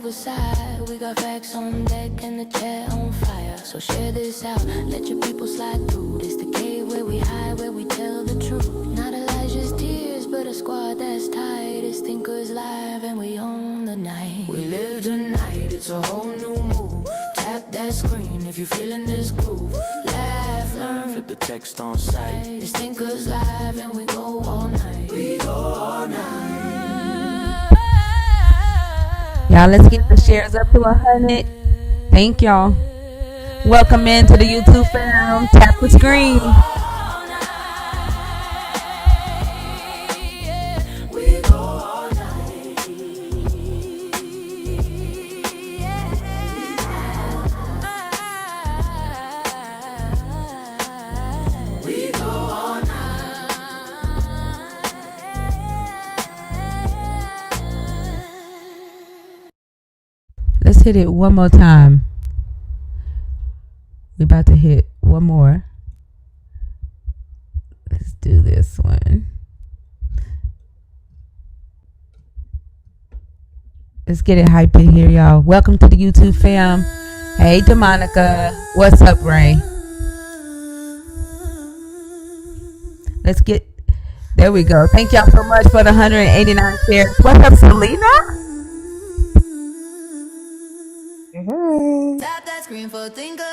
overside. We got facts on deck and the chat on fire. So share this out, let your people slide through. This the cave where we hide, where we tell the truth. Not Elijah's tears, but a squad that's tight. It's thinkers live and we own the night. We live tonight, it's a whole new move. Tap that screen if you're feeling this groove. Laugh, learn, flip the text on sight. It's thinkers live and we go all night. We go all night. Y'all, let's get the shares up to 100. Thank y'all. Welcome into the YouTube fam. Tap the screen. Let's hit it one more time. We about to hit one more. Let's do this one. Let's get it hype in here, y'all. Welcome to the YouTube fam. Hey, Demonica. What's up, Ray? Let's get... There we go. Thank y'all so much for the 189 shares. What's up, Selena? Tap that screen for thinker.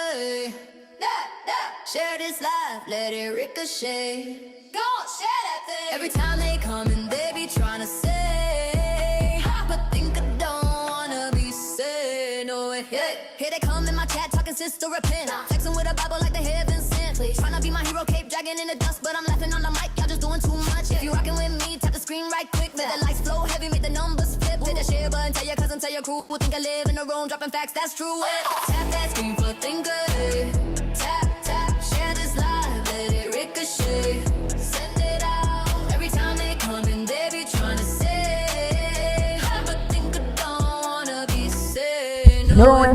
Share this live, let it ricochet. Go on, share that thing. Every time they come and they be trying to say, but thinker don't wanna be said. No way. Here they come in my chat talking sister repent. Texting with a Bible like the heaven sent. Trying to be my hero cape dragging in the dust, but I'm laughing on the mic. Y'all just doing too much. If you rocking with me, tap the screen right quick. Let the lights flow heavy, make the numbers flip. Hit the share button, tell your cousin, tell your crew who think I live in a room dropping facts. That's true. Tap that screen for thinker. Tap, tap, share this live, let it ricochet. Send it out. Every time they come and they be trying to say, but thinker don't wanna be said. No.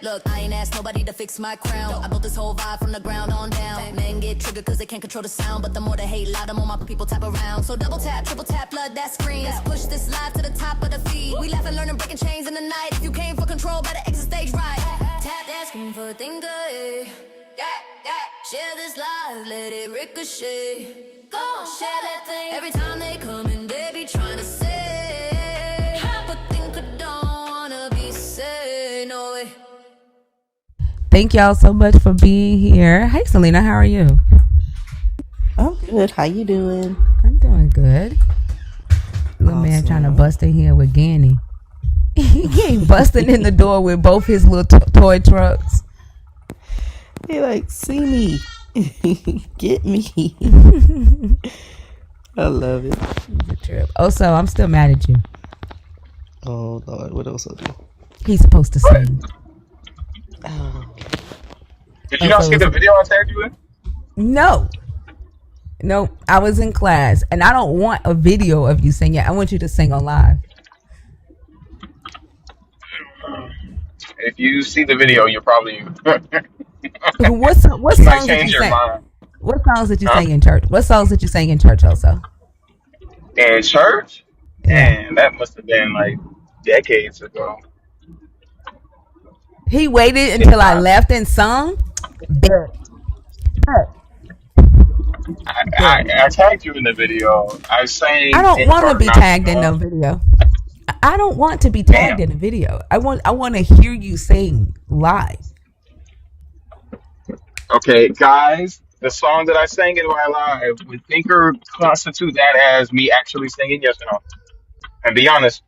Look, I ain't asked nobody to fix my crown. I built this whole vibe from the ground on down. Men get triggered cause they can't control the sound. But the more they hate loud, the more my people tap around. So double tap, triple tap, flood that screen. Let's push this live to the top of the feed. We laugh and learn and breaking chains in the night. If you came for control, better exit stage right. Tap that screen for thinker. Share this live, let it ricochet. Go on, share that thing. Every time they come and they be trying to say, but thinker don't wanna be said. No way. Thank y'all so much for being here. Hey, Selena, how are you? I'm good. How you doing? I'm doing good. Little man trying to bust in here with Ganny. He ain't busting in the door with both his little toy trucks. He like, see me. Get me. I love it. It's a trip. Also, I'm still mad at you. Oh, Lord. What else I do? He's supposed to sing. Oh. Did you not see the video I tagged you in? No. Nope. I was in class, and I don't want a video of you singing. I want you to sing on live. If you see the video, you'll probably What songs might did change you your sing? mind. What songs did you sing in church? What songs did you sing in church also? In church? Yeah. Man, that must have been like decades ago. He waited until I left and sung? I tagged you in the video. I sang. I don't want to be tagged in no no. video. I don't want to be tagged in a video. I want to hear you sing live. Okay, guys, the song that I sang in my live, would Thinker constitute that as me actually singing? Yes or no? And be honest.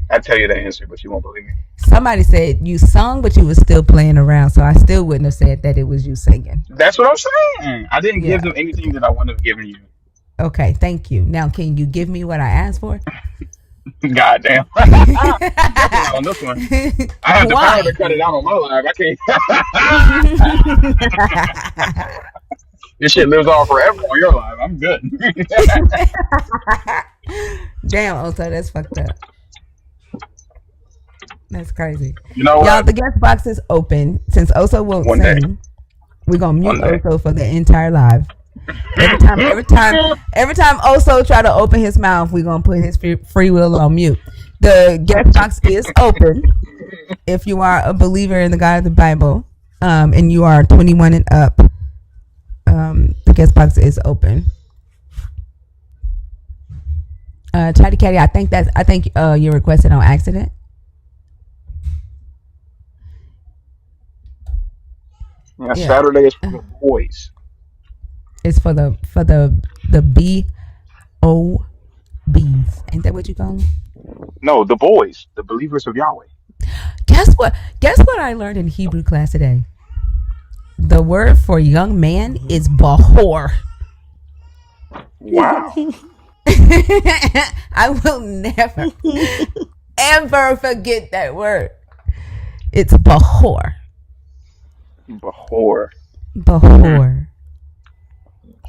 I'd tell you the answer, but you won't believe me. Somebody said you sung, but you were still playing around, so I still wouldn't have said that it was you singing. That's what I'm saying. I didn't give them anything that I wouldn't have given you. Okay, thank you. Now, can you give me what I asked for? Goddamn. On this one. I have the power to cut it out on my live. I can't. This shit lives on forever on your live. I'm good. Damn, Oso, that's fucked up. That's crazy. You know Y'all, what? the guest box is open. Since Oso won't One day. sing, we're going to mute One day. Oso for the entire live. Every time Oso try to open his mouth, we gonna put his free will on mute. The guest box is open if you are a believer in the God of the Bible, and you are 21 and up. The guest box is open. Chatty Catty, I think you requested on accident. Yeah, Saturday is for the boys. It's for the B-O-B's. Ain't that what you call them? No, the boys, the believers of Yahweh. Guess what I learned in Hebrew class today? The word for young man is Bahor. Wow. I will never, ever forget that word. It's Bahor. Bahor. Bahor.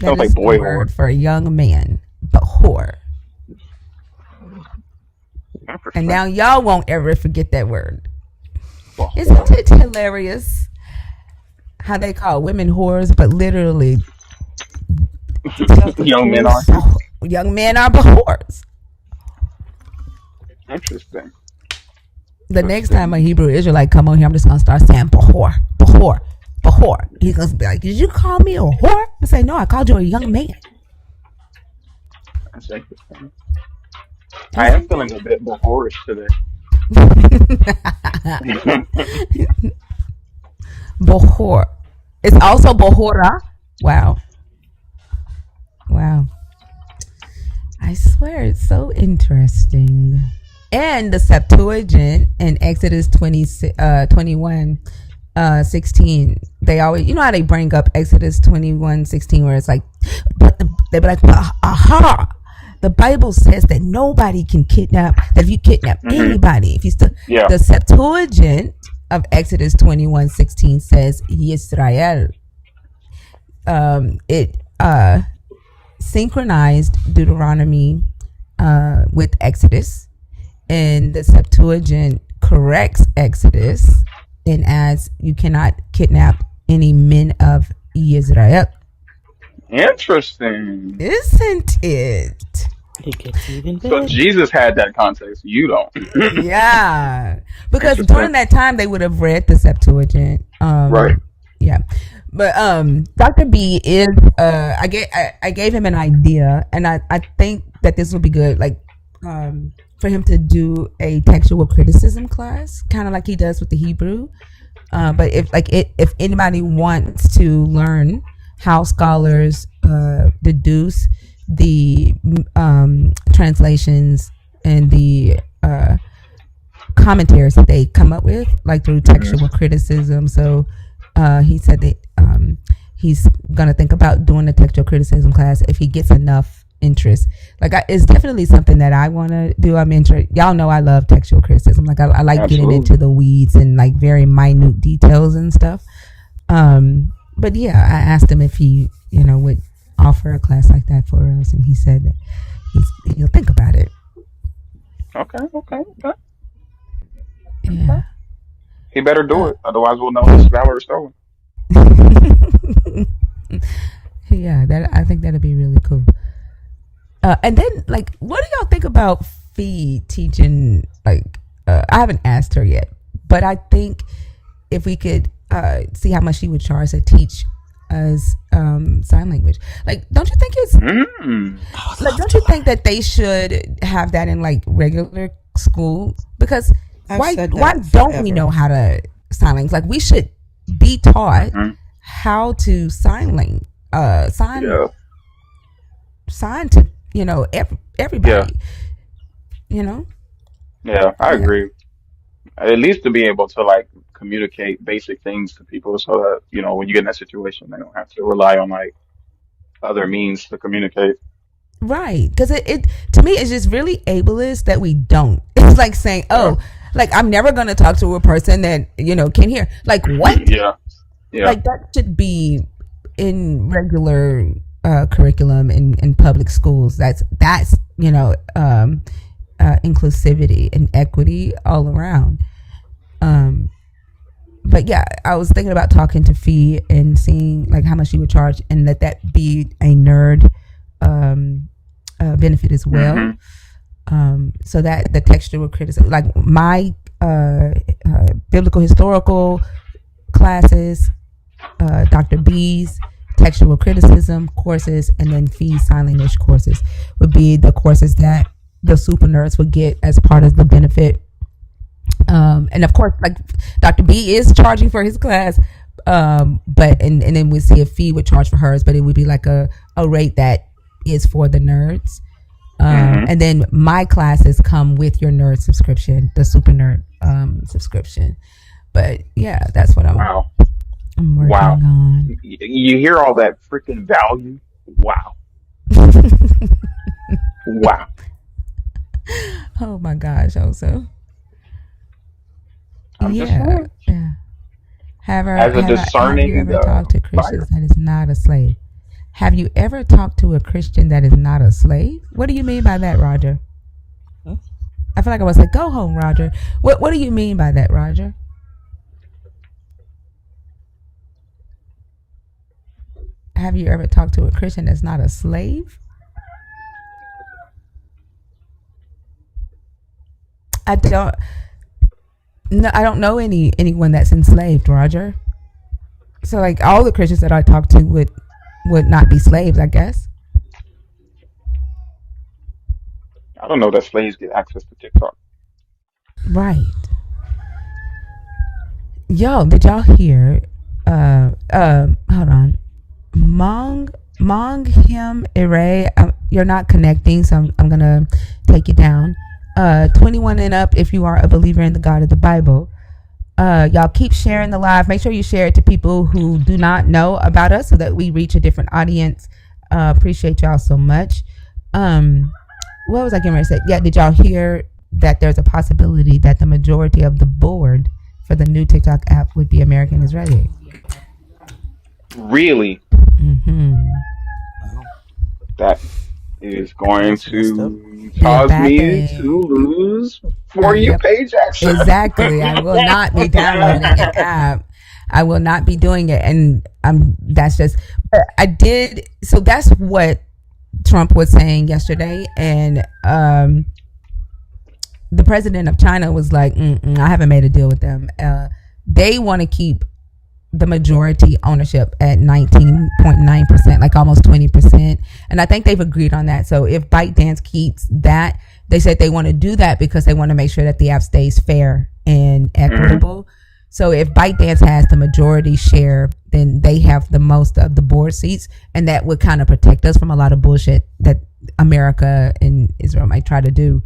Sounds That like is boy the word whore. for a young man. Bahor. And now y'all won't ever forget that word. Bahor. Isn't it hilarious how they call women whores, but literally Young men are. young men are Bahors. Interesting. The next time a Hebrew Israelite come on here, I'm just gonna start saying Bahor, Bahor, Bahor. He's gonna be like, "Did you call me a whore?" I say, "No, I called you a young man." That's interesting. I am feeling a bit Bahorish today. Bahor. It's also Bahora. Wow. I swear it's so interesting. And the Septuagint in Exodus 21, 16, they always, you know how they bring up Exodus 21:16, where it's like, but they be like, aha, the Bible says that nobody can kidnap, that if you kidnap anybody, if you still, the Septuagint of Exodus 21:16 says Yisrael. It synchronized Deuteronomy with Exodus, and the Septuagint corrects Exodus and adds, you cannot kidnap any men of Israel. Interesting. Isn't it? It gets even better. So Jesus had that context. You don't. Yeah. Because during that time they would have read the Septuagint. Right. Yeah. But Dr. B is I gave him an idea, and I think that this would be good, like for him to do a textual criticism class, kind of like he does with the Hebrew. But if anybody wants to learn how scholars deduce the translations and the commentaries that they come up with, like through textual criticism. So he said that he's gonna think about doing a textual criticism class if he gets enough interest. Like it's definitely something that I want to do. I'm interested. Y'all know I love textual criticism. Like I like getting into the weeds and like very minute details and stuff. But yeah, I asked him if he would offer a class like that for us, and he said that he'll think about it. Okay. Yeah. He better do it, otherwise we'll know it's valid or stolen. Yeah, I think that'd be really cool. And then, like, what do y'all think about Fee teaching? Like, I haven't asked her yet, but I think if we could see how much she would charge to teach us sign language. Like, don't you think it's like? Don't you think that they should have that in like regular school? Because why don't we know how to sign language? Like, we should be taught how to sign language, sign to everybody. Yeah, I agree. At least to be able to like communicate basic things to people, so that when you get in that situation, they don't have to rely on like other means to communicate. Right, because it to me it's just really ableist that we don't. It's like saying, like I'm never going to talk to a person that can hear. Like what? Yeah. Like that should be in regular curriculum in public schools. That's inclusivity and equity all around. But but yeah, I was thinking about talking to Fee and seeing like how much she would charge, and let that be a nerd benefit as well. So that the textual criticism, like my biblical historical classes, Dr. B's textual criticism courses, and then Fee's sign language courses would be the courses that the super nerds would get as part of the benefit. And of course, like Dr. B is charging for his class, but and then we see a Fee would charge for hers, but it would be like a rate that is for the nerds. And then my classes come with your nerd subscription, the super nerd subscription. But yeah, that's what I'm working on. You hear all that freaking value? Wow. Wow. Oh my gosh, also. I'm just saying. Yeah. Have As a discerning you ever talked to Christians buyer. that is not a slave? Have you ever talked to a Christian that is not a slave? What do you mean by that, Roger? I feel like I was like, go home, Roger. What do you mean by that, Roger? Have you ever talked to a Christian that's not a slave? I don't know anyone that's enslaved, Roger. So like all the Christians that I talk to would not be slaves, I guess. I don't know that slaves get access to TikTok. Right. Yo, did y'all hear? Hold on. Mong him array. You're not connecting, so I'm gonna take you down. 21 and up if you are a believer in the God of the Bible. Y'all keep sharing the live. Make sure you share it to people who do not know about us so that we reach a different audience. Appreciate y'all so much. What was I getting ready to say? Yeah, did y'all hear that there's a possibility that the majority of the board for the new TikTok app would be American Israeli? Really? Mm-hmm. That is going to Yeah, cause me backing. to lose For You Yep. page access. Exactly. I will not be downloading an app. I will not be doing it. And that's just, I did. So that's what Trump was saying yesterday. And the president of China was like, I haven't made a deal with them. They want to keep the majority ownership at 19.9%, like almost 20%. And I think they've agreed on that. So if ByteDance keeps that, they said they want to do that because they want to make sure that the app stays fair and equitable. So if ByteDance has the majority share, then they have the most of the board seats, and that would kind of protect us from a lot of bullshit that America and Israel might try to do.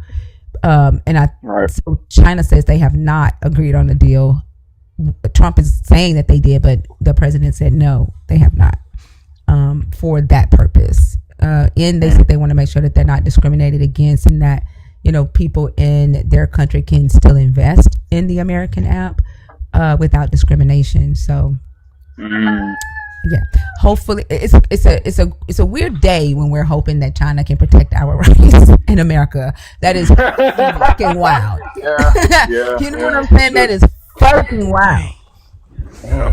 So China says they have not agreed on the deal. Trump is saying that they did, but the president said no, they have not, for that purpose. And they said they want to make sure that they're not discriminated against, and that, you know, people in their country can still invest in the American app without discrimination. So yeah, hopefully it's a weird day when we're hoping that China can protect our rights in America. That is fucking wild. You know what I'm saying? That is fucking wild.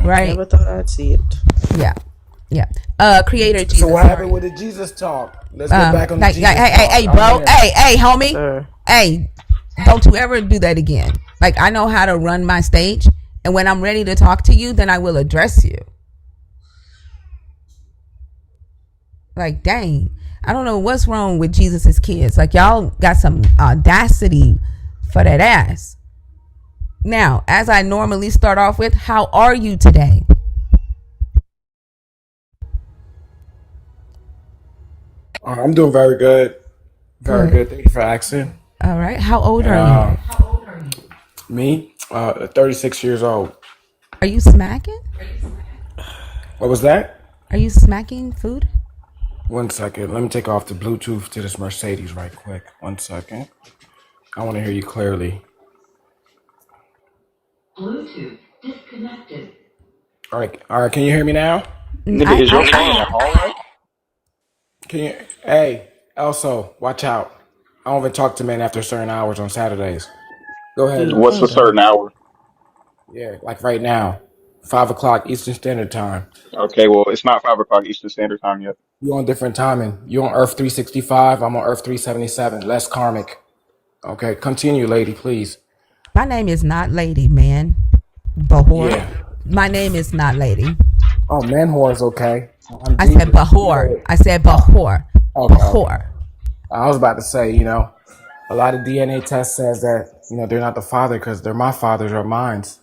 Right? Never thought I'd see it. Yeah. Creator Jesus. So what happened with the Jesus talk? Let's get back on the Jesus talk. Hey, bro. Hey, homie. Sir. Hey, don't you ever do that again. Like, I know how to run my stage, and when I'm ready to talk to you, then I will address you. Like, dang, I don't know what's wrong with Jesus's kids. Like, y'all got some audacity for that ass. Now, as I normally start off with, how are you today? I'm doing very good. Very good. Thank you for asking. All right. How old are Me, 36 years old. you? Are you smacking? What was that? Are you smacking food? 1 second. Let me take off the Bluetooth to this Mercedes right quick. 1 second. I want to hear you clearly. Bluetooth disconnected. All right. Can you hear me now? Nigga, is your phone in the hallway? Can you? Hey, Elso, watch out. I don't even talk to men after certain hours on Saturdays. Go ahead. What's a certain hour? Yeah, like right now. 5 o'clock Eastern Standard Time. Okay, well, it's not 5 o'clock Eastern Standard Time yet. You on different timing. You on Earth 365. I'm on Earth 377. Less karmic. Okay, continue, lady, please. My name is not Lady, man. Bahor. Yeah. My name is not Lady. Oh, man, whore is okay. I'm I said Jesus. Bahor. I said Bahor. Okay. Bahor. I was about to say, a lot of DNA tests says that, they're not the father because they're my fathers or mine's.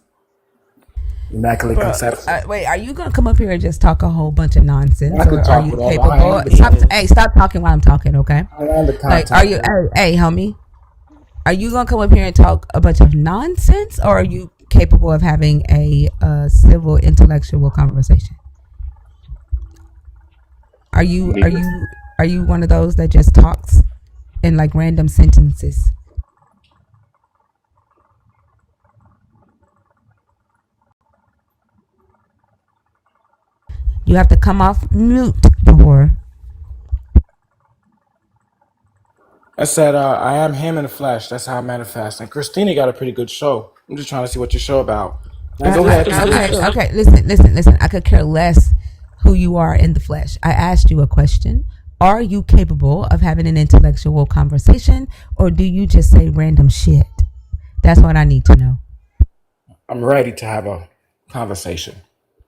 Immaculate conception. Wait, are you gonna come up here and just talk a whole bunch of nonsense, I could or are talk you whatever. capable? Stop talking while I'm talking, okay? I am the Like, content. are you? Hey, homie, are you gonna come up here and talk a bunch of nonsense, or are you capable of having a civil, intellectual conversation? Are you one of those that just talks in like random sentences? You have to come off mute, Bahor. I said, I am him in the flesh. That's how I manifest. And Christina got a pretty good show. I'm just trying to see what your show about. Now, go ahead. Okay. Listen. I could care less who you are in the flesh. I asked you a question. Are you capable of having an intellectual conversation, or do you just say random shit? That's what I need to know. I'm ready to have a conversation.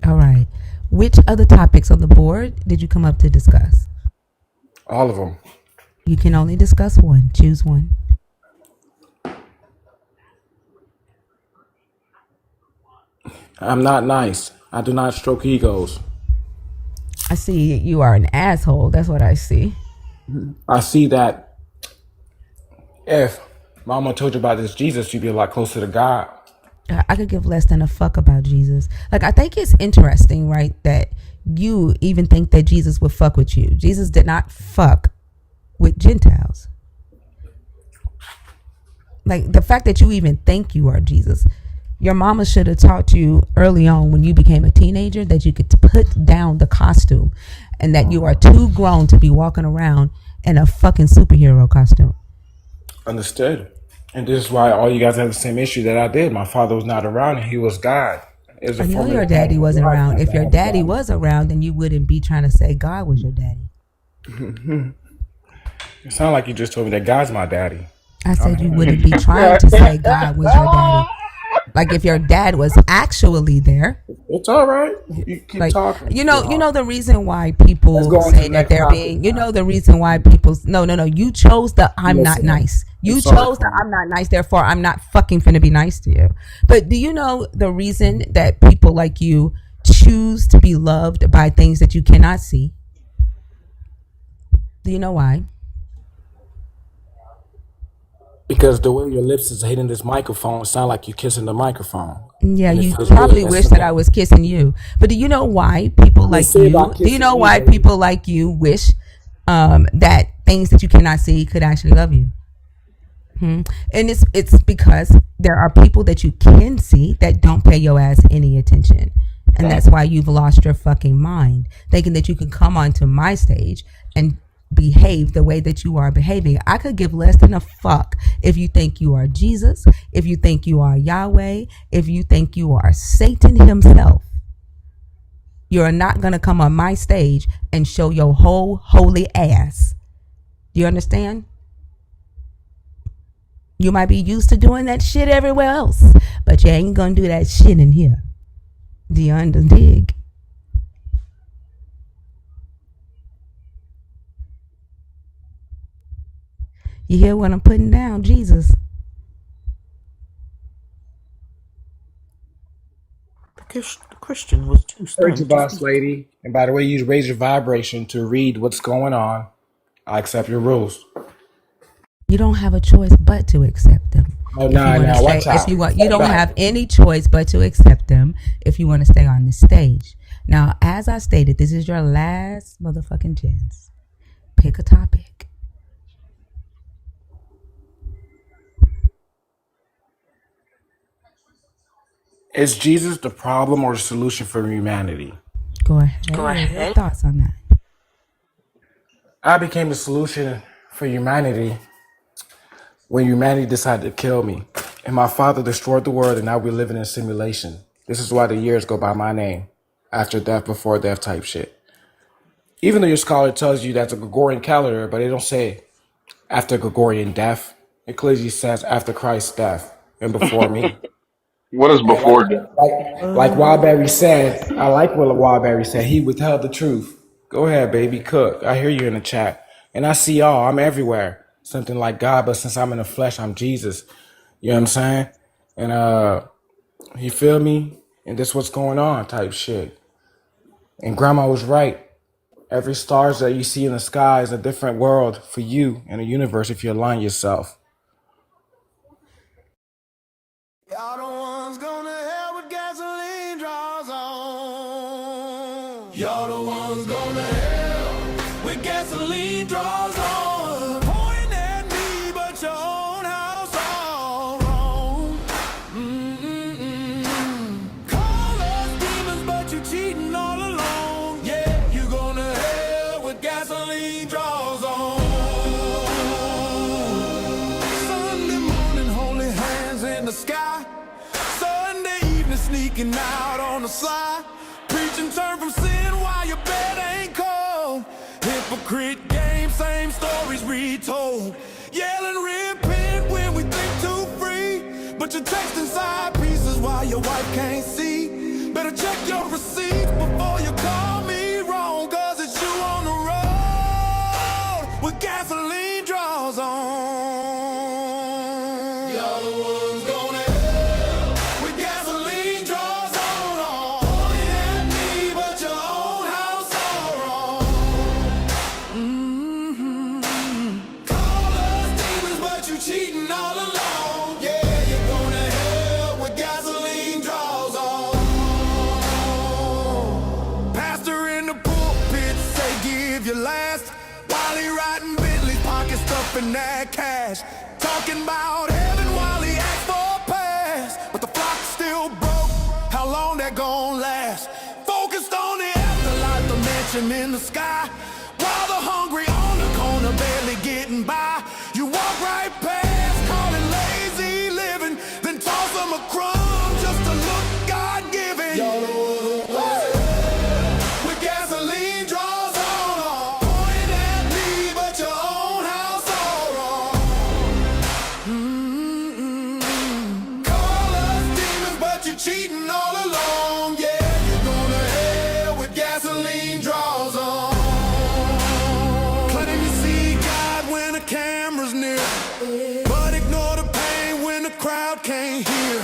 All right. Which other topics on the board did you come up to discuss? All of them. You can only discuss one. Choose one. I'm not nice. I do not stroke egos. I see you are an asshole. That's what I see. I see that if Mama told you about this Jesus, you'd be a lot closer to God. I could give less than a fuck about Jesus. Like, I think it's interesting, right, that you even think that Jesus would fuck with you. Jesus did not fuck with Gentiles. Like, the fact that you even think you are Jesus. Your mama should have taught you early on when you became a teenager that you could put down the costume and that you are too grown to be walking around in a fucking superhero costume. Understood. And this is why all you guys have the same issue that I did. My father was not around and he was God. I know your daddy wasn't around. If your daddy was around, then you wouldn't be trying to say God was your daddy. It sounded like you just told me that God's my daddy. I said you wouldn't be trying to say God was your daddy. Like, if your dad was actually there. It's all right. You keep Like, talking. you know the reason why people say that they're being, the reason why people, no, you chose the I'm not nice. You chose the I'm not nice, therefore I'm not fucking finna be nice to you. But do you know the reason that people like you choose to be loved by things that you cannot see? Do you know why? Because the way your lips is hitting this microphone, it sounds like you're kissing the microphone. Yeah, And it you feels probably good. wish that I was kissing you. But do you know why people like say you? about Do you know kissing why me, people like you wish that things that you cannot see could actually love you? And it's because there are people that you can see that don't pay your ass any attention. And that's why you've lost your fucking mind, thinking that you can come onto my stage and behave the way that you are behaving. I could give less than a fuck if you think you are Jesus, if you think you are Yahweh, if you think you are Satan himself. You're not going to come on my stage and show your whole holy ass. Do you understand? You might be used to doing that shit everywhere else, but you ain't going to do that shit in here. Do you understand? You hear what I'm putting down? Jesus. The Christian was too Heard you, stunned. boss lady. And by the way, you raise your vibration to read what's going on. I accept your rules. You don't have a choice but to accept them. Oh, now, watch out. You don't have any choice but to accept them if you want to stay on the stage. Now, as I stated, this is your last motherfucking chance. Pick a topic. Is Jesus the problem or the solution for humanity? Go ahead. Your thoughts on that? I became the solution for humanity when humanity decided to kill me. And my father destroyed the world, and now we're living in a simulation. This is why the years go by my name. After death, before death type shit. Even though your scholar tells you that's a Gregorian calendar, but they don't say after Gregorian death. It clearly says after Christ's death and before me. What is And before death? like Wildberry said, I like what Wildberry said. He withheld the truth. Go ahead, baby, cook. I hear you in the chat. And I see y'all. I'm everywhere. Something like God, but since I'm in the flesh, I'm Jesus. You know what I'm saying? And you feel me? And this what's going on type shit. And grandma was right. Every stars that you see in the sky is a different world for you in the universe if you align yourself. Y'all the ones going to hell with gasoline draws on. Y'all the ones going to hell with gasoline draws on. Pointing at me, but your own house all wrong. Call us demons, but you cheating all along. Yeah, you going to hell with gasoline draws on. Sunday morning, holy hands in the sky. Sunday evening, sneaking out on the sly. Preaching turn from sin while your bed ain't cold. Hypocrite game, same stories retold. Yelling repent when we think too free. But you're texting side pieces while your wife can't see. Better check your receipts before you call me wrong. Cause it's you on the road with gasoline draws on. Y'all the ones going to hell with gasoline draws on. Pointing at me, but your own house all wrong. Call us demons, but you cheating all along. Yeah, you're going to hell with gasoline draws on. Pastor in the pulpit say give your last, while he riding Bentley's pocket stuffing that cash. Talking about heaven while he asked for a pass. But the flock still broke, how long that gon' last? Focused on the afterlife, the mansion in the sky. While the hungry on the corner barely getting by. You walk right past, call it lazy living. Then toss them a crumb just to look God-given. Y'all know with gasoline draws on. Pointing at me, but your own house all wrong. Call us demons, but you cheating all along. Yeah, you're gonna hell with gasoline draws on. Claim you see God when the camera's near, but ignore the pain when the crowd can't hear.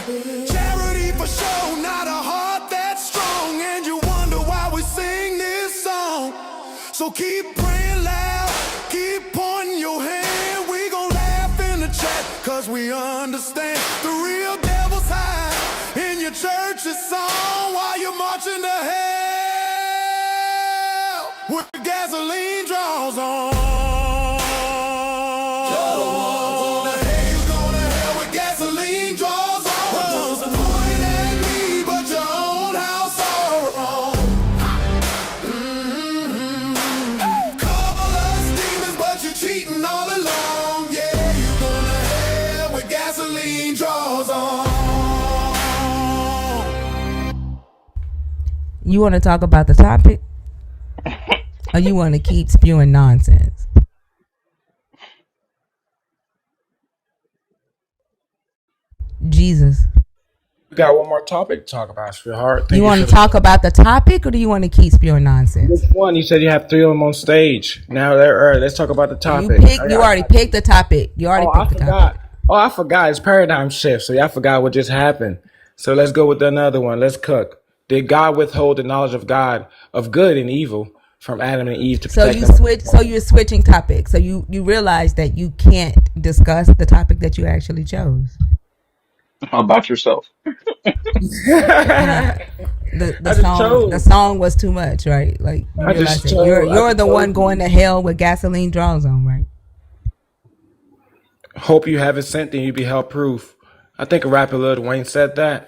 Charity for show, not a heart that's strong. And you wonder why we sing this song. So keep praying loud, keep pointing your hand. We gon' laugh in the chat, cause we understand the real devil's high in your church's song while you're marching to hell with gasoline draws on. You want to talk about the topic, or you want to keep spewing nonsense? Jesus. We got one more topic to talk about, sweetheart. You want to talk about the topic, or do you want to keep spewing nonsense? Which one? You said you have 3 of them on stage. Now, let's talk about the topic. You already picked the topic. You already picked the topic. Oh, I forgot. It's paradigm shift. So I forgot what just happened. So let's go with another one. Let's cook. Did God withhold the knowledge of God of good and evil from Adam and Eve to protect them? So you're switching topics. So you realize that you can't discuss the topic that you actually chose. About yourself. The song was too much, right? Like you realize that you're the one going to hell with gasoline draws on, right? Hope you haven't sent, then you be hell proof. I think a rapper Lil Wayne said that.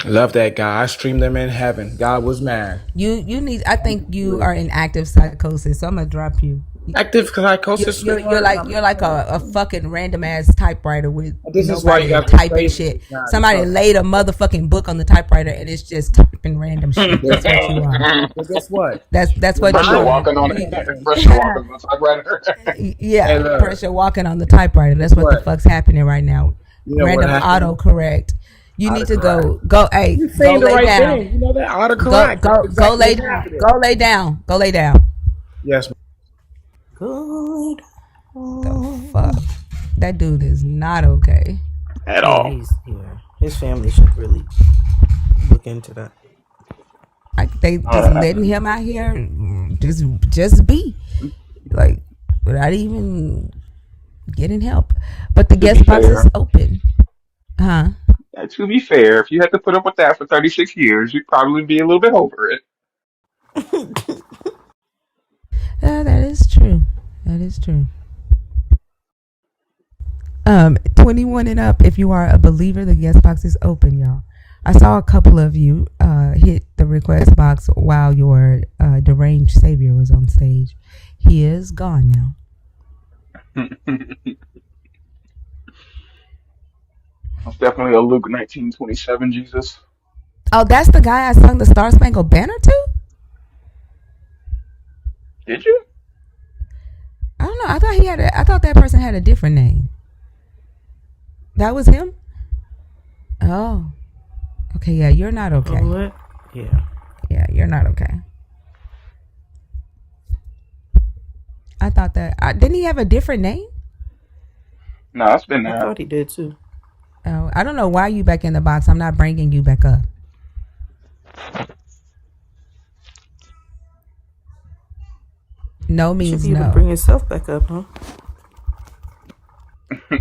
Love that guy. I streamed them in heaven. God was mad. I think you are in active psychosis, so I'm gonna drop you. Active You're psychosis, you're, you're sweetheart. like you're like a fucking random ass typewriter with This is why you nobody got to typing pray shit. sometimes. Somebody laid a motherfucking book on the typewriter and it's just typing random shit. That's what you are. But guess what? That's Your what you Pressure mind are. ain't walking on thinking it. anything. Pressure walking on the typewriter. Hey, Yeah, look. pressure walking on the typewriter. Guess That's what the what? fuck's happening right now. You know what Random happened? autocorrect. You need to Autocorrect. hey, You're go saying the lay right down. thing. You know that autocorrect. That's Go exactly lay what's down. happening. Go lay down. Go lay down. Yes. Good. The fuck? That dude is not okay. At Yeah, all. his family should really look into that. Like they All just right. letting him out here just be like without even getting help. But the To be guest box is fair, open. Huh? to be fair, if you had to put up with that for 36 years, you'd probably be a little bit over it. Yeah, that is true. That is true. 21 and up, if you are a believer, the guest box is open, y'all. I saw a couple of you hit the request box while your deranged savior was on stage. He is gone now. It's definitely a Luke 19:27 Jesus. Oh, that's the guy I sung the Star Spangled Banner to? Did you? I don't know. I thought that person had a different name. That was him? Oh. Okay, yeah, you're not okay. What? Yeah. Yeah, you're not okay. I thought that didn't he have a different name? No, it's been I that. thought he did too. Oh, I don't know why you back in the box. I'm not bringing you back up. No He should means be able to no. bring himself back up, huh?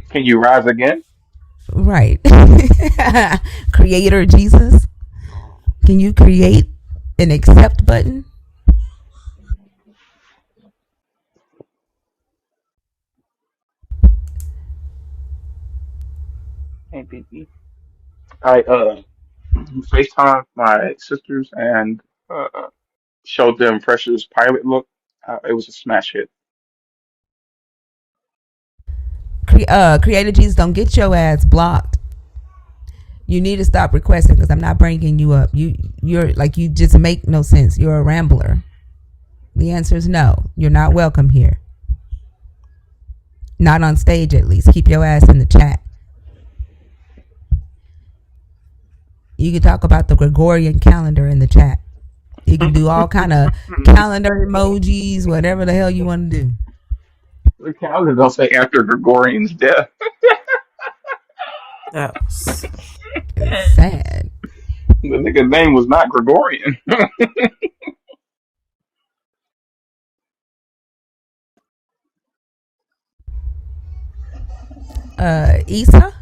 Can you rise again? Right. Creator Jesus. Can you create an accept button? Hey, baby. I FaceTime my sisters and showed them Pressure's pilot look. It was a smash hit. Creator Jesus, don't get your ass blocked. You need to stop requesting because I'm not bringing you up. You're like you just make no sense. You're a rambler. The answer is no. You're not welcome here. Not on stage, at least. Keep your ass in the chat. You can talk about the Gregorian calendar in the chat. You can do all kind of calendar emojis, whatever the hell you want to do. The calendar don't say after Gregorian's death. That was It's sad. The nigga's name was not Gregorian. Issa?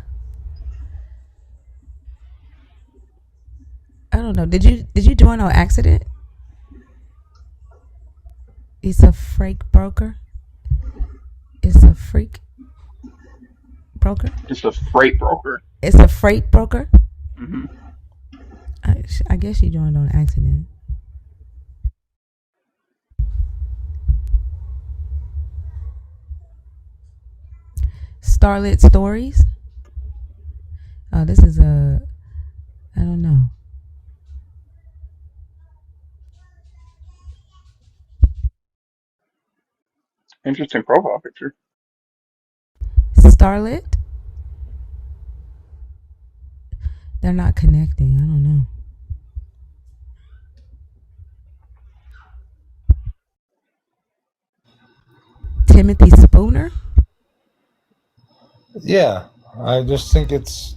I don't know. Did you join on accident? Issa freight broker? It's a freak broker? It's a freight broker. It's a freight broker? Hmm. I guess she joined on accident. Starlit Stories? Oh, this is I don't know. Interesting profile picture. Starlit? They're not connecting. I don't know. Timothy Spooner? Yeah, I just think it's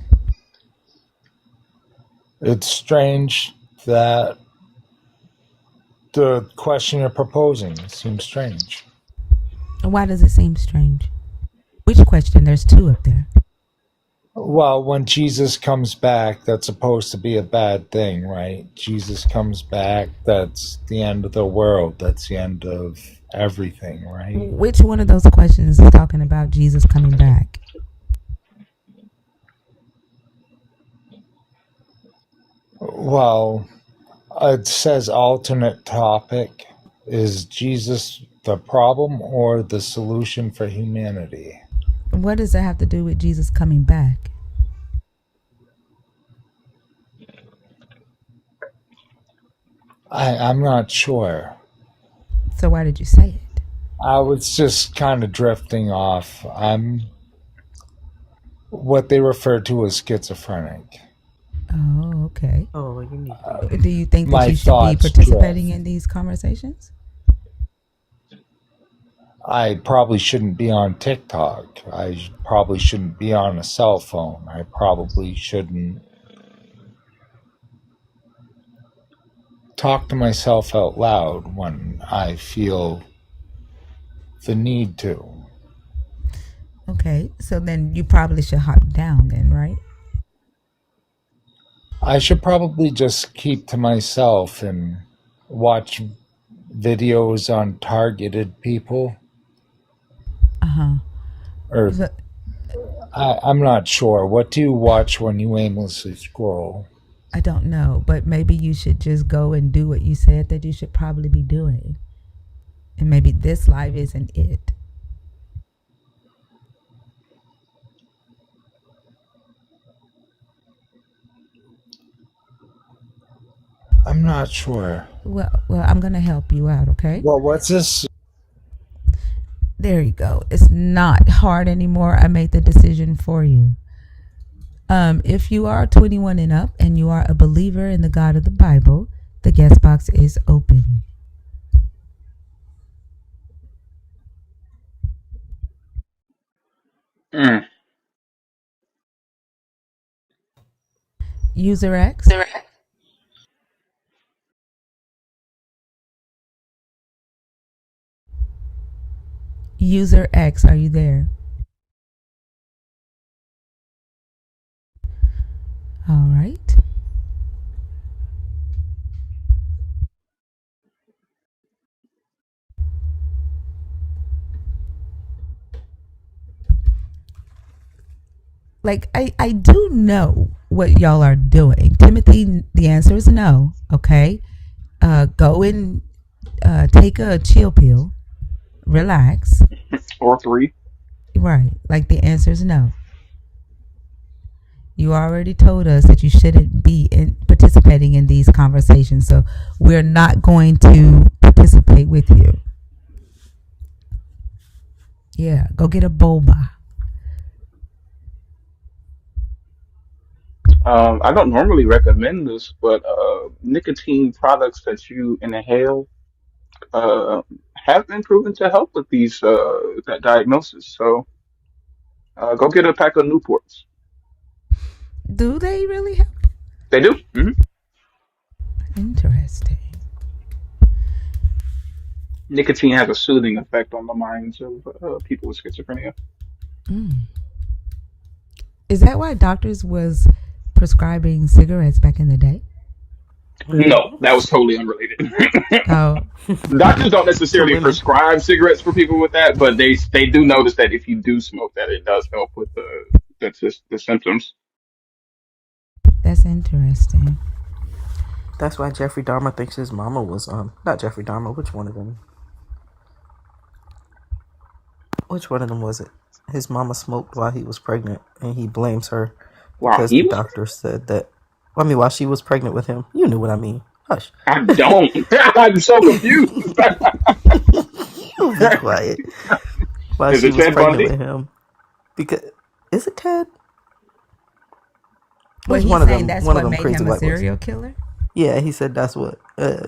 strange that the question you're proposing seems strange. Why does it seem strange? Which question? There's two up there. Well, when Jesus comes back, that's supposed to be a bad thing, right? Jesus comes back, that's the end of the world. That's the end of everything, right? Which one of those questions is talking about Jesus coming back? Well, it says alternate topic. Is Jesus the problem or the solution for humanity? What does that have to do with Jesus coming back? I'm not sure. So why did you say it? I was just kind of drifting off. I'm what they refer to as schizophrenic. Oh, okay. Oh, you need to. Do you think that My you should be thoughts participating drift. in these conversations? I probably shouldn't be on TikTok. I probably shouldn't be on a cell phone. I probably shouldn't talk to myself out loud when I feel the need to. Okay, so then you probably should hop down then, right? I should probably just keep to myself and watch videos on targeted people. Or So, I'm not sure. What do you watch when you aimlessly scroll? I don't know, but maybe you should just go and do what you said that you should probably be doing. And maybe this live isn't it. I'm not sure. Well, I'm going to help you out, okay? Well, what's this? There you go. It's not hard anymore. I made the decision for you. If you are 21 and up and you are a believer in the God of the Bible, the guest box is open. Mm. User X, User X, are you there? All right. Like, I do know what y'all are doing. Timothy, the answer is no, okay? Go and take a chill pill, relax. Or three. Right. Like, the answer is no. You already told us that you shouldn't be participating in these conversations, so we're not going to participate with you. Yeah, go get a boba. I don't normally recommend this, but nicotine products that you inhale uh, have been proven to help with these that diagnosis. So go get a pack of Newports. Do they really help? They do. Interesting. Nicotine has a soothing effect on the minds of people with schizophrenia. Is that why doctors was prescribing cigarettes back in the day? No, that was totally unrelated. Oh, Doctors don't So necessarily women. prescribe cigarettes for people with that, but they do notice that if you do smoke, that it does help with the symptoms. that's interesting. That's why Jeffrey Dahmer thinks his mama was not Jeffrey Dahmer. Which one of them? Which one of them was it? His mama smoked while he was pregnant, and he blames her Wow, because he the was. doctor said that. I mean, while she was pregnant with him, you knew what I mean. Hush. I don't. I'm so confused. You be quiet. While Is she it was Ted pregnant Bundy? with him, because is it Ted? Well, Who's he's one of saying them? that's One of what them made crazy him a white boys. serial killer. Yeah, he said that's what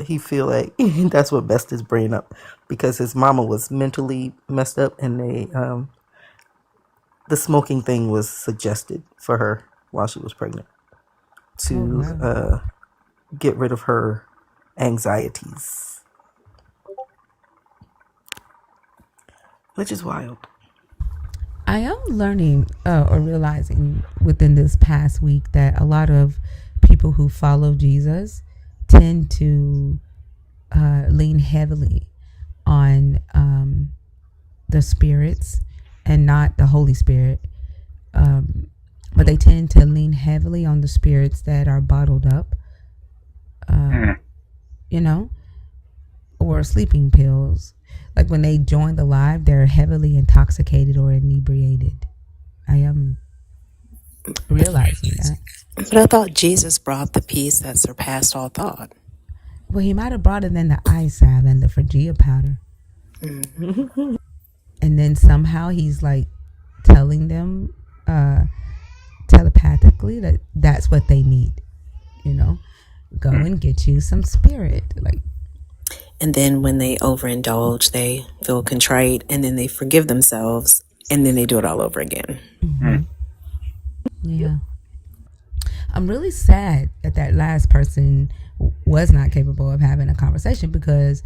he feel like. That's what messed his brain up because his mama was mentally messed up, and the smoking thing was suggested for her while she was pregnant Oh to wow. get rid of her anxieties, which is wild. I am learning or realizing within this past week that a lot of people who follow Jesus tend to lean heavily on the spirits and not the Holy Spirit. But they tend to lean heavily on the spirits that are bottled up, Mm. you know, or sleeping pills. like when they join the live, they're heavily intoxicated or inebriated. I am realizing that. But I thought Jesus brought the peace that surpassed all thought. Well, he might have brought it in the eye salve and the Phrygia powder. And then somehow he's like telling them telepathically that that's what they need. You know, go and get you some spirit. Like, And then when they overindulge, they feel contrite, and then they forgive themselves, and then they do it all over again. yeah. I'm really sad that that last person was not capable of having a conversation, because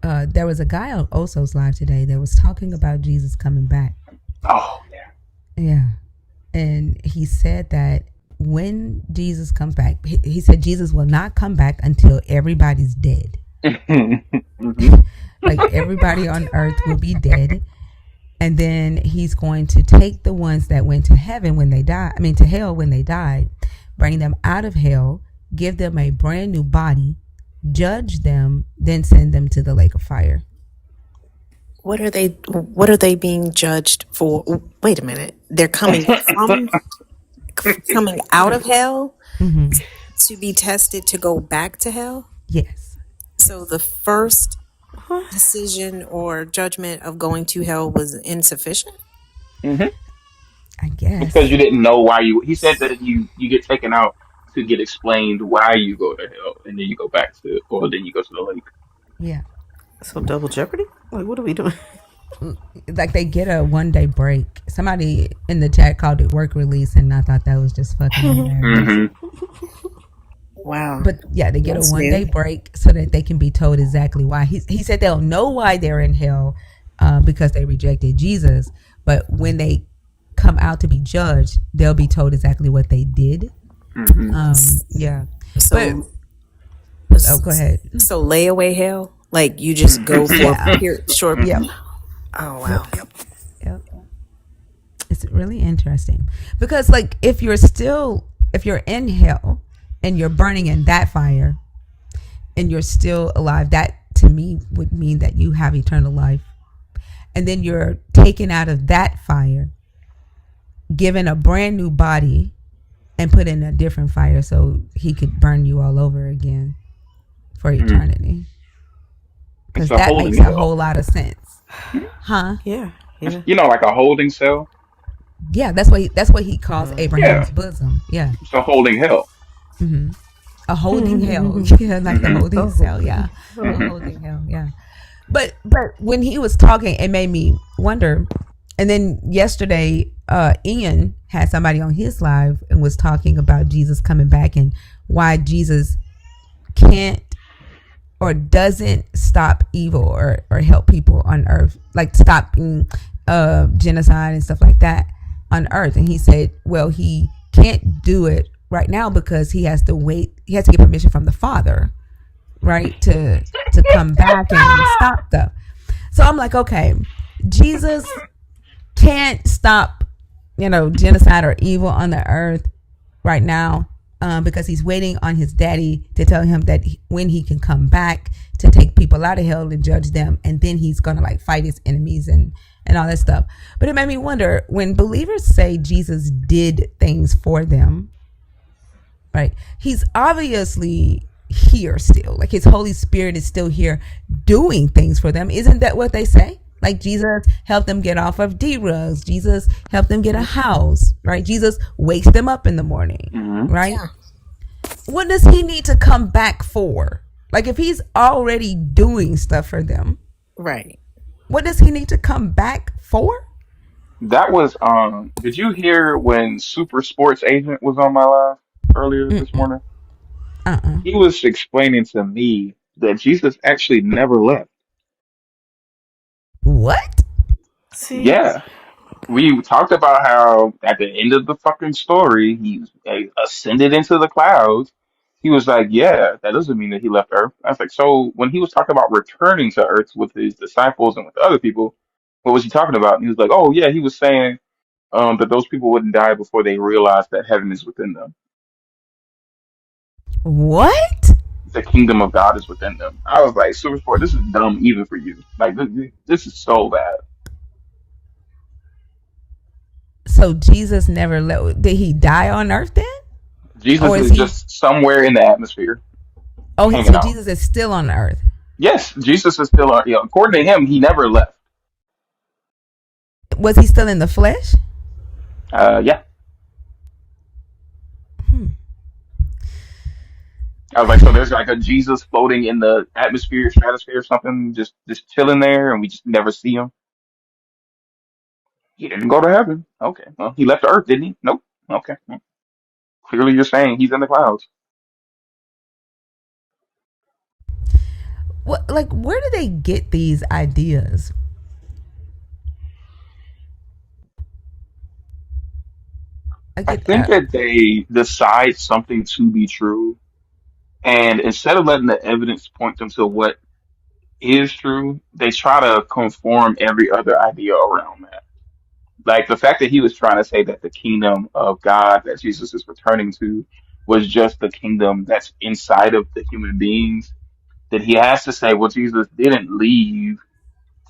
there was a guy on Oso's live today that was talking about Jesus coming back. Oh yeah. Yeah. And he said that when Jesus comes back, he said Jesus will not come back until everybody's dead. Like everybody on earth will be dead. And then he's going to take the ones that went to heaven when they died, to hell when they died, bring them out of hell, give them a brand new body, judge them, then send them to the lake of fire. What are they being judged for? Wait a minute. They're coming coming out of hell to be tested to go back to hell? Yes. So the first decision or judgment of going to hell was insufficient? I guess. Because you didn't know why you. He said that you get taken out to get explained why you go to hell, and then you go back to, or then you go to the lake. Yeah. So double jeopardy? Like, what are we doing? Like they get a 1 day break. Somebody in the chat called it work release, and I thought that was just fucking hilarious. Wow. But yeah, they get That's a 1 new. day break so that they can be told exactly why. He said they'll know why they're in hell because they rejected Jesus. But when they come out to be judged, they'll be told exactly what they did. Yeah. So, Go ahead. So layaway hell? Like you just go for a short. Yep. Oh wow. Yep. It's really interesting because, like, if you're in hell and you're burning in that fire and you're still alive, that to me would mean that you have eternal life. And then you're taken out of that fire, given a brand new body, and put in a different fire so he could burn you all over again for eternity. Because that makes a whole lot of sense. Huh? Yeah. You know, like a holding cell. Yeah, that's what he calls Abraham's bosom. Yeah. It's a holding hell. A holding hell. Yeah, like the holding cell. Yeah. A holding hell. Yeah. But when he was talking, it made me wonder. And then yesterday, Ian had somebody on his live and was talking about Jesus coming back and why Jesus can't or doesn't stop evil or help people on earth, like stopping genocide and stuff like that on earth. And he said, well, he can't do it right now because he has to wait. He has to get permission from the Father, right, to come back and stop stuff. So I'm like, okay, Jesus can't stop, genocide or evil on the earth right now because he's waiting on his daddy to tell him that when he can come back to take people out of hell and judge them, and then he's gonna like fight his enemies and all that stuff. But it made me wonder, when believers say Jesus did things for them, right? He's obviously here still, like his Holy Spirit is still here doing things for them. Isn't that what they say? Like Jesus helped them get off of D-rugs. Jesus helped them get a house, right? Jesus wakes them up in the morning, right? Yeah. What does he need to come back for? Like if he's already doing stuff for them, right? What does he need to come back for? That was did you hear when Super Sports Agent was on my live earlier this morning? He was explaining to me that Jesus actually never left. What? See? Yeah. We talked about how at the end of the fucking story, he ascended into the clouds. He was like, yeah, that doesn't mean that he left Earth. I was like, so when he was talking about returning to Earth with his disciples and with other people, what was he talking about? And he was like, oh, yeah, he was saying that those people wouldn't die before they realized that heaven is within them. What? the kingdom of God is within them. I was like, Supersport, this is dumb even for you. Like this is so bad. So Jesus never did he die on earth then? Jesus Or is is he just somewhere in the atmosphere hanging so out. Jesus is still on earth. Yes, Jesus is still on. According to him, he never left. Was he still in the flesh? Yeah. I was like, so there's like a Jesus floating in the atmosphere, stratosphere, or something, just chilling there, and we just never see him. He didn't go to heaven. Okay, well, he left the earth, didn't he? Nope. Okay, well, clearly you're saying he's in the clouds. What, like, where do they get these ideas? I I get think that they decide something to be true, and instead of letting the evidence point them to what is true, they try to conform every other idea around that. Like the fact that he was trying to say that the kingdom of God that Jesus is returning to was just the kingdom that's inside of the human beings, then he has to say, well, Jesus didn't leave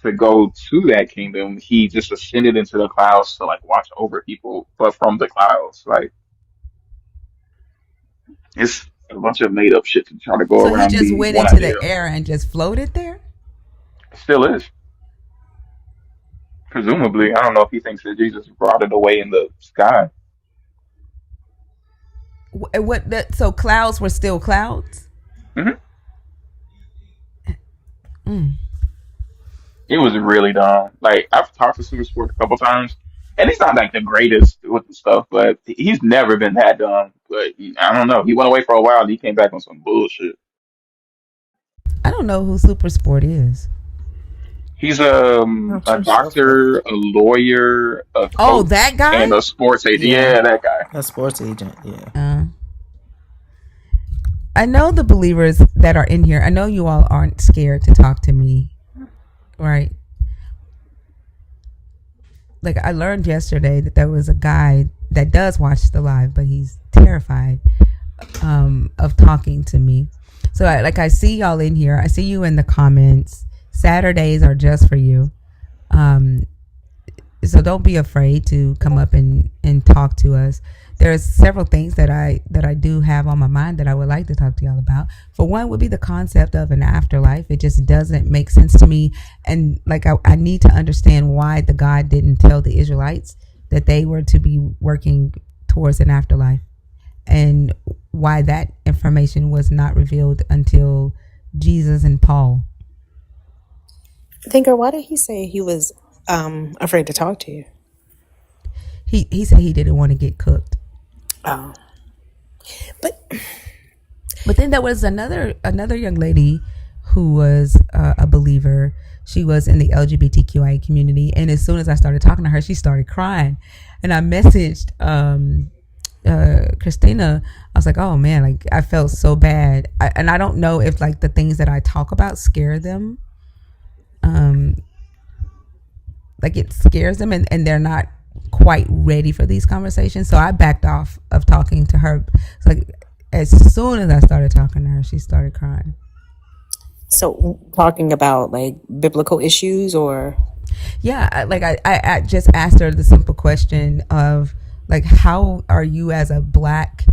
to go to that kingdom. He just ascended into the clouds to like watch over people, but from the clouds. Like it's a bunch of made up shit to try to go so he around just the went one into idea. the air and just floated there? It still is. Presumably, I don't know if he thinks that Jesus brought it away in the sky. So clouds were still clouds? Hmm. Mm. It was really dumb. Like I've talked to Super Sport a couple times, and he's not like the greatest with the stuff, but he's never been that dumb. But I don't know. He went away for a while. And he came back on some bullshit. I don't know who Super Sport is. He's Not a too sure for doctor, a lawyer, a Oh, that coach, and guy? a sports agent. yeah, Yeah, that guy. a sports agent. Yeah, I know the believers that are in here. I know you all aren't scared to talk to me, right? Like I learned yesterday that there was a guy that does watch the live, but he's terrified of talking to me. So I see y'all in here. I see you in the comments. Saturdays are just for you. So don't be afraid to come up and talk to us. There's several things that I do have on my mind that I would like to talk to y'all about. For one would be the concept of an afterlife. It just doesn't make sense to me. And like I need to understand why the God didn't tell the Israelites that they were to be working towards an afterlife, and why that information was not revealed until Jesus and Paul. Thinker, why did he say he was afraid to talk to you? He said he didn't want to get cooked. Oh, but then there was another young lady who was a believer. She was in the LGBTQIA community, and as soon as I started talking to her, she started crying. And I messaged Christina. I was like, "Oh man, like I felt so bad." And I don't know if like the things that I talk about scare them. Like it scares them, and they're not quite ready for these conversations. So I backed off of talking to her. It's like as soon as I started talking to her, she started crying. so talking about like biblical issues or Yeah, I just asked her the simple question of like, how are you as a black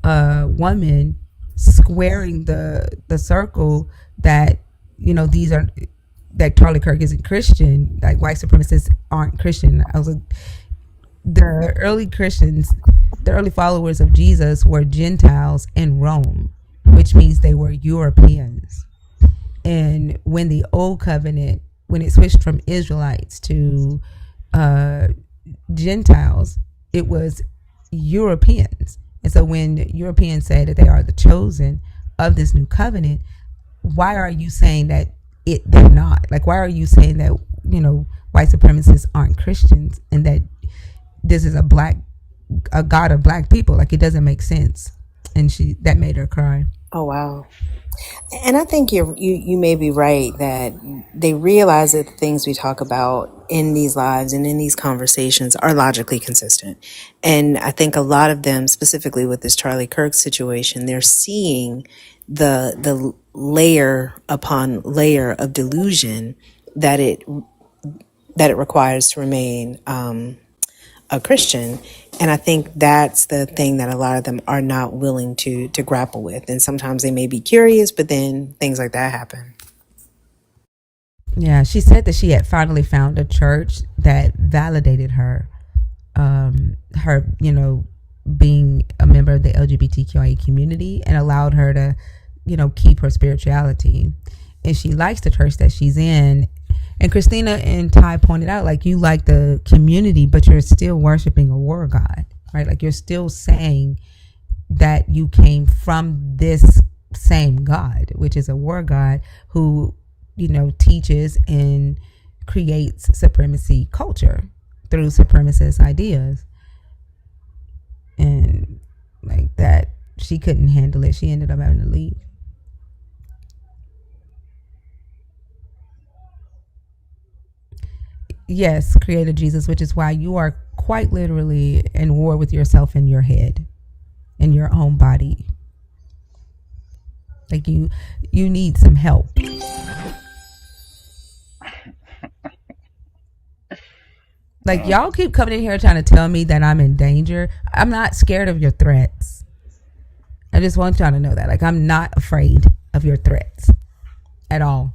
woman squaring the circle that these are, that Charlie Kirk isn't Christian, like white supremacists aren't Christian. I was like, the early Christians, the early followers of Jesus were Gentiles in Rome, which means they were Europeans. And when the old covenant, when it switched from Israelites to Gentiles, it was Europeans. And so when Europeans say that they are the chosen of this new covenant, why are you saying that they're not? Like, why are you saying that white supremacists aren't Christians and that this is a God of black people? Like, it doesn't make sense. And that made her cry. Oh, wow. And I think you may be right that they realize that the things we talk about in these lives and in these conversations are logically consistent. And I think a lot of them, specifically with this Charlie Kirk situation, they're seeing the layer upon layer of delusion that it requires to remain a Christian. And I think that's the thing that a lot of them are not willing to grapple with. And sometimes they may be curious, but then things like that happen. Yeah, she said that she had finally found a church that validated her, her, being a member of the LGBTQIA community, and allowed her to, keep her spirituality. And she likes the church that she's in. And Christina and Ty pointed out, like, you like the community, but you're still worshiping a war god, right? Like, you're still saying that you came from this same God, which is a war god who, teaches and creates supremacy culture through supremacist ideas. And like that, she couldn't handle it. She ended up having to leave. Yes, creator Jesus, which is why you are quite literally in war with yourself in your head, in your own body. Like you need some help. Like, y'all keep coming in here trying to tell me that I'm in danger. I'm not scared of your threats. I just want y'all to know that. Like, I'm not afraid of your threats at all.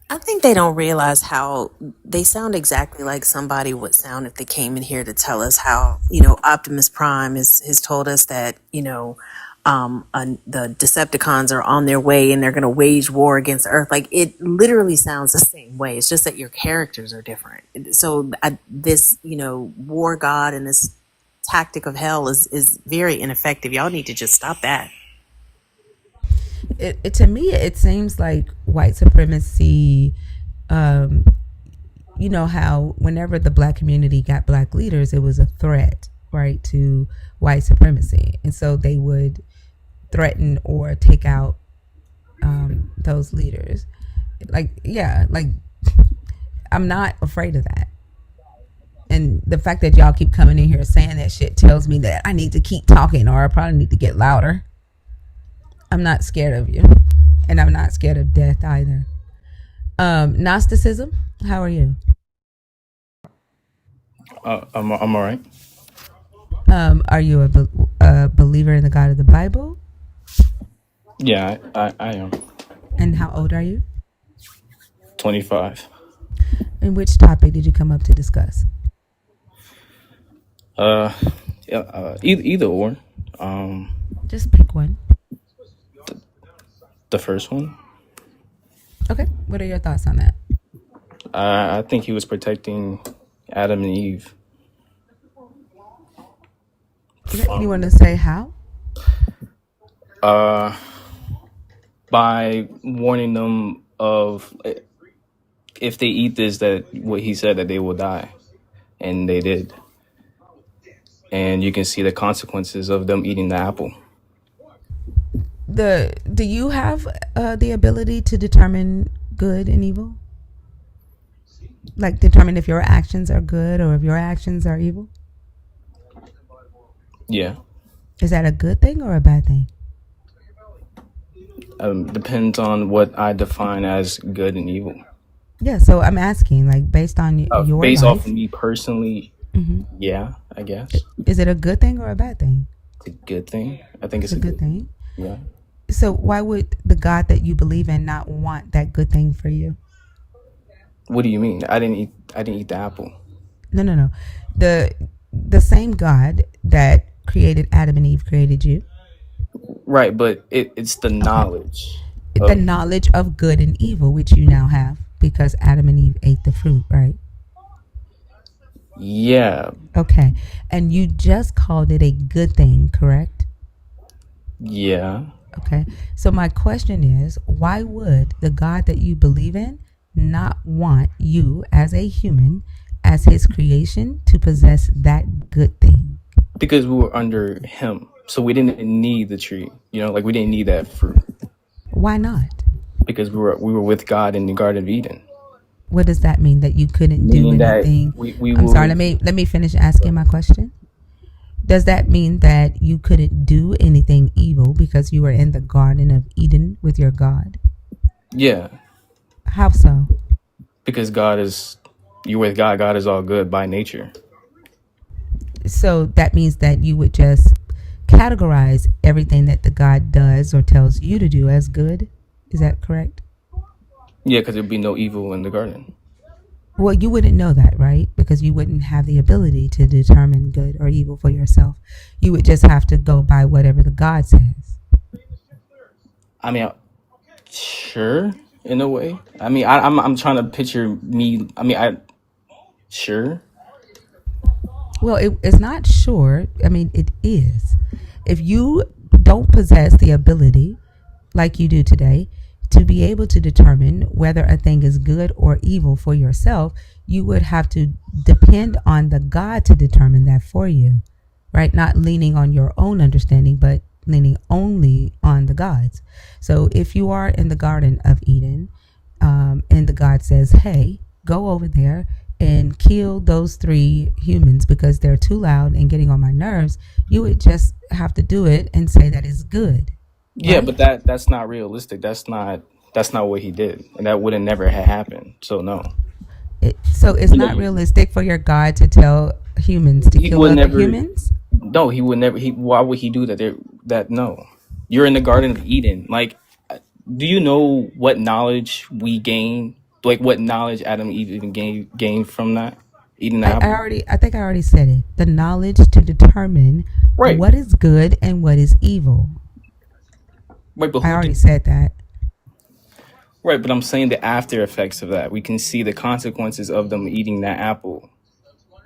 I think they don't realize how they sound exactly like somebody would sound if they came in here to tell us how, Optimus Prime has told us that, the Decepticons are on their way and they're going to wage war against Earth. Like, it literally sounds the same way. It's just that your characters are different. So this, war god and this tactic of hell is very ineffective. Y'all need to just stop that. It to me, it seems like white supremacy. You know how whenever the black community got black leaders, it was a threat, right, to white supremacy, and so they would threaten or take out those leaders. Like, yeah, like I'm not afraid of that. And the fact that y'all keep coming in here saying that shit tells me that I need to keep talking, or I probably need to get louder. I'm not scared of you, and I'm not scared of death either. Gnosticism, how are you? I'm all right. Are you a believer in the God of the Bible? Yeah, I am. And how old are you? 25. And which topic did you come up to discuss? Either or. Just pick one. The first one. Okay, what are your thoughts on that? I think he was protecting Adam and Eve. Okay, you want to say how? By warning them of if they eat this, that what he said that they will die, and they did. And you can see the consequences of them eating the apple. Do you have the ability to determine good and evil? Like determine if your actions are good or if your actions are evil? Yeah. Is that a good thing or a bad thing? Depends on what I define as good and evil. Yeah, so I'm asking, like, based on your based life, off of me personally, yeah, I guess. Is it a good thing or a bad thing? It's a good thing. I think it's a good thing. Yeah. So why would the God that you believe in not want that good thing for you? What do you mean? I didn't eat the apple. No. The same God that created Adam and Eve created you. Right, but it's the knowledge. The knowledge of good and evil, which you now have because Adam and Eve ate the fruit, right? Yeah. Okay. And you just called it a good thing, correct? Yeah. Okay. So my question is, why would the God that you believe in not want you as a human, as his creation, to possess that good thing? Because we were under him, so we didn't need the tree. Like we didn't need that fruit Why not? because we were with God in the Garden of Eden. What does that mean? That you couldn't do Meaning that anything? we I'm sorry. were. Let me finish asking my question. Does that mean that you couldn't do anything evil because you were in the Garden of Eden with your God? Yeah, How so? because you're with God. God is all good by nature. So that means that you would just categorize everything that the God does or tells you to do as good. Is that correct? Yeah, because there'd be no evil in the garden. Well, you wouldn't know that, right? Because you wouldn't have the ability to determine good or evil for yourself. You would just have to go by whatever the God says. I mean, sure, in a way. I mean, I'm trying to picture me. I mean, sure. Well, it's not sure. I mean, it is. If you don't possess the ability, like you do today, to be able to determine whether a thing is good or evil for yourself, you would have to depend on the God to determine that for you, right? Not leaning on your own understanding, but leaning only on the God's. So if you are in the Garden of Eden, and the God says, hey, go over there and kill those 3 humans because they're too loud and getting on my nerves, you would just have to do it and say that is good. Yeah, Right? but that's not realistic. That's not what he did, and that would have never had happened. So no, So it's you know, not realistic for your God to tell humans to he kill would other never. humans? No, he would never. Why would he do that? No, you're in the Garden of Eden. Like, do you know what knowledge we gain? Like, what knowledge Adam and Eve even gained from that eating the apple? I think I already said it. The knowledge to determine Right, what is good and what is evil. right. But I who already did? said that. Right, but I'm saying the after effects of that. We can see the consequences of them eating that apple.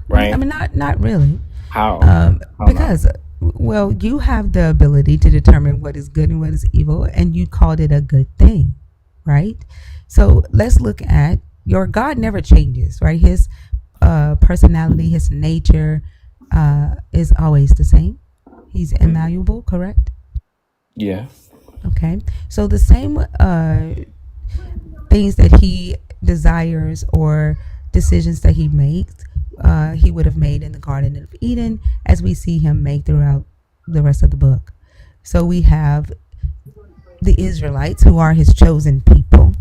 I Right? mean, not really. How? How not? Because, well, you have the ability to determine what is good and what is evil, and you called it a good thing, right? So let's look at your God never changes, right? His personality, his nature is always the same. He's immalleable, correct? Yeah. Okay. So the same things that he desires or decisions that he makes, he would have made in the Garden of Eden, as we see him make throughout the rest of the book. So we have the Israelites, who are his chosen people,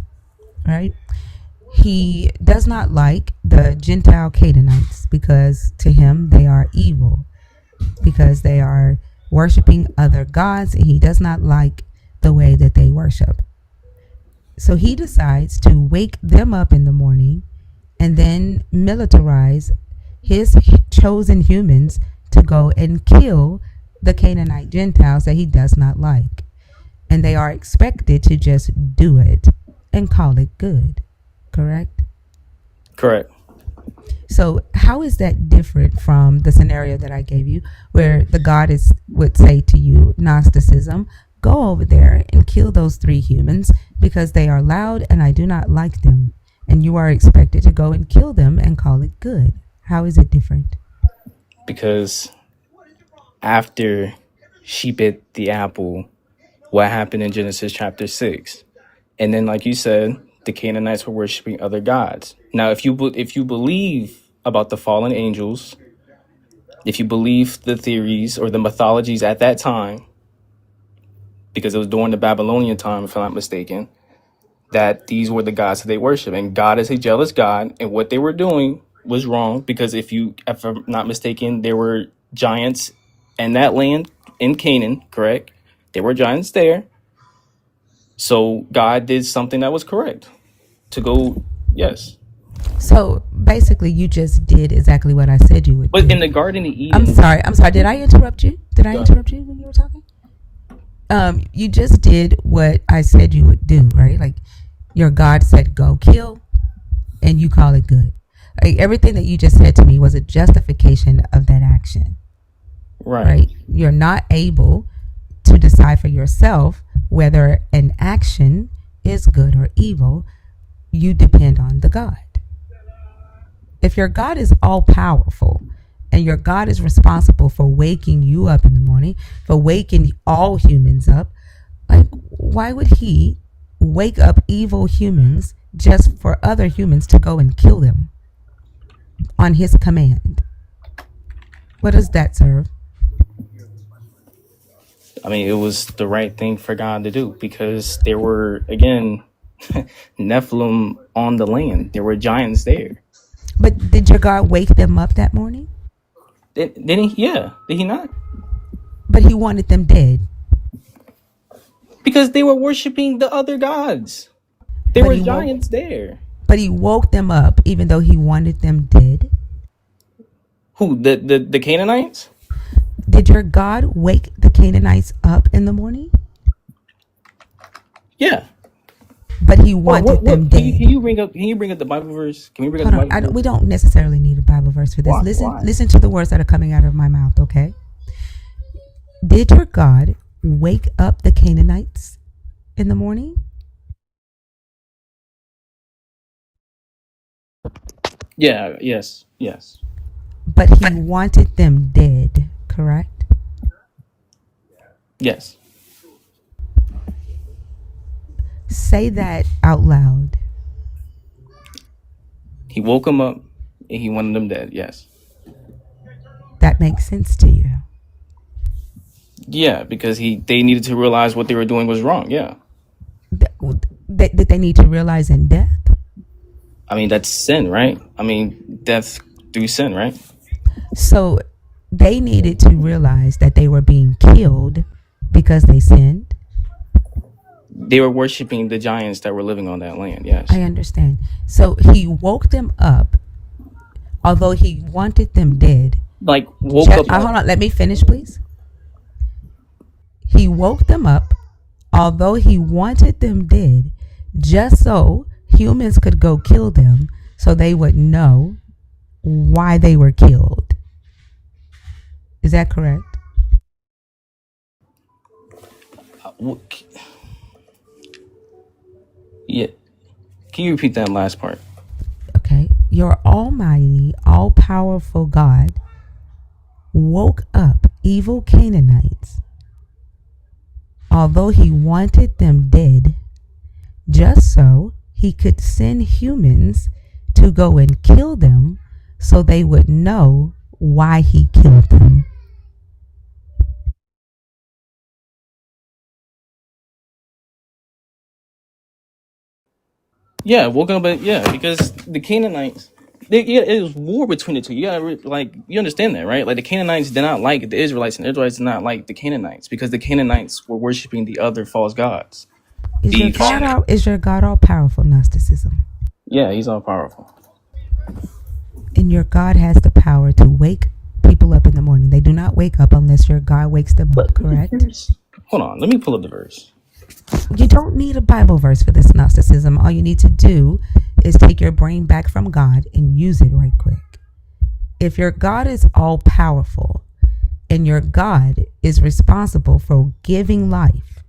right? He does not like the Gentile Canaanites because to him they are evil, because they are worshiping other gods, and he does not like the way that they worship. So he decides to wake them up in the morning and then militarize his chosen humans to go and kill the Canaanite Gentiles that he does not like. And they are expected to just do it and call it good. Correct? Correct. So how is that different from the scenario that I gave you, where the God would say to you, Gnosticism, go over there and kill those 3 humans because they are loud and I do not like them. And you are expected to go and kill them and call it good. How is it different? Because after she bit the apple, what happened in Genesis chapter 6? And then, like you said, the Canaanites were worshiping other gods. Now, if you believe about the fallen angels, if you believe the theories or the mythologies at that time, because it was during the Babylonian time, if I'm not mistaken, that these were the gods that they worship. And God is a jealous God, and what they were doing was wrong, because if I'm not mistaken, there were giants in that land in Canaan, correct? There were giants there. So God did something that was correct to go, yes. So basically, you just did exactly what I said you would But do. in the Garden of Eden, I'm sorry. Did I interrupt you? Did I interrupt you when you were talking? You just did what I said you would do, right? Like your God said, go kill, and you call it good. Like, everything that you just said to me was a justification of that action, right? You're not able to decide for yourself whether an action is good or evil. You depend on the God. If your God is all powerful and and your God is responsible for waking you up in the morning, for waking all humans up, like, why would he wake up evil humans just for other humans to go and kill them on his command? What does that serve? I mean, it was the right thing for God to do because there were, again, Nephilim on the land. There were giants there. But did your God wake them up that morning? Didn't he? Yeah. Did he not? But he wanted them dead. Because they were worshiping the other gods. There But were he woke giants there. but he woke them up even though he wanted them dead. Who? The Canaanites? Did your God wake the Canaanites up in the morning? Yeah. But he wanted them dead. Can you bring up the Bible verse? Can we bring up Hold the on, Bible verse? we don't necessarily need a Bible verse for this. Why? Listen to the words that are coming out of my mouth, okay? Did your God wake up the Canaanites in the morning? Yeah, yes. But he wanted them dead, correct? Yes. Say that out loud. He woke them up and he wanted them dead. Yes. That makes sense to you. Yeah, because they needed to realize what they were doing was wrong. Yeah. Did they need to realize in death? I mean, that's sin, right? I mean, death through sin, right? So they needed to realize that they were being killed because they sinned. They were worshiping the giants that were living on that land. Yes. I understand. So he woke them up, although he wanted them dead. Like woke up. Hold on, let me finish, please. He woke them up, although he wanted them dead, just so humans could go kill them, so they would know why they were killed. Is that correct? Yeah. Can you repeat that last part? Okay. Your almighty, all-powerful God woke up evil Canaanites, although he wanted them dead, just so he could send humans to go and kill them so they would know why he killed them. Yeah, woken up. Yeah, because the Canaanites. It was war between the two. You you understand that, right? Like the Canaanites did not like the Israelites, and the Israelites did not like the Canaanites because the Canaanites were worshiping the other false gods. Is your God all powerful? Gnosticism. Yeah, he's all powerful. And your God has the power to wake people up in the morning. They do not wake up unless your God wakes them up, correct? Hold on, let me pull up the verse. You don't need a Bible verse for this Gnosticism. All you need to do is take your brain back from God and use it right quick. If your God is all powerful and your God is responsible for giving life,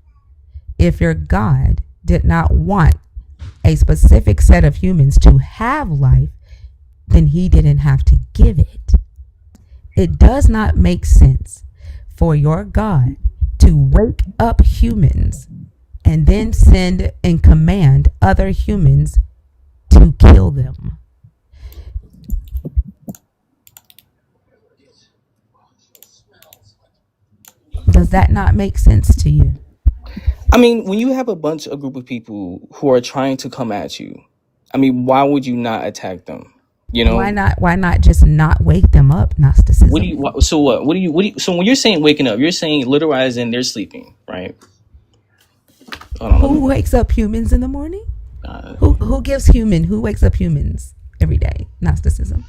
if your God did not want a specific set of humans to have life, then he didn't have to give it. It does not make sense for your God to wake up humans and then send and command other humans to kill them. Does that not make sense to you? I mean, when you have a group of people who are trying to come at you, I mean, why would you not attack them? You know, why not just not wake them up? Gnosticism. So when you're saying waking up, you're saying literal as in they're sleeping, right? Who wakes up humans in the morning? Who wakes up humans every day? Gnosticism.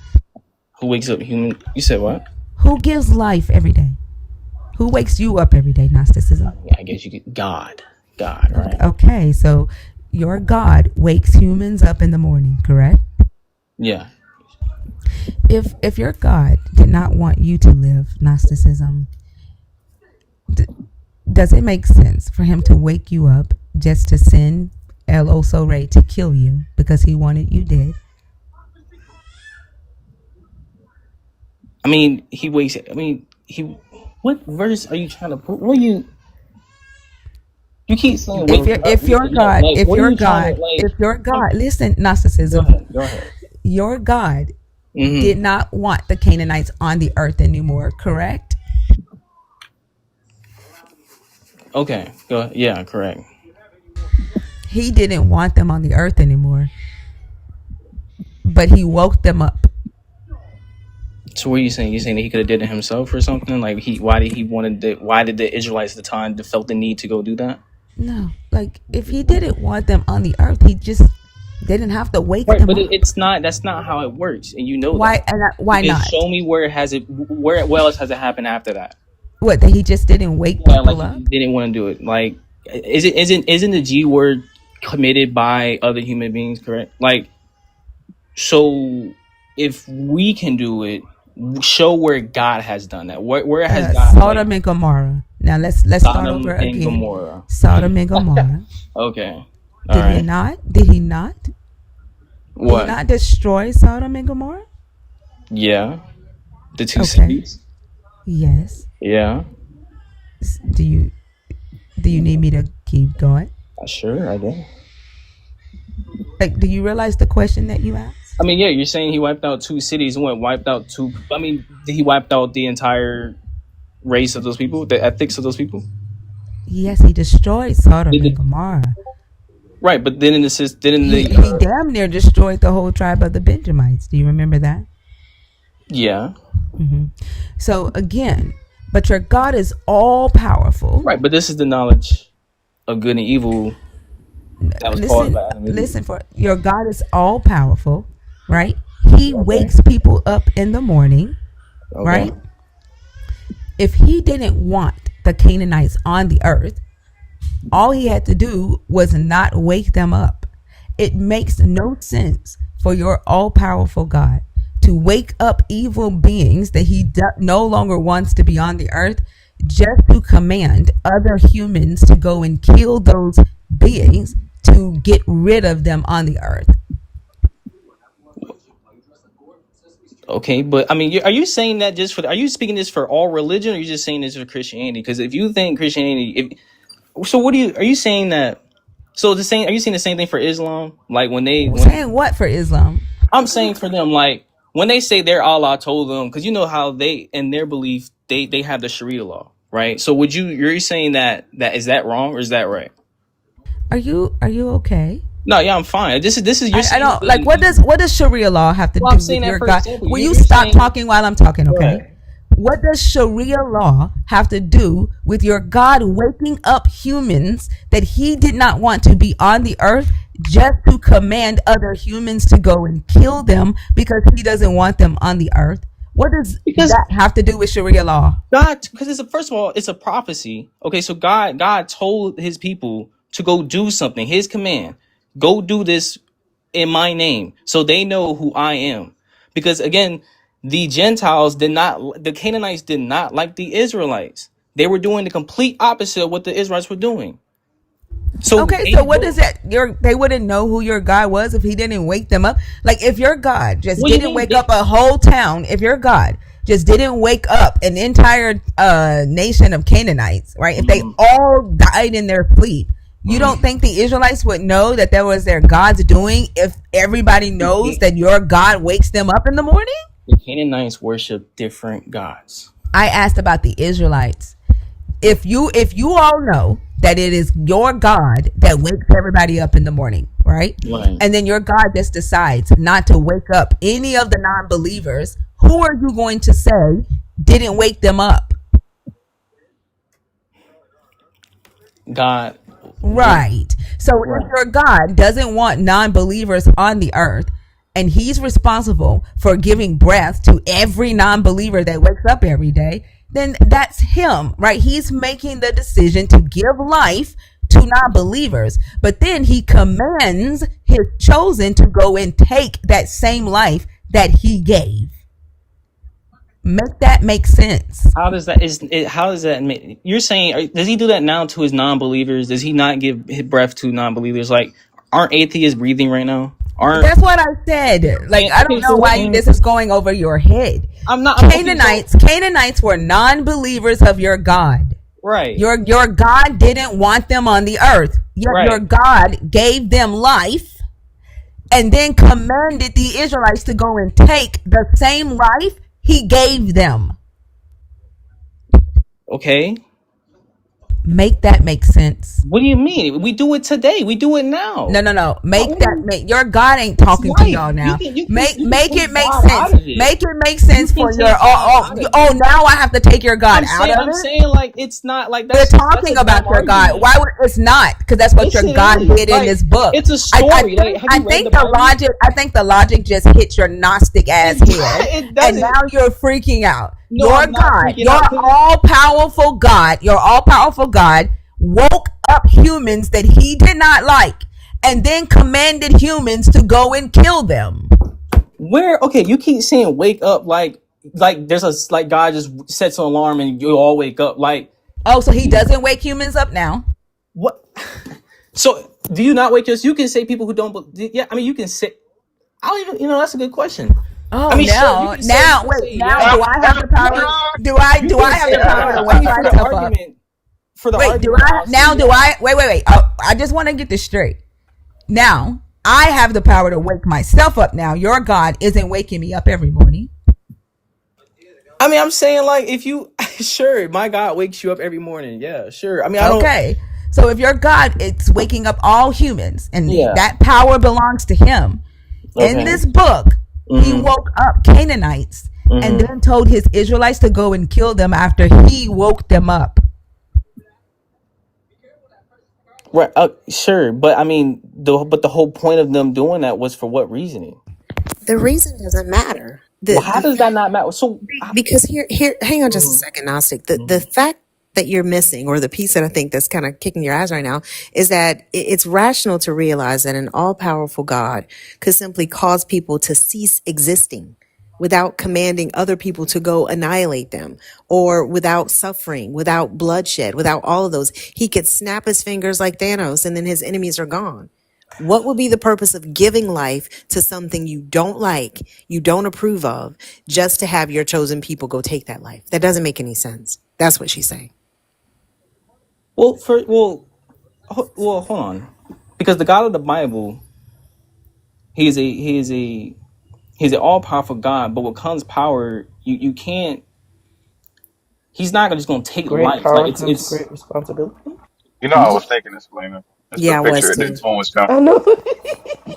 Who wakes up human? You said what? Who gives life every day? Who wakes you up every day? Gnosticism. Yeah, I guess you get God, right? Okay, so your God wakes humans up in the morning, correct? Yeah. If your God did not want you to live, Gnosticism, does it make sense for him to wake you up just to send El Oso Rey to kill you because he wanted you dead? I mean, he wakes. I mean, he. What verse are you trying to put? What you? You keep saying If you're waking up, if your waking up. God, Like, if what are your you trying to God, like? if your God, listen, Go narcissism, ahead. Go ahead. your God did Mm-hmm. not want the Canaanites on the earth anymore, correct? Okay. Go ahead. Yeah. Correct. He didn't want them on the earth anymore, but he woke them up. So what are you saying? You saying that he could have did it himself or something? Like he? Why did he wanted? Why did the Israelites at the time felt the need to go do that? No, like if he didn't want them on the earth, he just didn't have to wake Right, them but up. it's not. That's not how it works, and you know that. Why? Why Because not? show me where it has it. Where else has it happened after that? What? That he just didn't wake Yeah, like people he up? didn't want to do it. Like, isn't the G word committed by other human beings? Correct. Like, so if we can do it, show where God has done that. Where has God like Sodom and Gomorrah. Now let's start over Sodom and again. Gomorrah? Sodom and Gomorrah. Okay, all Did he right. not? Did he not? Did he What? not destroy Sodom and Gomorrah? Yeah, the two Okay. cities. Yes. Yeah, Do you need me to keep going? sure, I did. Like, do you realize the question that you asked? I mean, yeah, you're saying he wiped out two cities. Wiped out two. I mean, he wiped out the entire race of those people, the ethics of those people. Yes, he destroyed Sodom Did and it, Gomorrah. right, but then in the He damn near destroyed the whole tribe of the Benjamites. Do you remember that? yeah, So again, but your God is all powerful. right, but this is the knowledge of good and evil that was caused Listen, by Adam and Eve. listen for your God is all powerful, right? He Okay, wakes people up in the morning, okay. right? If he didn't want the Canaanites on the earth, all he had to do was not wake them up. It makes no sense for your all powerful God to wake up evil beings that he no longer wants to be on the earth just to command other humans to go and kill those beings to get rid of them on the earth. Okay, but I mean, are you saying that just for? Are you speaking this for all religion, or are you just saying this for Christianity? Because if you think Christianity, so what do you? Are you saying that? So the same? Are you saying the same thing for Islam? Like when Saying what for Islam? I'm saying for them, like when they say their Allah told them, because you know how they in their belief they have the Sharia law, right? So would you're saying that is that wrong or is that right? Are you okay? No, yeah, I'm fine. This is you're I saying don't like what does Sharia law have to well, I'm do saying with that your for God? example. Will You, you you're stop saying talking while I'm talking, go okay? ahead. What does Sharia law have to do with your God waking up humans that he did not want to be on the earth just to command other humans to go and kill them because he doesn't want them on the earth? What does Because that have to do with Sharia law? God, because first of all, it's a prophecy. Okay, so God told his people to go do something. His command, go do this in my name, so they know who I am. Because again, the Gentiles did not, the Canaanites did not like the Israelites. They were doing the complete opposite of what the Israelites were doing. So Okay, they so what know. is that? They wouldn't know who your God was if he didn't wake them up. Like if your God just What do you didn't mean? wake up a whole town, if your God just didn't wake up an entire nation of Canaanites, right? If they all died in their sleep, you don't think the Israelites would know that that was their God's doing if everybody knows that your God wakes them up in the morning? The Canaanites worship different gods. I asked about the Israelites. If you all know that it is your God that wakes everybody up in the morning, right? Right. And then your God just decides not to wake up any of the non-believers, who are you going to say didn't wake them up? God. Right. So if Right. your God doesn't want non-believers on the earth and he's responsible for giving breath to every non-believer that wakes up every day, then that's him, right? He's making the decision to give life to non-believers, but then he commands his chosen to go and take that same life that he gave. Make that make sense. How does that how does that make, you're saying, does he do that now to his non-believers? Does he not give his breath to non-believers? Like, aren't atheists breathing right now? aren't. That's what I said. Like, I don't Okay, know so why this is going over your head. I'm not. Canaanites were non-believers of your God. Right. Your God didn't want them on the earth. Your God gave them life and then commanded the Israelites to go and take the same life he gave them. Okay. Make that make sense. What do you mean? We do it today. We do it now. No. Make your God ain't talking to y'all now. Make it make sense. Make it make sense for your now I have to take your God out of it. I'm saying like it's not like We're talking about your God. Why would it's not? Because that's what your God did in this book. It's a story. I think the logic just hit your Gnostic ass head, and now you're freaking out. Your God, your all-powerful God, woke up humans that he did not like, and then commanded humans to go and kill them. Where? Okay, you keep saying wake up like there's a like God just sets an alarm and you all wake up like. Oh, so he doesn't wake humans up now? What? So do you not wake us? You can say people who don't. Yeah, I mean you can say. I don't even. That's a good question. Oh, I mean, now, do I have the power? Do I have the power to wake myself up? For the wait, argument, wait. I just want to get this straight. Now, I have the power to wake myself up now. Your God isn't waking me up every morning. I mean, I'm saying like if you sure, my God wakes you up every morning. Yeah, sure. I mean, I don't. Okay. So if your God is waking up all humans and that power belongs to him, in this book, he woke up Canaanites and then told his Israelites to go and kill them after he woke them up. Right, sure, but I mean, the whole point of them doing that was for what reasoning? The reason doesn't matter. How does that not matter? So because here, hang on just a second, Gnostic. The fact that you're missing, or the piece that I think that's kind of kicking your ass right now, is that it's rational to realize that an all-powerful God could simply cause people to cease existing without commanding other people to go annihilate them, or without suffering, without bloodshed, without all of those. He could snap his fingers like Thanos and then his enemies are gone. What would be the purpose of giving life to something you don't like, you don't approve of, just to have your chosen people go take that life? That doesn't make any sense. That's what she's saying. Well, hold on, because the God of the Bible, he's an all powerful God, but what comes power, you can't. He's not just gonna take Great life. power Like comes great responsibility. I was thinking this, Lena. It's the Yeah, I was picture too. that Tone was coming. I know.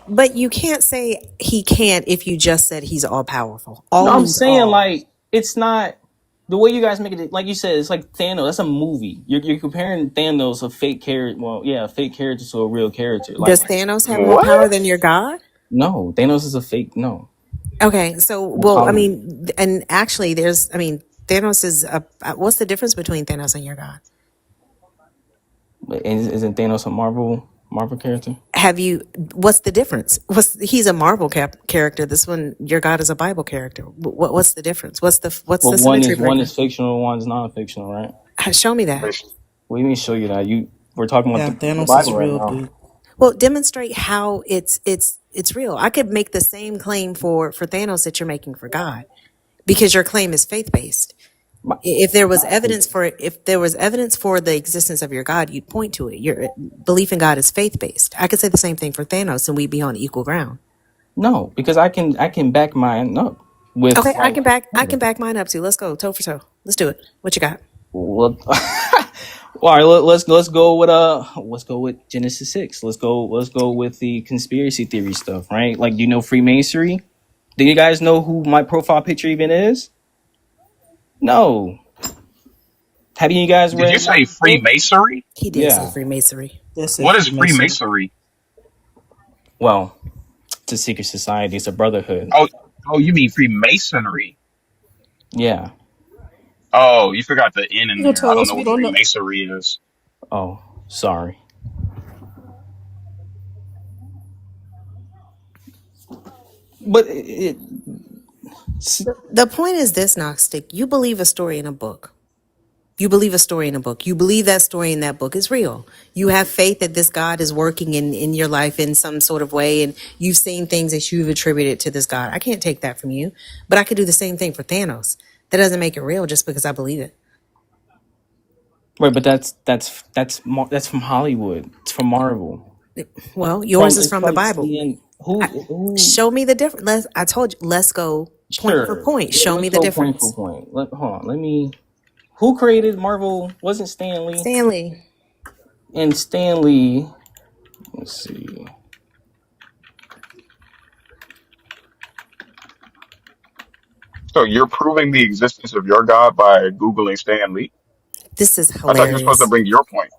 But you can't say he can't if you just said he's all powerful. No, All I'm means saying all. like it's not the way you guys make it. Like you said, it's like Thanos. That's a movie. You're comparing Thanos, a fake character. Well, yeah, a fake character to a real character. Like Does Thanos have more power What? than your God? no, Thanos is a fake. No, Okay, so, well, I mean, and actually, Thanos is what's the difference between Thanos and your God? isn't Thanos a Marvel character? What's the difference? He's a Marvel character. This one, your God is a Bible character. What's the difference? What's the Well, symmetry one breaker? is fictional, one's non-fictional, right? Show me that. What do you mean show you that? We're talking Yeah, about the Thanos is Bible right real, now. dude. Well, demonstrate how it's real. I could make the same claim for Thanos that you're making for God, because your claim is faith based. If there was evidence for the existence of your God, you'd point to it. Your belief in God is faith based. I could say the same thing for Thanos, and we'd be on equal ground. No, because I can back mine up with Okay, I can back mine up too. Let's go toe for toe. Let's do it. What you got? Well, all right. Let's go with Genesis 6. Let's go with the conspiracy theory stuff, right? Like, you know, Freemasonry. Do you guys know who my profile picture even is? No. Have you guys read? Did you say Freemasonry? He did say Yeah. Freemasonry. What is Freemasonry? Well, it's a secret society. It's a brotherhood. Oh, you mean Freemasonry? Yeah. Oh, you forgot the N in You gonna there. I tell don't us know we what don't know? Freemasonry is. Oh, sorry. But The point is this, Gnostic. You believe a story in a book. You believe a story in a book. You believe that story in that book is real. You have faith that this God is working in your life in some sort of way, and you've seen things that you've attributed to this God. I can't take that from you, but I could do the same thing for Thanos. That doesn't make it real just because I believe it. Right, but that's from Hollywood. It's from Marvel. Well, yours From is it's from the from Bible. seeing who. Show me the difference. I told you, let's go point for Sure, point. Show me let's the go point for difference. point. Hold on, let me. Who created Marvel? Wasn't Stan Lee? Stanley. And Stan Lee. Let's see. So you're proving the existence of your God by Googling Stan Lee? This is I thought you were supposed to hilarious. bring your point.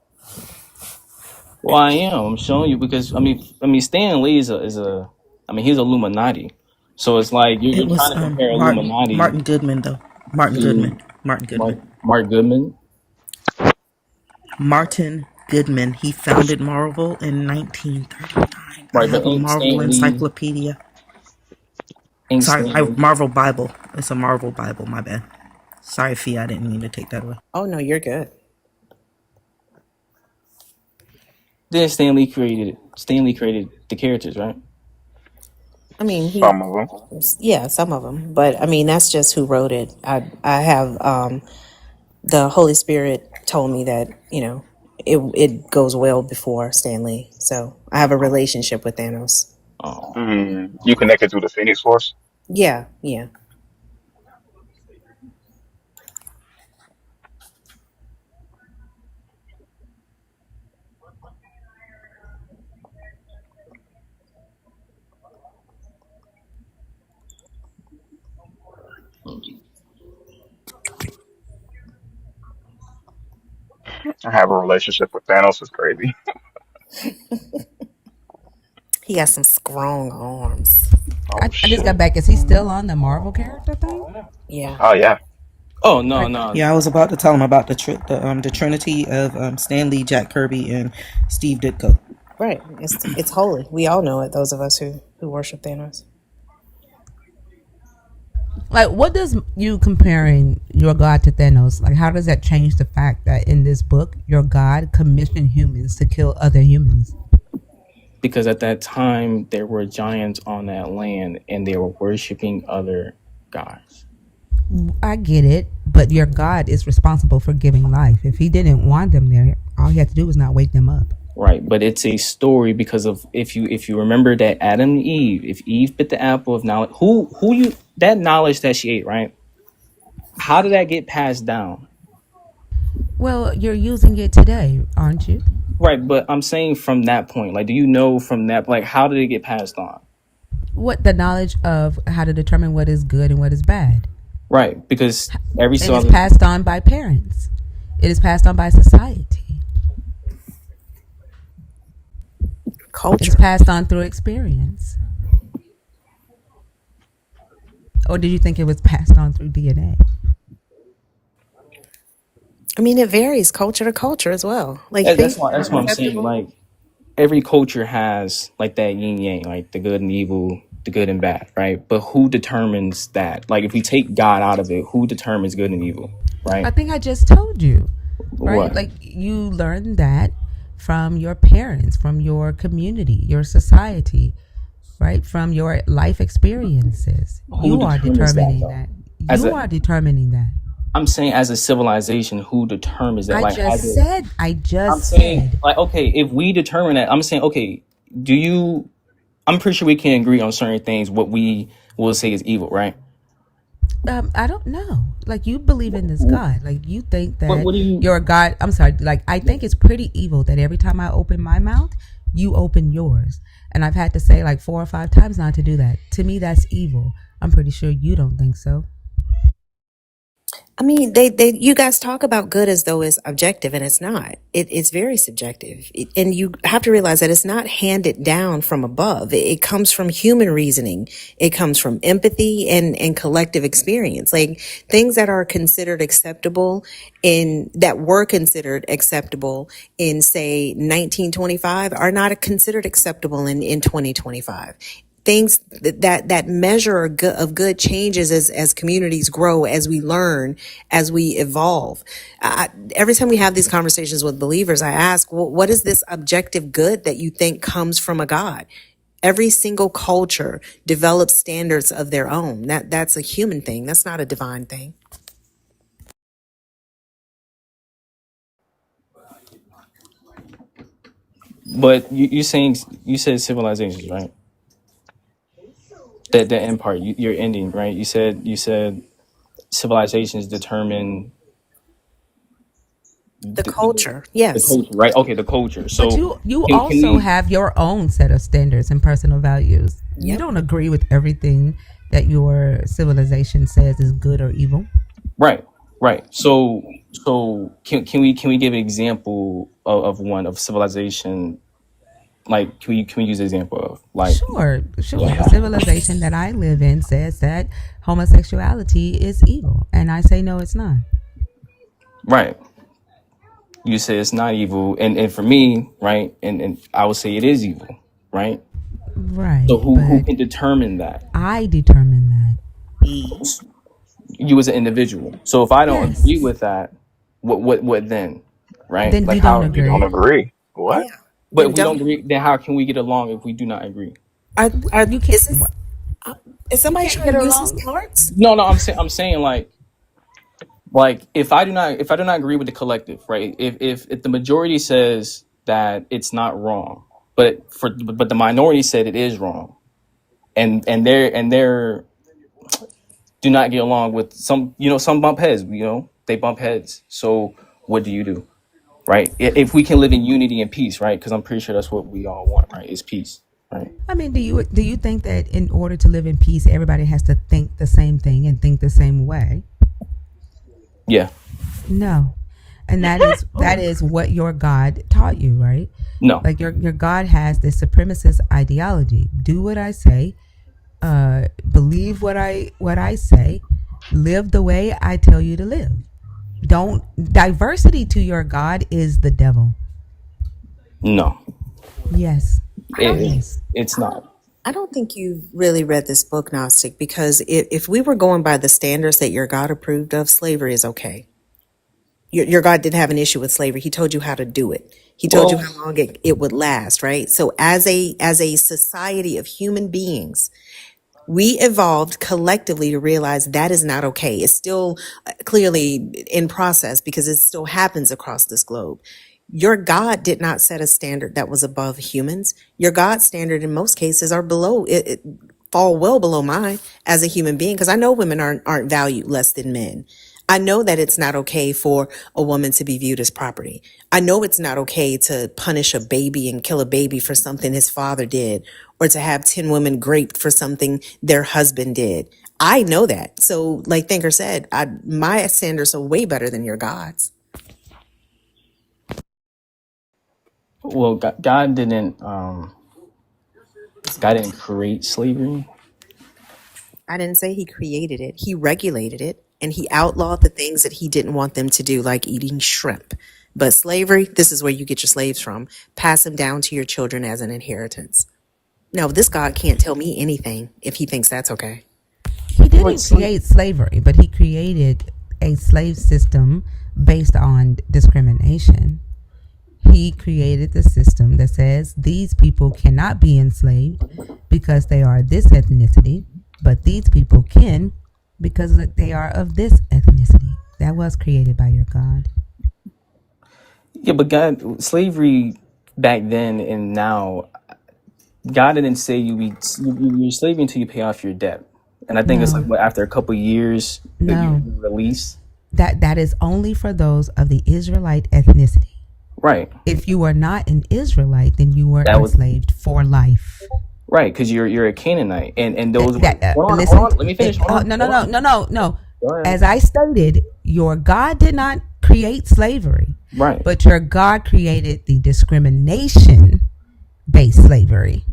Well, I am. I'm showing you because I mean, Stan Lee is a. I mean, he's Illuminati. So it's like It you're was trying to compare Martin Illuminati Goodman though. Martin to Goodman. Martin Goodman. Mark Goodman. Martin Goodman. He founded Marvel in 1939. I Right, but have a Marvel encyclopedia. Ain't Sorry, Stan Lee, Marvel Bible. It's a Marvel Bible. My bad. Sorry, Fee. I didn't mean to take that away. Oh no, you're good. then Stanley created the characters, right? I mean, Some of them. yeah, some of them, but I mean, that's just who wrote it. I have the Holy Spirit told me that it goes well before Stanley, so I have a relationship with Thanos. Oh, You connected to the Phoenix Force? Yeah, yeah. I have a relationship with Thanos. It's crazy. He has some strong arms. Oh I just got shit. back. Is he still on the Marvel character thing? Yeah. Oh yeah. oh no, Like, no. Yeah, I was about to tell him about the Trinity of Stan Lee, Jack Kirby, and Steve Ditko. Right. It's holy. We all know it. Those of us who worship Thanos. what does you comparing your God to Thanos? Like, how does that change the fact that in this book, your God commissioned humans to kill other humans? Because at that time there were giants on that land, and they were worshiping other gods. I get it, but your God is responsible for giving life. If he didn't want them there, all he had to do was not wake them up. Right, but it's a story because of if you remember that Adam and Eve, if Eve bit the apple of knowledge, who you that knowledge that she ate, right? How did that get passed down? Well, you're using it today, aren't you? Right, but I'm saying from that point, like, do you know from that, like, how did it get passed on? What the knowledge of how to determine what is good and what is bad. Right, because every It so is often, passed on by parents. It is passed on by society. Culture. It's passed on through experience. Or did you think it was passed on through DNA? I mean, it varies culture to culture as well. Like that's things why that that's are what I'm saying. acceptable. Like, every culture has like that yin yang, like the good and evil, the good and bad, right? But who determines that? Like, if we take God out of it, who determines good and evil, I right? think I just told you, right? What? Like, you learn that from your parents, from your community, your society, right? From your life experiences. Who You are determines that, determining though? that. As You a, are determining that. I'm saying, as a civilization, who determines that? I Like, just as a, said, I I'm just saying, said. like, okay, if we determine that, I'm saying, okay, do you? I'm pretty sure we can agree on certain things. What we will say is evil, right? I don't know. Like, you believe in this God. Like, you think that What do you? you're a God. I'm sorry. Like, I think it's pretty evil that every time I open my mouth, you open yours. And I've had to say like 4 or 5 times not to do that. To me, that's evil. I'm pretty sure you don't think so. I mean, you guys talk about good as though it's objective, and it's not. It's very subjective, and you have to realize that it's not handed down from above. It comes from human reasoning. It comes from empathy and collective experience. Like things that are considered acceptable that were considered acceptable in say 1925 are not considered acceptable in 2025. things that measure of good changes as communities grow, as we learn, as we evolve. Every time we have these conversations with believers, I ask, well, what is this objective good that you think comes from a God? Every single culture develops standards of their own. That's a human thing. That's not a divine thing. But you said civilizations, right? That the end part, you're ending, right? You said civilizations determine The the, culture, the yes. culture, right? Okay, the culture. But So you can also we? have your own set of standards and personal values. You Yep. don't agree with everything that your civilization says is good or evil. Right, right. So can we give an example of one of civilization? Like, can we use an example of like? Sure, sure. The Yeah. civilization that I live in says that homosexuality is evil, and I say no, it's not. Right. You say it's not evil, and for me, right, and I would say it is evil, right? So Right, who but can determine that? I determine that. You as an individual. So if I don't agree Yes. with that, what then? Right? Then Like you don't how? You don't agree. agree? What? Yeah. But Then if we don't don't. agree, then how can we get along if we do not agree? You can't. Is this, is You somebody can't trying get to use his along. cards? No, no, I'm saying like if I do not agree with the collective, right? If the majority says that it's not wrong, but the minority said it is wrong, and they're do not get along with some bump heads, they bump heads. So what do you do, right? If we can live in unity and peace, right? Because I'm pretty sure that's what we all want, right? Is peace, right? I mean, do you think that in order to live in peace, everybody has to think the same thing and think the same way? Yeah. No. And that is what your God taught you, right? No. Like your God has this supremacist ideology. Do what I say, believe what I say, live the way I tell you to live. Don't Diversity to your God is the devil. No. Yes. It, Yes. it's not. I don't think you've really read this book, Gnostic, because if we were going by the standards that your God approved of, slavery is okay. Your God didn't have an issue with slavery. He told you how to do it. He told you Well, how long it would last, right? So as a society of human beings, we evolved collectively to realize that is not okay. It's still clearly in process because it still happens across this globe. Your God did not set a standard that was above humans. Your God standard in most cases are below it fall well below mine as a human being because I know women aren't valued less than men. I know that it's not okay for a woman to be viewed as property. I know it's not okay to punish a baby and kill a baby for something his father did, or to have 10 women raped for something their husband did. I know that. So, like Thinker said, my standards are way better than your God's. well, God didn't create slavery. I didn't say he created it. He regulated it and he outlawed the things that he didn't want them to do, like eating shrimp. But slavery, this is where you get your slaves from. Pass them down to your children as an inheritance. No, this God can't tell me anything if he thinks that's okay. He But didn't create slavery, but he created a slave system based on discrimination. He created the system that says these people cannot be enslaved because they are this ethnicity, but these people can because they are of this ethnicity. That was created by your God. yeah, but God, slavery back then and now, God didn't say you're slaving until you pay off your debt. And I think it's like No, what after a couple years that no. you're released. That is only for those of the Israelite ethnicity. Right. If you are not an Israelite, then you were That was enslaved for life. right because you're a Canaanite, and those were Listen, hold on, let me finish. Hold on, no, no, hold no, on. no, no, no. Go ahead. As I stated, your God did not create slavery, Right. but your God created the discrimination-based slavery.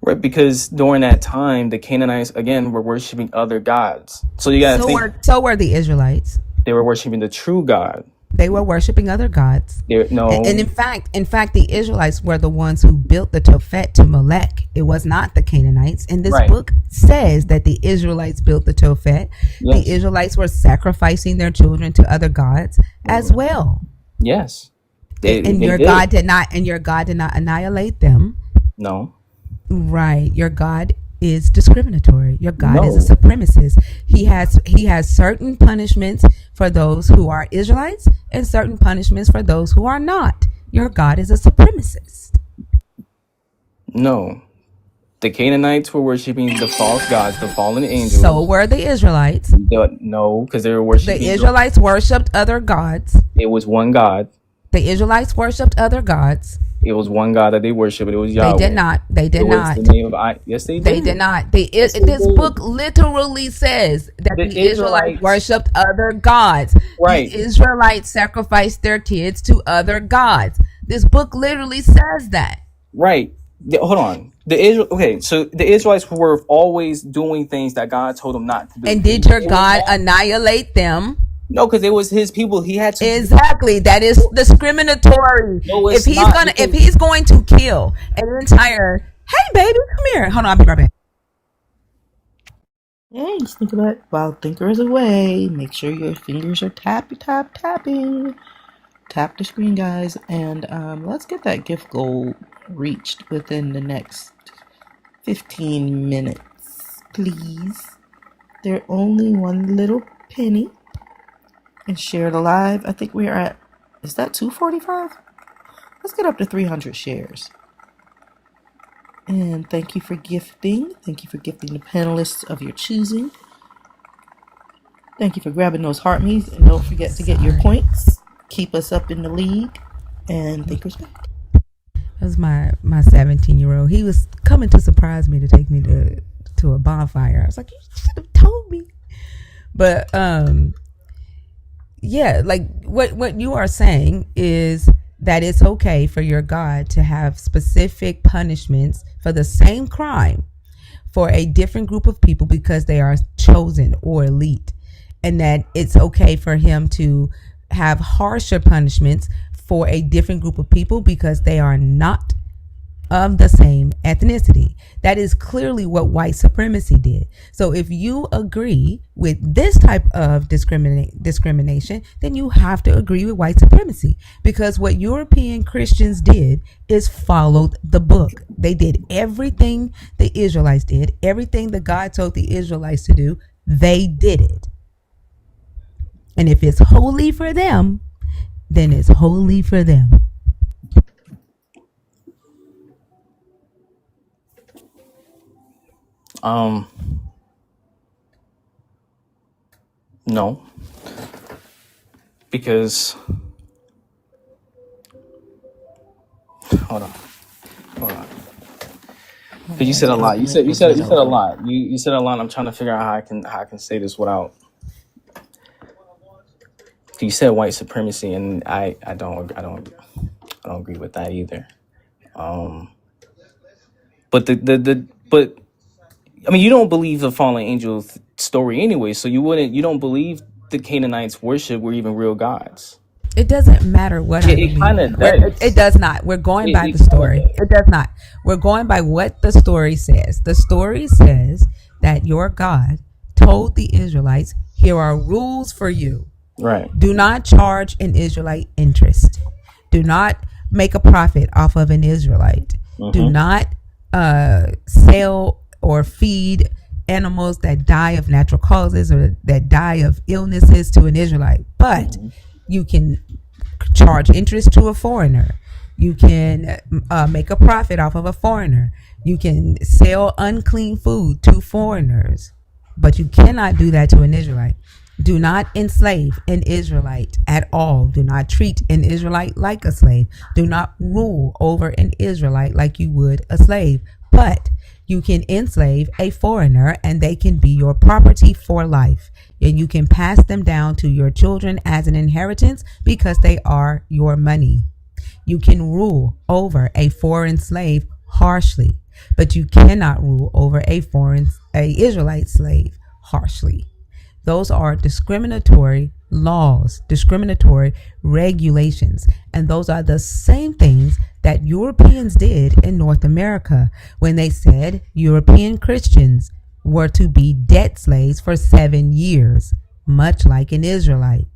Right, because during that time, the Canaanites again were worshiping other gods. So you gotta think So were the Israelites. they were worshiping the true God. They were worshiping other gods. And No, in fact, the Israelites were the ones who built the Tophet to Molech. It was not the Canaanites. And this right? book says that the Israelites built the Tophet. The Yes, Israelites were sacrificing their children to other gods as well. yes, And they your did. God did not. And your God did not annihilate them. No, Right. Your God is discriminatory. Your God is no, a supremacist. He has certain punishments for those who are Israelites and certain punishments for those who are not. Your God is a supremacist. no. The Canaanites were worshiping the false gods, the fallen So angels. were the Israelites. No, because they were The worshiping. Israelites worshipped other gods. It was one God. The Israelites worshipped other gods. It was one God that they worshiped. It was They did Yahweh. not. They did It was the not. name of I. Yes, they They did. did not. Yes, they This did. book literally says that The the Israelites Israelites, worshipped other gods. right, The Israelites sacrificed their kids to other gods. This book literally says that. right. Hold on. Okay, so the Israelites were always doing things that God told them not to do. And did your It was God not, annihilate them? no, because it was His people. He had to. Exactly. That is discriminatory. No, it's not If because he's going to kill an entire, hey baby, come here. Hold on, I'll be right back. Hey, think about it. While thinker is away, make sure your fingers are tapping. Tap the screen, guys, and let's get that gift goal reached within the next 15 minutes, please. They're only one little penny. And share it alive. I think we are at, is that 245? Let's get up to 300 shares. And thank you for gifting. Thank you for gifting the panelists of your choosing. Thank you for grabbing those heart me's. And don't forget to get your points. Keep us up in the league. And thinkers back. That was my 17-year-old. He was coming to surprise me to take me to a bonfire. I was like, you should have told me. But yeah, like what you are saying is that it's okay for your God to have specific punishments for the same crime for a different group of people because they are chosen or elite, and that it's okay for him to have harsher punishments for a different group of people because they are not of the same ethnicity. That is clearly what white supremacy did. So if you agree with this type of discrimination, then you have to agree with white supremacy, because what European Christians did is followed the book. They did everything the Israelites did, everything that God told the Israelites to do, they did it. And if it's holy for them, then it's holy for them. No, because hold on, hold on. Because you said a lot. You said a lot. You said a lot. I'm trying to figure out how I can say this without. You said white supremacy, and I don't agree with that either. But but I mean, you don't believe the fallen angel story anyway, so you don't believe the Canaanites worship were even real gods. It doesn't matter what I It kind believe. of does. It does not. We're going by It the kind of story. does. It does not. We're going by what the story says. The story says that your God told the Israelites, here are rules for you. Right. Do not charge an Israelite interest. Do not make a profit off of an Israelite. Do not sell or feed animals that die of natural causes or that die of illnesses to an Israelite. But you can charge interest to a foreigner. You can make a profit off of a foreigner. You can sell unclean food to foreigners. But you cannot do that to an Israelite. Do not enslave an Israelite at all. Do not treat an Israelite like a slave. Do not rule over an Israelite like you would a slave. But you can enslave a foreigner and they can be your property for life. And you can pass them down to your children as an inheritance because they are your money. You can rule over a foreign slave harshly, but you cannot rule over a Israelite slave harshly. Those are discriminatory laws, discriminatory regulations. And those are the same things that Europeans did in North America when they said European Christians were to be debt slaves for 7 years, much like an Israelite.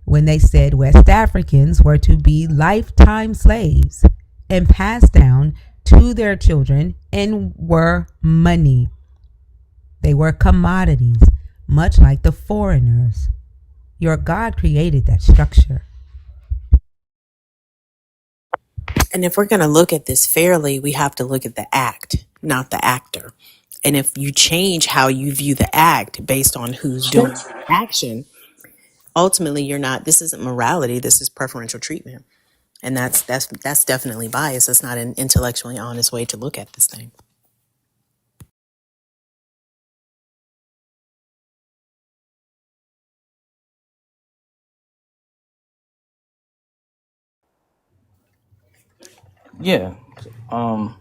When they said West Africans were to be lifetime slaves and passed down to their children and were money. They were commodities, much like the foreigners. Your God created that structure. And if we're going to look at this fairly, we have to look at the act, not the actor. And if you change how you view the act based on who's doing the action, ultimately you're not, this isn't morality, this is preferential treatment. And that's definitely bias. That's not an intellectually honest way to look at this thing. Yeah. Um,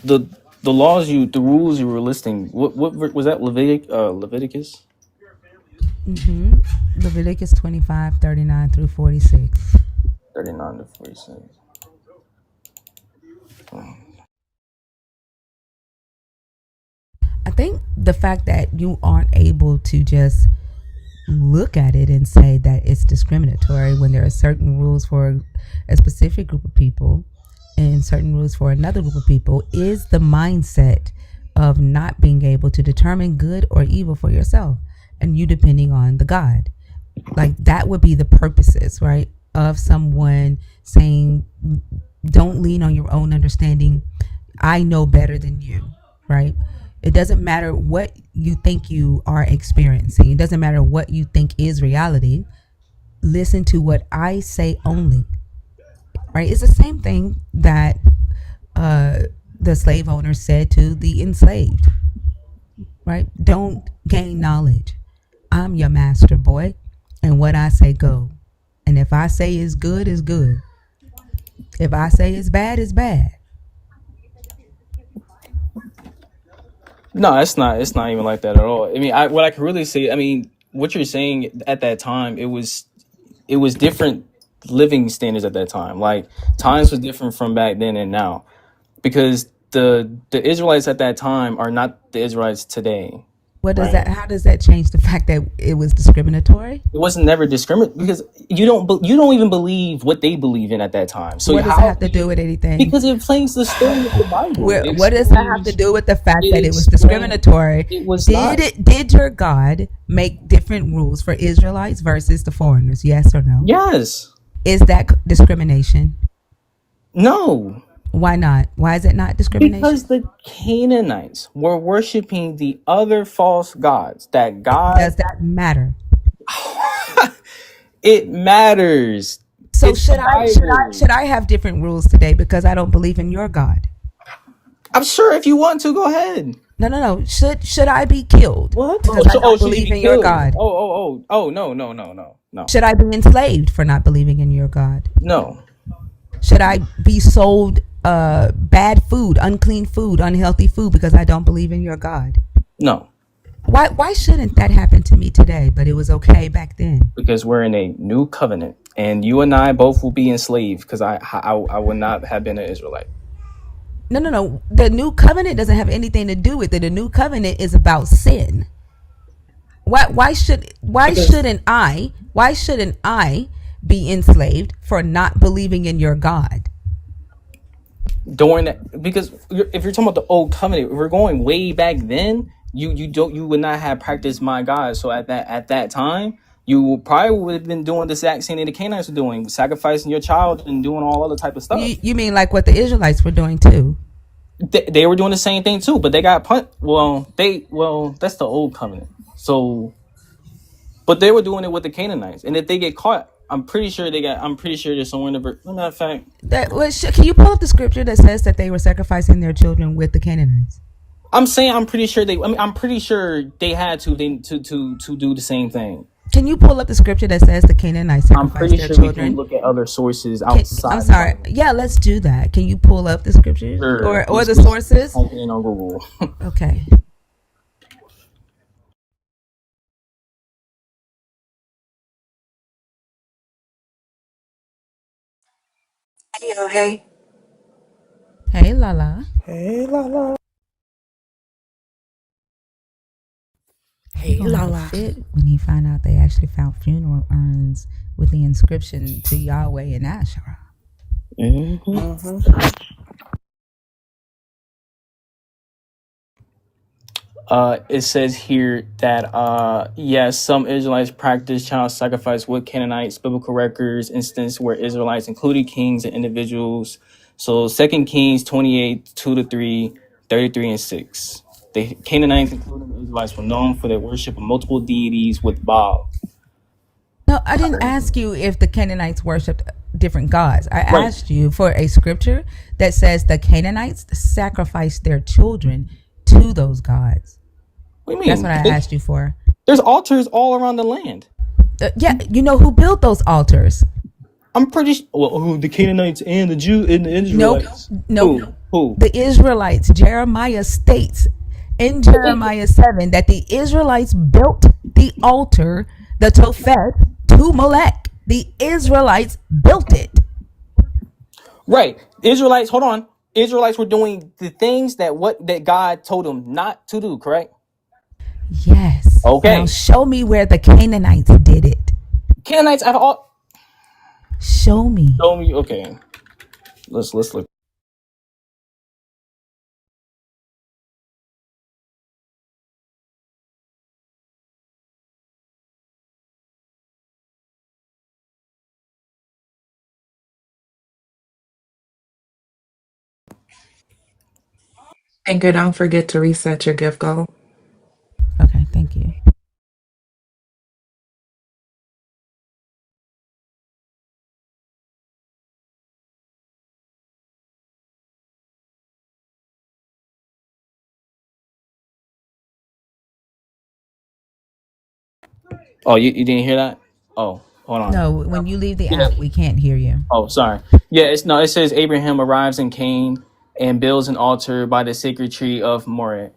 the the rules you were listing. What was that? Leviticus. Leviticus 25:39 through 46. 39 to 46. I think the fact that you aren't able to just look at it and say that it's discriminatory when there are certain rules for a specific group of people and certain rules for another group of people is the mindset of not being able to determine good or evil for yourself, and you depending on the God. Like, that would be the purposes, right, of someone saying, don't lean on your own understanding. I know better than you, right? It doesn't matter what you think you are experiencing. It doesn't matter what you think is reality. Listen to what I say only, right? It's the same thing that the slave owner said to the enslaved, right? Don't gain knowledge. I'm your master, boy. And what I say, go. And if I say is good, is good. If I say it's bad, it's bad. No, it's not. It's not even like that at all. I mean, what I can really say. I mean, what you're saying at that time, it was different living standards at that time. Like, times was different from back then and now, because the Israelites at that time are not the Israelites today. What does Right? that? How does that change the fact that it was discriminatory? It wasn't never discriminate, because you don't even believe what they believe in at that time. So What does it have to do with anything? Because it explains the story of the Bible. What does that have to do with the fact that it was explains- discriminatory? it was not. Did your God make different rules for Israelites versus the foreigners? Yes or no? Yes. Is that discrimination? No. Why not? Why is it not discrimination? Because the Canaanites were worshiping the other false gods that God. Does that matter? It matters. So It's should the should Bible. I have different rules today because I don't believe in your God? I'm sure if you want to, go ahead. No. Should I be killed? What? Because I don't should he believe be in your killed? God. Oh, no. Should I be enslaved for not believing in your God? No. Should I be sold bad food, unclean food, unhealthy food because I don't believe in your God? No. Why shouldn't that happen to me today, but it was okay back then? Because we're in a new covenant, and you and I both will be enslaved, because I would not have been an Israelite. No. The new covenant doesn't have anything to do with it. The new covenant is about sin. Why shouldn't I be enslaved for not believing in your God? During that, because if you're talking about the old covenant, if we're going way back then, you would not have practiced my God. So at that time, you probably would have been doing the exact same thing the Canaanites were doing, sacrificing your child and doing all other type of stuff. You mean like what the Israelites were doing too? They were doing the same thing too, but they got that's the old covenant. So, but they were doing it with the Canaanites, and if they get caught, I'm pretty sure there's somewhere in the matter of fact. Can you pull up the scripture that says that they were sacrificing their children with the Canaanites? I'm pretty sure they had to do the same thing. Can you pull up the scripture that says the Canaanites I'm sacrificed pretty their sure children? we can look at other sources outside. I'm sorry. Yeah, let's do that. Can you pull up the scriptures or the sources? Type it in on Google. Okay. Hey, Hey, Lala. Hey, la la. He hey, gonna have a Lala. fit when he find out they actually found funeral urns with the inscription to Yahweh and Asherah. It says here that yes, some Israelites practice child sacrifice with Canaanites. Biblical records instance where Israelites included kings and individuals. So 2 Kings 28, 2-3, 33 and 6. The Canaanites, including the Israelites, were known for their worship of multiple deities with Baal. No, I didn't ask you if the Canaanites worshipped different gods. I Right. asked you for a scripture that says the Canaanites sacrificed their children to those gods. What do you mean? That's what I asked you for. There's altars all around the land. Yeah, you know who built those altars? I'm pretty sure. Well, who, the Canaanites and the Jew and the Nope. Israelites? Nope. Who? The Israelites. Jeremiah states in Jeremiah 7 that the Israelites built the altar, the Tophet, to Molech. The Israelites built it. Right. Israelites, hold on. Israelites were doing the things that God told them not to do, correct? Yes. Okay. Now show me where the Canaanites did it. Canaanites have all Show me. show me. Okay. Let's look. Anchor, don't forget to reset your gift goal. Okay, thank you. Oh, you didn't hear that? Oh, hold on. No, when you leave the Yeah. app, we can't hear you. Oh, sorry. Yeah, it says Abraham arrives in Canaan and builds an altar by the sacred tree of Moreh.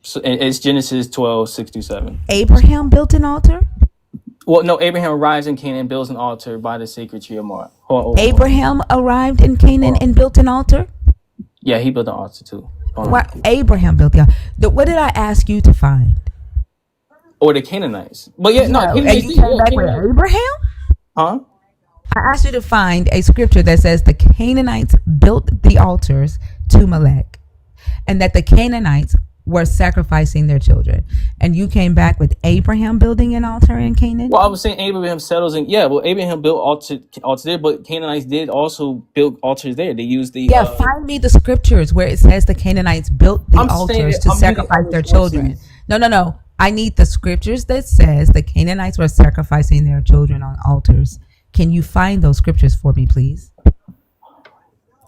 So it's Genesis 12:6-7. Abraham built an altar? Well, no, Abraham arrives in Canaan and builds an altar by the sacred tree of Moreh. Hold on. Abraham arrived in Canaan and built an altar? Yeah, he built an altar too. Hold on. Why Abraham built the altar? What did I ask you to find? Or the Canaanites. But yeah, no, No, and Canaanites, you came yeah, back with Canaanites. Abraham? Huh? I asked you to find a scripture that says the Canaanites built the altars to Molech and that the Canaanites were sacrificing their children. And you came back with Abraham building an altar in Canaan? Well, I was saying Abraham settles in. Yeah, well, Abraham built altars there, but Canaanites did also build altars there. They used the. Yeah, find me the scriptures where it says the Canaanites built the I'm saying altars that to I'm using sacrifice other their children. sources. No. I need the scriptures that says the Canaanites were sacrificing their children on altars. Can you find those scriptures for me, please?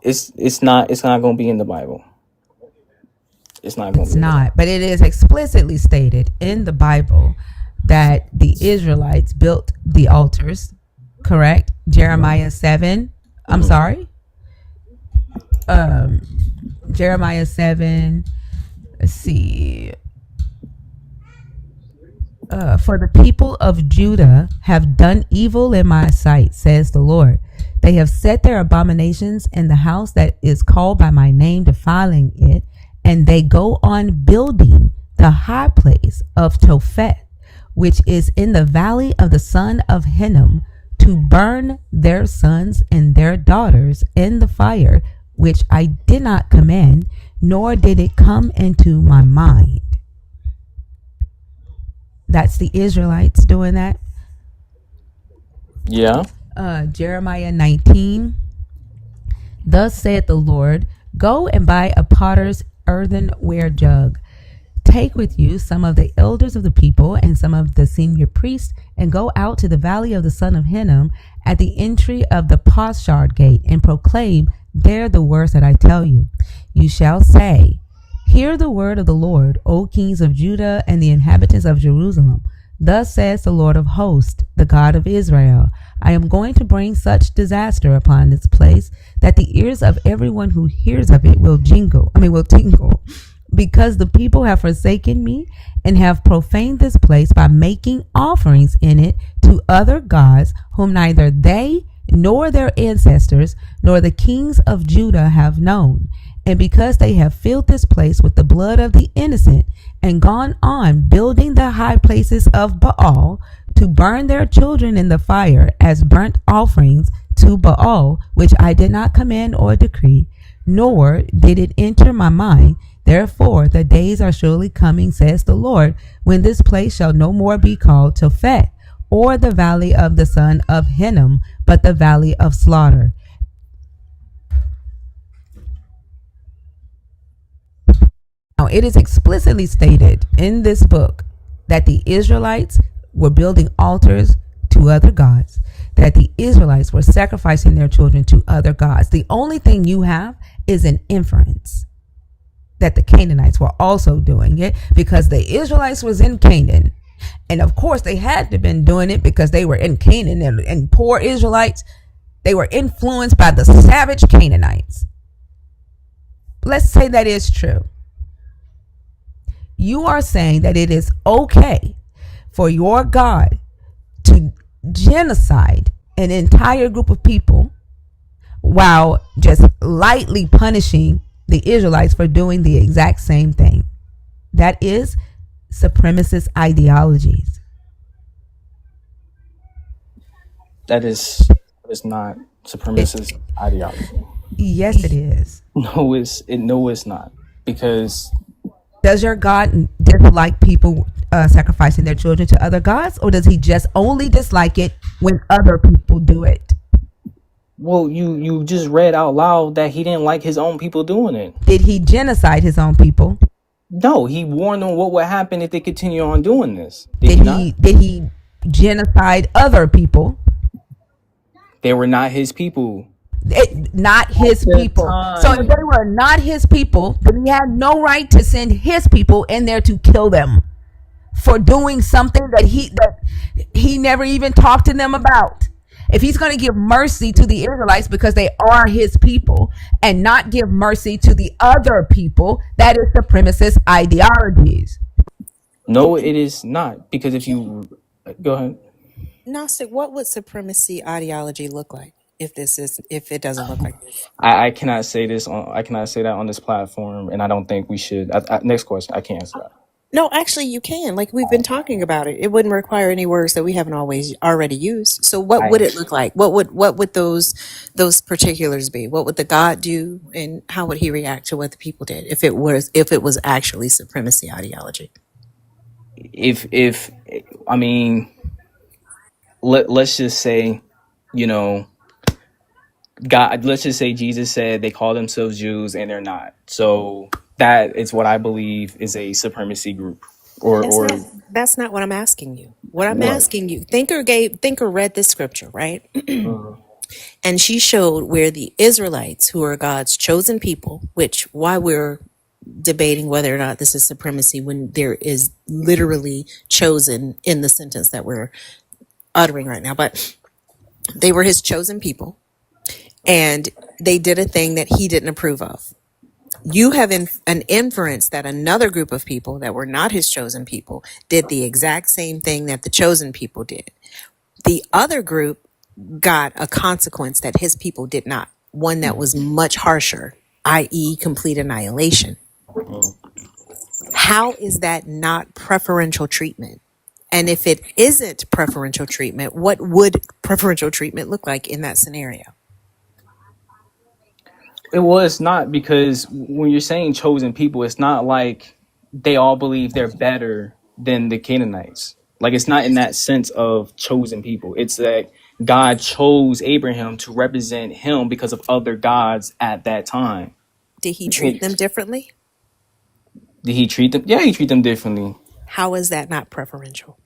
It's not going to be in the Bible. It's not going to It's be. not, but it is explicitly stated in the Bible that the Israelites built the altars, correct? Jeremiah 7. I'm sorry. Jeremiah 7. Let's see. For the people of Judah have done evil in my sight, says the Lord. They have set their abominations in the house that is called by my name, defiling it, and they go on building the high place of Tophet, which is in the valley of the son of Hinnom, to burn their sons and their daughters in the fire, which I did not command, nor did it come into my mind. That's the Israelites doing that. Yeah. Jeremiah 19. Thus saith the Lord, go and buy a potter's earthenware jug. Take with you some of the elders of the people and some of the senior priests, and go out to the valley of the son of Hinnom at the entry of the potsherd gate, and proclaim there the words that I tell you. You shall say, hear the word of the Lord, O kings of Judah and the inhabitants of Jerusalem. Thus says the Lord of hosts, the God of Israel, I am going to bring such disaster upon this place that the ears of everyone who hears of it will tingle, because the people have forsaken me and have profaned this place by making offerings in it to other gods whom neither they nor their ancestors, nor the kings of Judah have known. And because they have filled this place with the blood of the innocent, and gone on building the high places of Baal, to burn their children in the fire as burnt offerings to Baal, which I did not command or decree, nor did it enter my mind. Therefore the days are surely coming, says the Lord, when this place shall no more be called Tophet, or the valley of the son of Hinnom, but the valley of slaughter. Now, it is explicitly stated in this book that the Israelites were building altars to other gods, that the Israelites were sacrificing their children to other gods. The only thing you have is an inference that the Canaanites were also doing it, because the Israelites was in Canaan. And of course they had to have been doing it because they were in Canaan, and poor Israelites, they were influenced by the savage Canaanites. Let's say that is true. You are saying that it is okay for your God to genocide an entire group of people while just lightly punishing the Israelites for doing the exact same thing. That is supremacist ideologies. That is not supremacist ideology. Yes, it is. No, it's not. Because Does your God dislike people sacrificing their children to other gods, or does he just only dislike it when other people do it? well, you just read out loud that he didn't like his own people doing it. Did he genocide his own people? No, he warned them what would happen if they continue on doing this. Did he genocide other people? They were not his people. Not his people. Time. So if they were not his people, then he had no right to send his people in there to kill them for doing something that he never even talked to them about. If he's going to give mercy to the Israelites because they are his people, and not give mercy to the other people, that is supremacist ideologies. No, it is not. Because if you go ahead. Gnostic, what would supremacy ideology look like if it doesn't look like this? I cannot say that on this platform, and I don't think we should. Next question. I can't answer that. No, actually, you can. Like we've been talking about it. It wouldn't require any words that we haven't always already used. So, what would it look like? What would those particulars be? What would the God do, and how would he react to what the people did if it was actually supremacy ideology? If I mean, let's just say, God. Let's just say Jesus said they call themselves Jews and they're not. So that is what I believe is a supremacy group. That's not what I'm asking you. What I'm What? asking you, Thinker read this scripture, right? And she showed where the Israelites, who are God's chosen people, which why we're debating whether or not this is supremacy when there is literally chosen in the sentence that we're uttering right now, but they were his chosen people, and they did a thing that he didn't approve of. You have an inference that another group of people that were not his chosen people did the exact same thing that the chosen people did. The other group got a consequence that his people did not, one that was much harsher, i.e., complete annihilation. How is that not preferential treatment? And if it isn't preferential treatment, what would preferential treatment look like in that scenario? It was not, because when you're saying chosen people, it's not like they all believe they're better than the Canaanites. Like, it's not in that sense of chosen people. It's that God chose Abraham to represent him because of other gods at that time. Did he treat them differently? Did he treat them? Yeah, he treated them differently. How is that not preferential?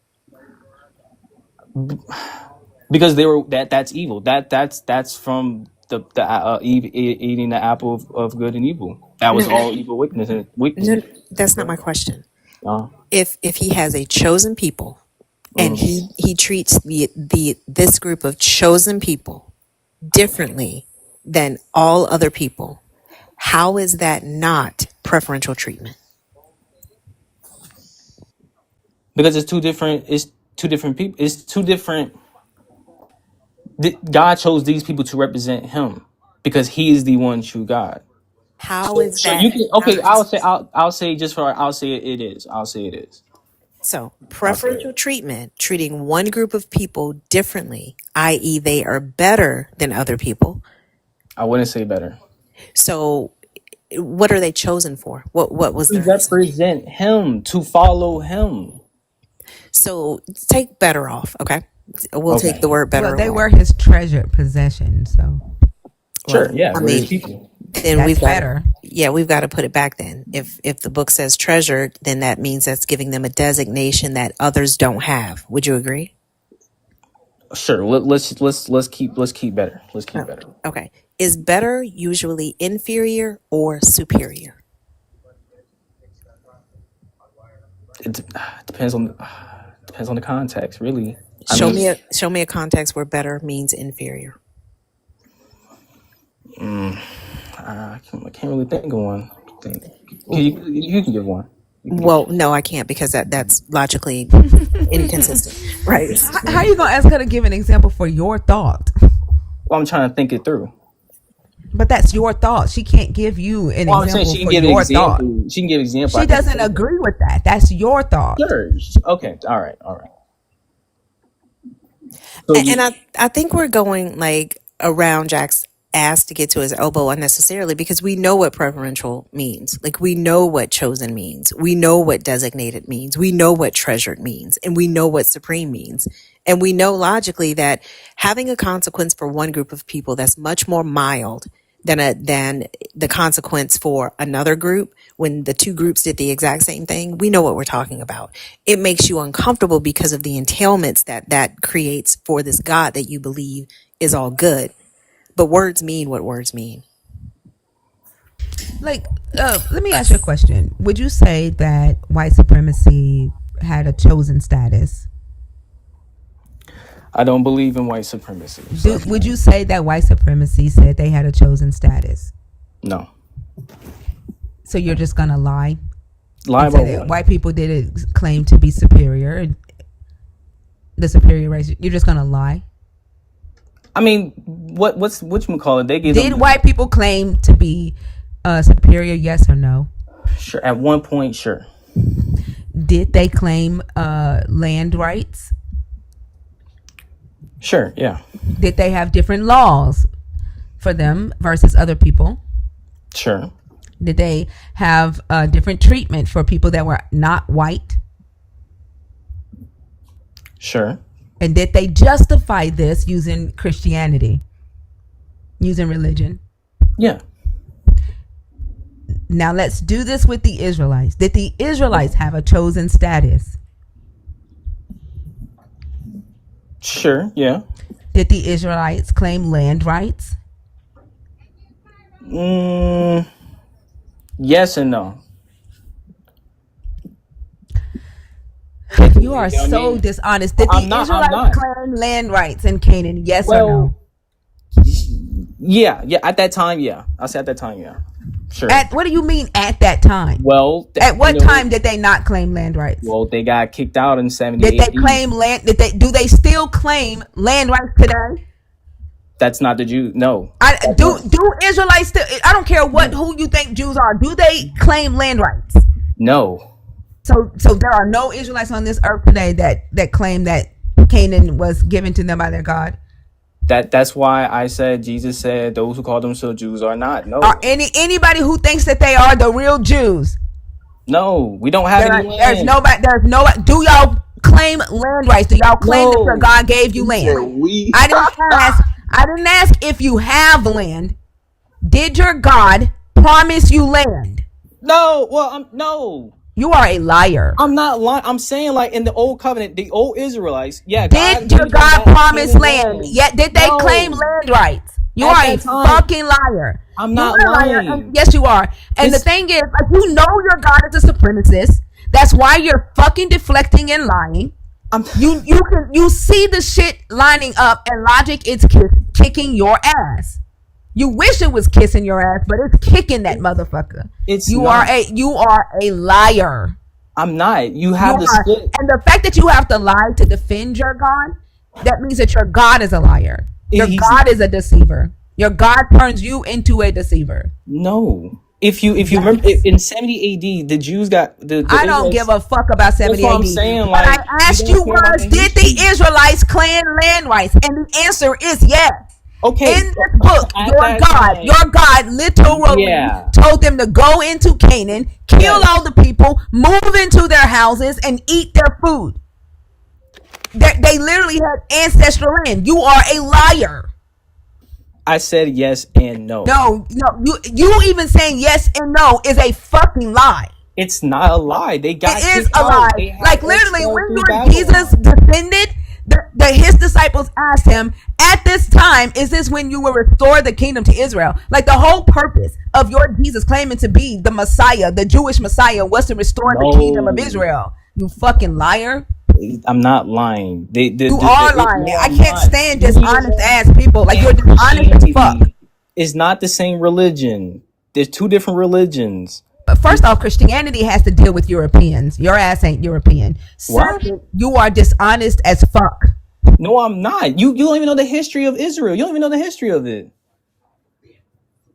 Because they were that's evil. That's from the Eve eating the apple of good and evil. That was all evil wickedness. No, that's not my question. Uh, If he has a chosen people and he treats this group of chosen people differently than all other people, how is that not preferential treatment? because it's two different people. It's two different. God chose these people to represent Him because He is the one true God. How is So that? you can okay. I'll say just for I'll say it is. I'll say it is. So, I'll say it. preferential treatment, treating one group of people differently, i.e., they are better than other people. I wouldn't say better. So, what are they chosen for? What was To their reason? represent Him, to follow Him. So, take better off, okay? We'll take Okay. the word better Well, they away. were his treasured possession, so Sure. Well, Yeah. I We're His mean, people. then that's we've got better. we've got to put it back then. If the book says treasured, then that means that's giving them a designation that others don't have. Would you agree? Sure. Let's keep better. Let's keep Oh, better. okay. Is better usually inferior or superior? It depends on the context, really. I Show mean, me a context where better means inferior. I can't really think of one. You can give one. You can give. Well, no, I can't because that's logically inconsistent, right? How are you gonna ask her to give an example for your thought? Well, I'm trying to think it through. But that's your thought. She can't give you an Well, I'm saying example she can for give an your thought. example. She can give an example. She doesn't agree with that. That's your thought. Sure. Okay. All right. So And I think we're going like around Jack's ass to get to his elbow unnecessarily because we know what preferential means. Like we know what chosen means. We know what designated means. We know what treasured means. And we know what supreme means. And we know logically that having a consequence for one group of people that's much more mild than the consequence for another group when the two groups did the exact same thing, we know what we're talking about. It makes you uncomfortable because of the entailments that creates for this God that you believe is all good. But words mean what words mean. Like, let me ask you a question. Would you say that white supremacy had a chosen status? I don't believe in white supremacy. So Would you say that white supremacy said they had a chosen status? no. So you're just gonna lie? Lie and say about that what? white people didn't claim to be superior, the superior race. You're just gonna lie? I mean, what you call it? They gave Did them, white people claim to be superior? Yes or no? sure, at one point, sure. Did they claim land rights? Sure, yeah. Did they have different laws for them versus other people? Sure. Did they have different treatment for people that were not white? Sure. And did they justify this using Christianity, using religion? Yeah. Now let's do this with the Israelites. Did the Israelites have a chosen status? Sure, yeah. Did the Israelites claim land rights? Yes and no. You are so dishonest. Did I'm the not. Israelites claim land rights in Canaan? Yes or no? Yeah. At that time, yeah. I'll say at that time, yeah. Sure. What do you mean at that time? Well, at what time did they not claim land rights? Well, they got kicked out in 70. Did they claim land? Do they still claim land rights today? That's not the Jew. No. Do Israelites still? I don't care who you think Jews are. Do they claim land rights? No. So there are no Israelites on this earth today that claim that Canaan was given to them by their God. That's why I said Jesus said those who call themselves Jews are not. No. Are anybody who thinks that they are the real Jews? No, we don't have any land. There's nobody. Do y'all claim land rights? Do y'all claim that your God gave you land? I didn't ask if you have land. Did your God promise you land? No. Well, no. You are a liar. I'm not lying. I'm saying like in the old covenant, the old Israelites, yeah. Did your God promise land? Yet did they claim land rights? You are a fucking liar. I'm not lying. Yes, you are. And the thing is, like, you know your God is a supremacist. That's why you're fucking deflecting and lying. You see the shit lining up, and logic is kicking your ass. You wish it was kissing your ass, but it's kicking that motherfucker. You are a liar. I'm not. You have the split. And the fact that you have to lie to defend your God, that means that your God is a liar. Your He's God is a deceiver. Your God turns you into a deceiver. no. If you remember Yes. in 70 AD, the Jews got the I don't give Israelites. a fuck about That's 70 what I'm AD. saying. What I Like, you asked don't you care about was, the did the history. Israelites claim land rights? And the answer is yes. Okay, In this book, at that time, your God literally yeah, told them to go into Canaan, kill all yes. the people, move into their houses, and eat their food. They literally had ancestral land. You are a liar. I said yes and no. No, you even saying yes and no is a fucking lie. It's not a lie. They got It is kicked a out. lie. They had Like literally, expelled when through you and Jesus Babylon. descended, his disciples asked him, "At this time, is this when you will restore the kingdom to Israel?" Like the whole purpose of your Jesus claiming to be the Messiah, the Jewish Messiah, was to restore the kingdom of No, Israel. You fucking liar. I'm not lying. You are lying. No, I I'm can't not. stand dishonest Judaism ass people. Like you're and dishonest as fuck. Christianity is not the same religion. There's two different religions. But first off, Christianity has to deal with Europeans. Your ass ain't European. What? Second, you are dishonest as fuck. No, I'm not. You don't even know the history of Israel. You don't even know the history of it.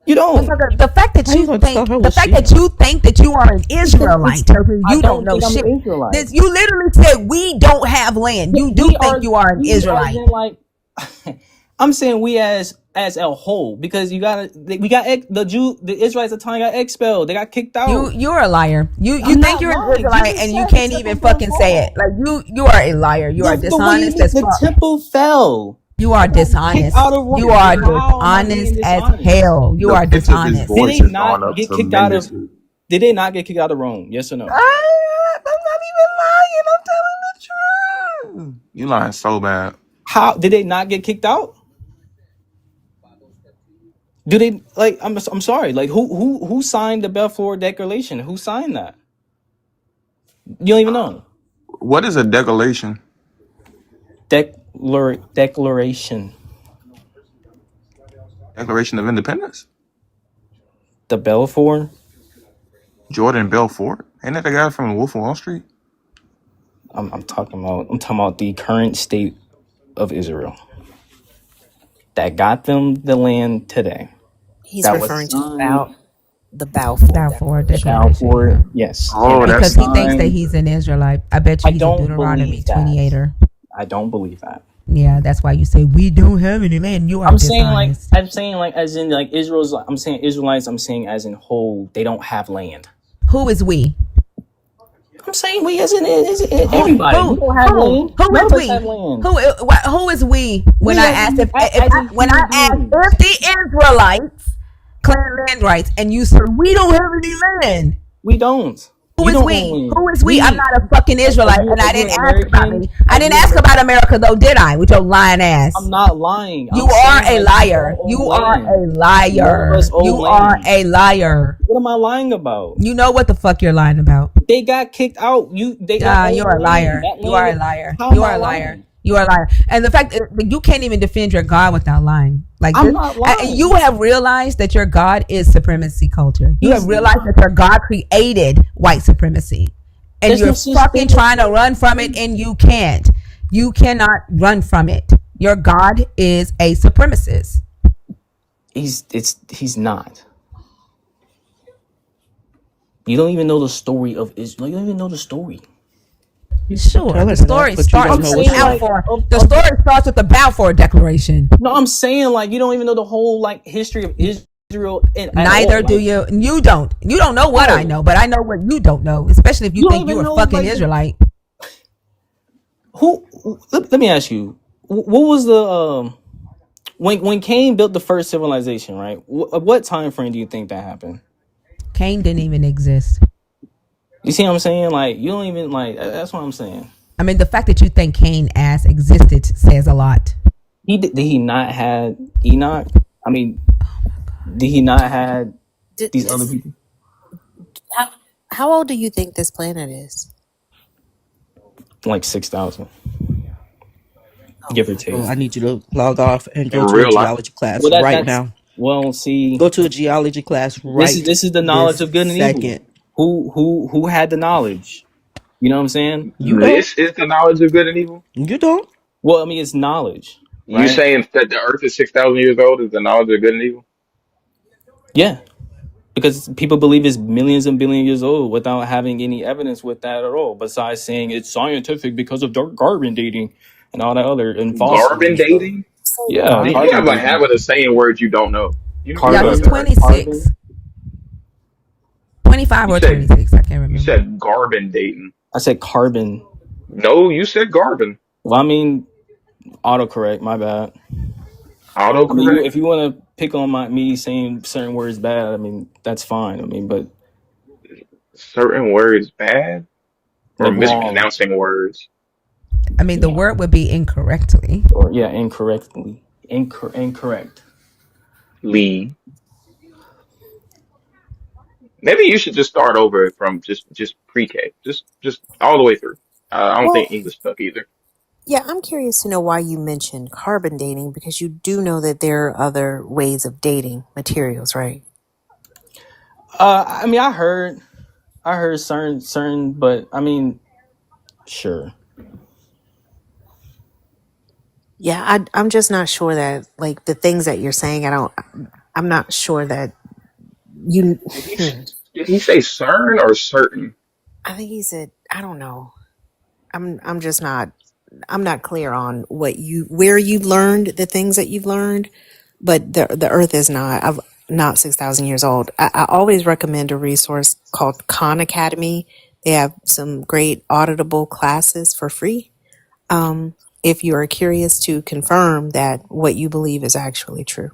You don't. The fact that How you gonna tell her the what fact she that know? you think that you are an Israelite tells me I you don't don't know think I'm shit. an Israelite. You literally said we don't have land. You do think you are an We are Israelite. in like I'm saying we as a whole because the Israelites at the time got expelled. They got kicked out. You're a liar. You I'm think not you're an lying. Israelite Jesus and you said the can't temple even gonna fucking say it. fall. Like you are a liar. You are But what do you dishonest mean? as The fuck. temple fell. You are They got kicked dishonest. out of You Rome. are How am I being dishonest as dishonest? hell. You The are pitch of his dishonest. Did voice they has not gone up get kicked out of? tremendously. Did they not get kicked out of Rome? Yes or no? I'm not even lying. I'm telling the truth. You lying so bad. How did they not get kicked out? Do they like? I'm sorry. Like who signed the Balfour Declaration? Who signed that? You don't even know. What is a decolation? Declaration. Declaration of Independence? The Balfour. Jordan Belfort? Ain't that the guy from Wolf of Wall Street? I'm talking about the current state of Israel that got them the land today. He's That was referring to signed. the Balfour Balfour The Declaration. Declaration. Yeah. Balfour. Yes, and Oh, that was Because that's he thinks that signed. he's an Israelite. I bet you I he's a don't Deuteronomy believe that. 28er. I don't believe that. Yeah, that's why you say we don't have any land. You are I'm dishonest. saying like as in like Israel's. I'm saying Israelites. I'm saying as in whole. They don't have land. Who is we? I'm saying we as in everybody. We don't have land. Who None is of us we? have land. Who is we? When We I as asked in, as in when I human asked beings. if the Israelites claim land rights, and you said we don't have any land. We don't. Who You is don't we? own land. Who is we? I'm not a fucking Are Israelite, you and I are you didn't an ask about American? me. I Are didn't you ask about America though, did I? With your lying I'm ass. not lying. You I'm are saying a like we liar. don't own You are land. a None of liar. us own You are land. a liar. What am I lying about? You know what the fuck you're lying about. They got kicked out. They don't own You're a land. liar. That You are a land. liar. How You am are I a liar. lying? You are a liar. And the fact that you can't even defend your God without lying. Like I'm this, not you lying. have realized that your God is supremacy culture. You have He's realized not. that your God created white supremacy. And There's no you're such fucking thing as trying to run from it and you can't. You cannot run from it. Your God is a supremacist. He's not. You don't even know the story of Israel. You don't even know the story. Sure, Tell the her that, story but you starts don't I'm with know the what saying she. like Balfour. The story starts with the Balfour Declaration. no, I'm saying like you don't even know the whole like history of Israel at Neither all. do Like, you. You don't. You don't know what I no, know, but I know what you don't know. Especially if you you don't think even you a know fucking like Israelite. who. Let me ask you, what was the when Cain built the first civilization, right? What time frame do you think that happened? Cain didn't even exist. You see what I'm saying? Like you don't even like. That's what I'm saying. I mean, the fact that you think Cain ass existed says a lot. Did he not had Enoch? I mean, did he not had Did, these other people? how old do you think this planet is? Like 6,000, give or take. Oh, I need you to log off and In go to a real life. geology class Well, right that's now. well. See, Go to a geology class this is right this is the knowledge this of good and evil. second. Who had the knowledge? You know what I'm saying? You don't. This is the knowledge of good and evil. You don't. Well, I mean, it's knowledge. You right? saying that the Earth is 6,000 years old is the knowledge of good and evil? Yeah, because people believe it's millions and billions years old without having any evidence with that at all. Besides saying it's scientific because of dark carbon dating and all that other and fossils Carbon and stuff. dating? Yeah, Do you carbon have a dating, habit of saying words you don't know? You Yeah, know he's that, carbon, right? 26, carbon. 25 You or said 26. I can't you remember. said Garbon dating. I said carbon. No, you said Garbon. Well, I mean autocorrect. My bad. I mean, Autocorrect. if you want to pick on me saying certain words bad, I mean that's fine. I mean, but Certain words bad or like wrong, mispronouncing words. I mean, the yeah, word would be incorrectly. or yeah, incorrectly, incorrect. Lee. Maybe you should just start over from just pre-K, just all the way through. I don't think Well, English stuck either. yeah, I'm curious to know why you mentioned carbon dating because you do know that there are other ways of dating materials, right? I mean, I heard certain, but I mean, sure. Yeah, I'm just not sure that like the things that you're saying. I'm not sure that you. Did he did he say CERN or certain? I think he said I don't know. I'm just not. I'm not clear on where you learned the things that you've learned, but the Earth is not 6,000 years old. I always recommend a resource called Khan Academy. They have some great auditable classes for free. If you are curious to confirm that what you believe is actually true.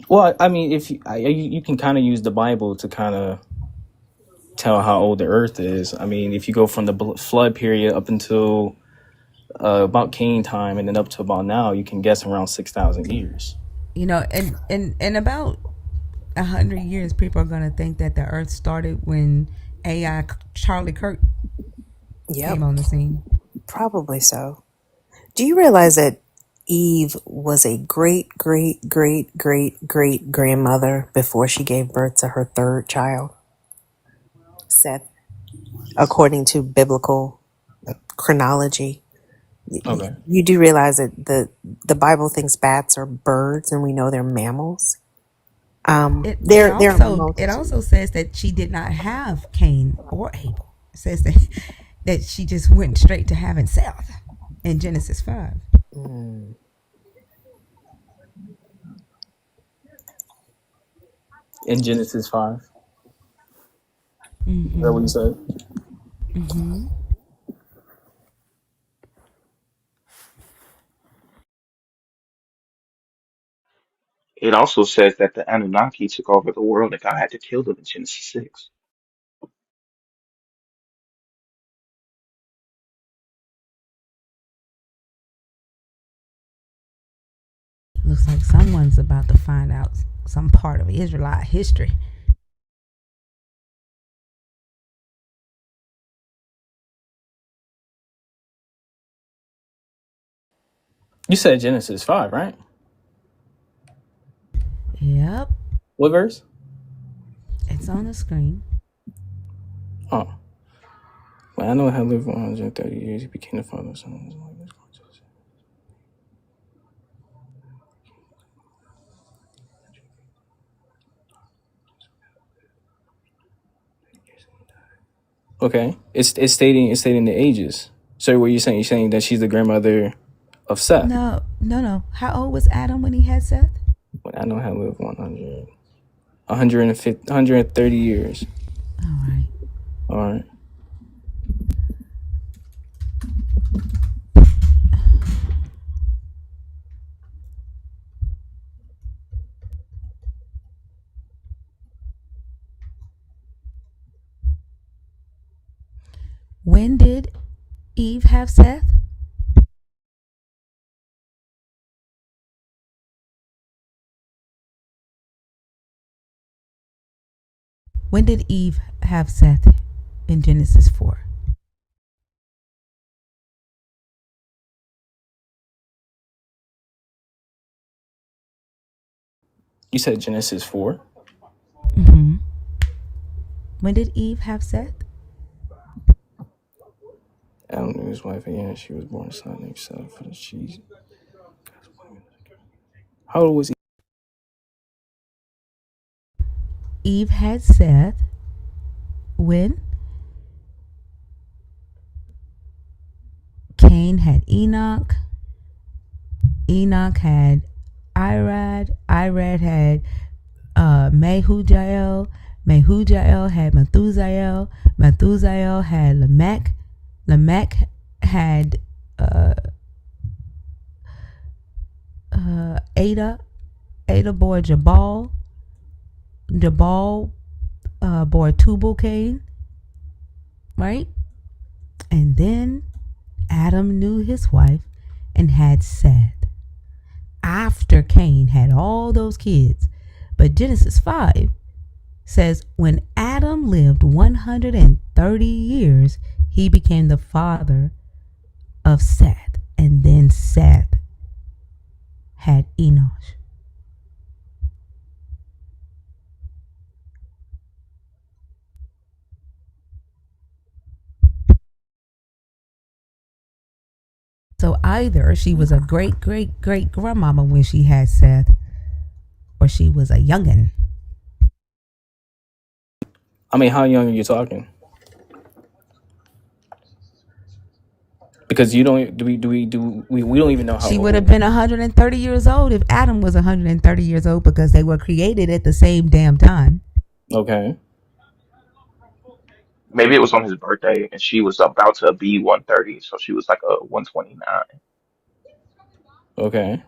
Well, I mean, if you can kind of use the Bible to kind of tell how old the Earth is. I mean, if you go from the flood period up until about Cain time, and then up to about now, you can guess around 6,000 years. You know, and in about 100 years, people are gonna think that the Earth started when AI Charlie Kirk Yep, came on the scene. probably so. Do you realize that Eve was a great, great, great, great, great grandmother before she gave birth to her third child, Seth, according to biblical chronology? Okay. You do realize that the Bible thinks bats are birds, and we know they're mammals. It it There are also it multitude. also says that she did not have Cain or Abel. It says that that she just went straight to having Seth in Genesis 5. Mm. In Genesis 5. Is that what you Mm-hmm. said? Mm-hmm. It also says that the Anunnaki took over the world and God had to kill them in Genesis 6. Looks like someone's about to find out some part of Israelite history. You said Genesis 5, right? Yep, What verse? it's on the screen. Oh, well, I know how lived 130 years. He became the father of sons. Okay, it's stating the ages. So what you're saying? You're saying that she's the grandmother of Seth. No, no, no. How old was Adam when he had Seth? Well, I know how lived 150, 130 years. All right. All right. When did Eve have Seth? When did Eve have Seth in Genesis 4? You said Genesis 4. Mm-hmm. When did Eve have Seth? Adam knew his wife, and yeah, she was born a son named Seth. For the cheese. How old was he? Eve had Seth when Cain had Enoch. Enoch had Irad. Irad had Mehujael. Mehujael had Methusael. Methusael had Lamech. Lamech had Ada. Ada bore Jabal. Jabal bore Tubal Cain. Right? And then Adam knew his wife and had Seth after Cain had all those kids. But Genesis 5 says when Adam lived 130 years, he became the father of Seth. And then Seth had Enosh. So either she was a great, great, great grandmama when she had Seth, or she was a youngin'. I mean, how young are you talking? Because you don't we don't even know how She would have old. been 130 years old if Adam was 130 years old, because they were created at the same damn time. Okay. Maybe it was on his birthday and she was about to be 130, so she was like a 129. Okay.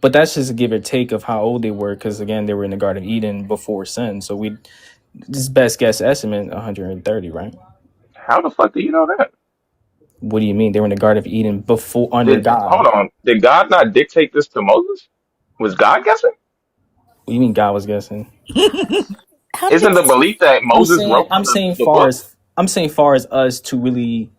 But that's just a give or take of how old they were, because again, they were in the Garden of Eden before sin. So we this best guess estimate 130, right? How the fuck do you know that? What do you mean? They were in the Garden of Eden before under Hold God. on. Did God not dictate this to Moses? Was God guessing? What do you mean God was guessing? How did Isn't it the get to? belief that Moses wrote I'm saying far as us to really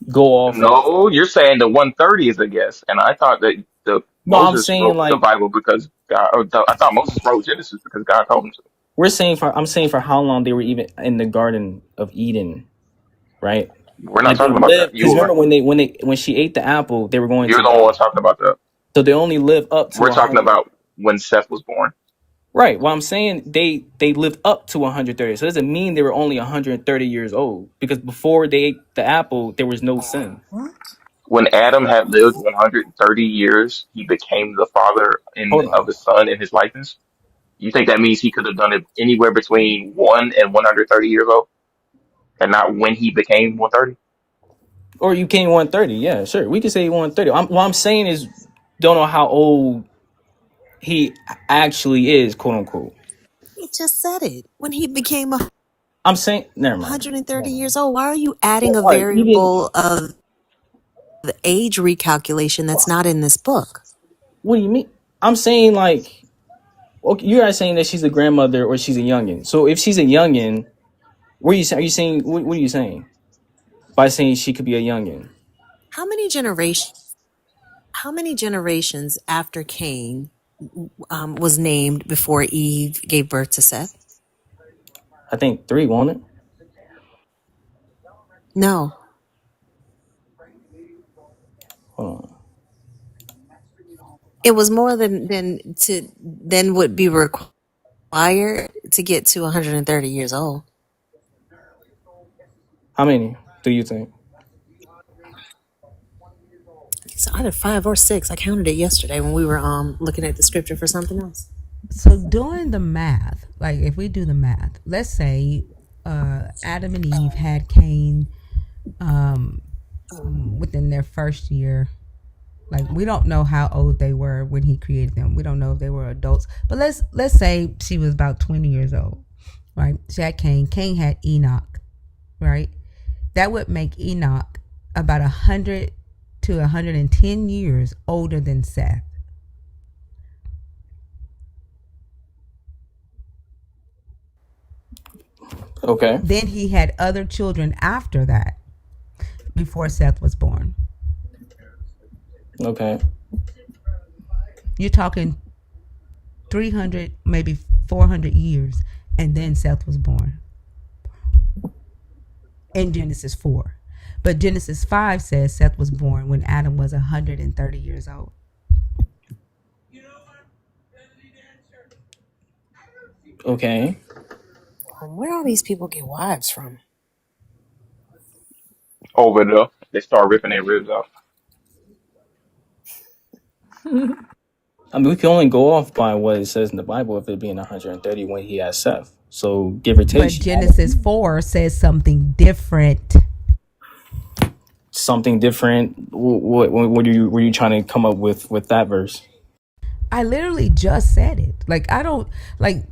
go off of. No, you're saying the 130 is a guess, and I thought that the No, I'm Moses saying wrote the like Bible because God. I thought Moses wrote Genesis because God told him to. I'm saying for how long they were even in the Garden of Eden, right? We're not Like they talking about that. lived, because remember when she ate the apple, they were going You're to the only one die. talking about that. So they only live up to We're talking 100. about when Seth was born. Right. Well, I'm saying they lived up to 130. So it doesn't mean they were only 130 years old, because before they ate the apple, there was no sin. When Adam had lived 130 years, he became the father Hold of on. his son in his likeness. You think that means he could have done it anywhere between 1 and 130 years old, and not when he became 130? Or you came 130. Yeah, sure. We can say 130. What I'm saying is, don't know how old he actually is, quote unquote. He just said it. When he became I'm saying, never mind. 130 years old, why are you adding a All right. Even, variable of the age recalculation that's not in this book? what do you mean? I'm saying like, okay, you guys saying that she's a grandmother or she's a youngin. So if she's a youngin, what are you saying? Are you saying what are you saying by saying she could be a youngin? How many generations? How many generations after Cain was named before Eve gave birth to Seth? I think 3, won't it? No, Hold on. it was more than would be required to get to 130 years old. How many do you think? It's either 5 or 6. I counted it yesterday when we were looking at the scripture for something else. So doing the math, like if we do the math, let's say Adam and Eve had Cain within their first year. Like we don't know how old they were when he created them. We don't know if they were adults. But let's say she was about 20 years old, right? She had Cain. Cain had Enoch, right? That would make Enoch about 100 to 110 years older than Seth. Okay. Then he had other children after that, before Seth was born. Okay. You're talking 300, maybe 400 years, and then Seth was born in Genesis 4. But Genesis 5 says Seth was born when Adam was 130 years old. Okay. Where all these people get wives from? Over there, they start ripping their ribs off. I mean, we can only go off by what it says in the Bible of it being 130 when he has Seth. So give or take, But she Genesis 4 says something different. something different. What were you trying to come up with that verse? I literally just said it. Like, I don't like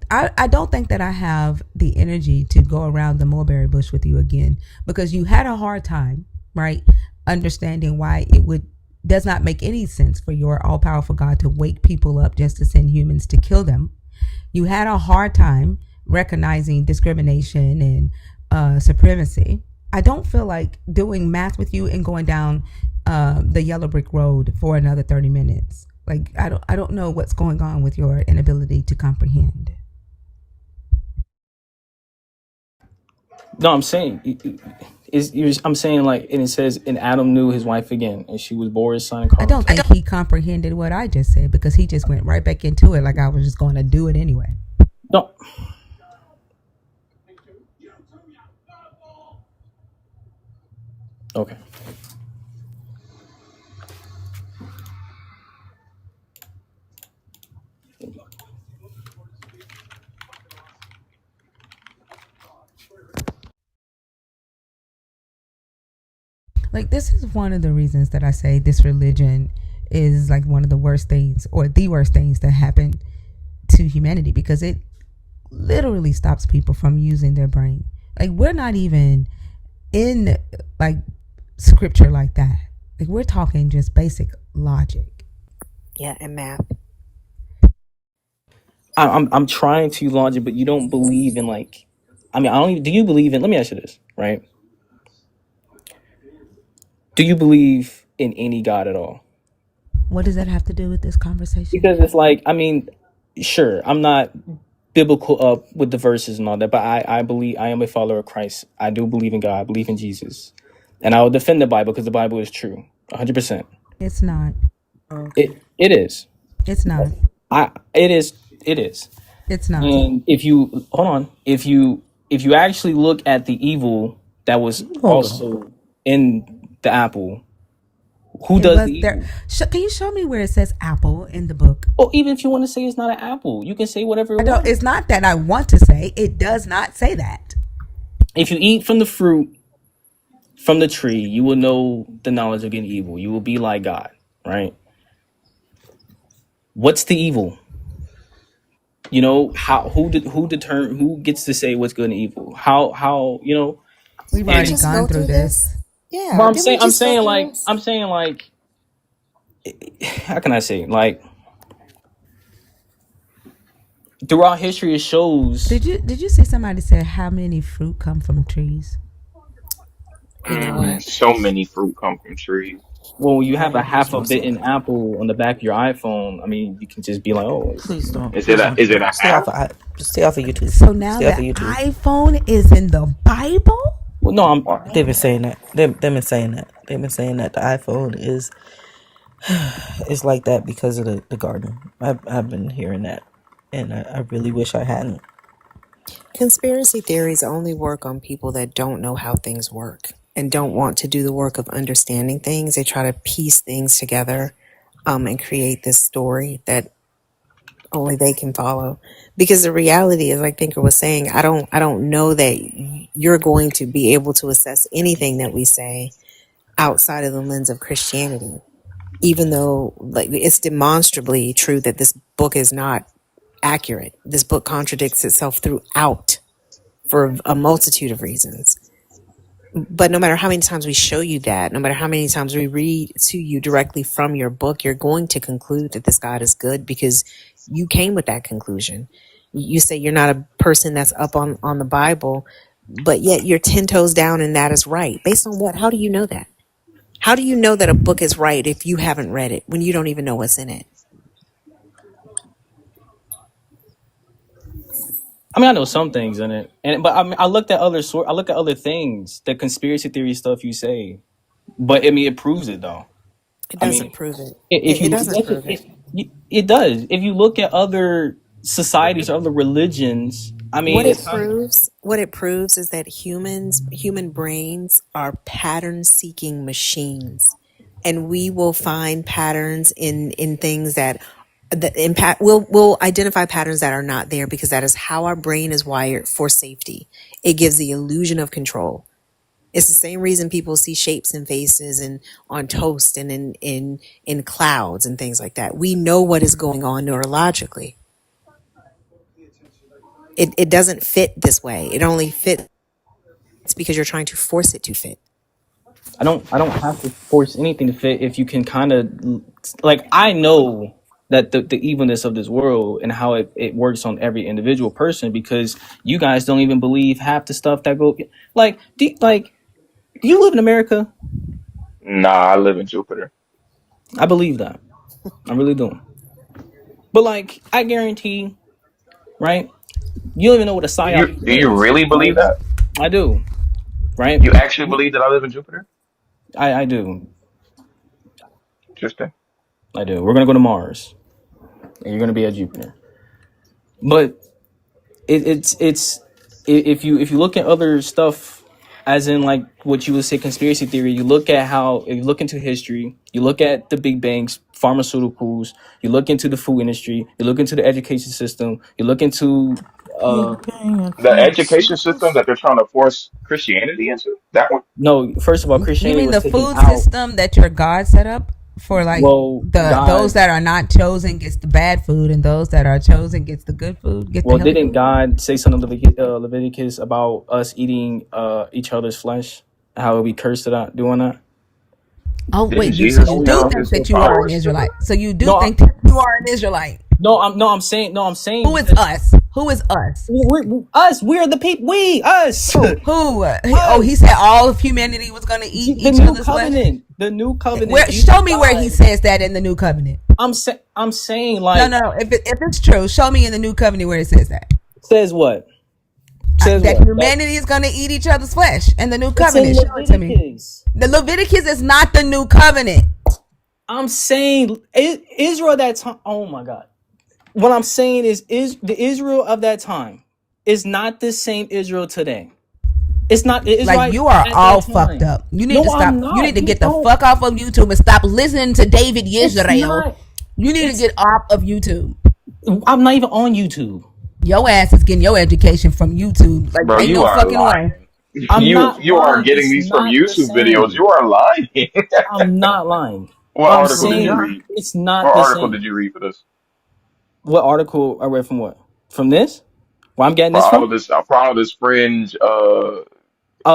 I don't think that I have the energy to go around the mulberry bush with you again, because you had a hard time, right, understanding why it would does not make any sense for your all-powerful God to wake people up just to send humans to kill them. You had a hard time recognizing discrimination and supremacy. I don't feel like doing math with you and going down the yellow brick road for another 30 minutes. Like, I don't know what's going on with your inability to comprehend. No, I'm saying I'm saying, like, and it says, and Adam knew his wife again, and she was bore his son and I called him. don't think he comprehended what I just said, because he just went right back into it like I was just going to do it anyway. No. Okay. Like, this is one of the reasons that I say this religion is like one of the worst things, or the worst things that happen to humanity, because it literally stops people from using their brain. Like, we're not even in like scripture like that. Like, we're talking just basic logic. Yeah, and math. I'm trying to logic, but you don't believe in, like, I mean, I don't even, do you believe in, let me ask you this, right? Do you believe in any God at all? What does that have to do with this conversation? Because it's like, I mean, sure, I'm not biblical up with the verses and all that, but I believe, I am a follower of Christ. I do believe in God, I believe in Jesus. And I will defend the Bible because the Bible is true. 100%. It's not. It is. It's not. It is. It is. It's not. And if you hold on, if you actually look at the evil that was also in the apple, who It does was the there. evil? Can you show me where it says apple in the book? Or even if you want to say it's not an apple, you can say whatever it I don't. was. It's not that I want to say. It does not say that. If you eat from the fruit from the tree, you will know the knowledge of good and evil. You will be like God, right? What's the evil? You know, how who gets to say what's good and evil? How you know? We've Didn't we already And just gone go through through this. this? but Yeah, didn't we just go through this? I'm saying like, how can I say, like, throughout history it shows. Did you see somebody said how many fruit come from trees? You know what? So many fruit come from trees. Well, you have a Nobody half a supposed to say bitten that. apple on the back of your iPhone. I mean, you can just be like, oh, it's, Please don't. Is it Please a don't is do it a that. Stay off half? of stay off of YouTube. So now Stay off the of YouTube. iPhone is in the Bible? well, no, I'm They've been saying that. They've been saying that. They've been saying that the iPhone is like that because of the garden. I've been hearing that, and I really wish I hadn't. Conspiracy theories only work on people that don't know how things work and don't want to do the work of understanding things. They try to piece things together and create this story that only they can follow. Because the reality is, like Thinker was saying, I don't know that you're going to be able to assess anything that we say outside of the lens of Christianity. Even though, like, it's demonstrably true that this book is not accurate. This book contradicts itself throughout for a multitude of reasons. But no matter how many times we show you that, no matter how many times we read to you directly from your book, you're going to conclude that this God is good because you came with that conclusion. You say you're not a person that's up on the Bible, but yet you're 10 toes down and that is right. Based on what? How do you know that? How do you know that a book is right if you haven't read it, when you don't even know what's in it? I mean, I know some things in it, and but I mean, I looked at I look at other things, the conspiracy theory stuff you say, but I mean, it proves it though. It I doesn't mean, prove it. if It you doesn't prove it. it does. If you look at other societies or other religions. I mean, it's kind of, What it proves is that human brains are pattern seeking machines, and we will find patterns in things that impact. We'll identify patterns that are not there because that is how our brain is wired for safety. It gives the illusion of control. It's the same reason people see shapes and faces and on toast and in clouds and things like that. We know what is going on neurologically. It doesn't fit this way. It only fits because you're trying to force it to fit. I don't have to force anything to fit if you can kind of like, I know that the evilness of this world and how it works on every individual person, because you guys don't even believe half the stuff that go like do you live in America? Nah, I live in Jupiter. I believe that. I really do. But like, I guarantee, right? You don't even know what a psyop Do you is, really believe right? that? I do, right? You actually believe that I live in Jupiter? I do. Interesting. I do. We're gonna go to Mars, and you're gonna be at Jupiter. But it's if you look at other stuff, as in like what you would say conspiracy theory, you look at how, if you look into history, you look at the big banks, pharmaceuticals, you look into the food industry, you look into the education system, you look into Big Bang and The education system pharmaceuticals. that they're trying to force Christianity into? That one? no, first of all, You Christianity mean was the taken food out. system that your God set up for, like, Well, the those God, that are not chosen gets the bad food, and those that are chosen gets the good food, get the well, healthy didn't food? God say something in Leviticus about us eating each other's flesh? How we cursed it out doing that? Oh Didn't wait, so Jesus you say do all think his that you are an followers did Israelite? that? So you do No, think that you are an Israelite? I'm saying Who is because us? Who is us? we're the people. We us. Who? Oh, he Us. said all of humanity was going to eat The each new other's flesh. covenant. The new Where? covenant. Jesus Show me where he died. says that in the new covenant. I'm saying No, like, no, no. If it's true, show me in the new covenant where it says that. says what? Says That what? That humanity is going to eat each other's flesh in the new it's in covenant. Show it to me. Leviticus. The Leviticus is not the new covenant. I'm saying Israel at that time. Oh my God. What I'm saying is the Israel of that time is not the same Israel today. It's not the Like, Israelites you are at all that fucked time. up. You need to No, stop. I'm You need not. to You get the don't. fuck off of YouTube and stop listening to David It's Yisrael. not. You need to It's. get off of YouTube. I'm not even on YouTube. Your ass is getting your education from YouTube. Like, Bro, ain't you no are fucking way. lying. I'm not You are lying. getting It's these from not the YouTube videos. same. You are lying. I'm not lying. What I'm article did you saying Hallelujah. read? it's not What the article did same. you read for this? What article I read from what? From this? Where I'm getting For this all of from? this, for all of this fringe,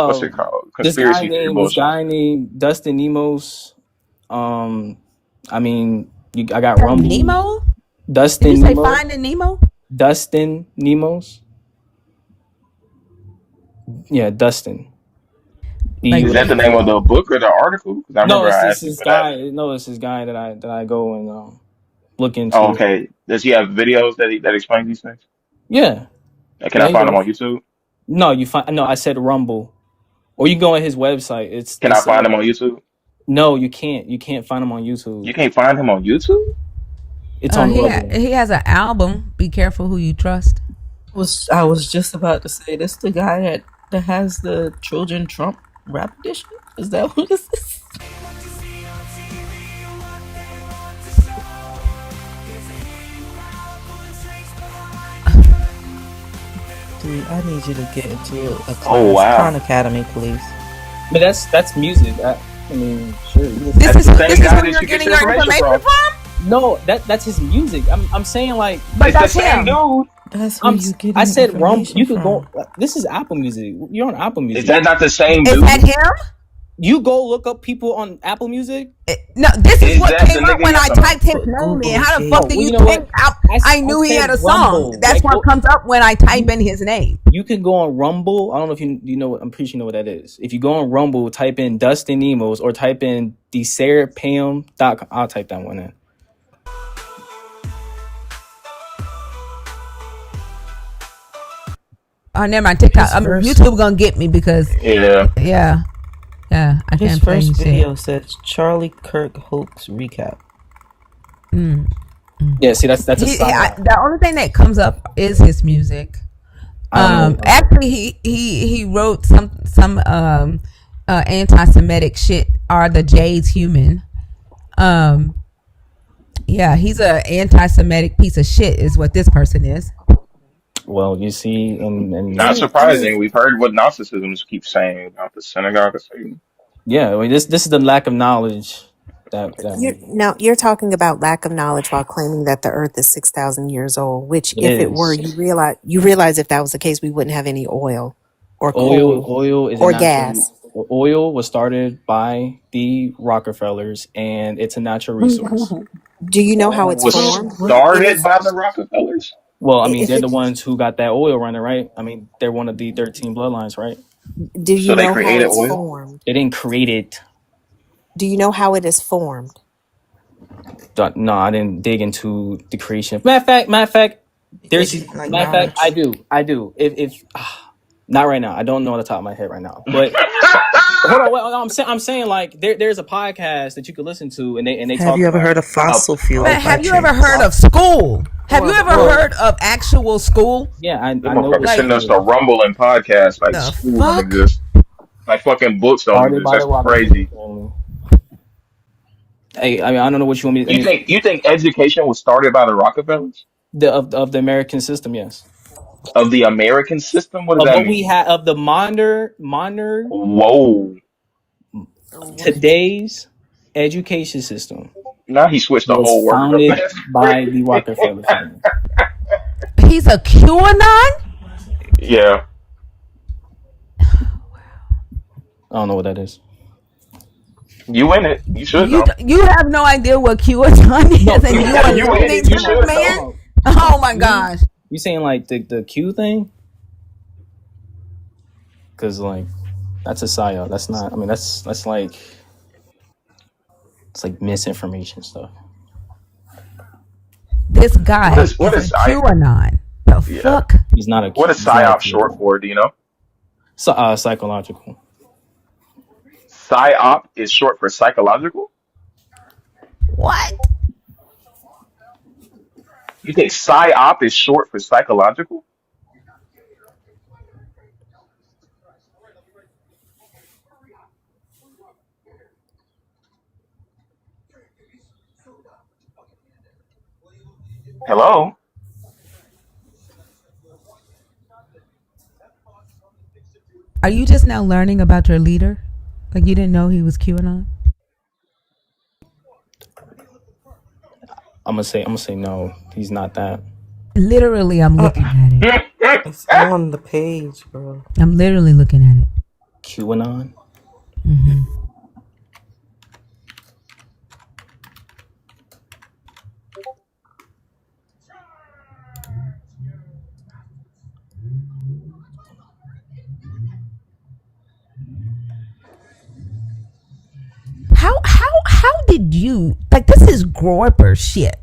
what's Uh, it called? Conspiracy theory this bullshit. guy named Dustin Nemos. Um, I mean, I got Rumble. Nemo? Did you Dustin say Nemo. Finding Nemo? Dustin Nemos. Yeah, Dustin. Like, Is that the name of the book or the article? Because I No, remember I it's asked you this for that. guy. No, it's this guy that I go and look Oh, into. okay. Does he have videos that explain these things? Yeah, Can yeah, I he find them on does. YouTube? No, you find. No, I said Rumble, or you go on his website. Can I find them on YouTube? No, you can't. You can't find him on You YouTube. can't find him on YouTube? It's on Rumble. he has an album. Be careful who you trust. I was just about to say this the guy that has the Children Trump rap edition? Is that what this is? Dude, I need you to get into a Oh class. wow. Khan Academy, please. But that's music. I mean, sure. This That's is the same this is guy where that you're you get getting your your information information from. from. No, that's his music. I'm saying like But It's the that's same him. dude. That's where you I getting said Rumble. information You could go. from. This is Apple Music. You're on Apple Is Music. that not the same Is that dude? him? You go look up people on Apple Music. No, this is Is what that the came up nigga? when I Yes or no? typed his But name in. Google How the gave fuck Oh, do well, you you know think what? I I knew he said had a song? Rumble. That's Like, what go, comes up when I type in his name. you can go on Rumble. I don't know if you know what. I'm pretty sure you know what that is. If you go on Rumble, type in Dustin Nemos or type in Deceitful.com. I'll type that one in. Oh, never mind. TikTok. his I mean, first YouTube gonna get me because Yeah. yeah, I his can't play first shit. video says Charlie Kirk hoax recap. Yeah, see, that's a psyop. The only thing that comes up is his music. I don't know. Actually, he wrote some anti-Semitic shit. Are the Jades human? Yeah, he's a anti-Semitic piece of shit. Is what this person is. Well, you see, and Not surprising. We've heard what Gnosticism keeps saying about the synagogue of Satan. yeah, I mean, this is the lack of knowledge that You're talking about lack of knowledge while claiming that the Earth is 6,000 years old. Which, it if it were, is. you realize if that was the case, we wouldn't have any oil or coal Oil is a or natural. gas. Oil was started by the Rockefellers, and it's a natural resource. Do you know how it's Was formed? It started is. by the Rockefellers. Well, I mean, If they're the it, ones who got that oil running, right? I mean, they're one of the 13 bloodlines, right? do you So they know how created it's oil. formed? They didn't create it. Do you know how it is formed? No, I didn't dig into the creation. Matter of fact, Because there's you like matter of fact, knowledge. I do. If not right now, I don't know on the top of my head right now. But hold on, well, I'm saying like there's a podcast that you could listen to, and they Have talk you ever about heard of Up. fossil fuel But by have you ever heard chance? of school? Have you Well, ever heard of actual school? yeah, I Them know motherfuckers what Like sending us school the is. rumbling podcast like the school don't fuck? exist. Like fucking books don't Started exist. by the That's Rockefellers crazy. family. Hey, I mean, I don't know what you want me to. I You mean, think education was started by the Rockefellers? of the American system, yes. Of the American system? What does Of that what we mean? have of the modern Whoa. today's education system Now he switched the was whole word up. founded That's by the crazy. Rockefeller family. He's a QAnon? Yeah. I don't know what that is. You in it. You should You know. you have no idea what QAnon is, No, and you are You in listening it. to You this should man? know. Oh my gosh! You saying like the Q thing? Because like that's a psyop. That's not. I mean, that's like it's like misinformation stuff. This guy What is is a I QAnon. The yeah. fuck? He's not a. What is He's not a PSYOP Q. short for? Do you know? Psychological. PSYOP is short for psychological? What? You think PSYOP is short for psychological? Hello? Are you just now learning about your leader? Like you didn't know he was QAnon? I'm gonna say no. He's not that. Literally, I'm looking at it. It's on the page, bro. I'm literally looking at it. QAnon. How did you like? This is Groyper shit.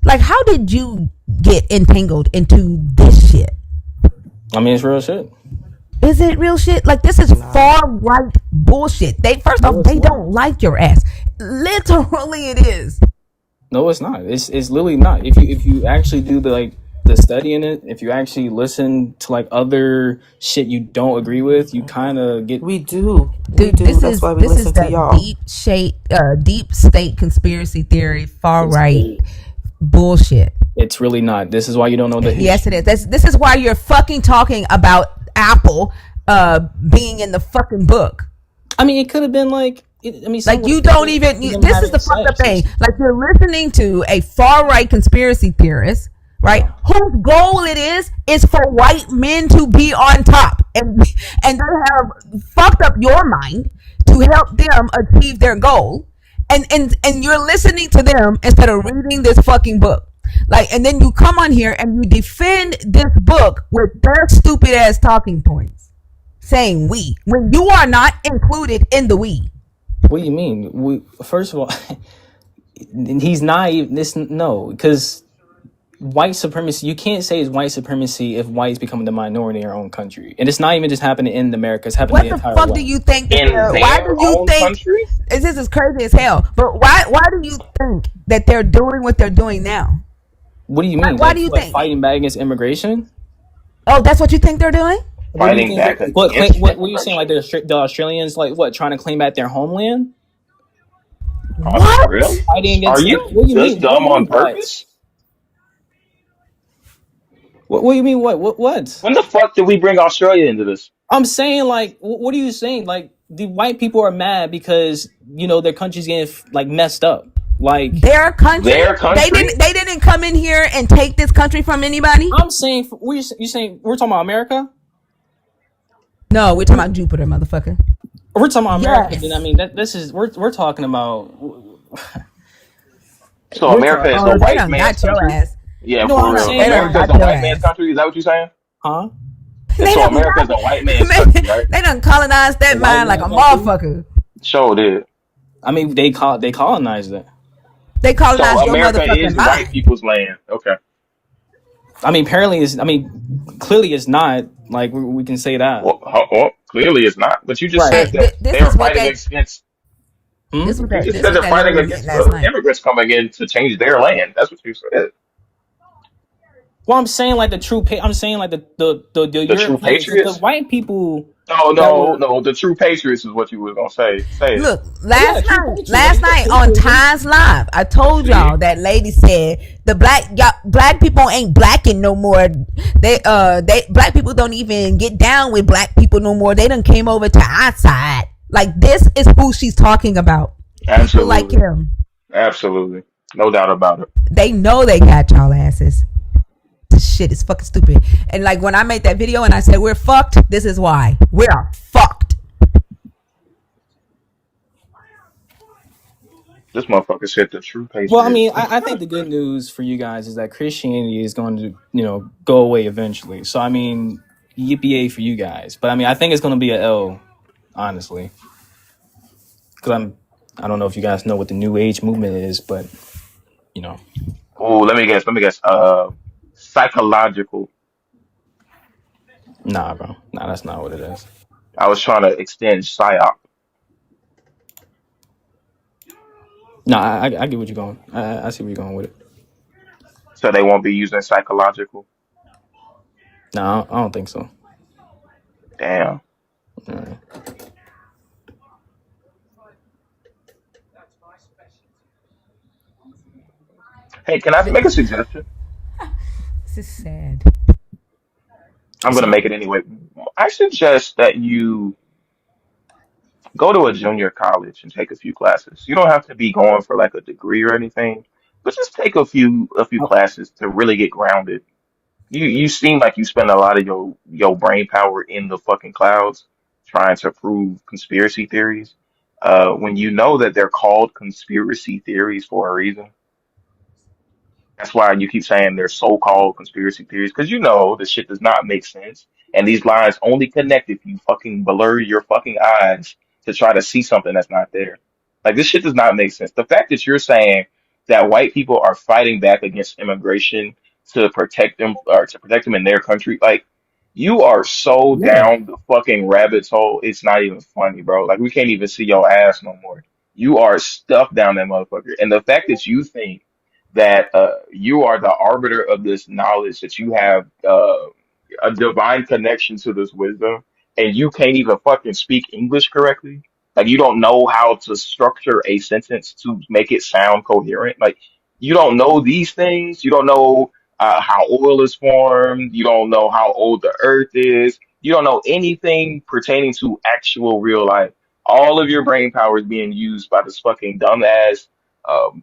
Like, how did you get entangled into this shit? I mean, it's real shit. Is it real shit? Like, this is far right bullshit. They first No, off, it's they not. don't like your ass. Literally, it is. No, it's not. It's literally not. If you actually do the study in it, if you actually listen to like other shit you don't agree with, you kind of get. We do. We Dude, do. That's why we this is listen to that y'all. deep state conspiracy theory, far It's, right bullshit. it's really not. This is why you don't know the history. Yes, it is. This is why you're fucking talking about Apple being in the fucking book. I mean, it could have been like. Like you don't even. This is the fucked up thing. Like you're listening to a far right conspiracy theorist, right? Whose goal it is for white men to be on top, and they have fucked up your mind to help them achieve their goal, and you're listening to them instead of reading this fucking book. Like, and then you come on here and you defend this book with their stupid ass talking points, saying we when you are not included in the we. What do you mean? First of all, he's not even this. No, because white supremacy. You can't say it's white supremacy if whites becoming the minority in our own country, and it's not even just happening in America. It's happening What in the the entire fuck world. do you think? In Why their do you own think country? this is crazy as hell? But why do you think that they're doing what they're doing now? What do you Why, mean? why do you Like think? fighting back against immigration? Oh, that's what you think they're doing? What do you Fighting think? back What against what are you saying? Like immigration. the Australians, like what, trying to claim back their homeland? What? Fighting Are against, like, you what do you this mean? What do dumb you on mean what? purpose? What do you mean what? What? When the fuck did we bring Australia into this? I'm saying, like, what are you saying? Like, the white people are mad because their country's getting like messed up. Like, Their country? Their country? They didn't come in here and take this country from anybody? I'm saying, what you saying? We're talking about America. No, we're talking about Jupiter, motherfucker. If we're talking about America, then I Yes. mean this is we're talking about. So We're America talking. is Oh, a they white done man's got your country? ass. Yeah, No, for I'm No, real. they saying done like, America is got a your white man's ass. country? Is that what you're saying? huh? And They so done America is a white man's country, right? they done colonized The that white mind like a man country. motherfucker. Sure did. I mean, they colonized it. They So colonized your America motherfucking is white mind. people's land. Okay. I mean, apparently it's. I mean, clearly it's not. Like we can say that, Well, clearly it's not. But you just right? said that This they're is what fighting they against. Hmm? You just this said was they're that fighting literally meant against last the night. immigrants coming in to change their land. That's what you said. Well, I'm saying like the true. I'm saying like the The true Europeans, the patriots? white people No, that no, were. no. The true patriots is what you were gonna say. Say it. Look, Oh yeah, true patriots. I last mean, that's night on patriotism. Times Live, I told See? y'all that lady said the black people ain't blacking no more. They black people don't even get down with black people no more. They done came over to our side. Like this is who she's talking about. People like Absolutely. him. Absolutely. No doubt about it. They know they got y'all asses. This shit is fucking stupid. And like when I made that video and I said we're fucked, this is why. We are fucked. This motherfucker said the true Well, I patriots. mean, I think the good news for you guys is that Christianity is going to, go away eventually. So, I mean, yippee for you guys. But I mean, I think it's going to be a L, honestly, because I don't know if you guys know what the New Age movement is, but you know, Oh, let me guess. Let me guess. Psychological. nah, bro, nah, that's not what it is. I was trying to extend psyop. Nah, I get what you're going. I see where you're going with it. So they won't be using psychological. Nah, I don't think so. Damn. All right. Hey, can I make a suggestion? This is sad. I'm What's gonna up? make it anyway. I suggest that you go to a junior college and take a few classes. You don't have to be going for like a degree or anything, but just take a few Oh, classes to really get grounded. You seem like you spend a lot of your brain power in the fucking clouds trying to prove conspiracy theories. When you know that they're called conspiracy theories for a reason. That's why you keep saying they're so-called conspiracy theories, because you know this shit does not make sense. And these lines only connect if you fucking blur your fucking eyes to try to see something that's not there. Like this shit does not make sense. The fact that you're saying that white people are fighting back against immigration to protect them or to protect them in their country, like you are so yeah. down the fucking rabbit hole, it's not even funny, bro. Like we can't even see your ass no more. You are stuffed down that motherfucker. And the fact that you think that you are the arbiter of this knowledge, that you have a divine connection to this wisdom, and you can't even fucking speak English correctly. Like you don't know how to structure a sentence to make it sound coherent. Like you don't know these things. You don't know how oil is formed. You don't know how old the earth is. You don't know anything pertaining to actual real life. All of your brain power is being used by this fucking dumbass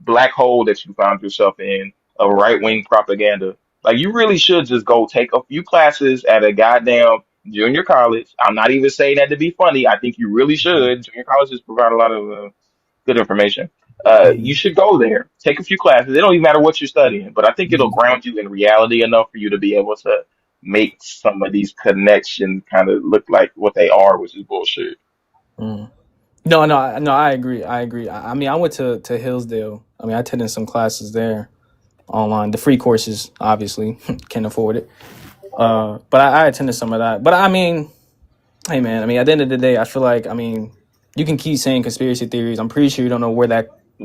black hole that you found yourself in of right wing propaganda. Like you really should just go take a few classes at a goddamn junior college. I'm not even saying that to be funny. I think you really should. Junior colleges provide a lot of good information. You should go there, take a few classes. It don't even matter what you're studying, but I think it'll ground you in reality enough for you to be able to make some of these connections kind of look like what they are, which is bullshit. Mm. No, I agree. I agree. I mean, I went to Hillsdale. I mean, I attended some classes there online. The free courses, obviously, can't afford it. But I attended some of that. But I mean, hey man, I mean, at the end of the day, I feel like, I mean, you can keep saying conspiracy theories. I'm pretty sure you don't know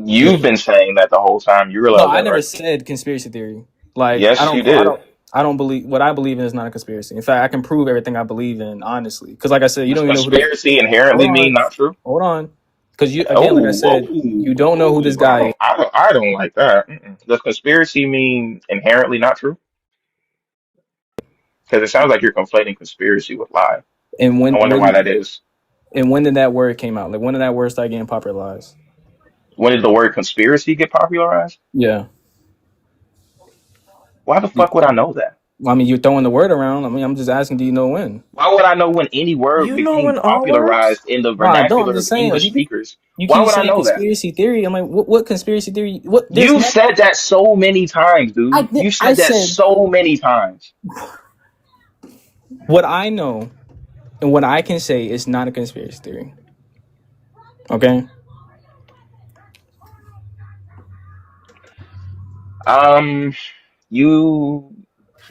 You've been saying that the whole time. You No, realize I that, never right? said conspiracy theory. Like Yes, you did. I don't believe what I believe in is not a conspiracy. In fact, I can prove everything I believe in honestly. Because like I said, you Does don't even know who this. conspiracy Hold inherently mean on, not true? hold on. Because you again, like I Oh, said, you don't know who this I guy is. don't, I don't, I don't like that. Does conspiracy mean inherently not true? Because it sounds like you're conflating conspiracy with lie. And I wonder why that is. when did that word came out? Like when did that word start getting popularized? When did the word conspiracy get popularized? Yeah. Why the fuck would I know that? I mean, you're throwing the word around. I mean, I'm just asking, do you know when? Why would I know when any word You know became when all words? popularized in the No, I don't. I'm vernacular just of saying. Like English speakers? you Why keep would I saying know that? conspiracy theory. I'm like, what conspiracy theory? What? There's You've nothing. said that so many times, dude. You I said that said so many times. what I know and what I can say is not a conspiracy theory. Okay. Um, you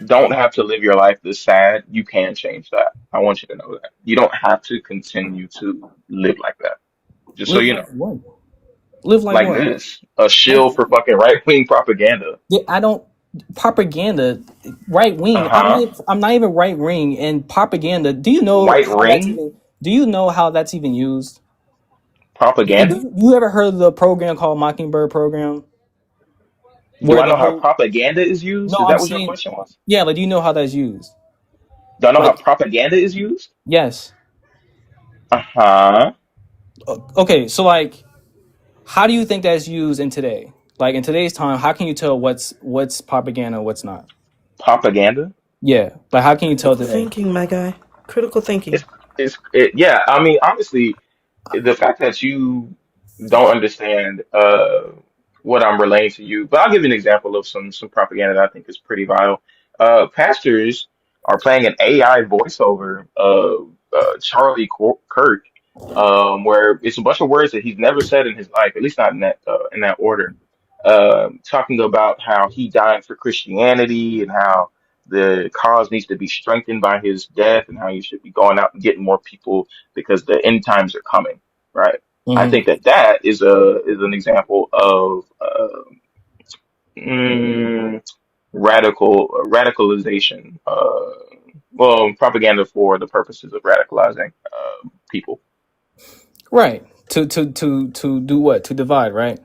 don't have to live your life this sad. You can change that. I want you to know that. You don't have to continue to live like that. Just so Live you like know. what? Live like Like what? this. A Like shill for fucking right wing propaganda. yeah, I don't propaganda right wing. Uh-huh. I'm not even right wing and propaganda. Do you know White how that's ring even? Do you know how that's even used? Like, propaganda? you ever heard of the program called Mockingbird program? Do Where I the know how whole propaganda is used? no, Is I'm that what your saying question was? yeah. Like, do you know how that's used? Do I know how Like, propaganda is used? yes. Uh-huh. Okay, so like, how do you think that's used in today? Like in today's time, how can you tell what's propaganda, what's not? Propaganda? Yeah, like how can you tell Critical today? thinking, my guy. Critical thinking. Yeah, I mean, honestly, the fact that you don't understand what I'm relaying to you, but I'll give you an example of some propaganda that I think is pretty vile. Pastors are playing an AI voiceover of Kirk, where it's a bunch of words that he's never said in his life, at least not in that order. Talking about how he died for Christianity and how the cause needs to be strengthened by his death and how he should be going out and getting more people because the end times are coming, right? I Hmm. think that that is an example of mm, radicalization. Well, propaganda for the purposes of radicalizing people. Right. To do what? To divide, right?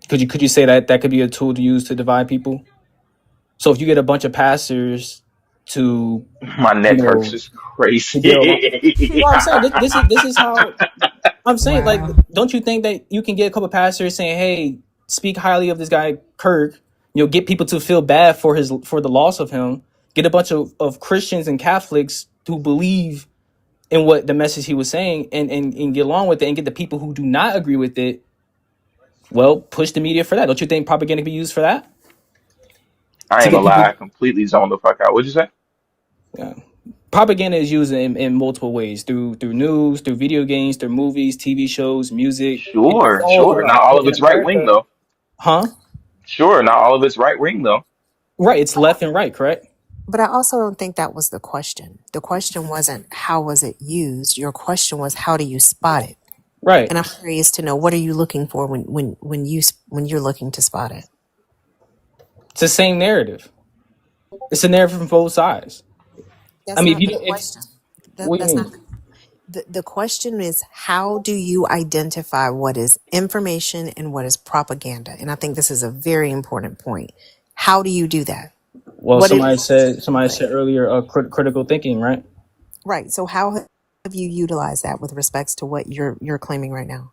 Could you say that that could be a tool to use to divide people? So if you get a bunch of pastors to, My you network's know, just to get along. crazy. Well, I'm saying this is how I'm saying. Like, Wow. don't you think that you can get a couple pastors saying, "Hey, speak highly of this guy Kirk." Get people to feel bad for the loss of him. Get a bunch of Christians and Catholics who believe in what the message he was saying and get along with it and get the people who do not agree with it. Well, push the media for that. Don't you think propaganda can be used for that? I To ain't get gonna lie, I people. completely zoned the fuck out. What'd you say? Yeah. Propaganda is used in multiple ways through news, through video games, through movies, TV shows, music. It's Sure, all sure. Not throughout. all But of in it's right wing America, though. huh? Sure, not all of it's right wing though. Right. It's left and right, correct? But I also don't think that was the question. The question wasn't how was it used. Your question was how do you spot it? Right. And I'm curious to know what are you looking for when you're looking to spot it. It's the same narrative. It's a narrative from both sides. I That's mean, if not you the don't, if question. what do you That's not mean? the question is how do you identify what is information and what is propaganda? And I think this is a very important point. How do you do that? Well, What is somebody said earlier, critical thinking, right? right? So how have you utilized that with respects to what you're claiming right now?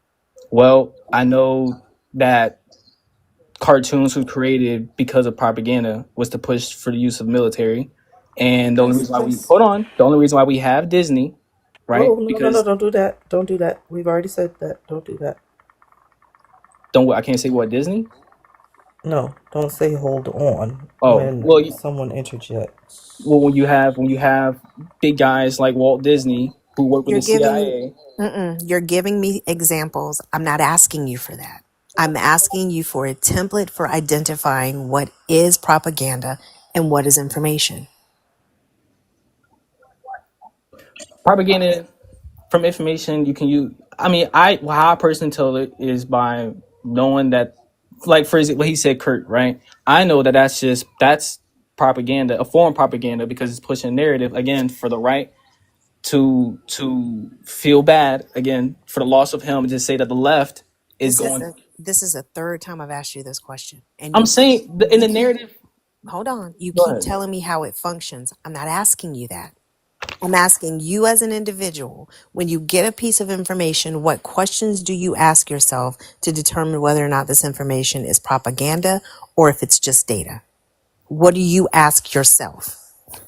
Well, I know that cartoons were created because of propaganda was to push for the use of military, and the only reason why we That's hold on, the only reason why we have Disney, right? whoa, no, Because don't do that. Don't do that. We've already said that. Don't do that. don't I can't say what Disney. No, don't say hold on Oh when well, someone interjects. well when you have big guys like Walt Disney who work with You're the giving CIA. you're giving me examples. I'm not asking you for that. I'm asking you for a template for identifying what is propaganda and what is information. Propaganda from information you can use. I mean, how I personally tell it is by knowing that, like for example, what he said, Kurt, right? I know that that's propaganda, a form of propaganda, because it's pushing a narrative again for the right to feel bad again for the loss of him, and just say that the left is going. This is the third time I've asked you this question, and I'm saying in you the keep narrative. hold on. You Go keep ahead. telling me how it functions. I'm not asking you that. I'm asking you as an individual, when you get a piece of information, what questions do you ask yourself to determine whether or not this information is propaganda or if it's just data? What do you ask yourself?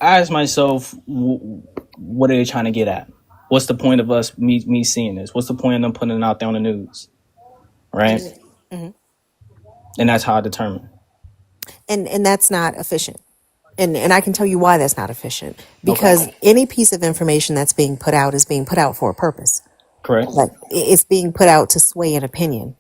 I ask myself, what are they trying to get at? What's the point of me seeing this? What's the point of them putting it out there on the news, right? Mhm. And that's how I determine. And that's not efficient. And I can tell you why that's not efficient. Okay. Because any piece of information that's being put out is being put out for a purpose. Correct. Like it's being put out to sway an opinion.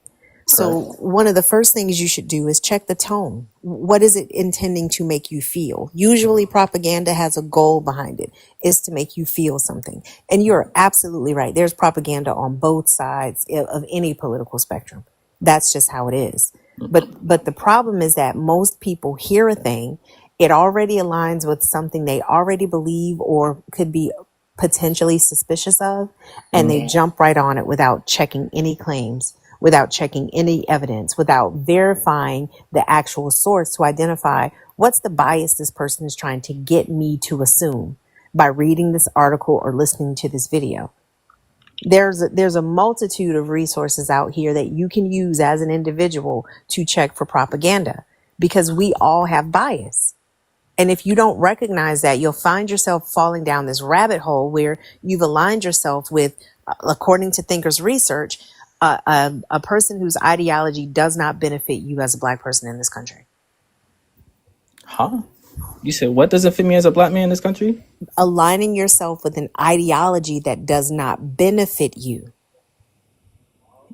Correct. So one of the first things you should do is check the tone. What is it intending to make you feel? Usually propaganda has a goal behind it, is to make you feel something. And you're absolutely right. There's propaganda on both sides of any political spectrum. That's just how it is. But the problem is that most people hear a thing, it already aligns with something they already believe or could be potentially suspicious of, and they jump right on it without checking any claims, without checking any evidence, without verifying the actual source to identify what's the bias this person is trying to get me to assume by reading this article or listening to this video. There's a multitude of resources out here that you can use as an individual to check for propaganda, because we all have bias. And if you don't recognize that, you'll find yourself falling down this rabbit hole where you've aligned yourself with, according to Thinkers Research, a person whose ideology does not benefit you as a Black person in this country. Huh? You said what doesn't fit me as a black man in this country? Aligning yourself with an ideology that does not benefit you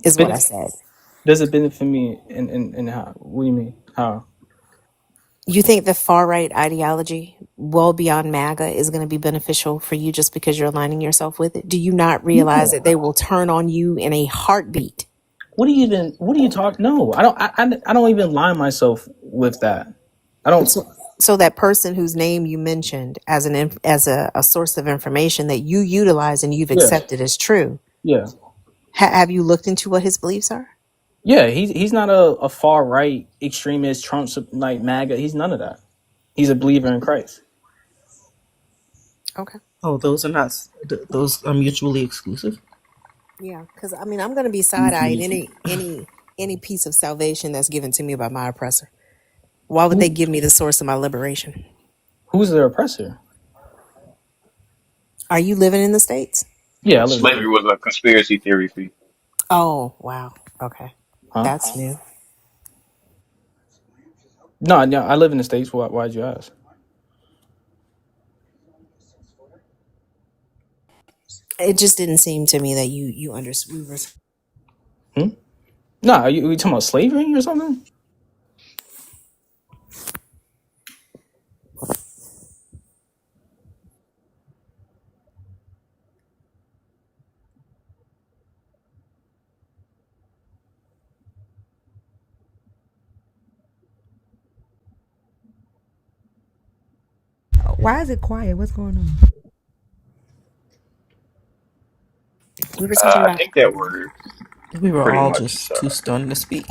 is what I said. Does it benefit me in how? What do you mean? How? You think the far right ideology, well beyond MAGA, is going to be beneficial for you just because you're aligning yourself with it? Do you not realize that they will turn on you in a heartbeat? What do you talk? No, I don't. I don't even line myself with that. I don't. So that person whose name you mentioned as a source of information that you utilize and you've Yeah. accepted as true, Yeah. have you looked into what his beliefs are? Yeah. He's not a far right extremist Trump like MAGA. He's none of that. He's a believer in Christ. Okay. Oh, those are not. Those are mutually exclusive. Yeah, because I mean, I'm going to be side-eyed any piece of salvation that's given to me by my oppressor. Why would they give me the source of my liberation? Who's the oppressor? Are you living in the States? Yeah, I live in the Slavery States. was a conspiracy theory fee. Oh, wow. Okay. Huh? That's new. No, no, I live in the States. Why'd you ask? It just didn't seem to me that you understood. No, are you talking about slavery or something? Why is it quiet? What's going on? We were talking I about think that we're We were pretty all much, just too stunned to speak.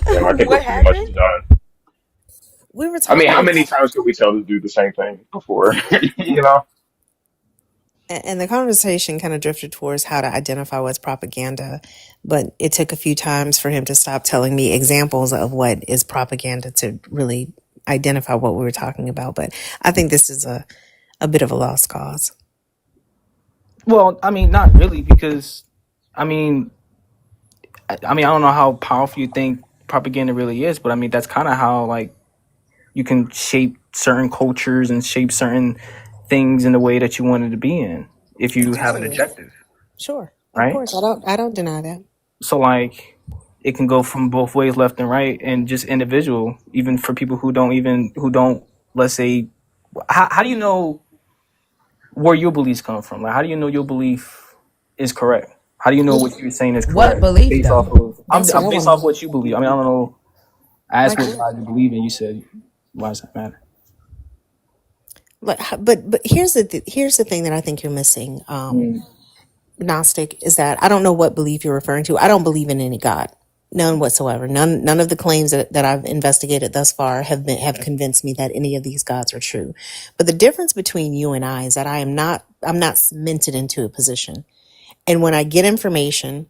yeah, I think we're What pretty much happened? done. we were I mean, talking how many about times could we tell this dude the same thing before? You know? and the conversation kind of drifted towards how to identify what's propaganda, but it took a few times for him to stop telling me examples of what is propaganda to really identify what we were talking about. But I think this is a bit of a lost cause. Well, I mean, not really, because I mean, I don't know how powerful you think propaganda really is, but I mean, that's kind of how like you can shape certain cultures and shape certain things in the way that you want it to be in if you have an Absolutely. objective, Sure. Of right? course. I don't deny that. So like it can go from both ways, left and right, and just individual, even for people who don't, let's say, how do you know where your beliefs come from? Like, how do you know your belief is correct? How do you know what you're saying is What correct belief based off though? of? That's I'm based off wrong. what you believe. I mean, I don't know. I asked Like, what God you believe in. You said, why does that matter? but here's the thing that I think you're missing, Mm. Gnostic, is that I don't know what belief you're referring to. I don't believe in any God, none whatsoever. None of the claims that I've investigated thus far have convinced me that any of these gods are true. But the difference between you and I is that I'm not cemented into a position, and when I get information,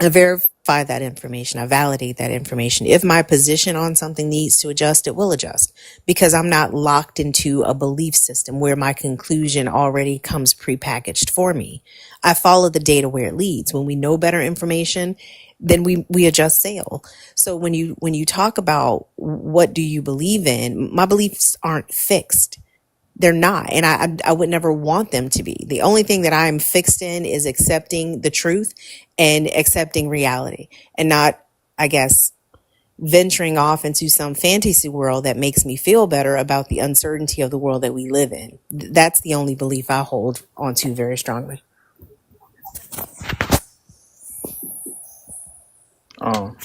I verify that information. I validate that information. If my position on something needs to adjust, it will adjust because I'm not locked into a belief system where my conclusion already comes prepackaged for me. I follow the data where it leads. When we know better information, then we adjust sail. So when you talk about what do you believe in, my beliefs aren't fixed. They're not, and I would never want them to be. The only thing that I'm fixed in is accepting the truth and accepting reality, and not, I guess, venturing off into some fantasy world that makes me feel better about the uncertainty of the world that we live in. That's the only belief I hold onto very strongly. Oh,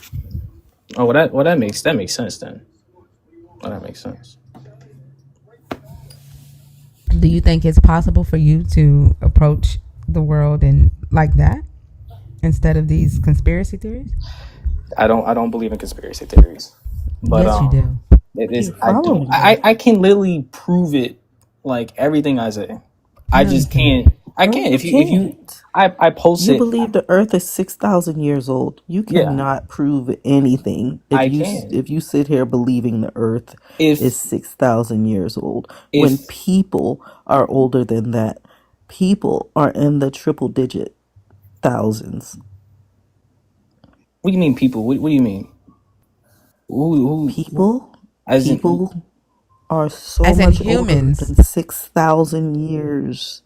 oh, that makes sense then. Well, that makes sense. Do you think it's possible for you to approach the world and like that instead of these conspiracy theories? I don't believe in conspiracy theories, but Yes, you do. it is. You're I don't. following them. I can literally prove it. Like everything I say, I No, you just can't. can't. I No, can't. you If you, can't. I post You it. believe the Earth is 6,000 years old. You Yeah, cannot prove anything I can. if you sit here believing the Earth is If 6,000 years old. When if people are older than that, people are in the triple digit thousands. what do you mean, people? What do you mean? Who People, as in people are so As in much older humans, than 6,000 years.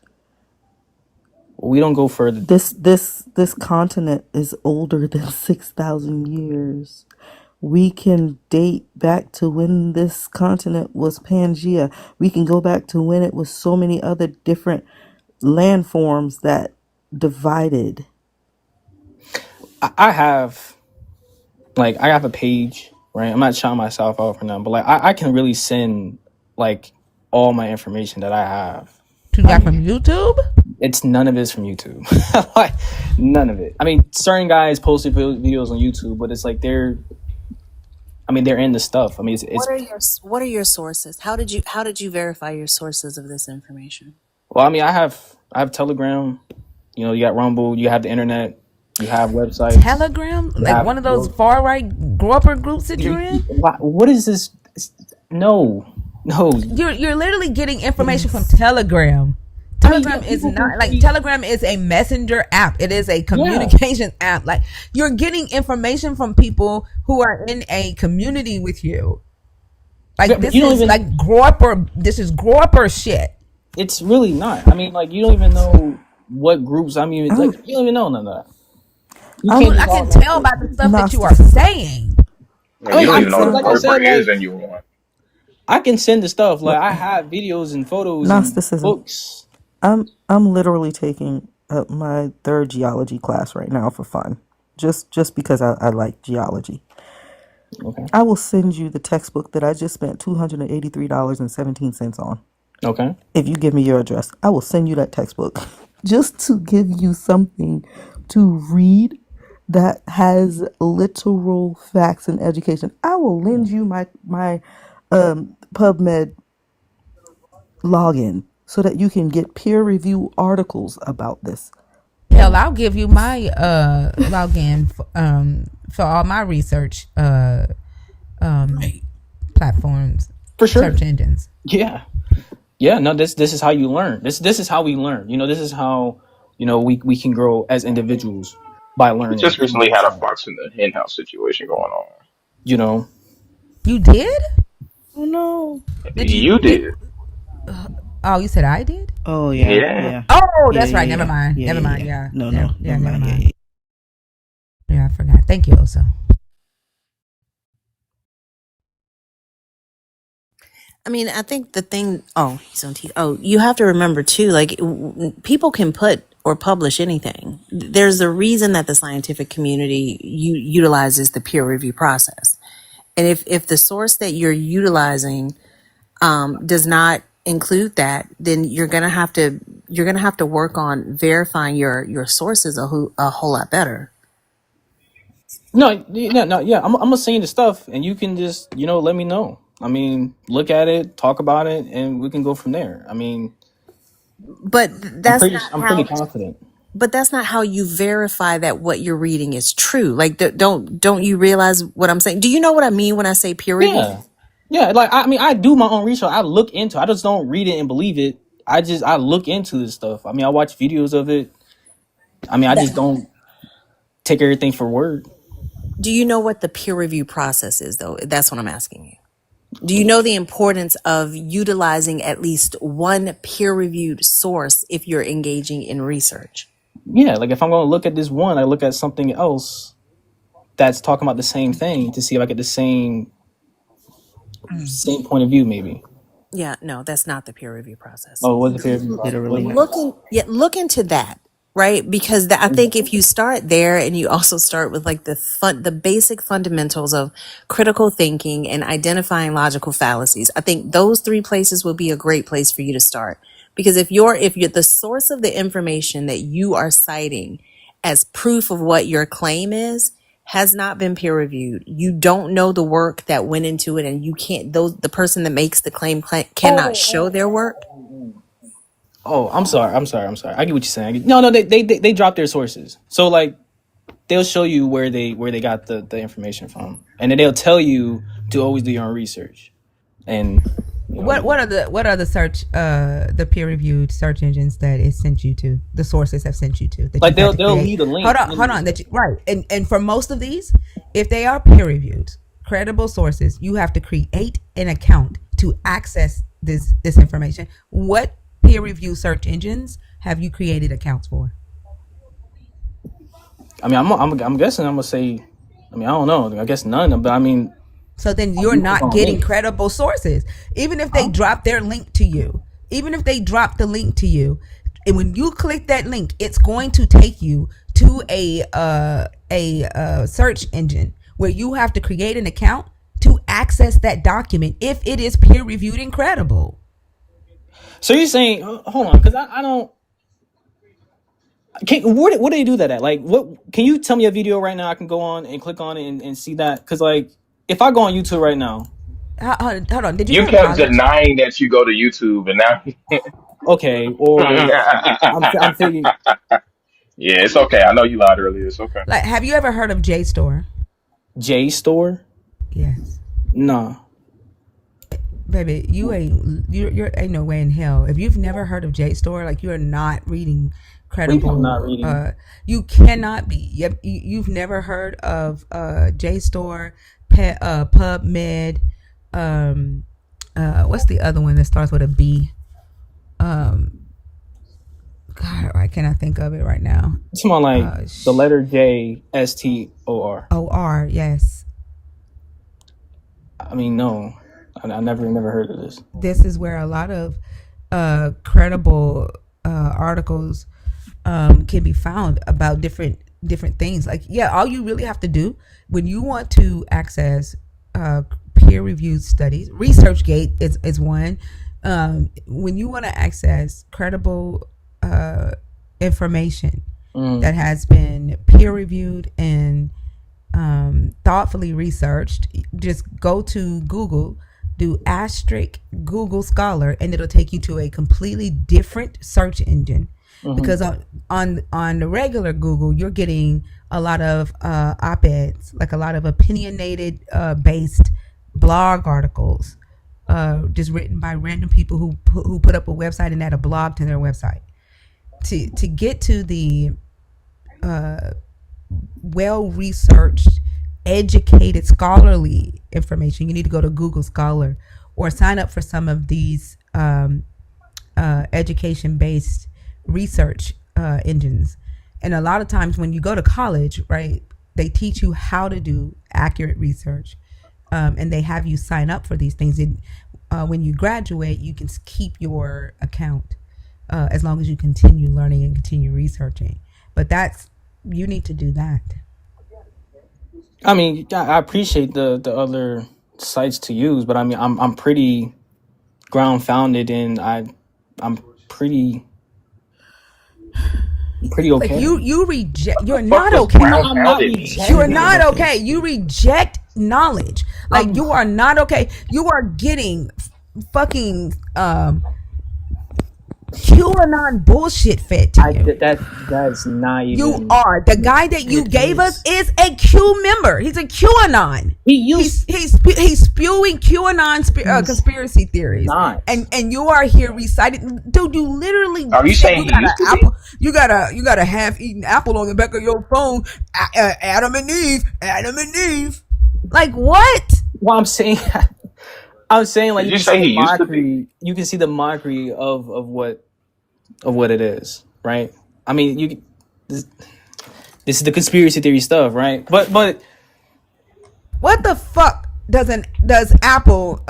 we don't go further. This continent is older than 6,000 years. We can date back to when this continent was Pangea. We can go back to when it was so many other different landforms that divided. I have like I have a page, right? I'm not shouting myself out for now, but like I can really send like all my information that I have. you I got from mean, YouTube. it's none of it's from YouTube. Like none of it. I mean, certain guys posted videos on YouTube, but it's like they're in the stuff. I mean, it's What are your sources? How did you verify your sources of this information? well, I mean, I have Telegram. You know, you got Rumble, you have the internet, you have websites, Telegram, you like have one of those far right grower groups that you're in. what is this? No, no. You're literally getting information from Yes. Telegram. I mean, Telegram is people can not like tweet. Telegram is a messenger app. It is a Yeah, communication app. Like you're getting information from people who are in a community with you. Like but this you don't is even. like grower. This is grower shit. It's really not. I mean, like you don't even know what groups. I mean, like I'm you don't even know none of that. You I'm can't Dude, just I can tell by automatically. the stuff that you are Gnosticism. saying. Like, I you mean, don't I even know can, what a like I Example. said, corporate is, like and you want. I can send the stuff. Like I have videos and photos and Gnosticism. books. I'm literally taking my third geology class right now for fun. Just because I like geology. Okay. I will send you the textbook that I just spent $283.17 on. Okay. If you give me your address, I will send you that textbook just to give you something to read that has literal facts and education. I will lend you my PubMed login so that you can get peer review articles about this. Hell, I'll give you my login for all my research um platforms, For sure. search engines. Yeah. Yeah. No. This is how you learn. This is how we learn. You know. This is how we can grow as individuals by We learning just from recently both had a sides. Fox in the Henhouse situation going on. You know. You did? Oh no. Did you? You did. Oh, you said I did? Oh yeah, Yeah. yeah. Oh, Yeah, that's yeah, right. Never yeah. mind. Yeah, Never yeah, mind. yeah. Yeah. No, Yeah. no, Yeah. never Never mind. Yeah, mind. yeah. Yeah, I forgot. Thank you, Oso. I mean, I think the thing. Oh, he's on TV. Oh, you have to remember too. Like, people can put or publish anything. There's a reason that the scientific community utilizes the peer review process. And if the source that you're utilizing does not include that, then you're gonna have to work on verifying your sources a whole lot better. No, yeah, no, yeah. I'm gonna send you the stuff, and you can just let me know. I mean, look at it, talk about it, and we can go from there. I mean, But that's not I'm pretty how. confident. But that's not how you verify that what you're reading is true. Like, don't you realize what I'm saying? Do you know what I mean when I say peer review? Yeah, yeah. Like I mean, I do my own research. I look into. I just don't read it and believe it. I look into this stuff. I mean, I watch videos of it. I mean, I just don't take everything for word. Do you know what the peer review process is, though? That's what I'm asking you. Do you know the importance of utilizing at least one peer reviewed source if you're engaging in research? Yeah, like if I'm going to look at this one, I look at something else that's talking about the same thing to see if I get the same point of view, maybe. Yeah, no, that's not the peer review process. Oh, what's the peer review process? What is Literally. it? Look into that, right? Because I think if you start there and you also start with like the basic fundamentals of critical thinking and identifying logical fallacies, I think those three places would be a great place for you to start. Because if you're the source of the information that you are citing as proof of what your claim is has not been peer reviewed, you don't know the work that went into it, and you can't the person that makes the claim cannot show their work. Oh, I'm sorry. I get what you're saying. No, they drop their sources. So like they'll show you where they got the information from, and then they'll tell you to always do your own research. And What are the search the peer reviewed search engines that it sent you to? The sources have sent you to that like you've had to they'll create? leave a link. Hold on. That you right. And for most of these, if they are peer reviewed, credible sources, you have to create an account to access this information. What peer review search engines have you created accounts for? I mean, I'm guessing I'm gonna say. I mean, I don't know. I guess none. But I mean, So then you're not getting credible sources. Even if they drop their link to you, even if they drop the link to you, and when you click that link, it's going to take you to a search engine where you have to create an account to access that document if it is peer reviewed and credible. so you're saying, hold on, because I don't. Where do they do that at? Like, what? Can you tell me a video right now? I can go on and click on it and see that. Because like, if I go on YouTube right now, Hold on. Did you You go to kept college? denying that you go to YouTube, and now. okay, or I'm thinking, Yeah, it's okay. I know you lied earlier. It's okay. Like, have you ever heard of JSTOR? JSTOR? Yes. No. Baby, you're ain't no way in hell. If you've never heard of JSTOR, like you're not reading credible. I'm not reading. You cannot be. Yep, you've never heard of JSTOR, PubMed. What's the other one that starts with a B? God, I cannot think of it right now. It's on like the letter JSTOR. OR, yes. I mean, no, I never heard of this. This is where a lot of credible articles can be found about different things. Like, yeah, all you really have to do when you want to access peer-reviewed studies, ResearchGate is one. When you want to access credible information that has been peer-reviewed and thoughtfully researched, just go to Google, do asterisk Google Scholar, and it'll take you to a completely different search engine. Because on the regular Google, you're getting a lot of op-eds, like a lot of opinionated based blog articles, just written by random people who put up a website and add a blog to their website. To get to the well-researched, educated, scholarly information, you need to go to Google Scholar or sign up for some of these education-based research engines. And a lot of times when you go to college, right, they teach you how to do accurate research, and they have you sign up for these things. And when you graduate, you can keep your account. as long as you continue learning and continue researching. But you need to do that. I mean, I appreciate the other sites to use, but I mean, I'm pretty ground founded, and I'm pretty Like okay. you reject. The You're fuck not does okay. ground I'm not pounded mean? You're rejecting. not okay. You reject knowledge. Like I'm you are not okay. You are getting fucking QAnon bullshit fed to you. that's not You even. are the guy that you It gave us is. is a Q member. He's a QAnon. He used He's spewing QAnon he's conspiracy theories, not. and you are here reciting. Dude, you literally Are you said saying you he got an used to be? apple. You got a half eaten apple on the back of your phone. Adam and Eve. Adam and Eve. Like what? Well, I'm saying like Did you you can see say the he used to be? mockery. You can see the mockery of what it is, right? I mean, this, this is the conspiracy theory stuff, right? But What the fuck does Apple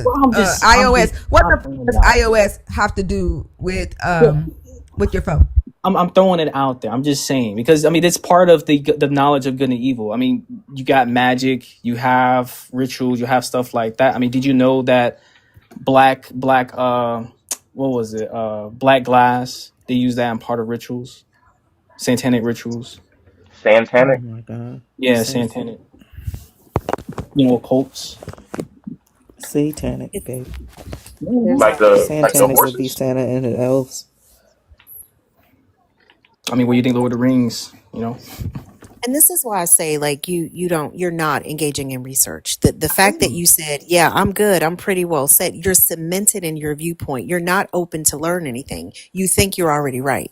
well, iOS what I'm the fuck throwing it does out. iOS have to do Well, with your phone? I'm throwing it out there. I'm just saying because I mean it's part of the knowledge of good and evil. I mean, you got magic, you have rituals, you have stuff like that. I mean, did you know that black what was it? Black glass. They use that in part of rituals, satanic rituals. Oh Santanic? my god. Yeah, satanic. You know, cults. Satanic, baby. There's Like a the Santanic would be horses? Santa and the elves. I mean, what do you think, Lord of the Rings? You know, And this is why I say, like, you're not engaging in research. The fact that you said, yeah, I'm good, I'm pretty well set, you're cemented in your viewpoint. You're not open to learn anything. You think you're already right.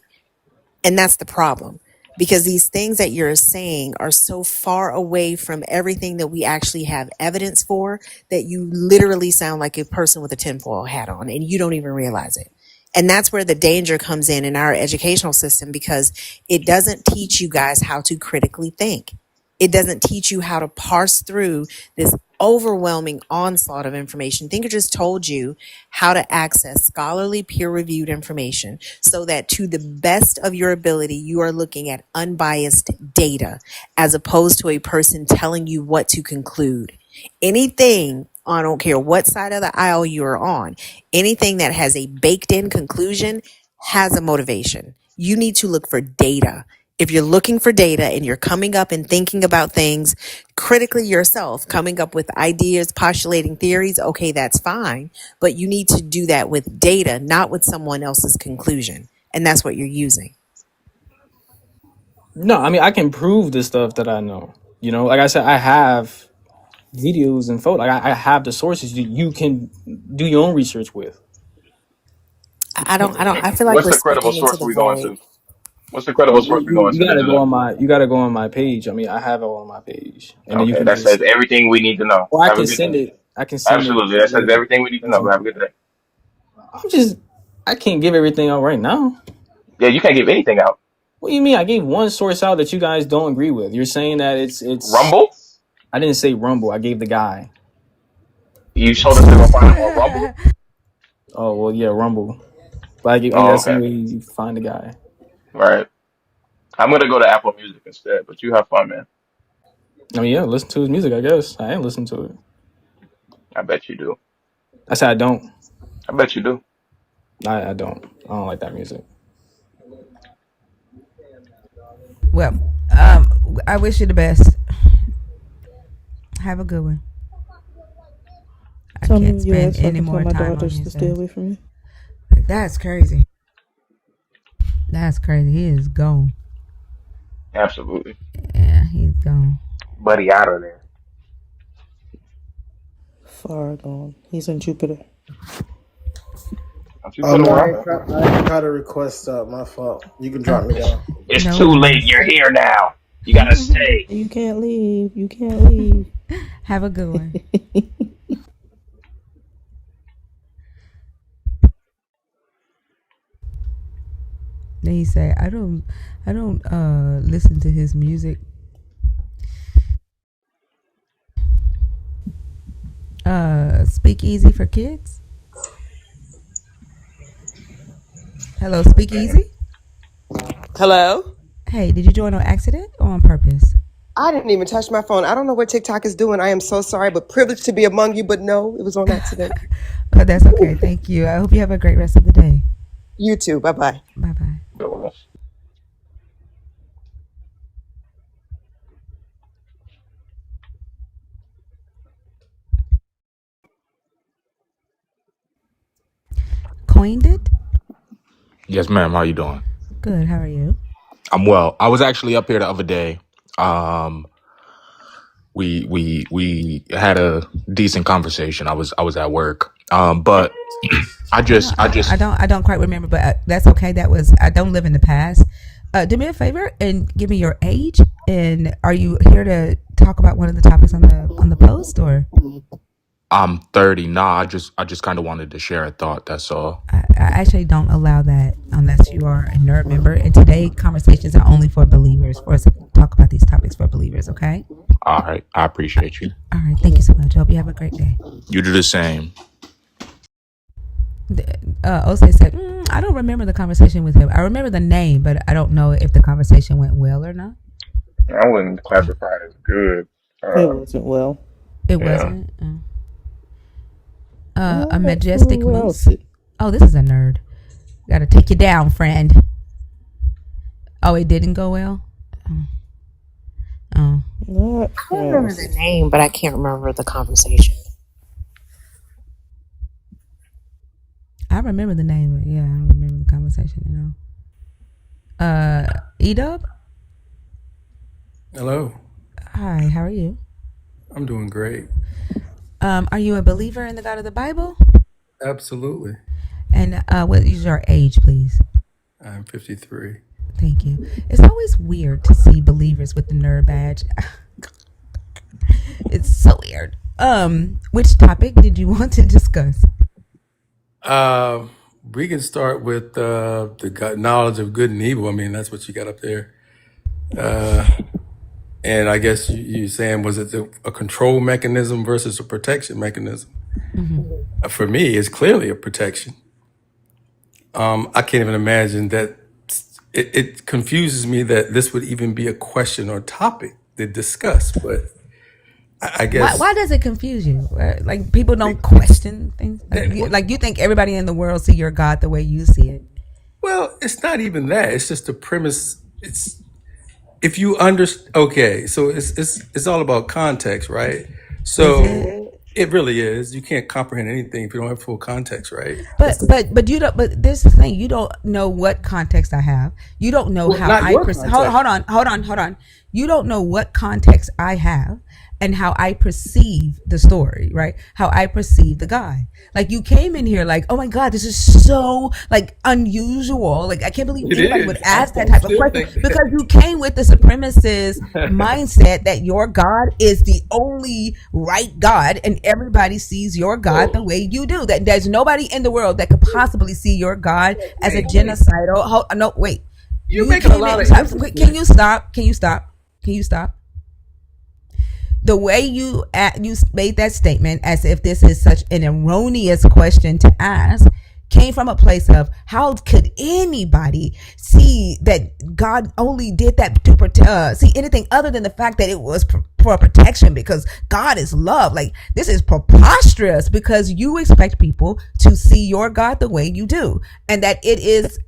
And that's the problem. Because these things that you're saying are so far away from everything that we actually have evidence for that you literally sound like a person with a tinfoil hat on and you don't even realize it. And that's where the danger comes in our educational system because it doesn't teach you guys how to critically think. It doesn't teach you how to parse through this overwhelming onslaught of information. Thinker just told you how to access scholarly peer-reviewed information so that to the best of your ability, you are looking at unbiased data as opposed to a person telling you what to conclude. Anything, I don't care what side of the aisle you're on, anything that has a baked in conclusion has a motivation. You need to look for data. If you're looking for data and you're coming up and thinking about things critically yourself, coming up with ideas, postulating theories, okay, that's fine. But you need to do that with data, not with someone else's conclusion. And that's what you're using. no, I mean I can prove the stuff that I know. You know, like I said, I have videos and photos. Like I have the sources you can do your own research with. I feel like What's we're the credible speaking into source the we going void. to? What's the credible source we going You to to gotta do go that? on my page. I mean, I have it all on my page, and then you Okay, can that just says everything we need to know. or I Have a can good send day. it. I can send it. Absolutely, that says everything we need to know. Have a good day. I'm just I can't give everything out right now. Yeah, you can't give anything out. What do you mean? I gave one source out that you guys don't agree with. You're saying that it's. Rumble? I didn't say Rumble. I gave the guy. You told us to go find him on Rumble? Oh well, yeah, Rumble. But I mean, Oh, that's the okay. way you find the guy. Right. I'm gonna go to Apple Music instead, but you have fun, man. I mean, yeah, listen to his music. I guess I ain't listen to it. I bet you do. I said I don't. I bet you do. I don't. I don't like that music. Well, I wish you the best. Have a good one. I Tell me can't you spend asked so I any can tell more my time on daughters to his stay ass. away from you. That's crazy. That's crazy. He is gone. Absolutely. Yeah, he's gone. Buddy out of there. Far gone. He's in Jupiter. Don't you put him No, where I'm at? I ain't got a request up. My fault. You can drop me down. It's No too late. worries. You're here now. You gotta stay. You can't leave. You can't leave. Have a good one. Then he said, I don't listen to his music. Speak easy for kids. Hello, Speakeasy. Hello? Hey, did you join on accident or on purpose? I didn't even touch my phone. I don't know what TikTok is doing. I am so sorry, but privileged to be among you. But no, it was on accident. Oh, that's okay. Thank you. I hope you have a great rest of the day. You too. Bye bye. Bye bye. Coined it? Yes, ma'am. How you doing? Good. How are you? I'm well. I was actually up here the other day. Um, we had a decent conversation. I was at work. But I don't quite remember, but that's okay. I don't live in the past. Do me a favor and give me your age. And are you here to talk about one of the topics on the post, or? I'm 30. Nah, I just kind of wanted to share a thought. That's all. I actually don't allow that unless you are a nerd member. And today conversations are only for believers. For us to talk about these topics for believers. Okay. All right. I appreciate you. All right. Thank you so much. I hope you have a great day. You do the same. Osei said, I don't remember the conversation with him. I remember the name, but I don't know if the conversation went well or not. I wouldn't classify it as good. It wasn't well. It Yeah. wasn't. A majestic Who moose. else? Oh, this is a nerd. Gotta take you down, friend. Oh, it didn't go well? Oh. What I remember else? the name, but I can't remember the conversation. I remember the name, but yeah, I don't remember the conversation, Edub? Hello. Hi, how are you? I'm doing great. Are you a believer in the God of the Bible? Absolutely. And what is your age, please? I'm 53. Thank you. It's always weird to see believers with the nerd badge. It's so weird. Which topic did you want to discuss? We can start with the knowledge of good and evil. I mean, that's what you got up there. And I guess you're saying, was it a control mechanism versus a protection mechanism? Mm-hmm. For me, it's clearly a protection. I can't even imagine that. It confuses me that this would even be a question or topic to discuss. But I guess Why does it confuse you? Like people don't question things. Like you think everybody in the world see your God the way you see it. well, it's not even that. It's just the premise. It's if you understand. Okay, so it's all about context, right? So Is it? it really is. You can't comprehend anything if you don't have full context, right? But you don't. But this is the thing. You don't know what context I have. You don't know Well, how not I your perceive. context. Hold on. You don't know what context I have and how I perceive the story, right? How I perceive the guy. Like you came in here like, oh my God, this is so like unusual. Like I can't believe It anybody is. would ask I that type of still question think that. because you came with the supremacist mindset that your God is the only right God and everybody sees your God the way you do. That there's nobody in the world that could possibly see your God as a genocidal. No, wait. You're You making a came lot in. of Can emphasis. you stop? Can you stop? Can you stop? The way you made that statement as if this is such an erroneous question to ask came from a place of how could anybody see that God only did that to see anything other than the fact that it was for protection because God is love. Like this is preposterous because you expect people to see your God the way you do, and that it is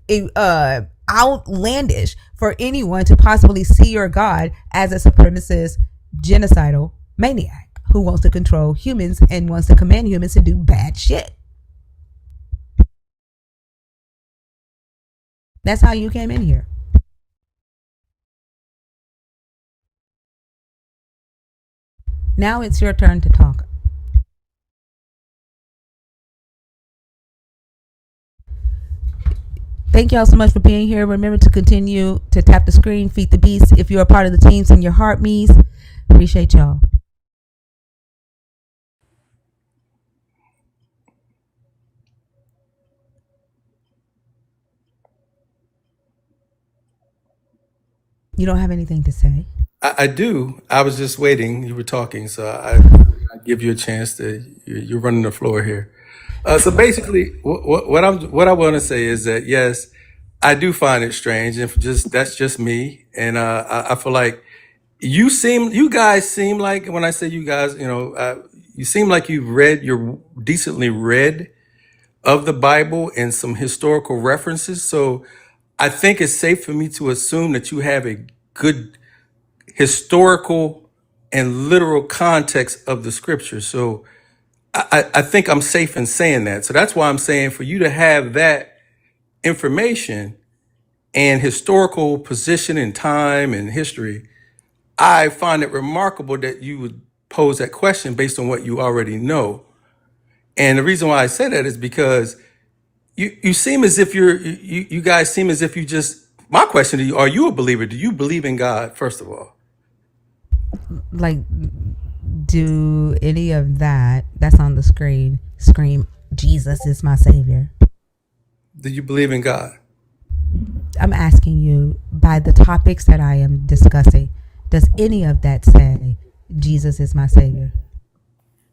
outlandish for anyone to possibly see your God as a supremacist genocidal maniac who wants to control humans and wants to command humans to do bad shit. That's how you came in here. Now it's your turn to talk. Thank y'all so much for being here. Remember to continue to tap the screen, feed the beast. If you're a part of the team, send your heart me's. Appreciate y'all. You don't have anything to say? I do. I was just waiting. You were talking, so I give you a chance to. You're running the floor here. So basically, what I want to say is that yes, I do find it strange, and just that's just me. And I feel like you guys seem like, when I say you guys, you seem like you're decently read of the Bible and some historical references. So I think it's safe for me to assume that you have a good historical and literal context of the scripture. So I think I'm safe in saying that. So that's why I'm saying, for you to have that information and historical position in time and history, I find it remarkable that you would pose that question based on what you already know. And the reason why I say that is because you seem as if you guys seem as if you just, my question to you, are you a believer? Do you believe in God, first of all? Like, do any of that that's on the screen scream, Jesus is my savior? Do you believe in God? I'm asking you, by the topics that I am discussing, does any of that say Jesus is my savior?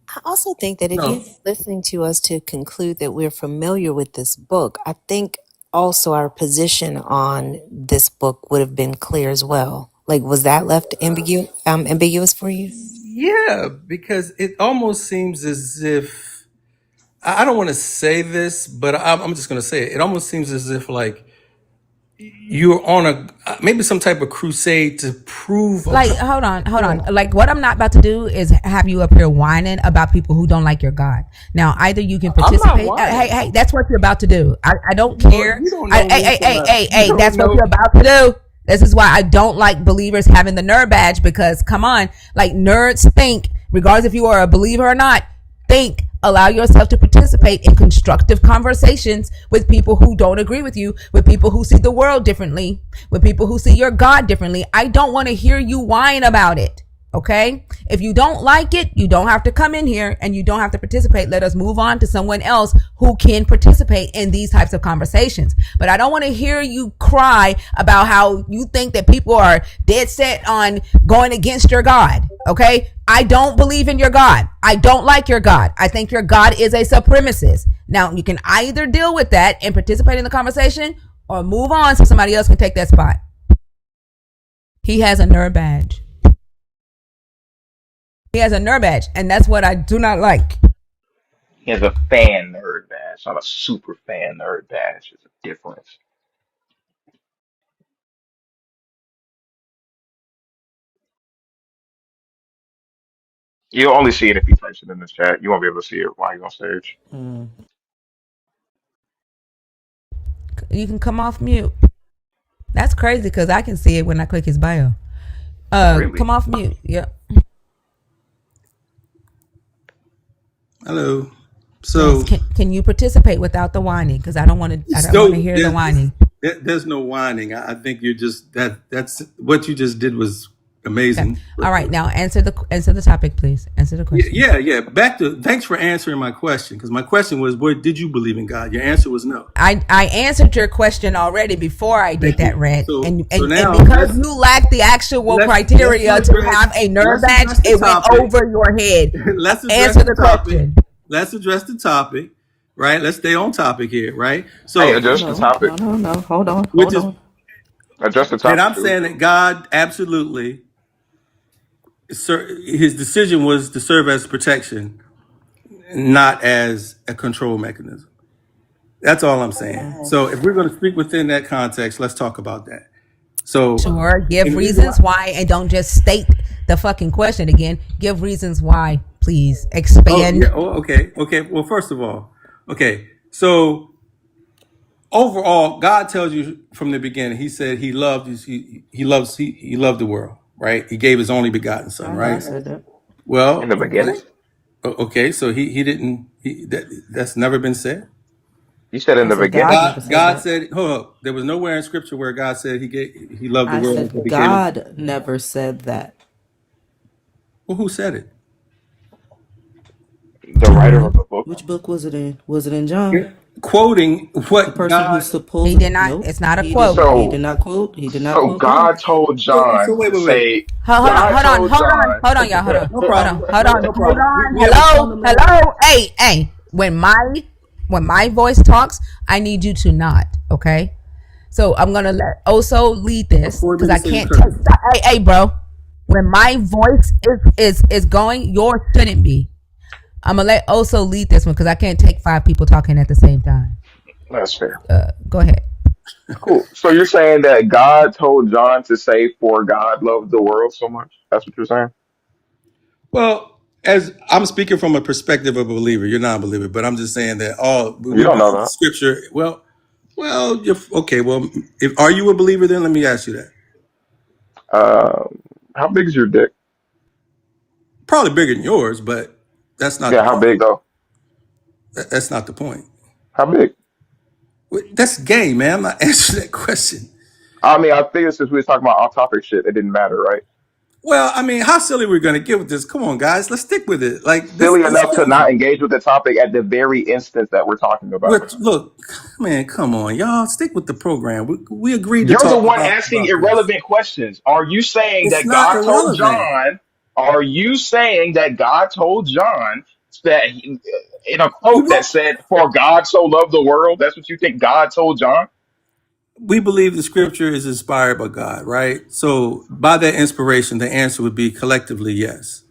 I also think that if No. you're listening to us to conclude that we're familiar with this book, I think also our position on this book would have been clear as well. Like, was that left ambiguous for you? Yeah, because it almost seems as if, I don't want to say this, but I'm just going to say it. It almost seems as if, like, you're on maybe some type of crusade to prove. Like, hold on. Like, what I'm not about to do is have you up here whining about people who don't like your God. Now, either you can participate. Hey, that's what you're about to do. I don't care. You don't know Hey, that's what you're about to do. This is why I don't like believers having the nerd badge, because come on, like, nerds think, regardless if you are a believer or not, allow yourself to participate in constructive conversations with people who don't agree with you, with people who see the world differently, with people who see your God differently. I don't want to hear you whine about it. Okay? If you don't like it, you don't have to come in here and you don't have to participate. Let us move on to someone else who can participate in these types of conversations. But I don't want to hear you cry about how you think that people are dead set on going against your God. Okay? I don't believe in your God. I don't like your God. I think your God is a supremacist. Now, you can either deal with that and participate in the conversation, or move on so somebody else can take that spot. He has a nerd badge. He has a nerd badge, and that's what I do not like. He has a fan nerd badge, not a super fan nerd badge. There's a difference. You'll only see it if he types it in the chat. You won't be able to see it while he's on stage. You can come off mute. That's crazy because I can see it when I click his bio. Really? Come off mute. Yep. Hello. So Yes. Can you participate without the whining? Because I don't want to. I don't want to hear the whining. There's no whining. I think you're just that's what you just did was amazing. Okay. All right, now answer the topic, please. Answer the question. Yeah. Thanks for answering my question, because my question was, where did you believe in God? Your answer was no. I answered your question already before I did that, Red. So and now because you lack the actual criteria to have a nerd badge, it went over your head. Let's answer the question. Let's address the topic, right? Let's stay on topic here, right? So Hey, adjust the topic. No. Hold on. Adjust the and topic, I'm dude. saying that God absolutely, his decision was to serve as protection, not as a control mechanism. That's all I'm saying. So if we're going to speak within that context, let's talk about that. So Sure, give reasons why, and don't just state the fucking question again. Give reasons why, please. Expand. Okay. Well, first of all, okay. So overall, God tells you from the beginning. He said He loved you. He loved the world, right? He gave His only begotten Son, right? Said that. In Well, the beginning? okay. So he didn't. That's never been said. You said in I the said God beginning? never said God that. said, hold up. There was nowhere in Scripture where God said He loved the I world. said God never said that. Well, who said it? The writer of John. the book? Which book was it in? Was it in John? Quoting The what person who God. He supposed did not. nope. It's not a He quote. didn't. He So, did not quote. He did not so quote God. God told So John wait, to wait, wait. say, Hold on, God hold on, told hold on, John. hold on, y'all, hold on, No hold on, problem. hold on, No hold problem. on. We have a fundamental. Hello. Hey. When my voice talks, I need you to not. Okay. So I'm gonna let Oso lead this Afford me because to I say this, can't take. Kirk. Hey, bro. When my voice is going, yours shouldn't be. I'm gonna let Oso lead this one because I can't take 5 people talking at the same time. That's fair. Go ahead. Cool. So you're saying that God told John to say, "For God loved the world so much." That's what you're saying. Well, as I'm speaking from a perspective of a believer, you're not a believer, but I'm just saying that You we don't know believe that. Scripture. Okay. Well, if are you a believer? Then let me ask you that. How big is your dick? Probably bigger than yours, but that's not the Yeah, how point. big though? That's not the point. How big? That's gay, man. I'm not answering that question. I mean, I figured since we were talking about off-topic shit, it didn't matter, right? Well, I mean, how silly we're going to get with this? Come on, guys, let's stick with it. Like this, Silly this enough to not crazy. engage with the topic at the very instance that we're talking about. Look, man, come on, y'all, stick with the program. We agreed to You're the talk one asking about this. irrelevant questions. Are you saying It's that not God told irrelevant. John? Are you saying that God told John that in a We quote that won't. said, "For God so loved the world"? That's what you think God told John? We believe the scripture is inspired by God, right? So, by that inspiration, the answer would be collectively yes.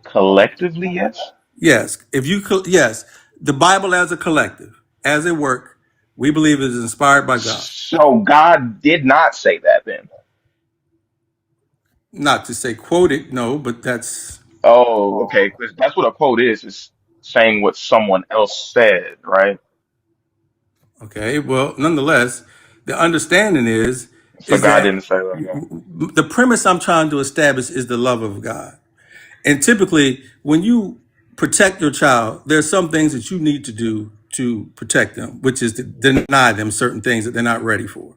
Collectively, yes. Yes. Yes, the Bible as a collective, as a work, we believe it is inspired by God. So God did not say that then. Not to say quote it, no, but that's Oh, okay. 'Cause that's what a quote is saying what someone else said, right? okay. Well, nonetheless, the understanding So is God that didn't say that. Yeah. the premise I'm trying to establish is the love of God. And typically, when you protect your child, there's some things that you need to do to protect them, which is to deny them certain things that they're not ready for,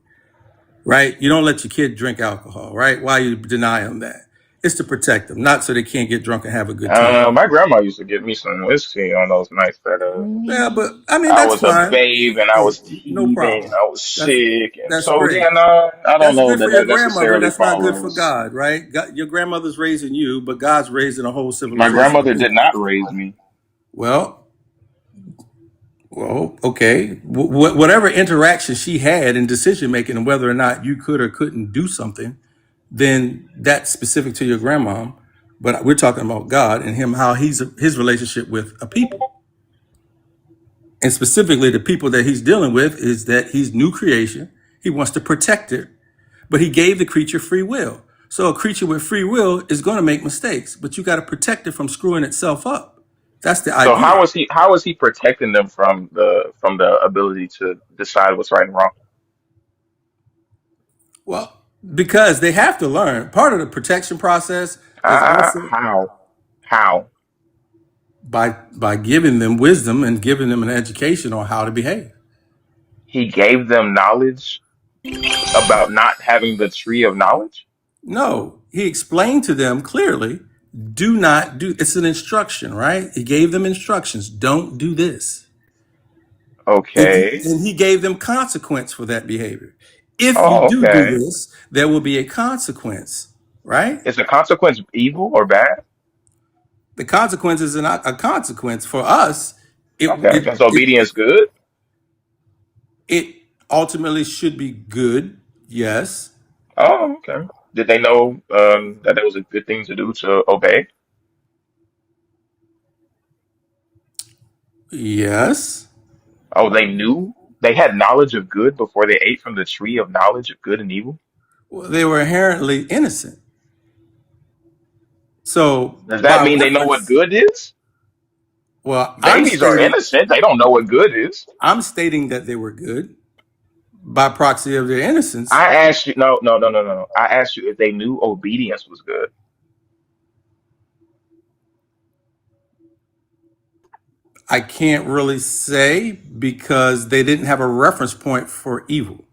right? You don't let your kid drink alcohol, right? Why you deny them that? It's to protect them, not so they can't get drunk and have a good time. My grandma used to give me some whiskey on those nights that Yeah, but I mean I that's was a fine. babe and I Hey, was no teething and problem. I was That's sick, and that's so great. yeah, no, I don't That's know good that for your that grandmother. necessarily That's not good for follows. God, right? God, your grandmother's raising you, but God's raising a whole My civilization of grandmother did people. not raise me. Well, okay. Whatever interaction she had in decision making and whether or not you could or couldn't do something, then that's specific to your grandmom. But we're talking about God and him, how he's his relationship with a people. And specifically, the people that he's dealing with is that he's new creation. He wants to protect it, but he gave the creature free will. So a creature with free will is going to make mistakes, but you got to protect it from screwing itself up. That's the So idea. how is he protecting them from the ability to decide what's right and wrong? Well, because they have to learn. Part of the protection process is also How? How? by giving them wisdom and giving them an education on how to behave. He gave them knowledge about not having the tree of knowledge? No, he explained to them clearly, do not do it's an instruction, right? He gave them instructions. Don't do this. Okay. And he gave them consequence for that behavior. If you Oh, do okay. this, there will be a consequence, right? Is the consequence evil or bad? The consequence is not a consequence for us. It Okay. it Is it obedience good? it ultimately should be good. Yes. Oh, okay. Did they know that that was a good thing to do to obey? Yes. Oh, they knew? They had knowledge of good before they ate from the tree of knowledge of good and evil? Well, they were inherently innocent. So Does that by mean they know what reference, good is? well, Babies are innocent. They don't know what good is. I'm stating that they were good by proxy of their innocence. I asked you, no, no, no, no, no, no. I asked you if they knew obedience was good. I can't really say because they didn't have a reference point for evil.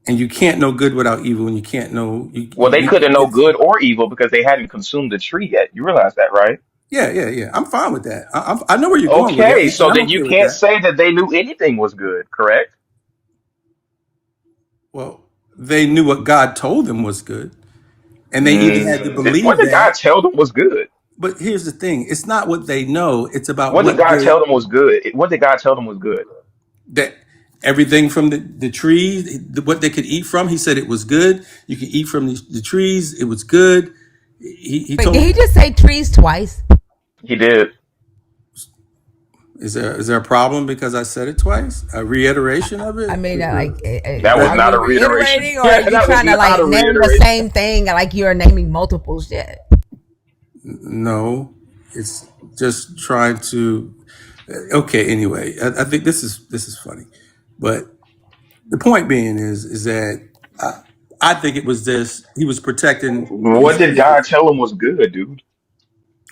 And you can't know good without evil, and you can't know Well, they couldn't know it's good or evil because they hadn't consumed the tree yet. You realize that, right? yeah. I'm fine with that. I know where you're going with it, Okay, and so I'm then you okay with can't that. say that they knew anything was good, correct? Well, they knew what God told them was good, and they either had to What believe did God that. tell them was good? But here's the thing: it's not what they know; it's about What did what God they tell them was good? What did God tell them was good? that everything from the trees, what they could eat from. He said it was good. You could eat from the trees. It was good. He Wait, did told. he just say trees twice? He did. Is there a problem because I said it twice? A reiteration of I it? mean, like, That was are not you a reiteration. reiterating or are Yeah, you that was trying to not like a name the reiteration. same thing like you're naming multiple shit? No, it's just trying to. Okay, anyway, I think this is funny, but the point being is that I think it was this. He was protecting. What did God tell him was good, dude?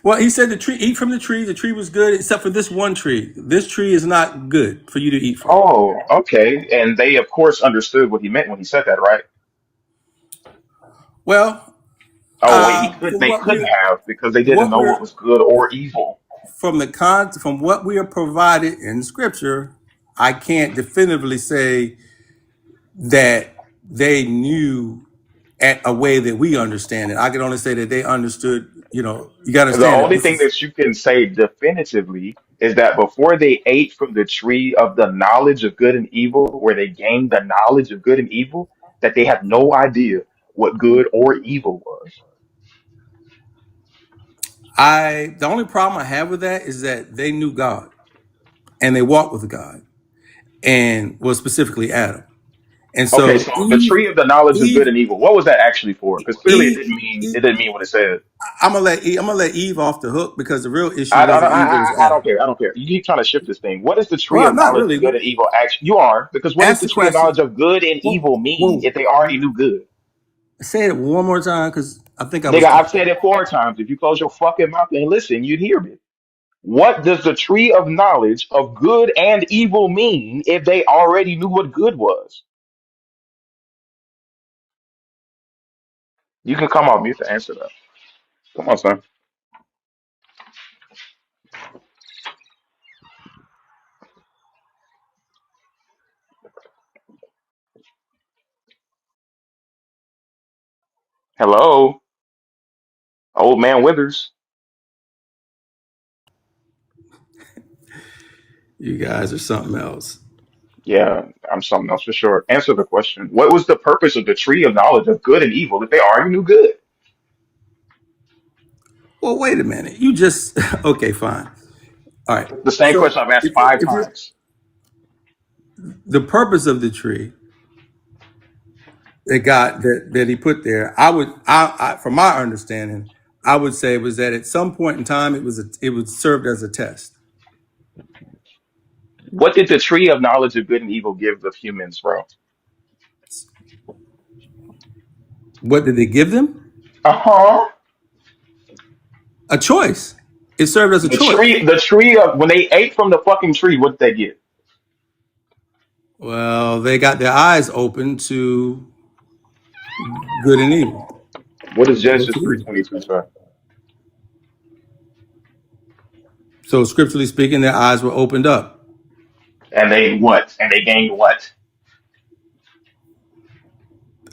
Well, he said the tree, eat from the tree. The tree was good, except for this one tree. This tree is not good for you to eat from. Oh, okay. And they, of course, understood what he meant when he said that, right? Well, Oh, wait, he couldn't. from They what couldn't we're have because they didn't what know what we're was good or evil. from what we are provided in Scripture, I can't definitively say that they knew at a way that we understand it. I can only say that they understood. You got to The understand that only this thing is. that you can say definitively is that before they ate from the tree of the knowledge of good and evil, where they gained the knowledge of good and evil, that they had no idea what good or evil was. The only problem I have with that is that they knew God and they walked with God and was specifically Adam. And Okay, so so the tree of the knowledge of good Eve, and evil, what was that actually for? Because clearly Eve, it didn't mean what it said. I'm gonna let Eve off the hook because the real issue wasn't Eve, it was I don't Adam. care. I don't care. You keep trying to shift this thing. What is the tree Well, of not knowledge of really. good and evil actually? You are, because what does Ask the the tree of question. knowledge of good and evil mean Well, if they already knew good? say it one more time because I think I Nigga, was cut. I've said it 4 times. If you close your fucking mouth and listen, you'd hear me. What does the tree of knowledge of good and evil mean if they already knew what good was? You can come off mute to answer that. Come on, son. Hello, old man Withers. You guys are something else. Yeah, I'm something else for sure. Answer the question. What was the purpose of the tree of knowledge of good and evil if they already knew good? Well, wait a minute. You just okay, fine. All right. The same So question I've asked if you five if you times. the purpose of the tree that God that He put there, I from my understanding, I would say was that at some point in time it was served as a test. What did the tree of knowledge of good and evil give the humans, bro? What did they give them? Uh-huh. A choice. It served as a choice. The tree of when they ate from the fucking tree, what did they get? Well, they got their eyes open to good and evil. What does They looked Genesis to evil. 3:22 say? So scripturally speaking, their eyes were opened up. And they what? And they gained what?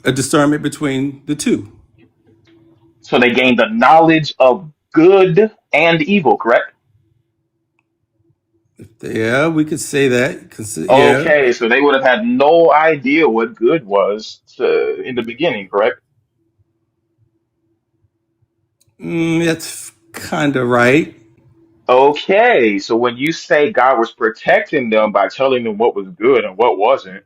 A discernment between the two. So they gained the knowledge of good and evil, correct? Yeah, we could say that. Yeah, Okay, so they would have had no idea what good was in the beginning, correct? that's kind of right. Okay, so when you say God was protecting them by telling them what was good and what wasn't,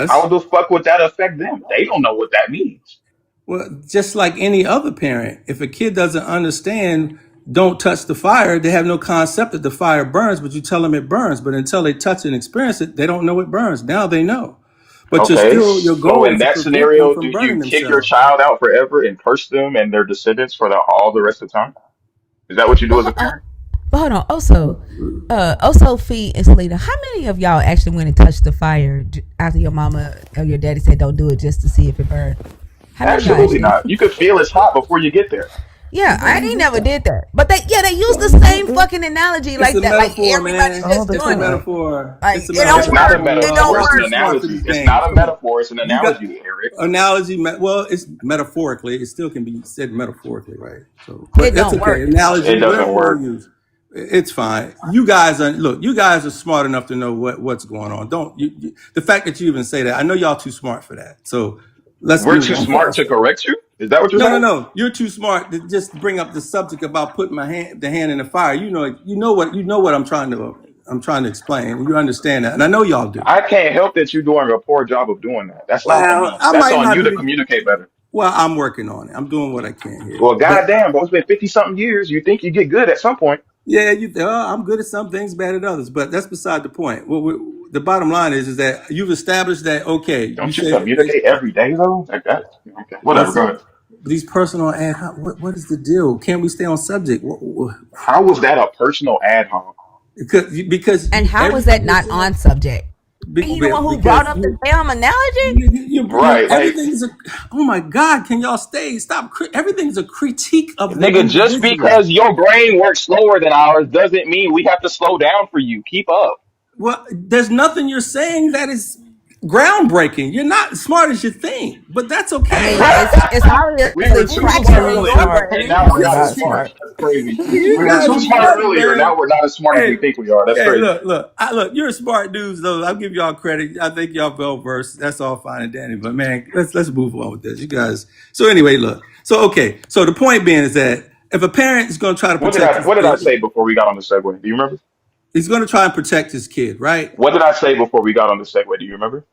how Yes. the fuck would that affect them? They don't know what that means. Well, just like any other parent, if a kid doesn't understand, don't touch the fire, they have no concept that the fire burns, but you tell them it burns. But until they touch and experience it, they don't know it burns. Now they know. But Okay, your so goal in is to that prevent them scenario, from do burning you kick your themselves. child out forever and curse them and their descendants for all the rest of the time? Is that what you do as a But, parent? but hold on. Also, Fee and Selena, how many of y'all actually went and touched the fire after your mama or your daddy said don't do it just to see if it burned? How many of y'all Absolutely actually? not. You could feel it's hot before you get there. Yeah, I ain't never did that. But they use the same fucking analogy It's like a that. Like metaphor, everybody's man. all just the It's a doing it. time. metaphor. Like It's a it metaphor. It's don't not work. a It metaphor. don't Y'all It's an too work. smart for analogy. this It's game. not a Come on. metaphor. It's an You got analogy, Eric. analogy. Well, it's metaphorically. It still can be said metaphorically, right? So, It but that's don't okay. work. It Analogy, whatever doesn't you want to work. use. It's fine. You guys are look. You guys are smart enough to know what's going on. Don't the fact that you even say that? I know y'all too smart for that. So let's We're move too on smart past to that. correct you? Is that what you're No, no, saying? no. You're too smart to just bring up the subject about putting the hand in the fire. I'm trying to explain. You understand that, and I know y'all do. I can't help that you're doing a poor job of doing that. That's not on Well, me. I That's might on not you to be. communicate better. Well, I'm working on it. I'm doing what I can here. Well, But goddamn, bro, it's been 50 something years. You think you get good at some point. yeah, I'm good at some things, bad at others. But that's beside the point. The bottom line is that you've established that okay. You Don't you say communicate every day though? Like that? Okay, whatever. Go listen. ahead. These personal what is the deal? Can't we stay on subject? How was that a personal ad hoc? Because And how was that everything you're not saying, on subject? He the one who because brought up the damn analogy? Right, like everything's a, oh my God, can y'all stay? Stop. Everything's a critique of the nigga, just individual. because your brain works slower than ours doesn't mean we have to slow down for you. Keep up. Well, there's nothing you're saying that is groundbreaking. You're not as smart as you think, but that's I okay. mean, it's We were obviously too We're smart fracturing too earlier, your smart. and brain. now we're We're not as not smart. smart. That's crazy. You We were guys too are smart smart, earlier, man. now we're not as smart as we Hey, think we are. That's hey, crazy. look. You're smart dudes, though. I'll give y'all credit. I think y'all well versed. That's all fine and dandy. But man, let's move on with this, you guys. So anyway, look. So okay. So the point being is that if a parent is going to try to protect his What did I kid, say before we got on the segue? Do you remember? he's going to try and protect his kid, right? What did I say before we got on the segue? Do you remember?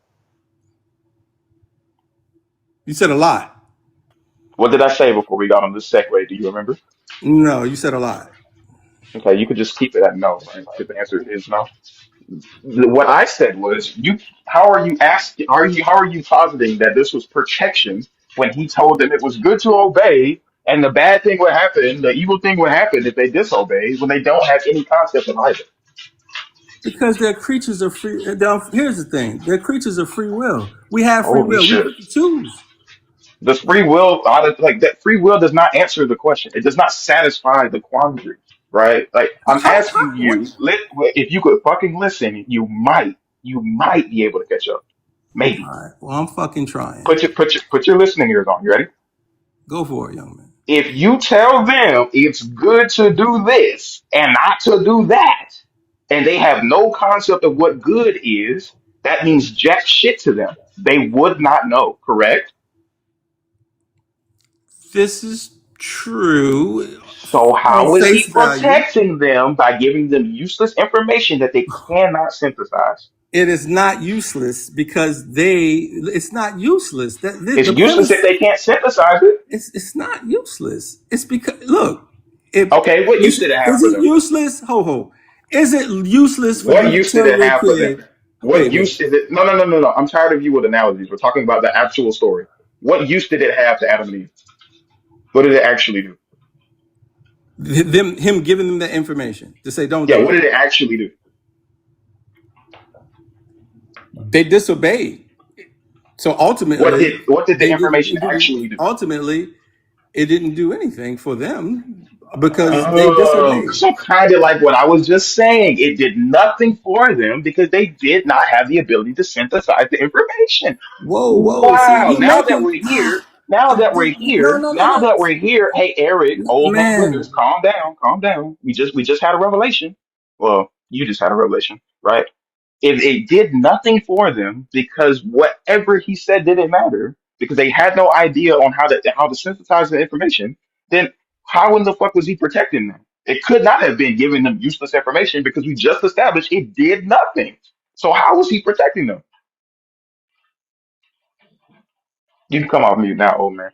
You said a lot. What did I say before we got on the segue? Do you remember? No, you said a lot. Okay, you could just keep it at no, right? Because the answer is no. What I said was, you. How are you asking? How are you positing that this was protection when he told them it was good to obey, and the bad thing would happen, the evil thing would happen if they disobey, when they don't have any concept of either? Because they're creatures of free. Here's the thing: they're creatures of free will. We have free Holy will. We shit! get to choose. Does free will, like that? Free will does not answer the question. It does not satisfy the quandary, right? Like I'm asking What? you, if you could fucking listen, you might be able to catch up. All Maybe. right. Well, I'm fucking trying. Put your listening ears on. You ready? Go for it, young man. If you tell them it's good to do this and not to do that, and they have no concept of what good is, that means jack shit to them. They would not know, correct? This is true So on how is he face value. protecting them by giving them useless information that they cannot synthesize? It is not useless because it's not useless. It's The useless if premise, they can't synthesize it. it's not useless. It's because, look, if, Okay, what use did it have is for it them? useless? Ho, ho. Is it useless for you What to use did tell it your have for them? kid, What wait, use did it? No, no, no, no, no. I'm tired of you with analogies. We're talking about the actual story. What use did it have to Adam and Eve? What did it actually do? him giving them that information to say, don't Yeah, do what it. did it actually do? They disobeyed. So ultimately, What did the they didn't, information it didn't, actually do? ultimately, it didn't do anything for them because they Oh, disobeyed. so kind of like what I was just saying. It did nothing for them because they did not have the ability to synthesize the information. Whoa. See, Wow. you making, Now that we're here, hey Eric, old man Withers, man. calm down, calm down. We just had a revelation. Well, you just had a revelation, right? If it did nothing for them because whatever he said didn't matter because they had no idea on how to synthesize the information, then how in the fuck was he protecting them? It could not have been giving them useless information because we just established it did nothing. So how was he protecting them? You can come off mute now, old man.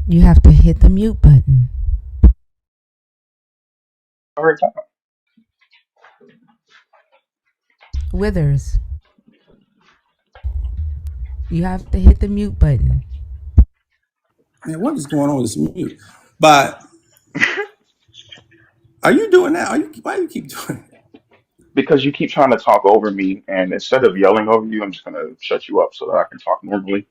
You have to hit the mute button. Hard time. Withers, you have to hit the mute button. Man, what is going on with this mute? But are you doing that? Why do you keep doing it? Because you keep trying to talk over me, and instead of yelling over you, I'm just gonna shut you up so that I can talk normally.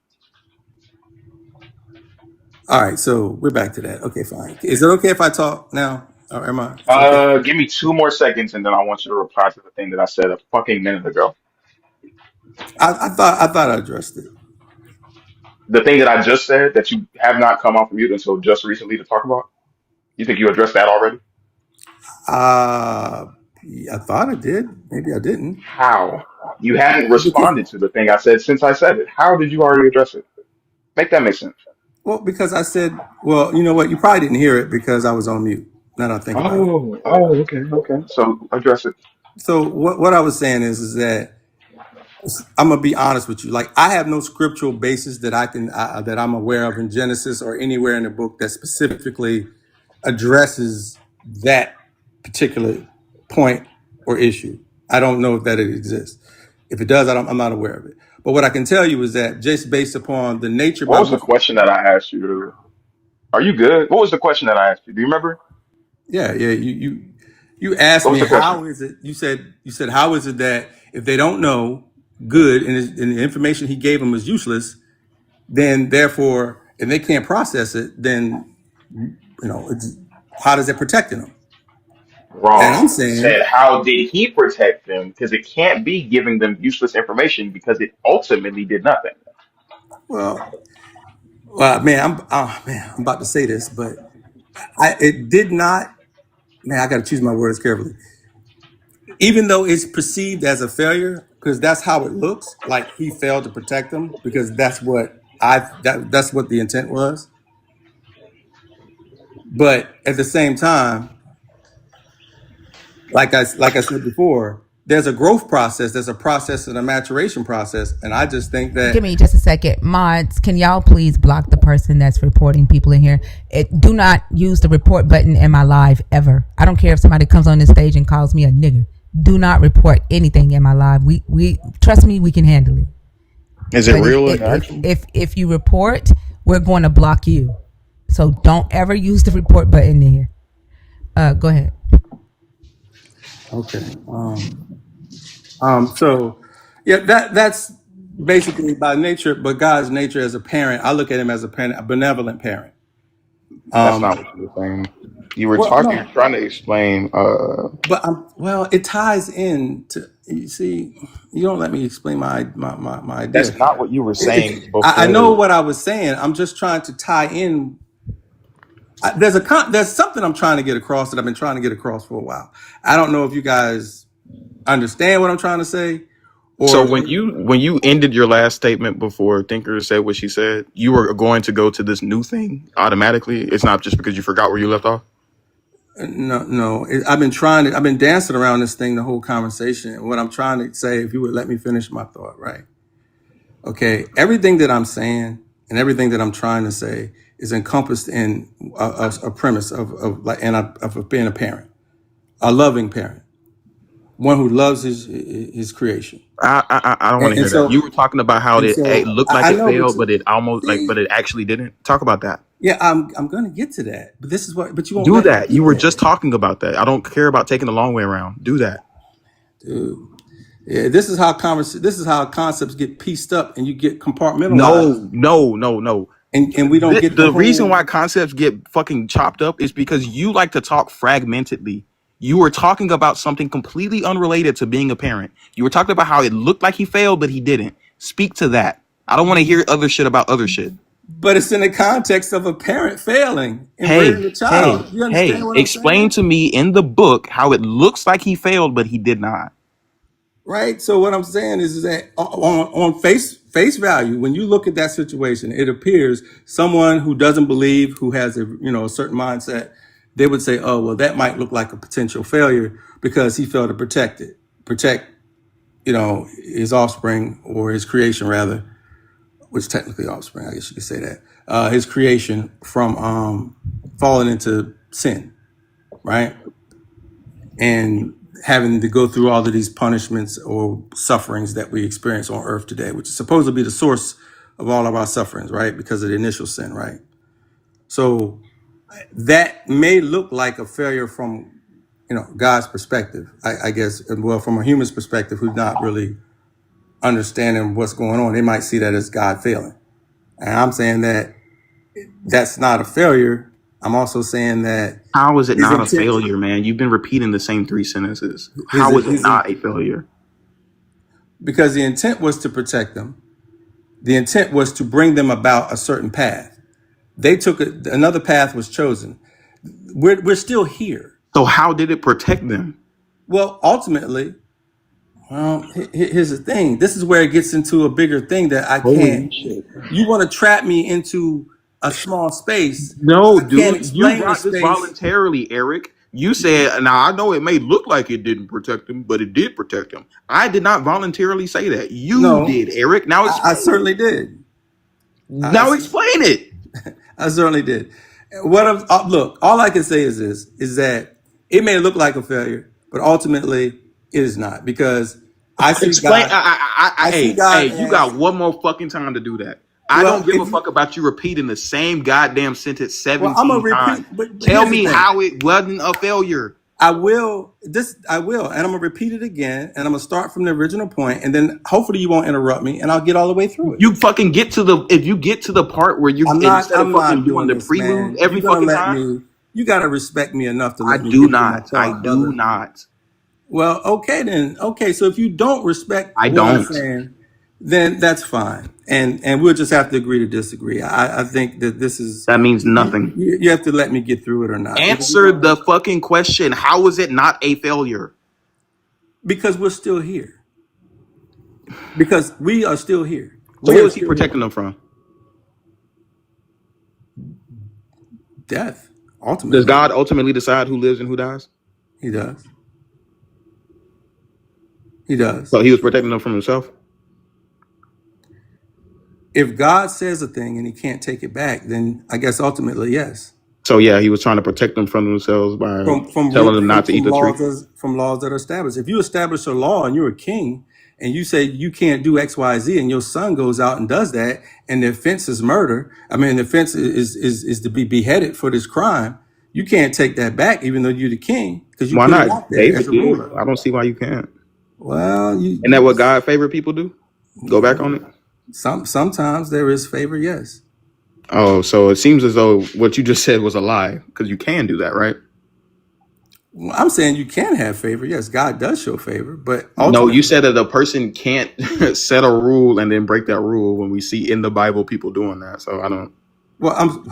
All right, so we're back to that. Okay, fine. Is it okay if I talk now? Or am I? It's okay. Give me 2 more seconds, and then I want you to reply to the thing that I said a fucking minute ago. I thought I addressed it. The thing that I just said that you have not come off mute until just recently to talk about. You think you addressed that already? Yeah, I thought I did. Maybe I didn't. How? You hadn't Because responded to the thing I said since I said it. How did you already address it? Make that make sense. because I said, well, you know what? You probably didn't hear it because I was on mute. Now that I think about it. Okay. So address it. So what I was saying is that I'm gonna be honest with you. Like I have no scriptural basis that that I'm aware of in Genesis or anywhere in the book that specifically addresses that particular point or issue. I don't know if that it exists. If it does, I'm not aware of it. But what I can tell you is that just based upon the nature What by was the which, question that I asked you earlier? Are you good? What was the question that I asked you? Do you remember? yeah, you asked What was me the question? how is it? You said how is it that if they don't know good and the information he gave them is useless, then therefore, and they can't process it, then how does it protecting them? And I'm Wrong. You saying, said, how did he protect them? Because it can't be giving them useless information because it ultimately did nothing. well, man, I'm about to say this, but it did not. Man, I got to choose my words carefully. Even though it's perceived as a failure, because that's how it looks, like he failed to protect them, because that's what the intent was. But at the same time, like I said before, there's a growth process, there's a process and a maturation process, and I just think Give that me just a second. Mods, can y'all please block the person that's reporting people in here? Do not use the report button in my live ever. I don't care if somebody comes on this stage and calls me a nigger. Do not report anything in my live. We trust me, we can handle it. Is it But real? Actually? if you report, we're going to block you. So don't ever use the report button in here. Go ahead. okay. So yeah, that's basically by nature, but God's nature as a parent, I look at him as a parent, a benevolent parent. That's not what you were saying. You were Well, talking, you're no, trying to explain, but well, it ties in to, you see, you don't let me explain my idea. that's not what you were saying I know before. what I was saying. I'm just trying to tie in. There's something I'm trying to get across that I've been trying to get across for a while. I don't know if you guys understand what I'm trying to say, So or when you ended your last statement before Thinker said what she said, you were going to go to this new thing automatically. It's not just because you forgot where you left off. no. I've been dancing around this thing the whole conversation. And what I'm trying to say, if you would let me finish my thought, right? Okay, everything that I'm saying and everything that I'm trying to say is encompassed in a premise of being a parent, a loving parent, one who loves his creation. I don't want to And hear that. You so were talking about how it looked like I it know, but failed, but it almost like, see, but it actually didn't. Talk about that. yeah, I'm gonna get to that, but this is what, but you won't Do let me that. You get were there, just talking about that. I don't care about taking the long way around. Do that. dude. Yeah, this is how concepts get pieced up and you get compartmentalized, No. and we don't get the The reason whole. why concepts get fucking chopped up is because you like to talk fragmentedly. You were talking about something completely unrelated to being a parent. You were talking about how it looked like he failed, but he didn't. Speak to that. I don't want to hear other shit about other shit. But it's in the context of a parent failing and Hey, rearing a hey, child. You understand hey, what I'm explain saying? to me in the book how it looks like he failed, but he did not. Right. So what I'm saying is that on face value, when you look at that situation, it appears someone who doesn't believe, who has a certain mindset, they would say, oh well, that might look like a potential failure because he failed to protect his offspring or his creation rather, which technically offspring, I guess you could say that, his creation from falling into sin, right? And having to go through all of these punishments or sufferings that we experience on earth today, which is supposed to be the source of all of our sufferings, right? Because of the initial sin, right? So that may look like a failure from, God's perspective, I guess. Well, from a human's perspective, who's not really understanding what's going on, they might see that as God failing. And I'm saying that that's not a failure. I'm also saying that How is it his not a intent, failure, man? You've been repeating the same three sentences. his, How is it his, not a failure? because the intent was to protect them. The intent was to bring them about a certain path. They took another path was chosen. We're still here. So how did it protect them? Well, ultimately, here's the thing. This is where it gets into a bigger thing that I Holy can't. shit. You want to trap me into a small space. No, I can't dude, you explain the brought this space. voluntarily, Eric. You said, now I know it may look like it didn't protect him, but it did protect him. I did not voluntarily say that. You No, did, Eric. Now I explain it. certainly did. I, Now explain it. I certainly did. Look, all I can say is this: is that it may look like a failure, but ultimately it is not, because I see Explain. God. I see Hey, God you got as one more fucking time to do that. I well. don't give a If you, fuck about you repeating the same goddamn sentence well, I'm gonna 17 times. repeat. But Tell here's the me thing: how it wasn't a failure. I will. I will, and I'm gonna repeat it again, and I'm gonna start from the original point, and then hopefully you won't interrupt me, and I'll get all the way through it. You fucking get to the if you get to the part where you I'm not. instead of I'm fucking not doing doing the this, prelude man. You're every gonna fucking let time. me. You gotta respect me enough to I let me do get through my not. I thought, do brother. not. Well, okay then. Okay, so if you don't respect I what I'm don't. saying, then that's fine, and we'll just have to agree to disagree. I think that this is That means nothing. you have to let me get through it or not. Either we're Answer gonna, the fucking question. How is it not a failure? because we're still here. Because we are still here. So We what are was he still here. protecting them from? Death, Does ultimately, God ultimately decide who lives and who dies? he does. He does. So he was protecting them from himself. If God says a thing and he can't take it back, then I guess ultimately yes. So yeah, he was trying to protect them from themselves by From telling them not to eat from the tree. laws that are established. If you establish a law and you're a king and you say you can't do X, Y, Z, and your son goes out and does that, and the offense is murder. I mean, the offense is to be beheaded for this crime. You can't take that back, even though you're the king, because you Why put it not? out there as David a did. ruler. I don't see why you can't. Well, Isn't that what God favorite people do? Go back on it. sometimes there is favor, yes. Oh, so it seems as though what you just said was a lie because you can do that, right? Well, I'm saying you can have favor. Yes, God does show favor, but No, you ultimately, said that a person can't set a rule and then break that rule when we see in the Bible people doing that. So I don't. well, I'm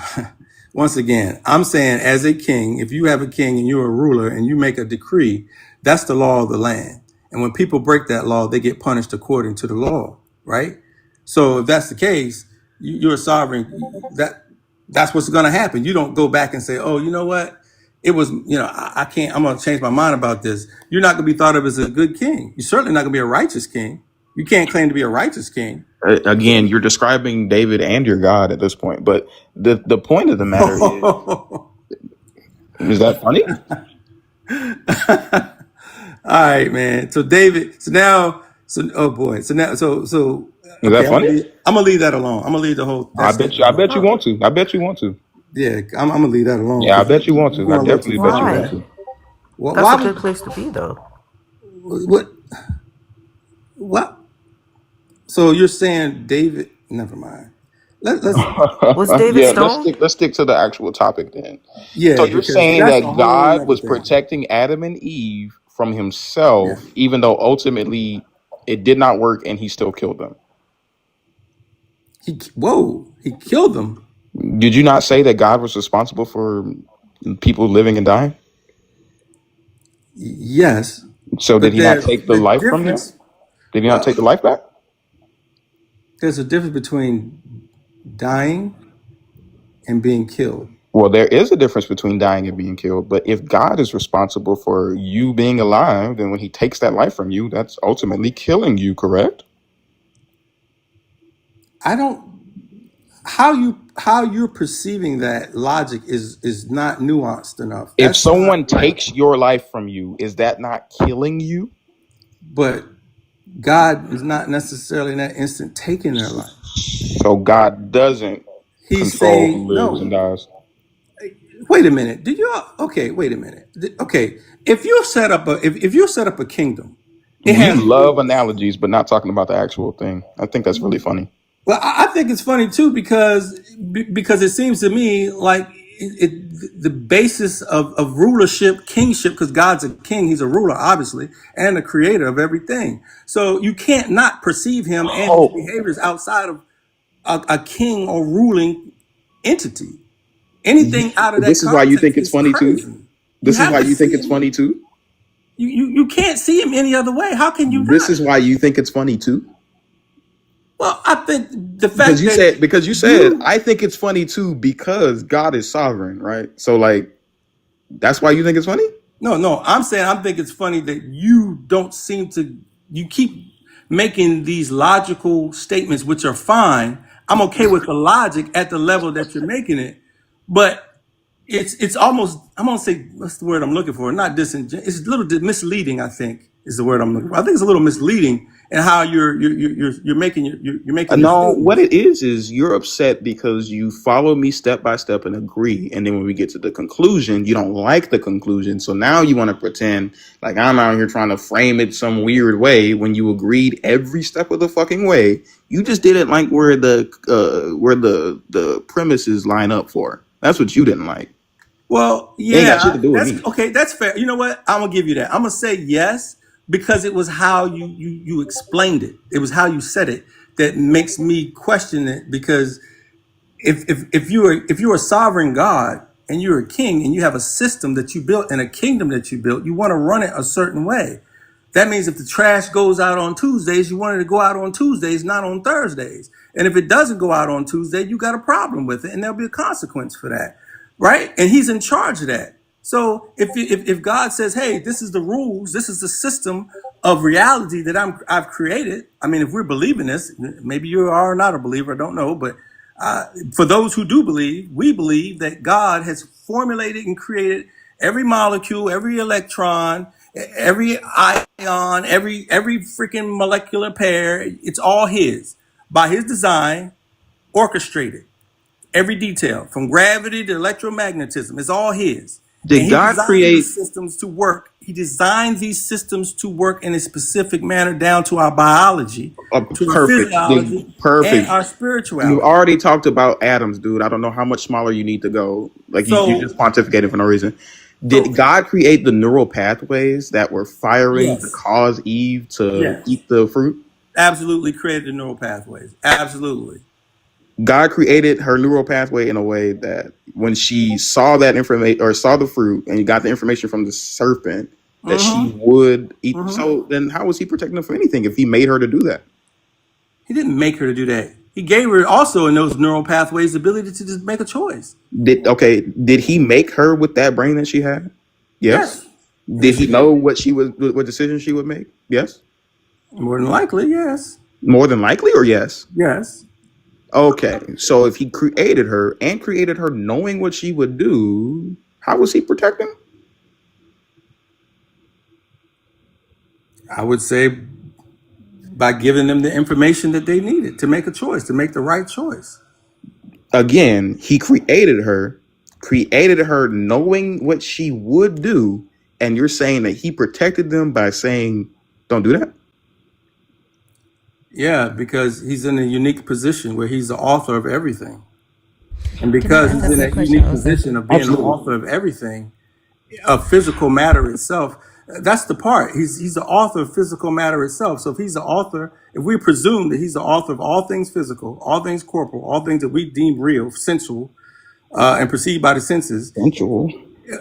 once again, I'm saying as a king, if you have a king and you're a ruler and you make a decree, that's the law of the land. And when people break that law, they get punished according to the law, right? So if that's the case, you're a sovereign. That's what's going to happen. You don't go back and say, "Oh, you know what? It was, I can't. I'm going to change my mind about this." You're not going to be thought of as a good king. You're certainly not going to be a righteous king. You can't claim to be a righteous king. Again, you're describing David and your God at this point. But the point of the matter is that funny? All right, man. So David, oh boy. So now, Is okay, that funny? I'm gonna leave that alone. I'm gonna leave the whole that statement I bet you alone. want to. I bet you want to. Yeah, I'm gonna leave that alone Yeah, I because bet you want you're to. I going a little too definitely bet far you with want Why? that. to. That's Why a good would place to be, though. what? What? So you're saying David? Never mind. Let's Was David Yeah, stoned? let's stick to the actual topic then. So yeah, you're because saying that's a that whole God nother was thing. protecting Adam and Eve from Yeah. himself, even though ultimately it did not work and he still killed them. He killed them. Did you not say that God was responsible for people living and dying? Yes, So did but he not take the life from them? Did he not take the well, life back? there's a difference between dying and being killed. Well, there is a difference between dying and being killed. But if God is responsible for you being alive, then when he takes that life from you, that's ultimately killing you, correct? I don't how you're perceiving that logic is not nuanced enough. If That's not someone right. takes your life from you, is that not killing you? But God is not necessarily in that instant taking their life. So God doesn't He's control who saying, lives and no, dies. wait a minute. Did you okay, wait a minute. Okay. If you set up a kingdom, it You has love rules. analogies, but not talking about the actual thing. I think that's really funny. Well, I think it's funny too because it seems to me like the basis of rulership, kingship, because God's a king, he's a ruler, obviously, and the creator of everything. So you can't not perceive him and his Oh, behaviors outside of a king or ruling entity. Anything out of that this is why you think context it's is funny too. crazy. You This is have why to you think see it's him. funny too. You can't see him any other way. How can you This not? is why you think it's funny too. Well, I think the Because fact you that said because you said you I think it's funny too because God is sovereign, right? So like that's why you think it's funny. no, I'm saying I think it's funny that you don't seem to. You keep making these logical statements, which are fine. I'm okay with the logic at the level that you're making it, but it's almost, I'm gonna say, what's the word I'm looking for? Not disingenuous. It's a little misleading. I think is the word I'm looking for. I think it's a little misleading in how you're making you're making your No, what statements. it is you're upset because you follow me step by step and agree, and then when we get to the conclusion, you don't like the conclusion. So now you want to pretend like I'm out here trying to frame it some weird way when you agreed every step of the fucking way. You just didn't like where the premises line up for. That's what you didn't like. Well, It ain't got shit yeah, to do with that's me. okay. That's fair. You know what? I'm gonna give you that. I'm gonna say yes because it was how you explained it. It was how you said it that makes me question it. Because if you're a sovereign God and you're a king and you have a system that you built and a kingdom that you built, you want to run it a certain way. That means if the trash goes out on Tuesdays, you want it to go out on Tuesdays, not on Thursdays. And if it doesn't go out on Tuesday, you got a problem with it, and there'll be a consequence for that, right? And he's in charge of that. So if God says, "Hey, this is the rules, this is the system of reality that I've created," I mean, if we're believing this, maybe you are not a believer, I don't know, but for those who do believe, we believe that God has formulated and created every molecule, every electron, every ion, every freaking molecular pair. It's all his by his design, orchestrated. Every detail from gravity to electromagnetism is all his. And Did he God designed create these systems to work. He designed these systems to work in a specific manner down to our biology, a to our perfect? physiology, and Perfect. our You spirituality. already talked about atoms, dude. I don't know how much smaller you need to go. Like you So, just pontificated for no reason. Did so God create the neural pathways that were firing to yes, cause Eve to yes, eat the fruit? absolutely created the neural pathways. Absolutely. God created her neural pathway in a way that when she saw that information or saw the fruit and got the information from the serpent, that she Mm-hmm. would eat. Mm-hmm. So then, how was he protecting her from anything if he made her to do that? He didn't make her to do that. He gave her also in those neural pathways the ability to just make a choice. Did he make her with that brain that she had? Yes. Yes. Did Yes, he he know did. what decisions she would make? Yes. More than likely, yes. More than likely, or yes? Yes. Okay. So if he created her and created her knowing what she would do, how was he protecting? I would say by giving them the information that they needed to make a choice, to make the right choice. Again, he created her knowing what she would do, and you're saying that he protected them by saying, "Don't do that." Yeah, because he's in a unique position where he's the author of everything. And Can I because ask he's a in quick that question, unique Jose? position of being the Absolutely. author of everything, of physical matter itself, that's the part. He's the author of physical matter itself. So if he's the author, if we presume that he's the author of all things physical, all things corporal, all things that we deem real, sensual, and perceived by the senses, Sensual.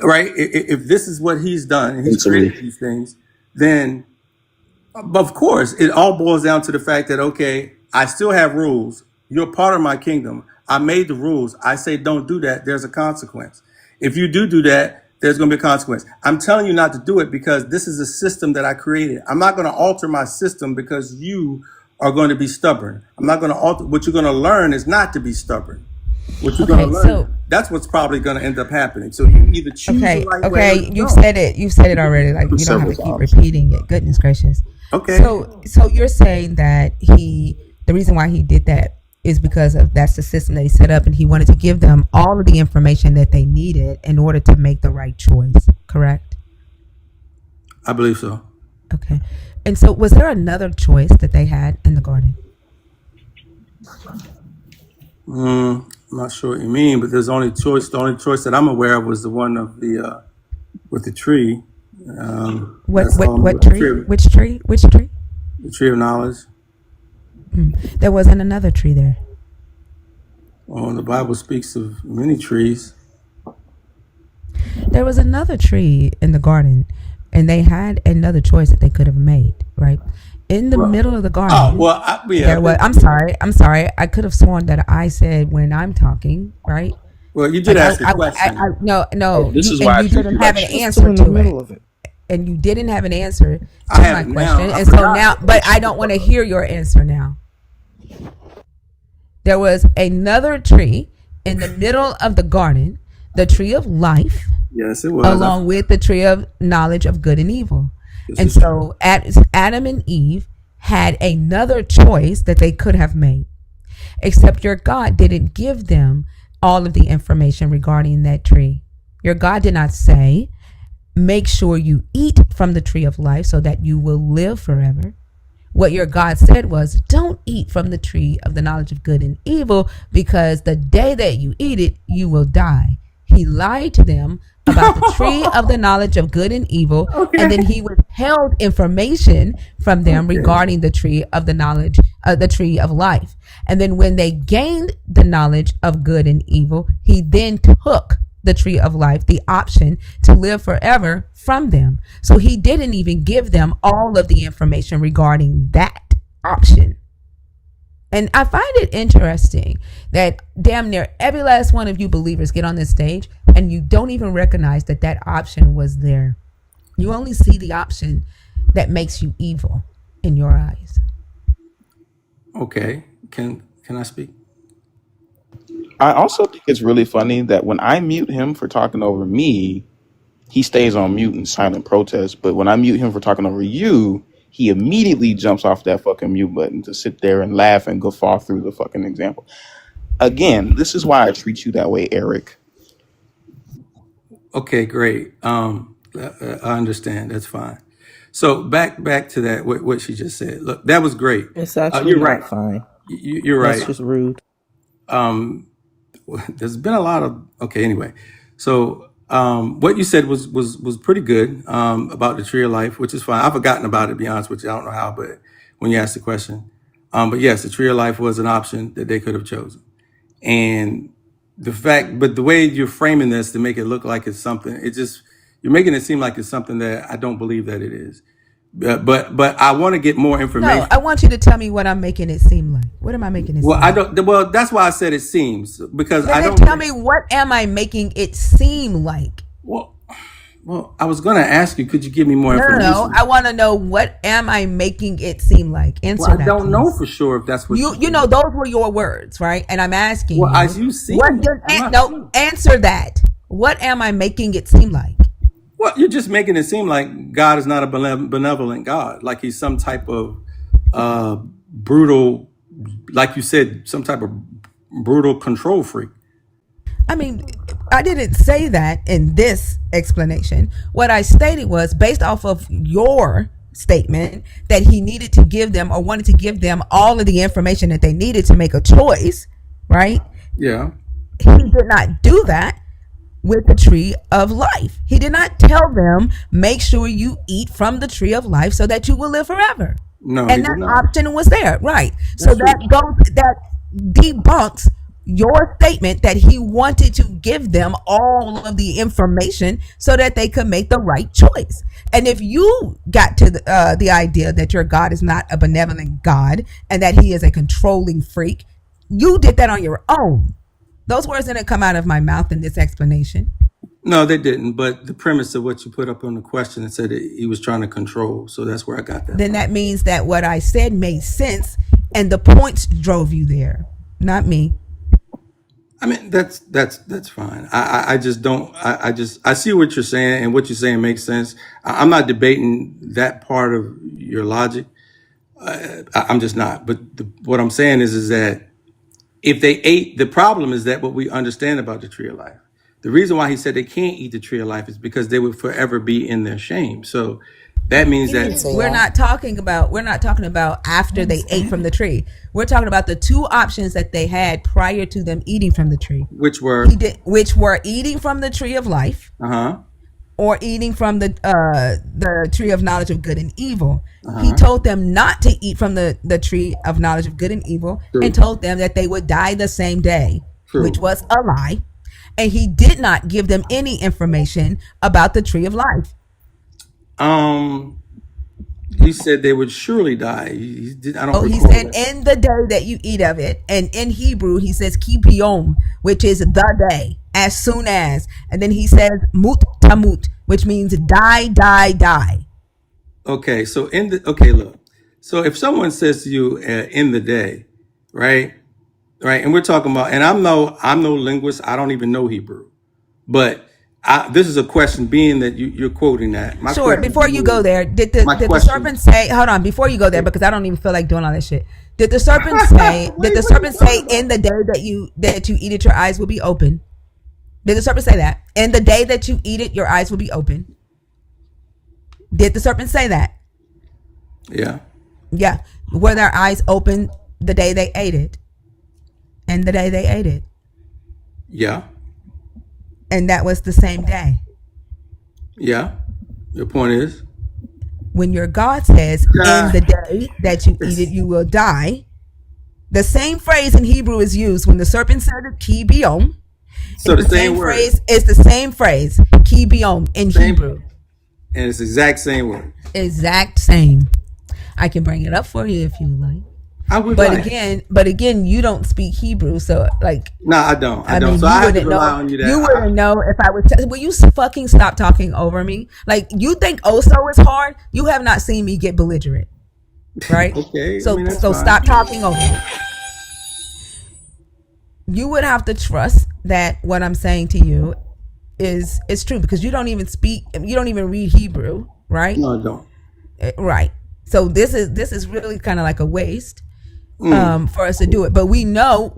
right? If this is what he's done and he's created Sensory. these things, then of course it all boils down to the fact that, okay, I still have rules. You're part of my kingdom. I made the rules. I say don't do that. There's a consequence. If you do that, there's going to be a consequence. I'm telling you not to do it because this is a system that I created. I'm not going to alter my system because you are going to be stubborn. I'm not going to alter. What you're going to learn is not to be stubborn. What you're going to Okay, so learn, that's what's probably going to end up happening. So you either choose the okay, right way or okay, you you've don't. said it. You've said it already. Like you don't have Several to keep times. repeating it. Goodness gracious. Okay. So you're saying that the reason why he did that is because of that's the system that he set up, and he wanted to give them all of the information that they needed in order to make the right choice. Correct? I believe so. Okay. And so, was there another choice that they had in the garden? I'm not sure what you mean, but there's only choice. The only choice that I'm aware of was the one of the with the tree. What That's what all. what The tree? tree, Which tree? Which tree? the tree of knowledge. There wasn't another tree there. Well, the Bible speaks of many trees. There was another tree in the garden, and they had another choice that they could have made. Right in the Well, middle of the oh garden, well, yeah. there was. I'm sorry. I'm sorry. I could have sworn that I said when I'm talking. Right. Well, you did Like ask a question. no, This you is and why I you treat didn't you like have an shit. Still answer in the to it, middle of it. and you didn't have an answer I to have my it now. question, I and so forgot. now, but I don't want to hear your answer now. There was another tree in the middle of the garden, the tree of life, Yes, it was. along with the tree of knowledge of good and evil. This And is true. so Adam and Eve had another choice that they could have made, except your God didn't give them all of the information regarding that tree. Your God did not say, make sure you eat from the tree of life so that you will live forever. What your God said was, don't eat from the tree of the knowledge of good and evil, because the day that you eat it, you will die. He lied to them about the tree of the knowledge of good and evil, and then he withheld information from them regarding the tree of the knowledge, the tree of life. And then when they gained the knowledge of good and evil, he then took the tree of life, the option to live forever, from them. So he didn't even give them all of the information regarding that option. And I find it interesting that damn near every last one of you believers get on this stage and you don't even recognize that that option was there. You only see the option that makes you evil in your eyes. Okay. Can I speak? I also think it's really funny that when I mute him for talking over me, he stays on mute in silent protest. But when I mute him for talking over you, he immediately jumps off that fucking mute button to sit there and laugh and guffaw through the fucking example. Again, this is why I treat you that way, Eric. Okay, great. I understand. That's fine. So back to that what she just said. Look, that was great. It's actually You're right. not fine. You're That's right. just rude. Um, there's been a lot of okay. Anyway, so what you said was pretty good about the tree of life, which is fine. I've forgotten about it. To be honest with you, I don't know how, but when you asked the question, but yes, the tree of life was an option that they could have chosen, and but the way you're framing this to make it look like it's something, you're making it seem like it's something that I don't believe that it is. But I want to get more No, information. I want you to tell me what I'm making it seem like. What am I making it Well, seem I like? don't. Well, that's why I said it seems because I Then don't. tell me, what am I making it seem like? Well, I was going to ask you, could you give me more No. information? I want to know, what am I making it seem like? Well, Answer I that, don't know please. for sure if that's what You know those were your words, right? And I'm asking Well, as you, you see, what? I'm not No, sure. answer that. What am I making it seem like? Well, you're just making it seem like God is not a benevolent God, like he's some type of brutal, like you said, some type of brutal control freak. I mean, I didn't say that in this explanation. What I stated was based off of your statement that he needed to give them, or wanted to give them, all of the information that they needed to make a choice, right? Yeah. He did not do that with the tree of life. He did not tell them, make sure you eat from the tree of life so that you will live forever. No, he And did that not. option was there, right? So That's that debunks your statement that he wanted to give them all of the information so that they could make the right choice. And if you got to the idea that your God is not a benevolent God and that he is a controlling freak, you did that on your own. Those words didn't come out of my mouth in this explanation. No, they didn't. But the premise of what you put up on the question, it said that he was trying to control. So that's where I got that Then from. that means that what I said made sense and the points drove you there, not me. I mean, that's fine. I just don't. I see what you're saying, and what you're saying makes sense. I'm not debating that part of your logic. I'm just not. But what I'm saying is that if they ate, the problem is that what we understand about the tree of life. The reason why he said they can't eat the tree of life is because they would forever be in their shame. So That means He didn't that say We're that. not talking about He after didn't they say ate that. from the tree. We're talking about the two options that they had prior to them eating from the tree. which were Which were eating from the tree of life uh-huh. or eating from the tree of knowledge of good and evil. He Uh-huh. told them not to eat from the tree of knowledge of good and evil, True. and told them that they would die the same day, which True. was a lie. And he did not give them any information about the tree of life. He said they would surely die. He did, I don't Oh, he recall said, that. in the day that you eat of it. And in Hebrew, he says, ki biyom, which is the day, as soon as. And then he says, mut tamut, which means die, die, die. Okay, so okay, look. So if someone says to you in the day, right? Right, and we're talking about, and I'm no linguist. I don't even know Hebrew. But this is a question, being that you're quoting that. My Sure. question Before to you you go is, there, did my the question. serpent say? Hold on. Before you go there, because I don't even feel like doing all that shit. Did the serpent say? Wait, Did the what are you serpent say talking in about? the day that you eat it, your eyes will be open? Did the serpent say that? In the day that you eat it, your eyes will be open. Did the serpent say that? Yeah, Yeah. Were their eyes open the day they ate it? And the day they ate it, yeah, and that was the same day. yeah. Your point is, When your God says, "In uh, the day that you eat it, you will die," the same phrase in Hebrew is used when the serpent said "ki biom." so It's the the same same word, phrase. It's the same phrase "ki biom" in same, Hebrew. and it's the exact same word. Exact same. I can bring it up for you if you like. I would But like. again, you don't speak Hebrew, so like, No, I don't. I I don't. mean, So you I have to wouldn't rely know. on you. You That wouldn't know if I would. Will you fucking stop talking over me? Like, you think Oso is hard? You have not seen me get belligerent, right? okay. I So mean, that's fine. stop talking over me. You would have to trust that what I'm saying to you is true, because you don't even speak. You don't even read Hebrew, right? No, I don't. Right. So this is really kind of like a waste Mm. for us to do it. But we know,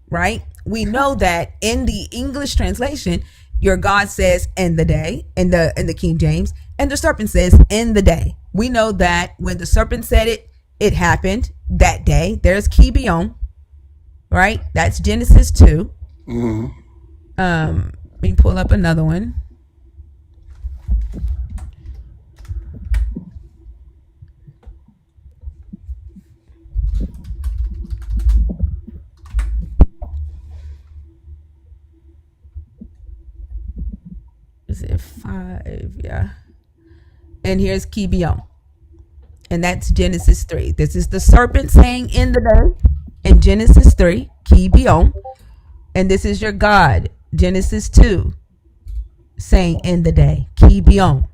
right? We know that in the English translation, your God says "in the day" in the King James, and the serpent says "in the day." We know that when the serpent said it, it happened that day. There's kibion, right? That's Genesis 2. Hmm. Let me pull up another one. Is it 5? Yeah. And here's kibion. And that's Genesis 3. This is the serpent saying "in the day" in Genesis 3, kibion. And this is your God, Genesis 2, saying "in the day," kibion.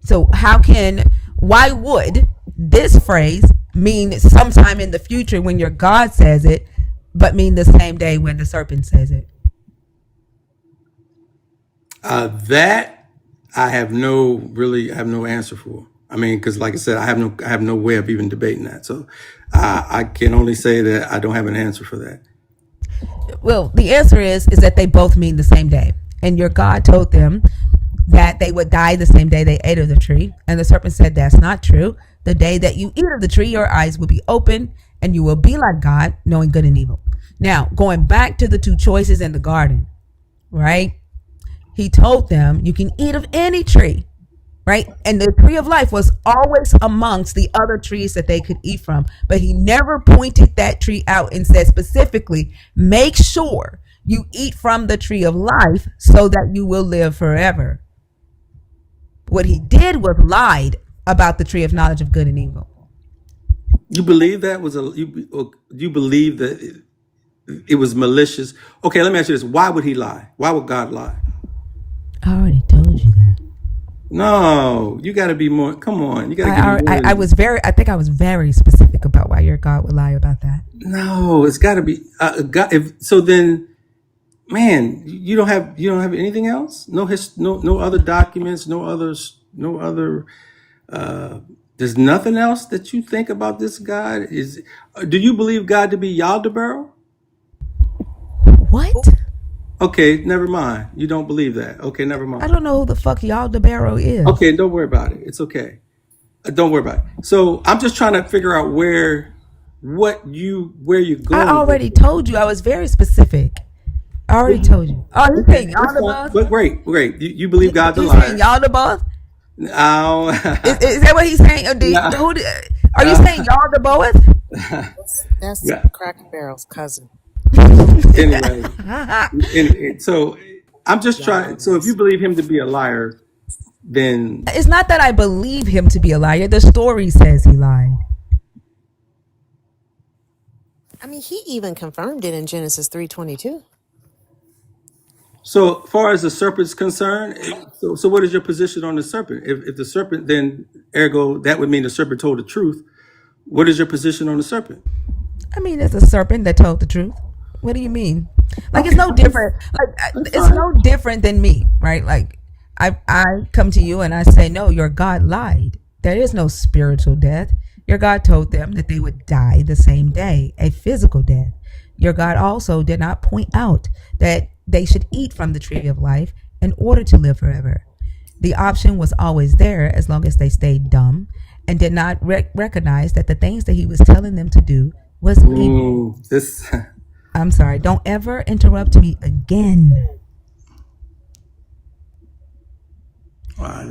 So why would this phrase mean sometime in the future when your God says it, but mean the same day when the serpent says it? That I have I have no answer for. I mean, because like I said, I have no way of even debating that. So I can only say that I don't have an answer for that. Well, the answer is that they both mean the same day. And your God told them that they would die the same day they ate of the tree. And the serpent said, "That's not true. The day that you eat of the tree, your eyes will be open and you will be like God, knowing good and evil." Now, going back to the two choices in the garden, right? He told them, you can eat of any tree, right? And the tree of life was always amongst the other trees that they could eat from. But he never pointed that tree out and said specifically, make sure you eat from the tree of life so that you will live forever. What he did was lied about the tree of knowledge of good and evil. You believe that was you believe that it was malicious? Okay, let me ask you this: why would he lie? Why would God lie? I already told you that. No, you got to be more. Come on, you got to give me more I than. was I think I was very specific about why your God would lie about that. No, it's got to be God. If so, then man, you don't have anything else. No other documents. No other. There's nothing else that you think about this God. Do you believe God to be Yaldabaoth? What? Okay, never mind. You don't believe that. Okay, never I mind. don't know who the fuck y'all DeBarrow is. Okay, don't worry about it. It's okay. Don't worry about it. So I'm just trying to figure out where you're I going with already it. told you. I was very specific. I already told you. Oh, you saying Okay, y'all that's the fine. boss? But great. You believe God's a You saying liar. y'all the boss? No. Is that what he's saying? Or No. are you saying y'all the boss? That's Yeah. Cracker Barrel's cousin. Anyway, so I'm just trying. So if you Yas. believe him to be a liar, then It's not that I believe him to be a liar. The story says he lied. I mean, he even confirmed it in Genesis 3:22. so far as the serpent's concerned, so what is your position on the serpent? If the serpent, then ergo that would mean the serpent told the truth. What is your position on the serpent? I mean, it's a serpent that told the truth. What do you mean? Like it's Okay, no different. Like that's it's fine. no different than me, right? Like I come to you and I say, no, your God lied. There is no spiritual death. Your God told them that they would die the same day, a physical death. Your God also did not point out that they should eat from the tree of life in order to live forever. The option was always there as long as they stayed dumb and did not recognize that the things that he was telling them to do was evil. Ooh, this. I'm sorry. Don't ever interrupt me again.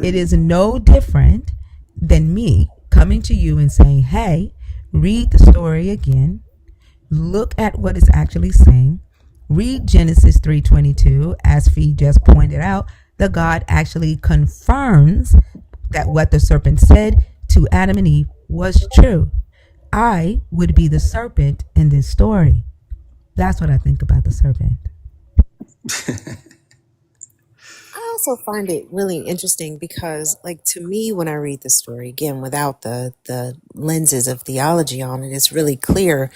It is no different than me coming to you and saying, hey, read the story again. Look at what it's actually saying. Read Genesis 3:22. As Fee just pointed out, the God actually confirms that what the serpent said to Adam and Eve was true. I would be the serpent in this story. That's what I think about the serpent. I also find it really interesting because, like, to me, when I read the story again, without the lenses of theology on it, it's really clear.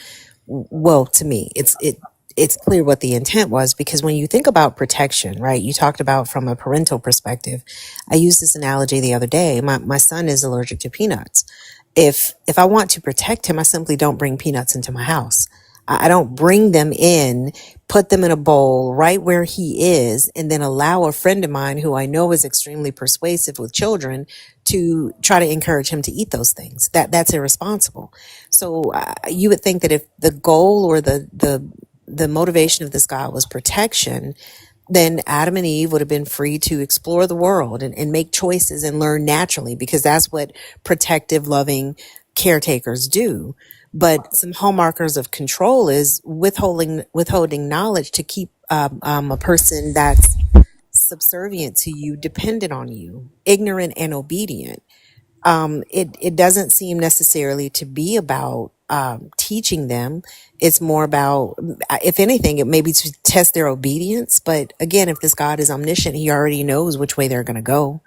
Well, to me, it's clear what the intent was, because when you think about protection, right? You talked about from a parental perspective. I used this analogy the other day. My son is allergic to peanuts. If I want to protect him, I simply don't bring peanuts into my house. I don't bring them in, put them in a bowl right where he is, and then allow a friend of mine who I know is extremely persuasive with children to try to encourage him to eat those things. That's irresponsible. So you would think that if the goal or the motivation of this God was protection, then Adam and Eve would have been free to explore the world and make choices and learn naturally, because that's what protective, loving caretakers do. But some hallmarkers of control is withholding knowledge to keep a person that's subservient to you, dependent on you, ignorant and obedient. It doesn't seem necessarily to be about teaching them. It's more about, if anything, it may be to test their obedience. But again, if this God is omniscient, he already knows which way they're going to go.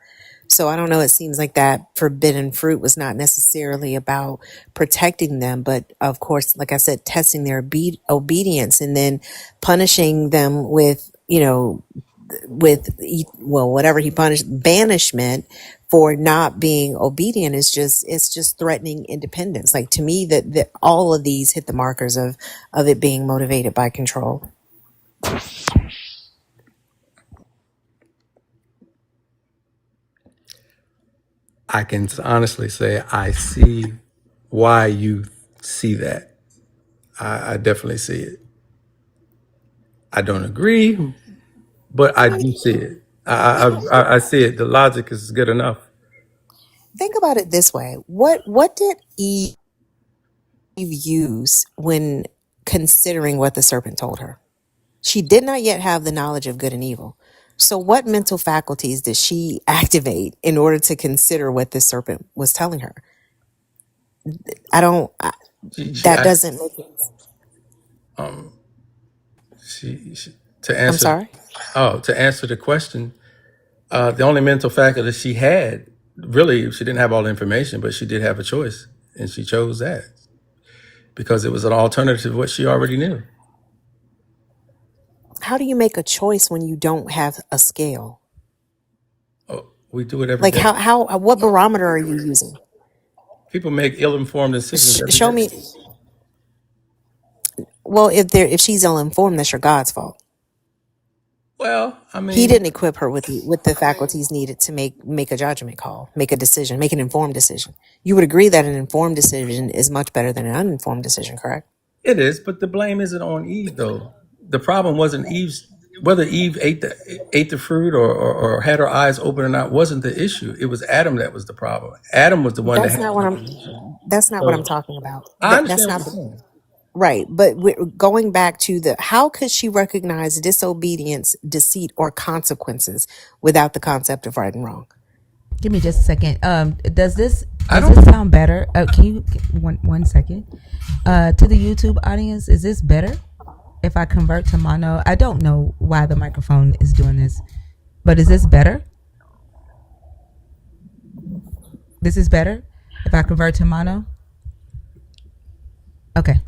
So I don't know. It seems like that forbidden fruit was not necessarily about protecting them, but of course, like I said, testing their obedience and then punishing them with, whatever he punished, banishment for not being obedient is just, it's just threatening independence. Like, to me, that all of these hit the markers of it being motivated by control. I can honestly say I see why you see that. I definitely see it. I don't agree, but I I mean, do see it. I see it. The logic is good enough. think about it this way. What did Eve use when considering what the serpent told her? She did not yet have the knowledge of good and evil. So what mental faculties did she activate in order to consider what this serpent was telling her? I don't, I, She that asked, doesn't make sense. um, she to I'm answer. sorry. Oh, to answer the question, the only mental faculty she had, really, she didn't have all the information, but she did have a choice, and she chose that because it was an alternative to what she already knew. How do you make a choice when you don't have a scale? Oh, we do it every Like, day. what barometer are you using? People make ill-informed decisions every Show day. me. Well, if she's ill informed, that's your God's fault. Well, I He mean, didn't equip her with the faculties needed to make a judgment call, make a decision, make an informed decision. You would agree that an informed decision is much better than an uninformed decision, correct? it is, but the blame isn't on Eve, though. The problem wasn't Eve's whether Eve ate the fruit or had her eyes open or not wasn't the issue. It was Adam that was the problem. Adam was the one that That's had not the what information. that's not what I'm So talking about. I That's understand what not you're saying. right. But going back to the how could she recognize disobedience, deceit, or consequences without the concept of right and wrong? Give me just a second. Does this I does this don't. sound better? Can you one second? To the YouTube audience, is this better if I convert to mono? I don't know why the microphone is doing this, but is this better? This is better if I convert to mono. Okay.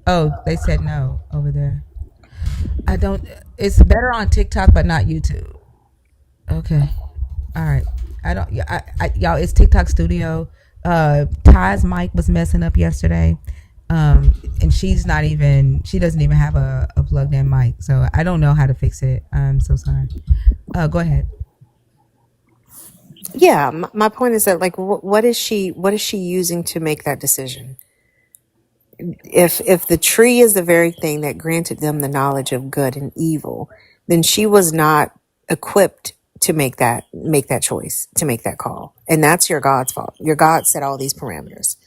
Oh, they said no over there. I don't. It's better on TikTok, but not YouTube. Okay. All right. I don't. Yeah. Y'all. It's TikTok Studio. Ty's mic was messing up yesterday, and she's not even. She doesn't even have a plugged in mic, so I don't know how to fix it. I'm so sorry. Go ahead. Yeah, my point is that like what is she using to make that decision? If the tree is the very thing that granted them the knowledge of good and evil, then she was not equipped to make that choice, to make that call. And that's your God's fault. Your God set all these parameters.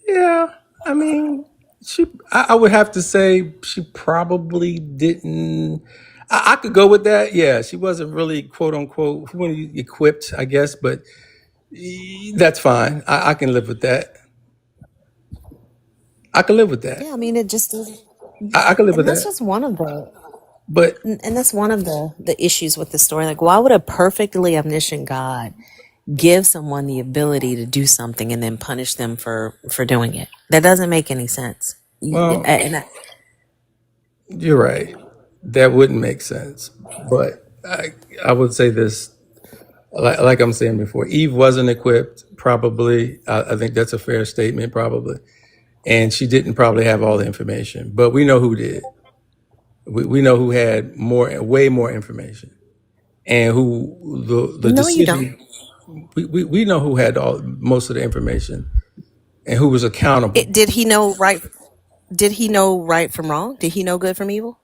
Yeah, I mean, she. I would have to say she probably didn't. I could go with that. Yeah, she wasn't really quote unquote equipped, I guess, but that's fine. I can live with that. I can live with Yeah, that. I mean it just is, I can live with and that's that. just one of the But and that's one of the issues with the story. Like, why would a perfectly omniscient God give someone the ability to do something and then punish them for doing it? That doesn't make any sense. well, And you're right. That wouldn't make sense. But I would say this, like I'm saying before, Eve wasn't equipped. Probably, I think that's a fair statement. Probably, and she didn't probably have all the information. But we know who did. We know who had way more information, and who the no, you don't. decision. We know who had most of the information and who was accountable. Did he know right? Did he know right from wrong? Did he know good from evil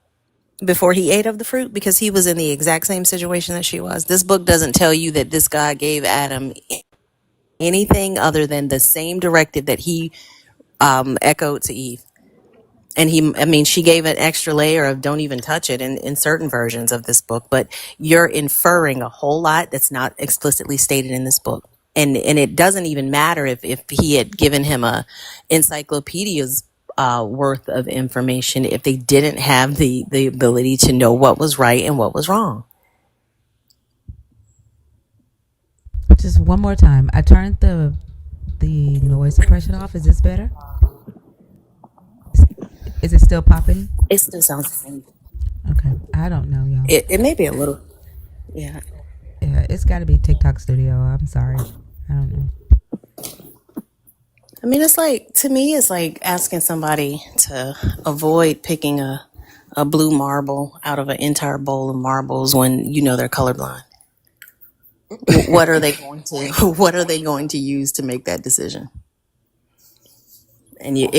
before he ate of the fruit? Because he was in the exact same situation that she was. This book doesn't tell you that this God gave Adam anything other than the same directive that he echoed to Eve. And I mean, she gave an extra layer of don't even touch it in certain versions of this book, but you're inferring a whole lot that's not explicitly stated in this book. And it doesn't even matter if he had given him a encyclopedia's worth of information if they didn't have the ability to know what was right and what was wrong. Just one more time. I turned the noise suppression off. Is this better? Is it still popping? It still sounds the same. Okay. I don't know, y'all. It may be a little, yeah. Yeah, it's got to be TikTok Studio. I'm sorry. I don't know. I mean, it's like, to me, it's like asking somebody to avoid picking a blue marble out of an entire bowl of marbles when you know they're colorblind. What are they going to what are they going to use to make that decision? And you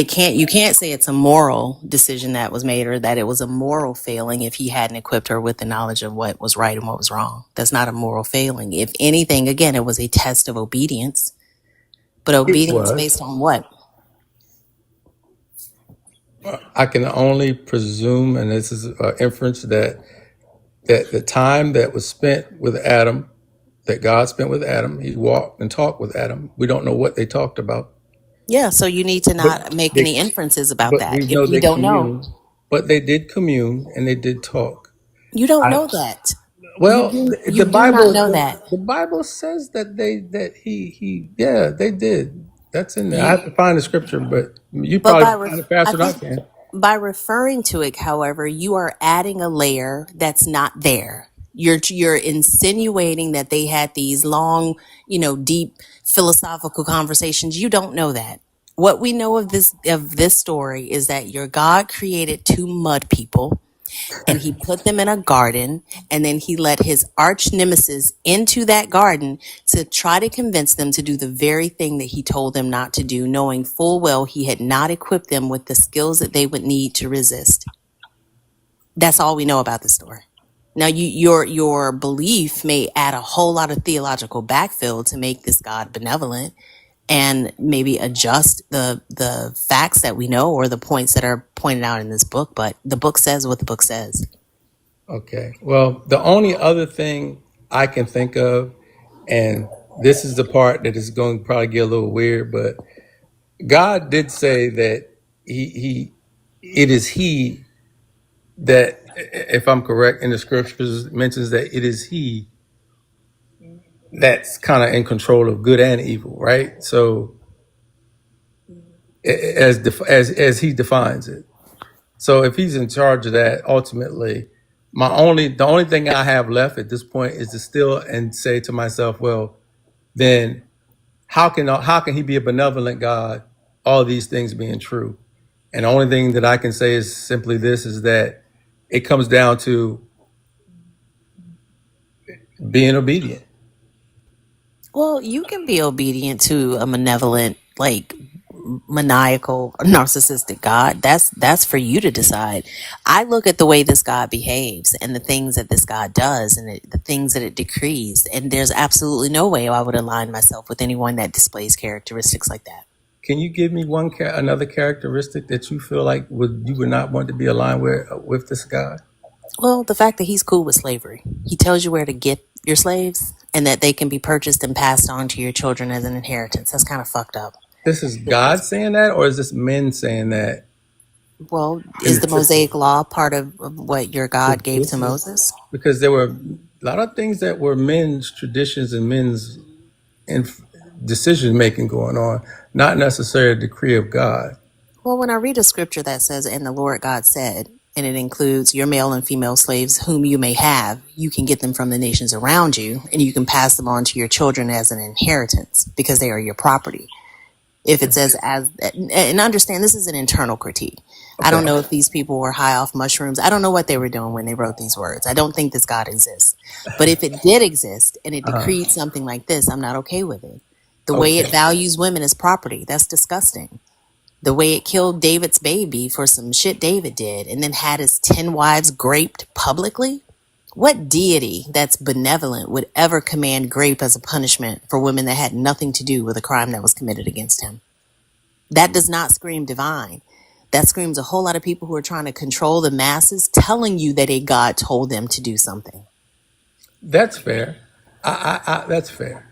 can't say it's a moral decision that was made or that it was a moral failing if he hadn't equipped her with the knowledge of what was right and what was wrong. That's not a moral failing. If anything, again, it was a test of obedience. But It obedience based was. on what? I can only presume, and this is an inference that the time that was spent with Adam, that God spent with Adam, he walked and talked with Adam. We don't know what they talked about, Yeah, so you need to but not make they, any inferences about but that. we If know you they don't know, communed. But they did commune and they did talk. you don't I, know that. well, You do not know that. The Bible says that he yeah they did. That's in there. I You have to find the scripture, but you but probably find it I faster than I think can. by referring to it, however, you are adding a layer that's not there. You're insinuating that they had these long, deep philosophical conversations. You don't know that. What we know of this story is that your God created two mud people. and he put them in a garden, and then he let his arch nemesis into that garden to try to convince them to do the very thing that he told them not to do, knowing full well he had not equipped them with the skills that they would need to resist. That's all we know about the story. Now, your belief may add a whole lot of theological backfill to make this God benevolent, and maybe adjust the facts that we know or the points that are pointed out in this book. But the book says what the book says. Okay. Well, the only other thing I can think of, and this is the part that is going to probably get a little weird, but God did say that it is He that, if I'm correct in the scriptures, mentions that it is He that's kind of in control of good and evil, right? So, as He defines it. So, if He's in charge of that, ultimately, the only thing I have left at this point is to still and say to myself, well, then how can He be a benevolent God? All these things being true, and the only thing that I can say is simply this: is that it comes down to being obedient. Well, you can be obedient to a malevolent, like maniacal, narcissistic God. That's for you to decide. I look at the way this God behaves and the things that this God does and the things that it decrees, and there's absolutely no way I would align myself with anyone that displays characteristics like that. Can you give me another characteristic that you feel like you would not want to be aligned with this God? Well, the fact that he's cool with slavery. He tells you where to get your slaves and that they can be purchased and passed on to your children as an inheritance. That's kind of fucked up. This is God saying that, or is this men saying that? Well, is the Mosaic law part of what your God gave to Moses? Because there were a lot of things that were men's traditions and men's decision making going on, not necessarily a decree of God. Well, when I read a scripture that says, and the Lord God said, and it includes your male and female slaves whom you may have, you can get them from the nations around you, and you can pass them on to your children as an inheritance because they are your property. If it says and understand this is an internal critique. I don't know if these people were high off mushrooms. I don't know what they were doing when they wrote these words. I don't think this God exists. But if it did exist and it decreed something like this, I'm not okay with it. The way it values women as property, that's disgusting. The way it killed David's baby for some shit David did and then had his 10 wives graped publicly. What deity that's benevolent would ever command grape as a punishment for women that had nothing to do with a crime that was committed against him? That does not scream divine. That screams a whole lot of people who are trying to control the masses telling you that a God told them to do something. That's fair. That's fair.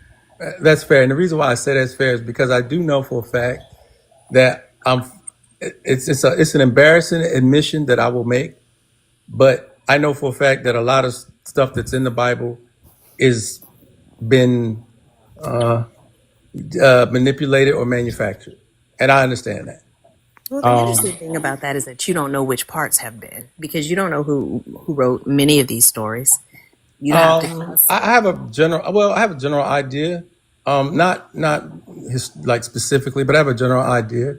That's fair. And the reason why I say that's fair is because I do know for a fact that it's an embarrassing admission that I will make, but I know for a fact that a lot of stuff that's in the Bible is been manipulated or manufactured, and I understand that. Well, the interesting thing about that is that you don't know which parts have been, because you don't know who wrote many of these stories. You don't have to. I have a general idea, like specifically, but I have a general idea.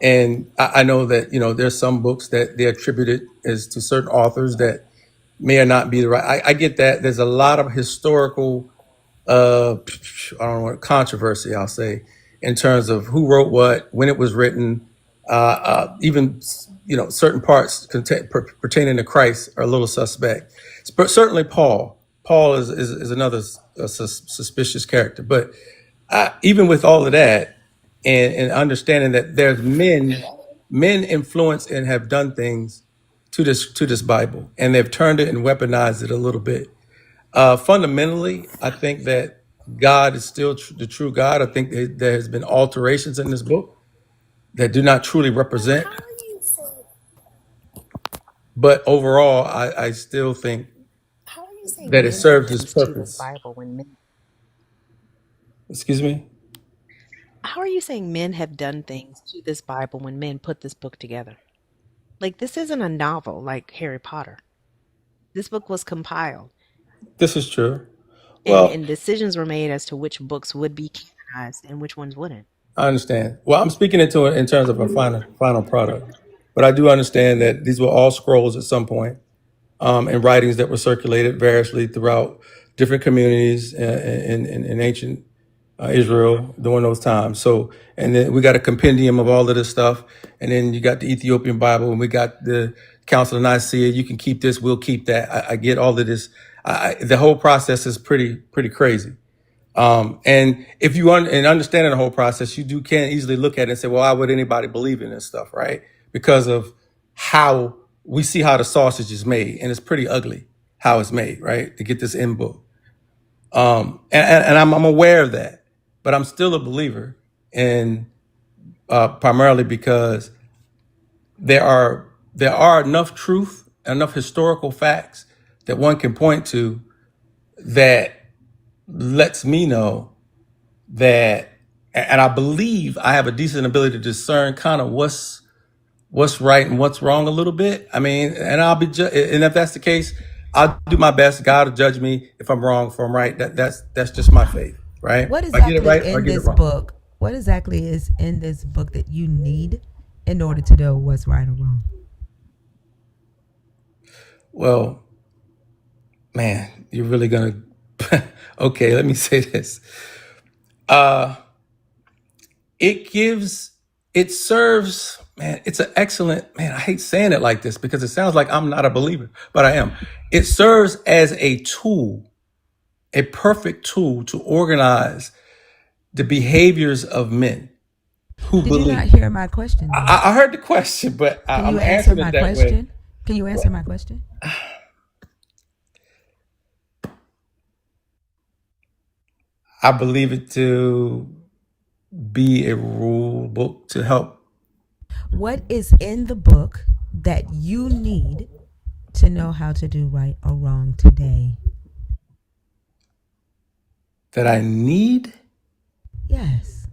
And I know that, there's some books that they attributed as to certain authors that may or not be the right. I get that. There's a lot of historical, I don't know, controversy, I'll say, in terms of who wrote what, when it was written, even, certain parts pertaining to Christ are a little suspect. But certainly Paul is another suspicious character. But even with all of that, and understanding that there's men influence and have done things to this Bible, and they've turned it and weaponized it a little bit. Fundamentally, I think that God is still the true God. I think that there has been alterations in this book that do not truly represent. But overall, I still think How are you saying that it men did served its things to this purpose. Bible when men? Excuse me? How are you saying men have done things to this Bible when men put this book together? Like, this isn't a novel like Harry Potter. This book was compiled, This is true. and Well, decisions were made as to which books would be canonized and which ones wouldn't. I understand. Well, I'm speaking in terms of a final product. But I do understand that these were all scrolls at some point, and writings that were circulated variously throughout different communities in ancient Israel during those times. So, and then we got a compendium of all of this stuff, and then you got the Ethiopian Bible, and we got the Council of Nicaea. You can keep this, we'll keep that. I get all of this. The whole process is pretty crazy. And if you and understanding the whole process, you can easily look at it and say, well, why would anybody believe in this stuff, right? Because of how we see how the sausage is made, and it's pretty ugly how it's made, right? To get this in book. And I'm aware of that, but I'm still a believer, and primarily because there are enough truth, enough historical facts that one can point to that lets me know that, and I believe I have a decent ability to discern kind of what's right and what's wrong a little bit. I mean, and and if that's the case, I'll do my best. God will judge me if I'm wrong, if I'm right. That's just my faith, right? What If I get it exactly right or I in get it this wrong. book? What exactly is in this book that you need in order to know what's right or wrong? Well, man, you're really gonna. Okay, let me say this. Uh, it serves, man, it's an excellent, man, I hate saying it like this because it sounds like I'm not a believer, but I am. It serves as a tool, a perfect tool to organize the behaviors of men who Did you not believe. hear my question though? I heard the question, but Can I'm you answer answering it my that way. question? Can you answer my question? I believe it to be a rule book to help. What is in the book that you need to know how to do right or wrong today? That I need. Yes.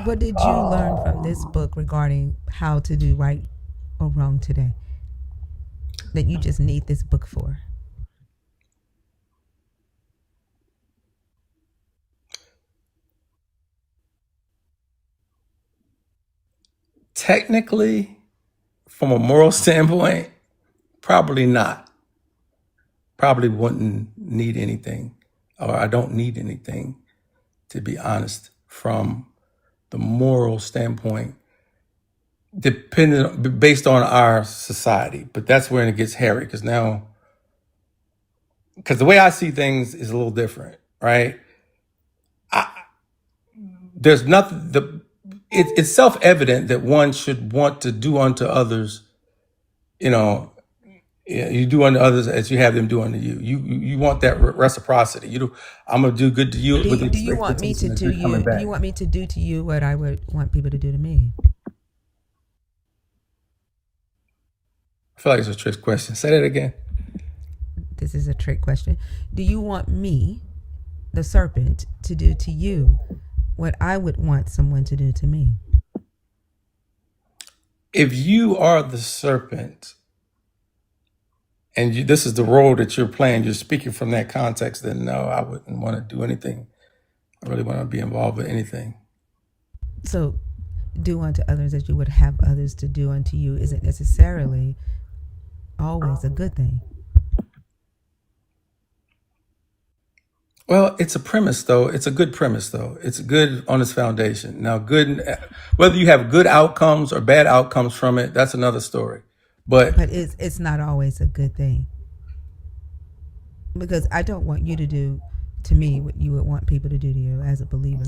What did you learn from this book regarding how to do right or wrong today that you just need this book for? Technically, from a moral standpoint, probably not. Probably wouldn't need anything, or I don't need anything, to be honest, from the moral standpoint, based on our society. But that's when it gets hairy, because the way I see things is a little different, right? There's nothing. It's self-evident that one should want to do unto others, you know, you do unto others as you have them do unto you. You want that reciprocity. You do. I'm gonna do good to you with the Do you want me to expectation that do you're coming you? Do back. you want me to do to you what I would want people to do to me? I feel like it's a trick question. Say that again. This is a trick question. Do you want me, the serpent, to do to you what I would want someone to do to me? If you are the serpent and this is the role that you're playing, you're speaking from that context, then no, I wouldn't want to do anything. I really want to be involved with anything. So, do unto others as you would have others to do unto you isn't necessarily always a good thing. Well, it's a premise, though. It's a good premise, though. It's good on its foundation. Now, whether you have good outcomes or bad outcomes from it, that's another story. But But it's not always a good thing. Because I don't want you to do to me what you would want people to do to you as a believer.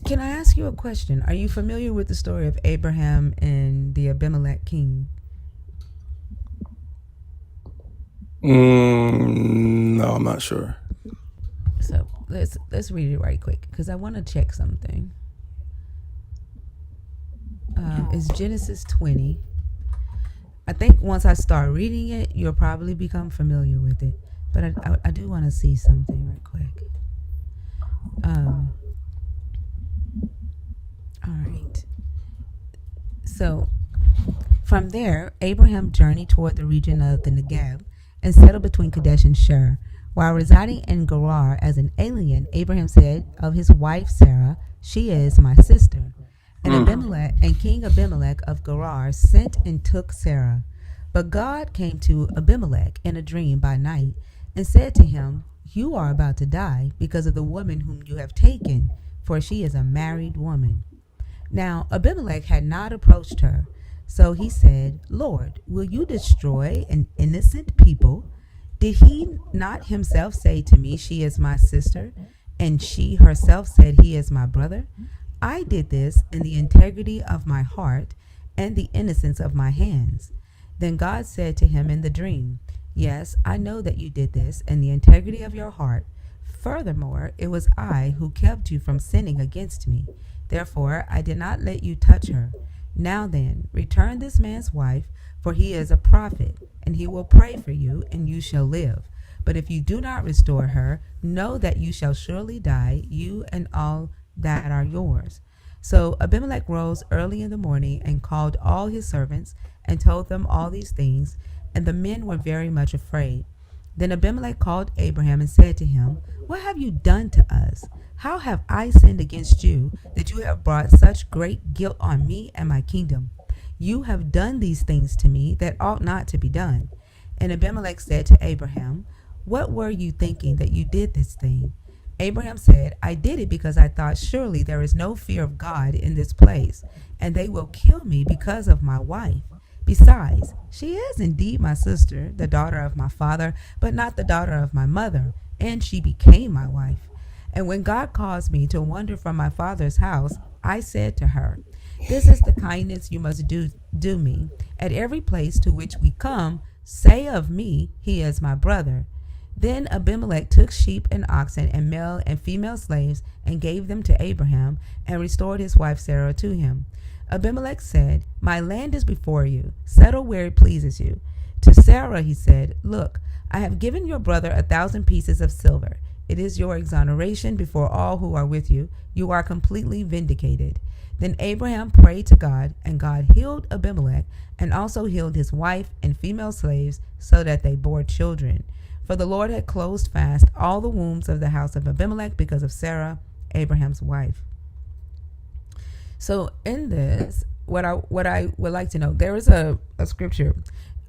Can I ask you a question? Are you familiar with the story of Abraham and the Abimelech king? no, I'm not sure. So let's read it right quick because I want to check something. It's Genesis 20. I think once I start reading it, you'll probably become familiar with it. But I do want to see something right quick. All right. So from there, Abraham journeyed toward the region of the Negev and settled between Kadesh and Shur, While residing in Gerar as an alien, Abraham said of his wife Sarah, "She is my sister." And Abimelech and King Abimelech of Gerar sent and took Sarah. But God came to Abimelech in a dream by night and said to him, "You are about to die because of the woman whom you have taken, for she is a married woman." Now Abimelech had not approached her, so he said, "Lord, will you destroy an innocent people? Did he not himself say to me, 'She is my sister,' and she herself said, 'He is my brother'? I did this in the integrity of my heart and the innocence of my hands." Then God said to him in the dream, "Yes, I know that you did this in the integrity of your heart. Furthermore, it was I who kept you from sinning against me. Therefore, I did not let you touch her. Now then, return this man's wife, for he is a prophet, and he will pray for you, and you shall live. But if you do not restore her, know that you shall surely die, you and all that are yours." So Abimelech rose early in the morning and called all his servants and told them all these things, and the men were very much afraid. Then Abimelech called Abraham and said to him, "What have you done to us? How have I sinned against you, that you have brought such great guilt on me and my kingdom? You have done these things to me that ought not to be done." And Abimelech said to Abraham, "What were you thinking that you did this thing?" Abraham said, "I did it because I thought, surely there is no fear of God in this place, and they will kill me because of my wife. Besides, she is indeed my sister, the daughter of my father, but not the daughter of my mother, and she became my wife. And when God caused me to wander from my father's house, I said to her, 'This is the kindness you must do me. At every place to which we come, say of me, he is my brother.' Then Abimelech took sheep and oxen and male and female slaves and gave them to Abraham and restored his wife Sarah to him. Abimelech said, 'My land is before you. Settle where it pleases you.' To Sarah he said, 'Look, I have given your brother 1,000 pieces of silver. It is your exoneration before all who are with you. You are completely vindicated.' Then Abraham prayed to God, and God healed Abimelech and also healed his wife and female slaves so that they bore children. For the Lord had closed fast all the wombs of the house of Abimelech because of Sarah, Abraham's wife." So in this, what I would like to know, there is a scripture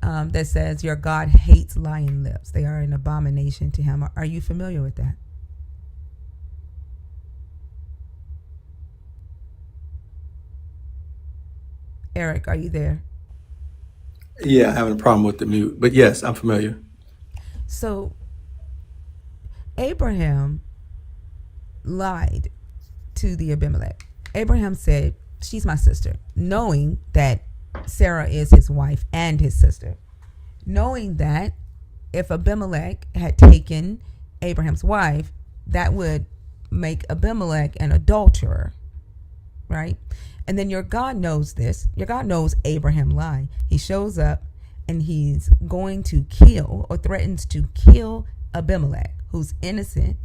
that says, "Your God hates lying lips. They are an abomination to him." Are you familiar with that? Eric, are you there? Yeah, having a problem with the mute, but yes, I'm familiar. So Abraham lied to the Abimelech. Abraham said, "She's my sister," knowing that Sarah is his wife and his sister. Knowing that if Abimelech had taken Abraham's wife, that would make Abimelech an adulterer, right? And then your God knows this. Your God knows Abraham lied. He shows up and he's going to kill or threatens to kill Abimelech, who's innocent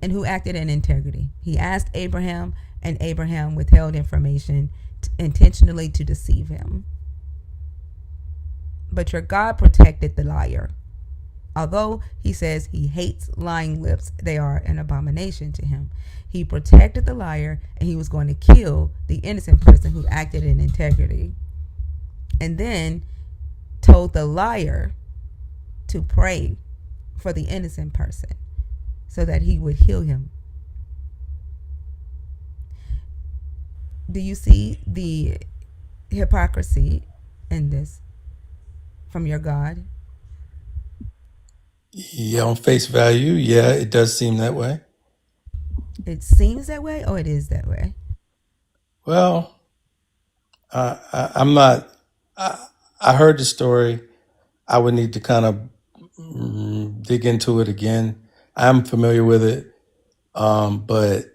and who acted in integrity. He asked Abraham, and Abraham withheld information intentionally to deceive him. But your God protected the liar. Although he says he hates lying lips, they are an abomination to him. He protected the liar, and he was going to kill the innocent person who acted in integrity. And then told the liar to pray for the innocent person so that he would heal him. Do you see the hypocrisy in this from your God? Yeah, on face value, yeah, it does seem that way. It seems that way, or it is that way? Well, I'm not. I heard the story. I would need to kind of dig into it again. I'm familiar with it, but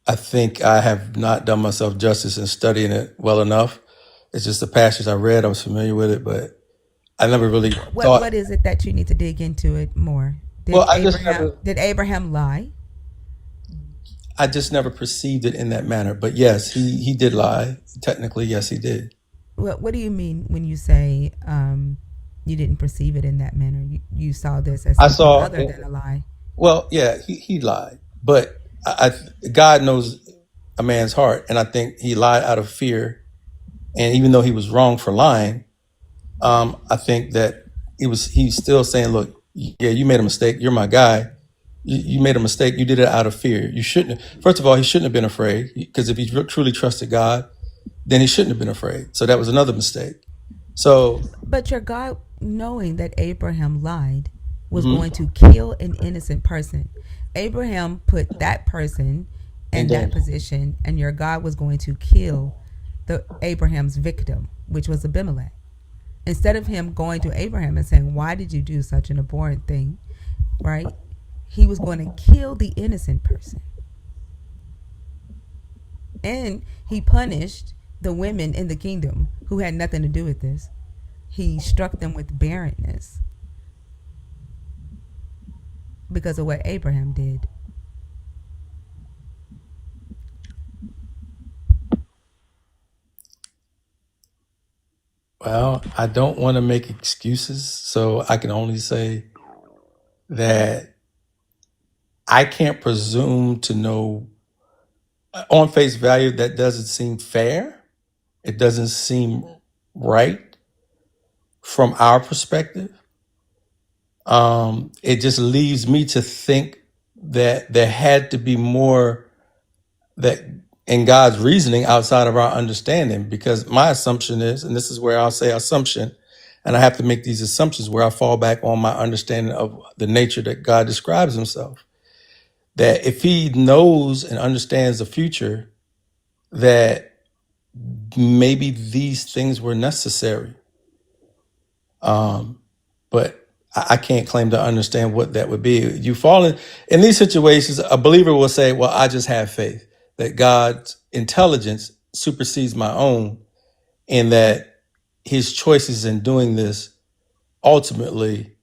I think I have not done myself justice in studying it well enough. It's just the passage I read. I was familiar with it, but I never really thought. What is it that you need to dig into it more? Well, Did Abraham lie? I just never perceived it in that manner. But yes, he did lie. Technically, yes, he did. What do you mean when you say you didn't perceive it in that manner? You saw this as something other than a lie. Well, yeah, he lied, but God knows a man's heart, and I think he lied out of fear. And even though he was wrong for lying, I think that he's still saying, "Look, yeah, you made a mistake. You're my guy. You made a mistake. You did it out of fear. You shouldn't. First of all, he shouldn't have been afraid, because if he truly trusted God, then he shouldn't have been afraid. So that was another mistake. So, But your God, knowing that Abraham lied, was mhm, going to kill an innocent person. Abraham put that person in in that danger. position, and your God was going to kill the Abraham's victim, which was Abimelech. Instead of him going to Abraham and saying, "Why did you do such an abhorrent thing?" Right? He was going to kill the innocent person. And he punished the women in the kingdom who had nothing to do with this. He struck them with barrenness because of what Abraham did. Well, I don't want to make excuses, so I can only say that I can't presume to know on face value. That doesn't seem fair. It doesn't seem right from our perspective. It just leaves me to think that there had to be more that in God's reasoning outside of our understanding, because my assumption is, and this is where I'll say assumption, and I have to make these assumptions where I fall back on my understanding of the nature that God describes himself. That if he knows and understands the future, that maybe these things were necessary. But I can't claim to understand what that would be. You fall in these situations, a believer will say, well, I just have faith that God's intelligence supersedes my own, and that his choices in doing this ultimately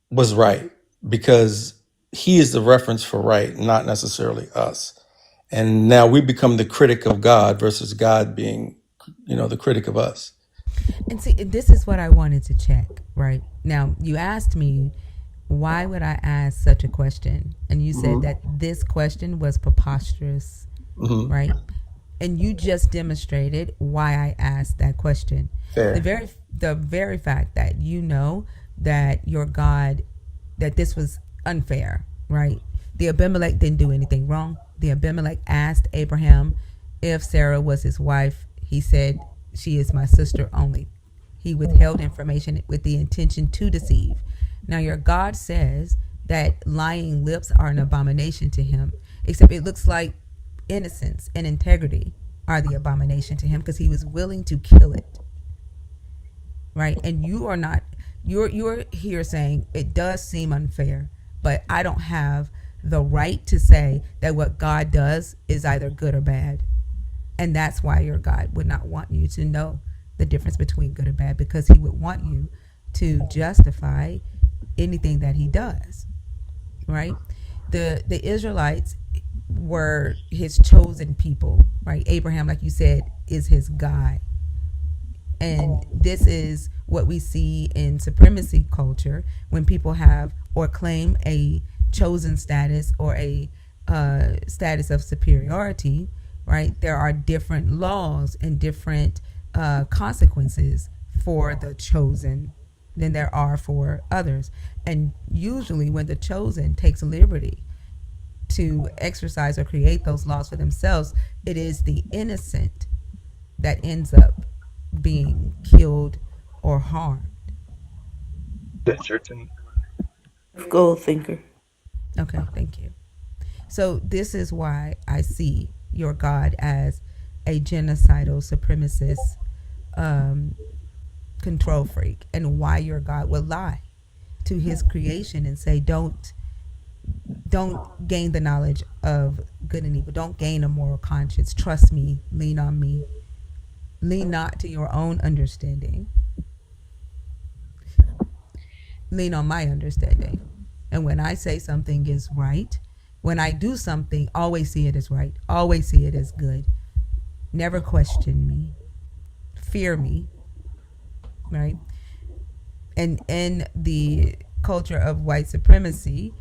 was right, because he is the reference for right, not necessarily us. And now we become the critic of God versus God being, the critic of us. And see, this is what I wanted to check, right? Now, you asked me, why would I ask such a question? And you said that this question was preposterous, Mm-hmm. right? And you just demonstrated why I asked that question. The Fair. very fact that you know that your God, that this was unfair, right? The Abimelech didn't do anything wrong. The Abimelech asked Abraham if Sarah was his wife. He said, "She is my sister only." He withheld information with the intention to deceive. Now your God says that lying lips are an abomination to him, except it looks like innocence and integrity are the abomination to him, because he was willing to kill it, right? And you are not, you're here saying it does seem unfair, but I don't have the right to say that what God does is either good or bad. And that's why your God would not want you to know the difference between good and bad, because he would want you to justify anything that he does, right? The Israelites were his chosen people, right? Abraham, like you said, is his guy. And this is what we see in supremacy culture, when people have or claim a chosen status or a status of superiority, right? There are different laws and different consequences for the chosen than there are for others. And usually, when the chosen takes liberty to exercise or create those laws for themselves, it is the innocent that ends up being killed or harmed. That's your thing. Go thinker. Okay, thank you. So this is why I see your God as a genocidal supremacist control freak, and why your God would lie to his creation and say, don't gain the knowledge of good and evil. Don't gain a moral conscience. Trust me. Lean on me. Lean not to your own understanding. Lean on my understanding. And when I say something is right, when I do something, always see it as right. Always see it as good. Never question me. Fear me. Right? And in the culture of white supremacy,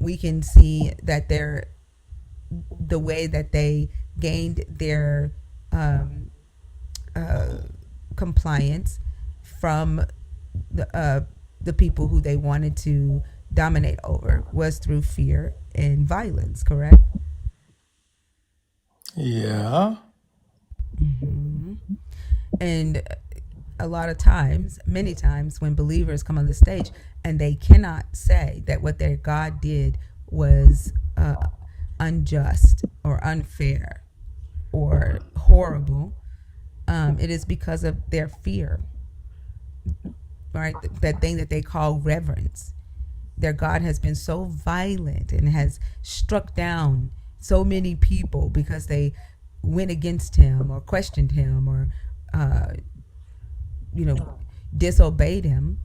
We can see that the way that they gained their um, compliance from the people who they wanted to dominate over was through fear and violence, correct? Yeah. And a lot of times, many times, when believers come on the stage and they cannot say that what their God did was unjust or unfair or horrible, it is because of their fear, right? That thing that they call reverence. Their God has been so violent and has struck down so many people because they went against him or questioned him or, uh, you know, disobeyed him.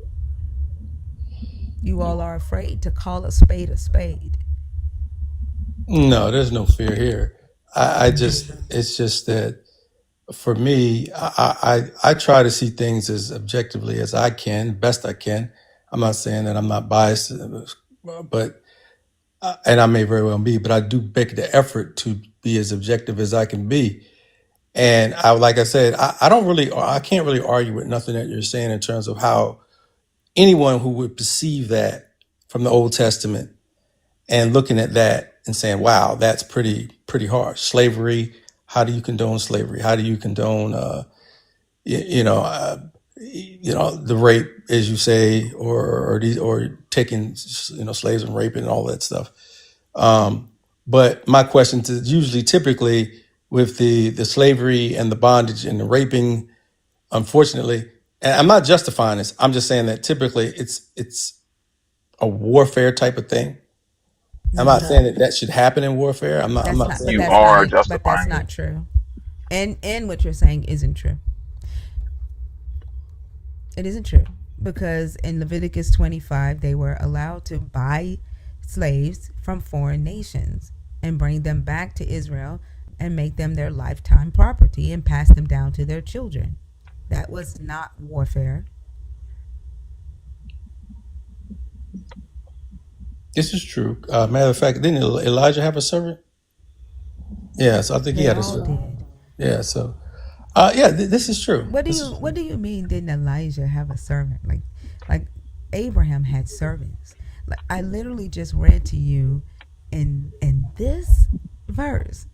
You all are afraid to call a spade a spade. No, there's no fear here. I just, it's just that for me, I try to see things as objectively as I can, best I can. I'm not saying that I'm not biased, but, and I may very well be, but I do make the effort to be as objective as I can be. And like I said, I can't really argue with nothing that you're saying in terms of how anyone who would perceive that from the Old Testament and looking at that and saying, wow, that's pretty harsh. Slavery. How do you condone slavery? How do you condone, the rape, as you say, or taking, slaves and raping and all that stuff. But my question to usually typically with the slavery and the bondage and the raping, unfortunately, and I'm not justifying this. I'm just saying that typically it's a warfare type of thing. I'm not saying that should happen in warfare. I'm That's not not, but saying You that's that. are not, but that's justifying it. not true. And what you're saying isn't true. It isn't true because in Leviticus 25 they were allowed to buy slaves from foreign nations and bring them back to Israel and make them their lifetime property and pass them down to their children. That was not warfare. This is true. Matter of fact, didn't Elijah have a servant? Yeah, so I think he They had a all servant. did. Yeah, so this is true. This is What do you mean didn't Elijah have a servant? Like Abraham had servants. Like I literally just read to you in this verse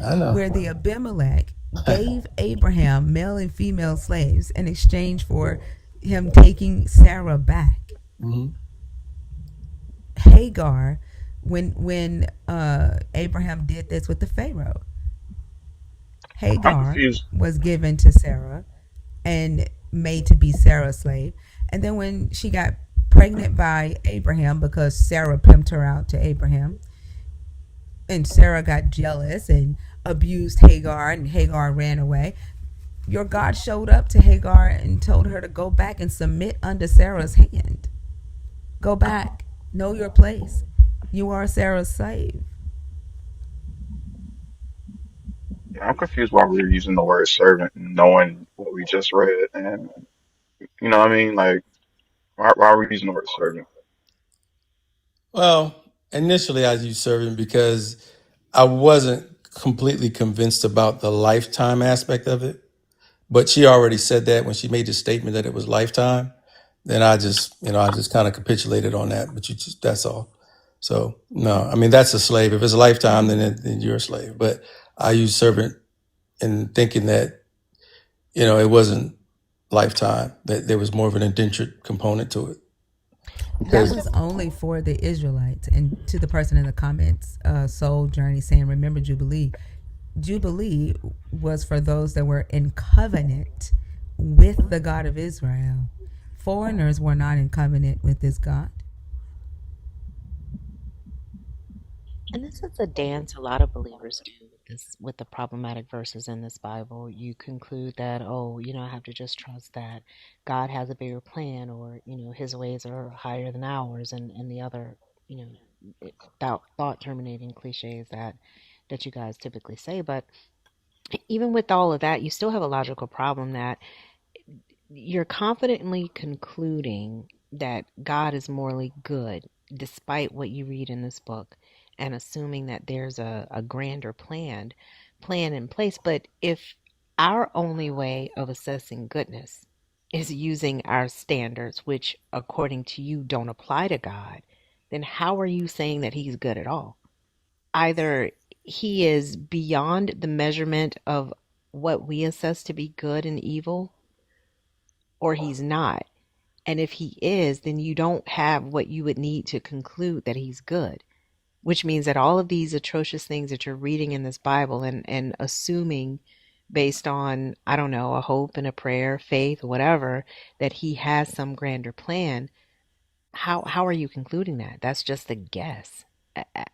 I know. where the Abimelech gave Abraham male and female slaves in exchange for him taking Sarah back. Hmm. Hagar, when Abraham did this with the Pharaoh, I'm Hagar confused. was given to Sarah and made to be Sarah's slave. And then when she got pregnant by Abraham because Sarah pimped her out to Abraham, and Sarah got jealous and abused Hagar, and Hagar ran away. Your God showed up to Hagar and told her to go back and submit under Sarah's hand. Go back. Know your place. You are Sarah's slave. Yeah, I'm confused why we're using the word servant, knowing what we just read, and you know what I mean? Like, why are we using the word servant? Well, initially I used servant because I wasn't completely convinced about the lifetime aspect of it. But she already said that when she made the statement that it was lifetime. Then I just kind of capitulated on that. But that's all. So no, I mean that's a slave. If it's a lifetime, then you're a slave. But I use servant in thinking that it wasn't lifetime. That there was more of an indentured component to it That because was only for the Israelites. And to the person in the comments, Soul Journey saying, remember Jubilee. Jubilee was for those that were in covenant with the God of Israel. Foreigners were not in covenant with this God. And this is a dance a lot of believers do with this, with the problematic verses in this Bible. You conclude that, oh, I have to just trust that God has a bigger plan, or His ways are higher than ours, and the other, you know, thought terminating cliches that you guys typically say. But even with all of that, you still have a logical problem that you're confidently concluding that God is morally good, despite what you read in this book, and assuming that there's a grander plan in place. But if our only way of assessing goodness is using our standards, which according to you don't apply to God, then how are you saying that he's good at all? Either he is beyond the measurement of what we assess to be good and evil, or he's not. And if he is, then you don't have what you would need to conclude that he's good, which means that all of these atrocious things that you're reading in this Bible and assuming based on, I don't know, a hope and a prayer, faith, whatever, that he has some grander plan, how are you concluding that? That's just a guess.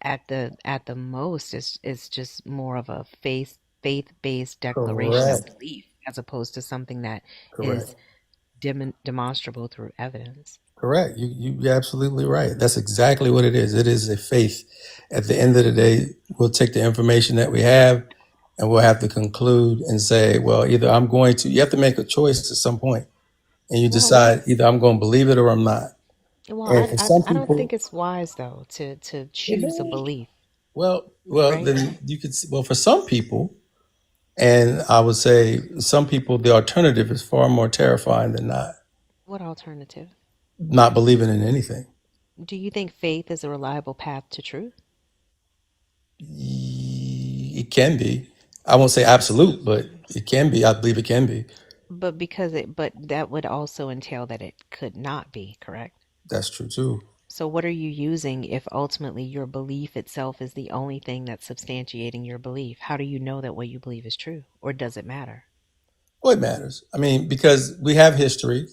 At the most, it's just more of a faith based declaration of Correct. belief as opposed to something that Correct. is demonstrable through evidence. Correct. You're absolutely right. That's exactly what it is. It is a faith. At the end of the day, we'll take the information that we have and we'll have to conclude and say, well, either I'm going to, you have to make a choice at some point and you Well, decide either I'm going to believe it or I'm not. well, And for some I don't think people, it's wise though to it choose a may. belief, Well, right? then you could, well, for some people, and I would say some people, the alternative is far more terrifying than What alternative? not believing in anything. Do you think faith is a reliable path to truth? It can be. I won't say absolute, but it can be. I believe it can be. But that would also entail that it could not be, correct? That's true too. So what are you using if ultimately your belief itself is the only thing that's substantiating your belief? How do you know that what you believe is true? Or does it matter? Well, it matters. I mean, because we have history,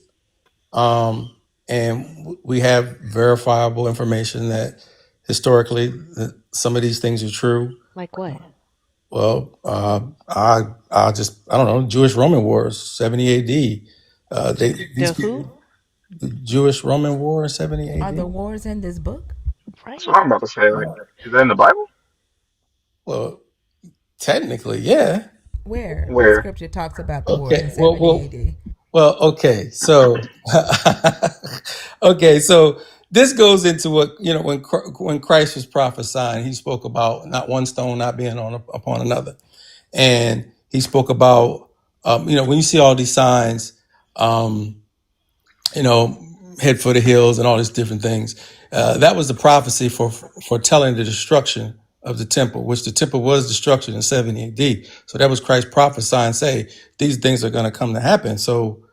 and we have verifiable information that historically that some of these things are true. Like what? Well, I don't know, Jewish Roman Wars, 70 AD. These The people, who? the Jewish Roman War, 70 Are the AD. wars in this book? That's Right. what I'm about to say. Like, is that in the Bible? Well, technically, yeah. Where? What Where? scripture talks about the wars in Okay. Well, 70 well, AD? well. Okay. So, okay. So this goes into what when Christ was prophesying, he spoke about not one stone not being upon another, and he spoke about when you see all these signs, um, you know, head for the hills and all these different things. That was the prophecy for telling the destruction of the temple, which the temple was destruction in 70 AD. So that was Christ prophesying, say these things are going to come to happen. So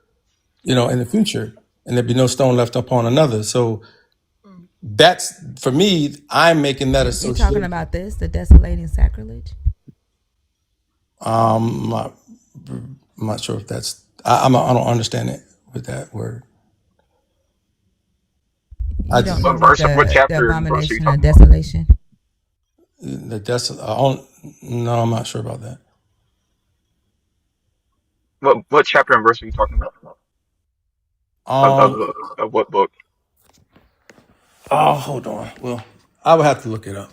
in the future, and there'd be no stone left upon another. So that's for me. I'm making that You talking association. about this, the desolating sacrilege? I'm not, I'm not sure if that's. I don't understand it with that word. I You don't just know What what verse? What the chapter and verse are you abomination of talking about? desolation? the desolate. No, I'm not sure about that. What chapter and verse are you talking about? Of Um. of, of what book? Oh, hold on. Well, I would have to look it up.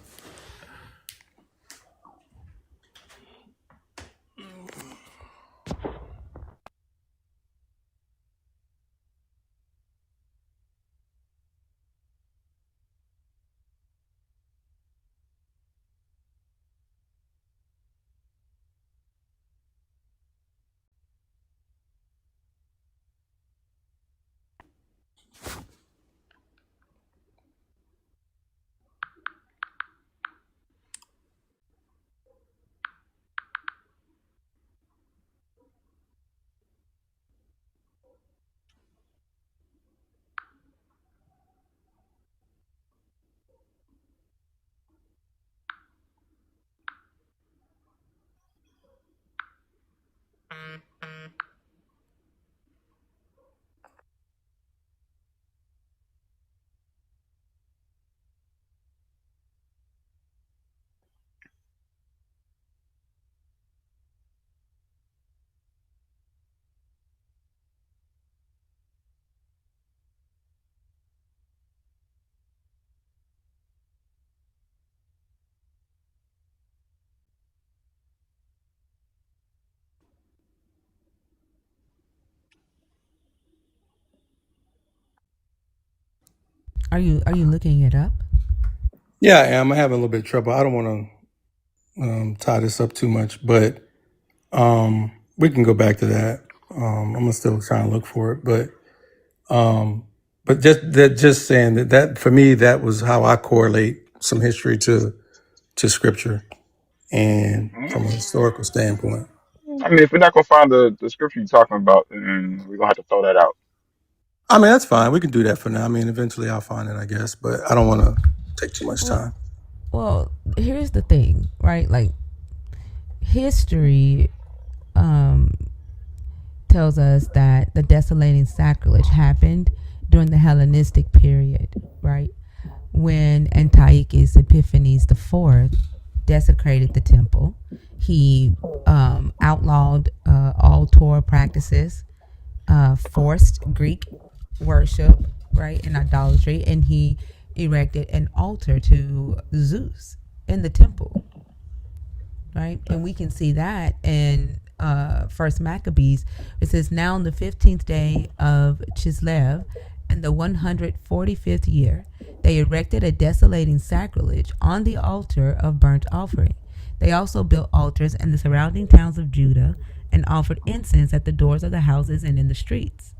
Are you looking it up? Yeah, I am. I'm having a little bit of trouble. I don't want to tie this up too much, but we can go back to that. I'm gonna still try and look for it, but just saying that for me, that was how I correlate some history to scripture and from a historical standpoint. I mean, if we're not gonna find the scripture you're talking about, then we're gonna have to throw that out. I mean, that's fine. We can do that for now. I mean, eventually I'll find it, I guess, but I don't want to take too much Well, time. well, here's the thing, right? Like history tells us that the desolating sacrilege happened during the Hellenistic period, right? When Antiochus Epiphanes IV desecrated the temple, he outlawed all Torah practices, forced Greek worship, right, and idolatry, and he erected an altar to Zeus in the temple, right? And we can see that in First Maccabees. It says, now on the 15th day of Chislev, in the 145th year, they erected a desolating sacrilege on the altar of burnt offering. They also built altars in the surrounding towns of Judah and offered incense at the doors of the houses and in the streets.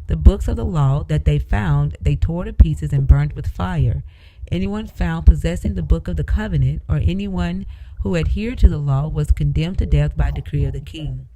The books of the law that they found, they tore to pieces and burned with fire. Anyone found possessing the book of the covenant or anyone who adhered to the law was condemned to death by decree of the king.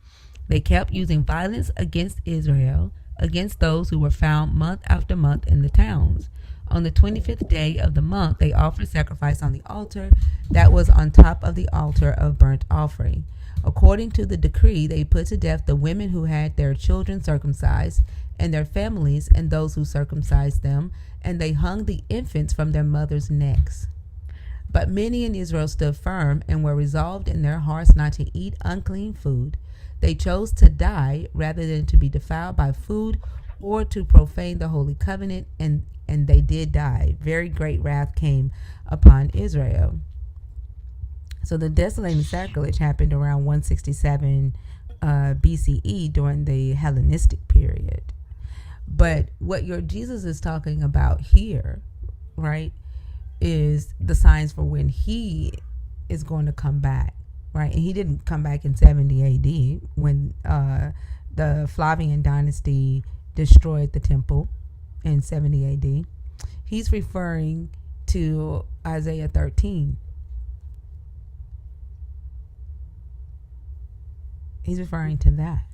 They kept using violence against Israel, against those who were found month after month in the towns. On the 25th day of the month, they offered sacrifice on the altar that was on top of the altar of burnt offering. According to the decree, they put to death the women who had their children circumcised, and their families, and those who circumcised them, and they hung the infants from their mothers' necks. But many in Israel stood firm and were resolved in their hearts not to eat unclean food. They chose to die rather than to be defiled by food or to profane the holy covenant, and they did die. Very great wrath came upon Israel. So the desolating sacrilege happened around 167 BCE during the Hellenistic period. But what your Jesus is talking about here, right, is the signs for when he is going to come back, right? And he didn't come back in 70 AD when the Flavian dynasty destroyed the temple in 70 AD. He's referring to Isaiah 13. He's referring to that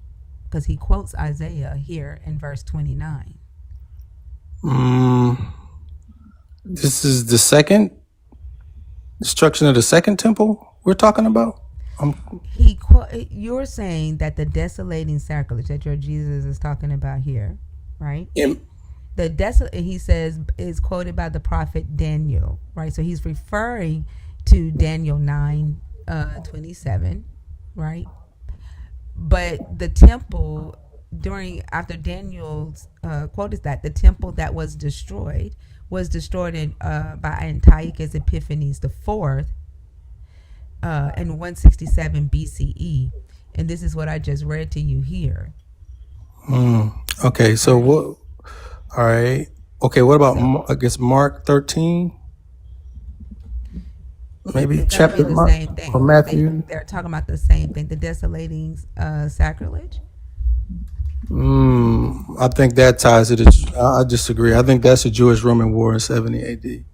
because he quotes Isaiah here in verse 29. This is the second destruction of the second temple we're talking about. You're saying that the desolating sacrilege that your Jesus is talking about here, right? He says is quoted by the prophet Daniel, right? So he's referring to Daniel 9:27, right? But the temple after Daniel's quote is that the temple that was destroyed by Antiochus Epiphanes IV in 167 BCE, and this is what I just read to you here. Okay, so what? All right. Okay, what about I guess Mark 13? Maybe chapter the Mark same thing. or Matthew. They're talking about the same thing, the desolating sacrilege. I think that ties it. I disagree. I think that's a Jewish-Roman war in 70 AD.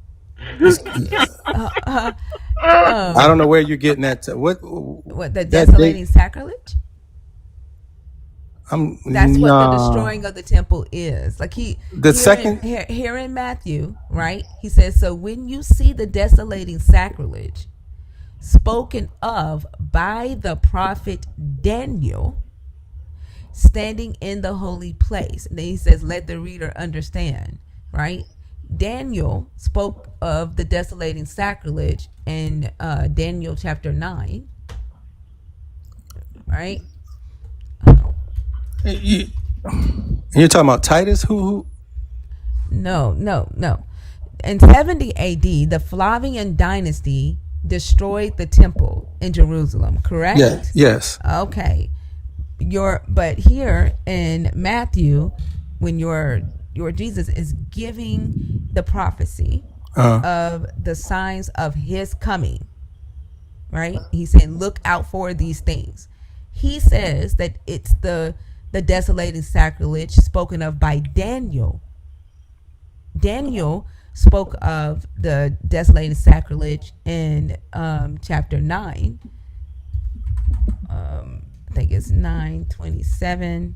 I don't know where you're getting that. What the desolating sacrilege? That's what the destroying of the temple is. Like here in Matthew, right? He says, so when you see the desolating sacrilege spoken of by the prophet Daniel standing in the holy place. And then he says, let the reader understand, right? Daniel spoke of the desolating sacrilege in Daniel chapter 9, right? You're talking about Titus? Who? No. In 70 AD, the Flavian dynasty destroyed the temple in Jerusalem, correct? Yes. Okay. But here in Matthew, when your your Jesus is giving the prophecy Uh, of the signs of his coming, right? He's saying, look out for these things. He says that it's the desolating sacrilege spoken of by Daniel. Daniel spoke of the desolating sacrilege in chapter 9. I think it's 9:27.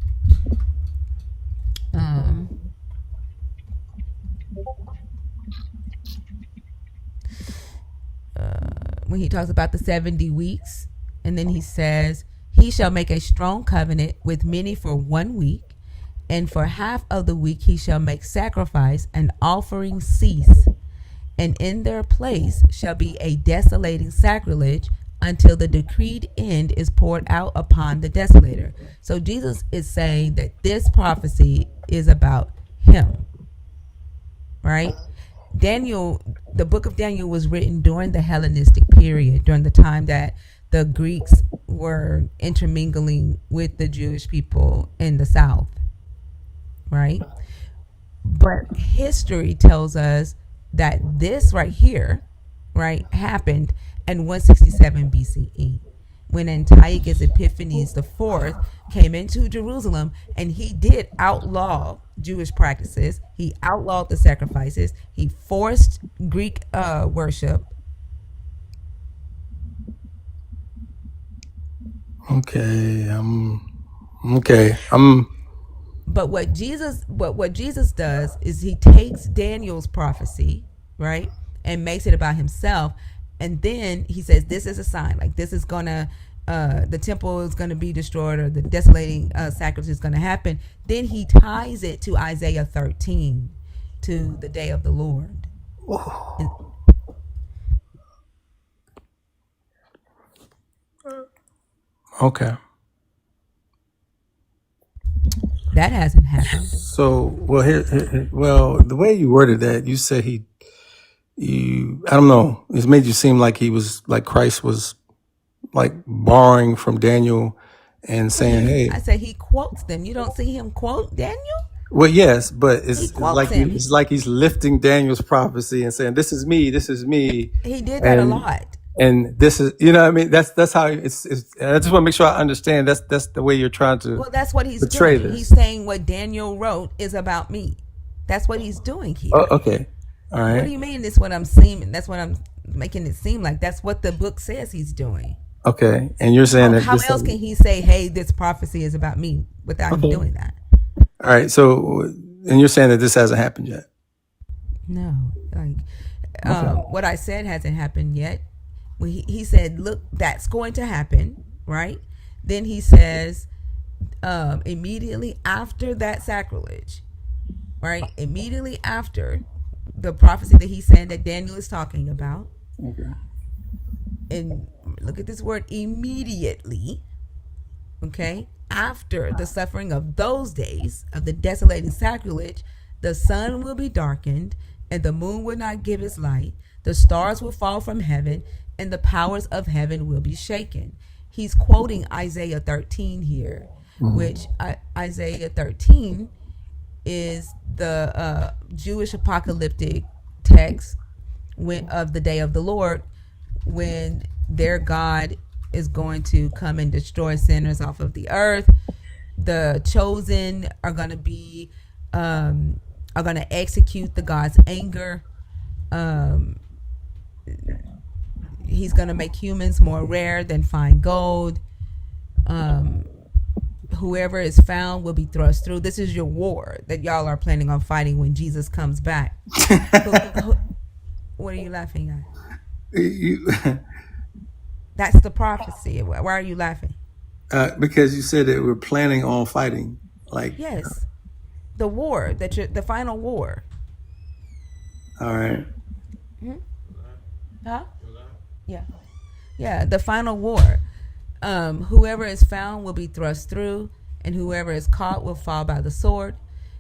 When he talks about the 70 weeks, and then he says, he shall make a strong covenant with many for 1 week, and for half of the week he shall make sacrifice and offering cease, and in their place shall be a desolating sacrilege until the decreed end is poured out upon the desolator. So Jesus is saying that this prophecy is about him, right? Daniel, the book of Daniel was written during the Hellenistic period, during the time that the Greeks were intermingling with the Jewish people in the South, right? But history tells us that this right here, right, happened in 167 BCE when Antiochus Epiphanes the Fourth came into Jerusalem, and he did outlaw Jewish practices. He outlawed the sacrifices. He forced Greek worship. okay. Okay. But what Jesus does is he takes Daniel's prophecy, right, and makes it about himself, and then he says this is a sign, like this is gonna the temple is gonna be destroyed, or the desolating sacrifice is gonna happen. Then he ties it to Isaiah 13, to the day of the Lord. And Okay. that hasn't happened. So, well, well, the way you worded that, you said I don't know, it made you seem like he was, like Christ was like borrowing from Daniel and saying, I hey, say he quotes them. You don't see him quote Daniel? well, yes, but He it's quotes like him. it's like he's lifting Daniel's prophecy and saying, this is me, He did that a and lot. and this is, you know what I mean? That's how it's I just want to make sure I understand that's the way you're trying to Well, that's what he's portray doing. He's this. saying what Daniel wrote is about me. That's what he's doing here. Oh, okay. All What do right. you mean? That's what I'm seeing. That's what I'm making it seem like. That's what the book says he's doing. Okay. And you're saying that How this, else can he say, "Hey, this prophecy is about me," without him okay. doing that? All right. So, and you're saying that this hasn't happened yet. No, like Okay. what I said hasn't happened yet. When he said, "Look, that's going to happen," right? Then he says, immediately after that sacrilege, right? Immediately after the prophecy that he's saying that Daniel is talking about, Okay. and look at this word, immediately, okay? After the suffering of those days of the desolating sacrilege, the sun will be darkened, and the moon will not give its light. The stars will fall from heaven, and the powers of heaven will be shaken. He's quoting Isaiah 13 here, which Isaiah 13 is the Jewish apocalyptic text of the day of the Lord, when their God is going to come and destroy sinners off of the earth. The chosen are going to be are going to execute the God's anger. He's going to make humans more rare than fine gold. Whoever is found will be thrust through. This is your war that y'all are planning on fighting when Jesus comes back. What are you laughing at? You, That's the prophecy. Why are you laughing? because you said that we're planning on fighting. Like, Yes, the war the final war. all right. Huh? Yeah, the final war. Whoever is found will be thrust through, and whoever is caught will fall by the sword.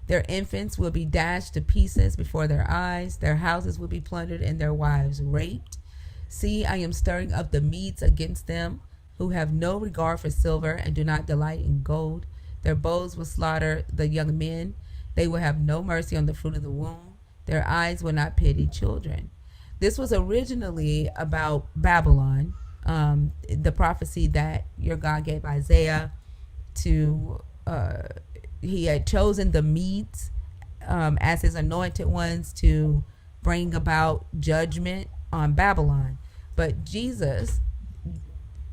Their infants will be dashed to pieces before their eyes. Their houses will be plundered and their wives raped. See, I am stirring up the Medes against them, who have no regard for silver and do not delight in gold. Their bows will slaughter the young men, They will have no mercy on the fruit of the womb. Their eyes will not pity children. This was originally about Babylon, the prophecy that your God gave Isaiah to. He had chosen the Medes as his anointed ones to bring about judgment on Babylon. But Jesus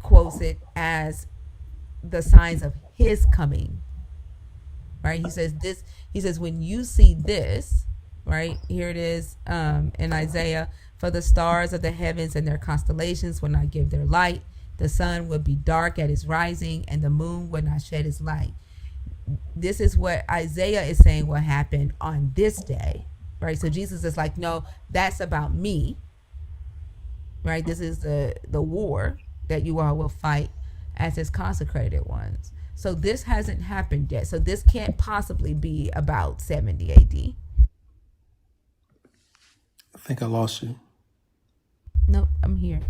quotes it as the signs of his coming, right? He says, when you see this, right, here it is in Isaiah, for the stars of the heavens and their constellations will not give their light. The sun will be dark at its rising, and the moon will not shed its light. This is what Isaiah is saying will happen on this day, right? So Jesus is like, no, that's about me, right? This is the war that you all will fight as his consecrated ones. So this hasn't happened yet. So this can't possibly be about 70 AD. I think I lost you. Nope, I'm here.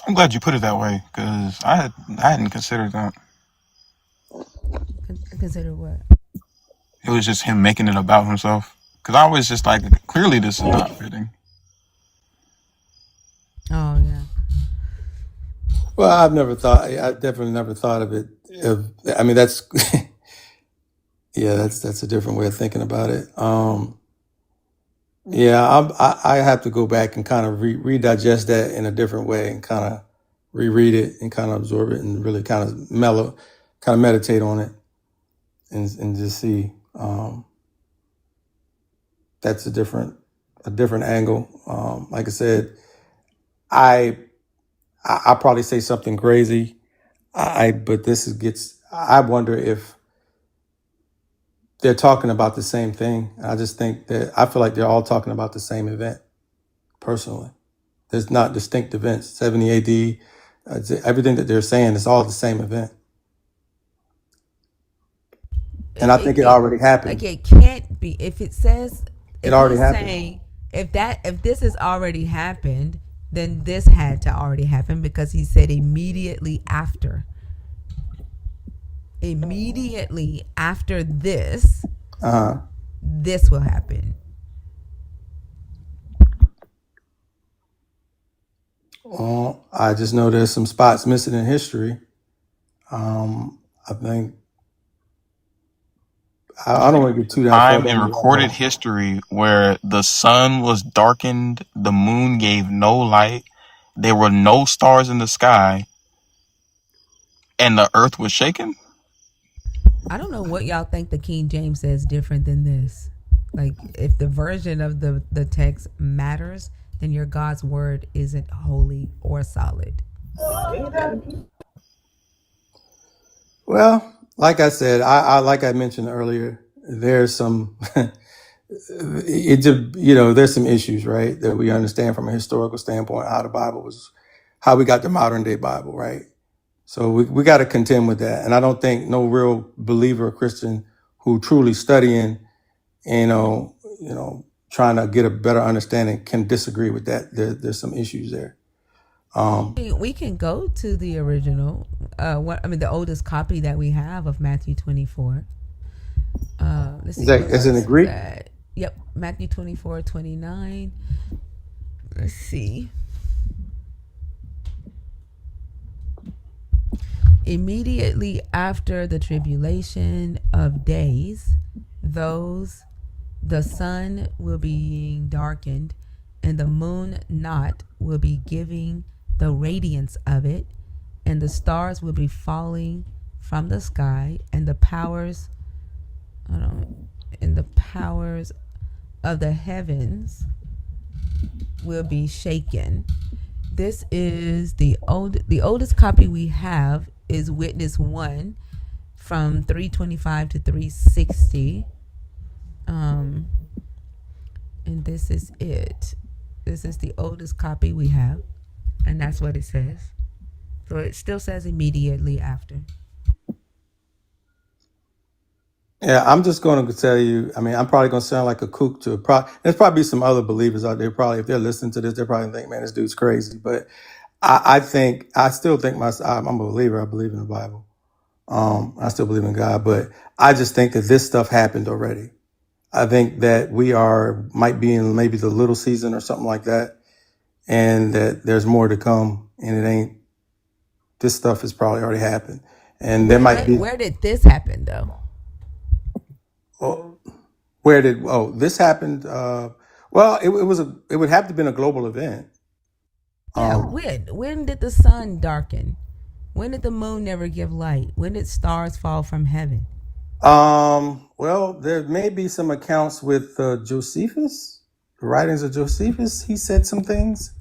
I'm glad you put it that way because I hadn't considered that. Consider what? It was just him making it about himself. Because I was just like, clearly this is not fitting. Oh yeah. Well, I definitely never thought of it. I mean, that's, yeah, that's a different way of thinking about it. Yeah, I have to go back and kind of redigest that in a different way and kind of reread it and kind of absorb it and really kind of meditate on it and just see. That's a different angle. Like I said, I probably say something crazy. But I wonder if they're talking about the same thing. I just think that I feel like they're all talking about the same event. Personally, there's not distinct events. 70 AD, everything that they're saying is all the same event, and I think it already happened. Like it can't be if it says It if already he's happened. saying if this has already happened, then this had to already happen because he said immediately after. Immediately after this, this will happen. Well, I just know there's some spots missing in history. I think I don't want to get too down far Time in down the recorded rabbit history where the sun was darkened, the moon gave no light, there were no stars in the sky, and the earth was shaken? I don't know what y'all think the King James says different than this. Like if the version of the text matters, then your God's word isn't holy or solid. Well, like I said, I like I mentioned earlier, there's some there's some issues, right, that we understand from a historical standpoint how we got the modern day Bible, right? So we got to contend with that, and I don't think no real believer or Christian who truly studying, trying to get a better understanding can disagree with that. There's some issues there. We can go to the original, the oldest copy that we have of Matthew 24. Let's see. Is it in the Greek? Yep, Matthew 24:29. Let's see. Immediately after the tribulation of days, the sun will be darkened, and the moon not will be giving the radiance of it, and the stars will be falling from the sky, and the powers of the heavens will be shaken. This is the oldest copy we have is Witness 1 from 325 to 360. And this is it. This is the oldest copy we have, and that's what it says. So it still says immediately after. Yeah, I'm just going to tell you. I mean, I'm probably going to sound like a kook there's probably some other believers out there. Probably, if they're listening to this, they're probably think, "Man, this dude's crazy." But I still think I'm a believer. I believe in the Bible. I still believe in God, but I just think that this stuff happened already. I think that might be in maybe the little season or something like that, and that there's more to come. And it ain't. This stuff has probably already happened, and there might be. Where did this happen though? Oh, this happened? Well, it would have to have been a global event. Yeah, when did the sun darken? When did the moon never give light? When did stars fall from heaven? Well, there may be some accounts with Josephus, the writings of Josephus. He said some things.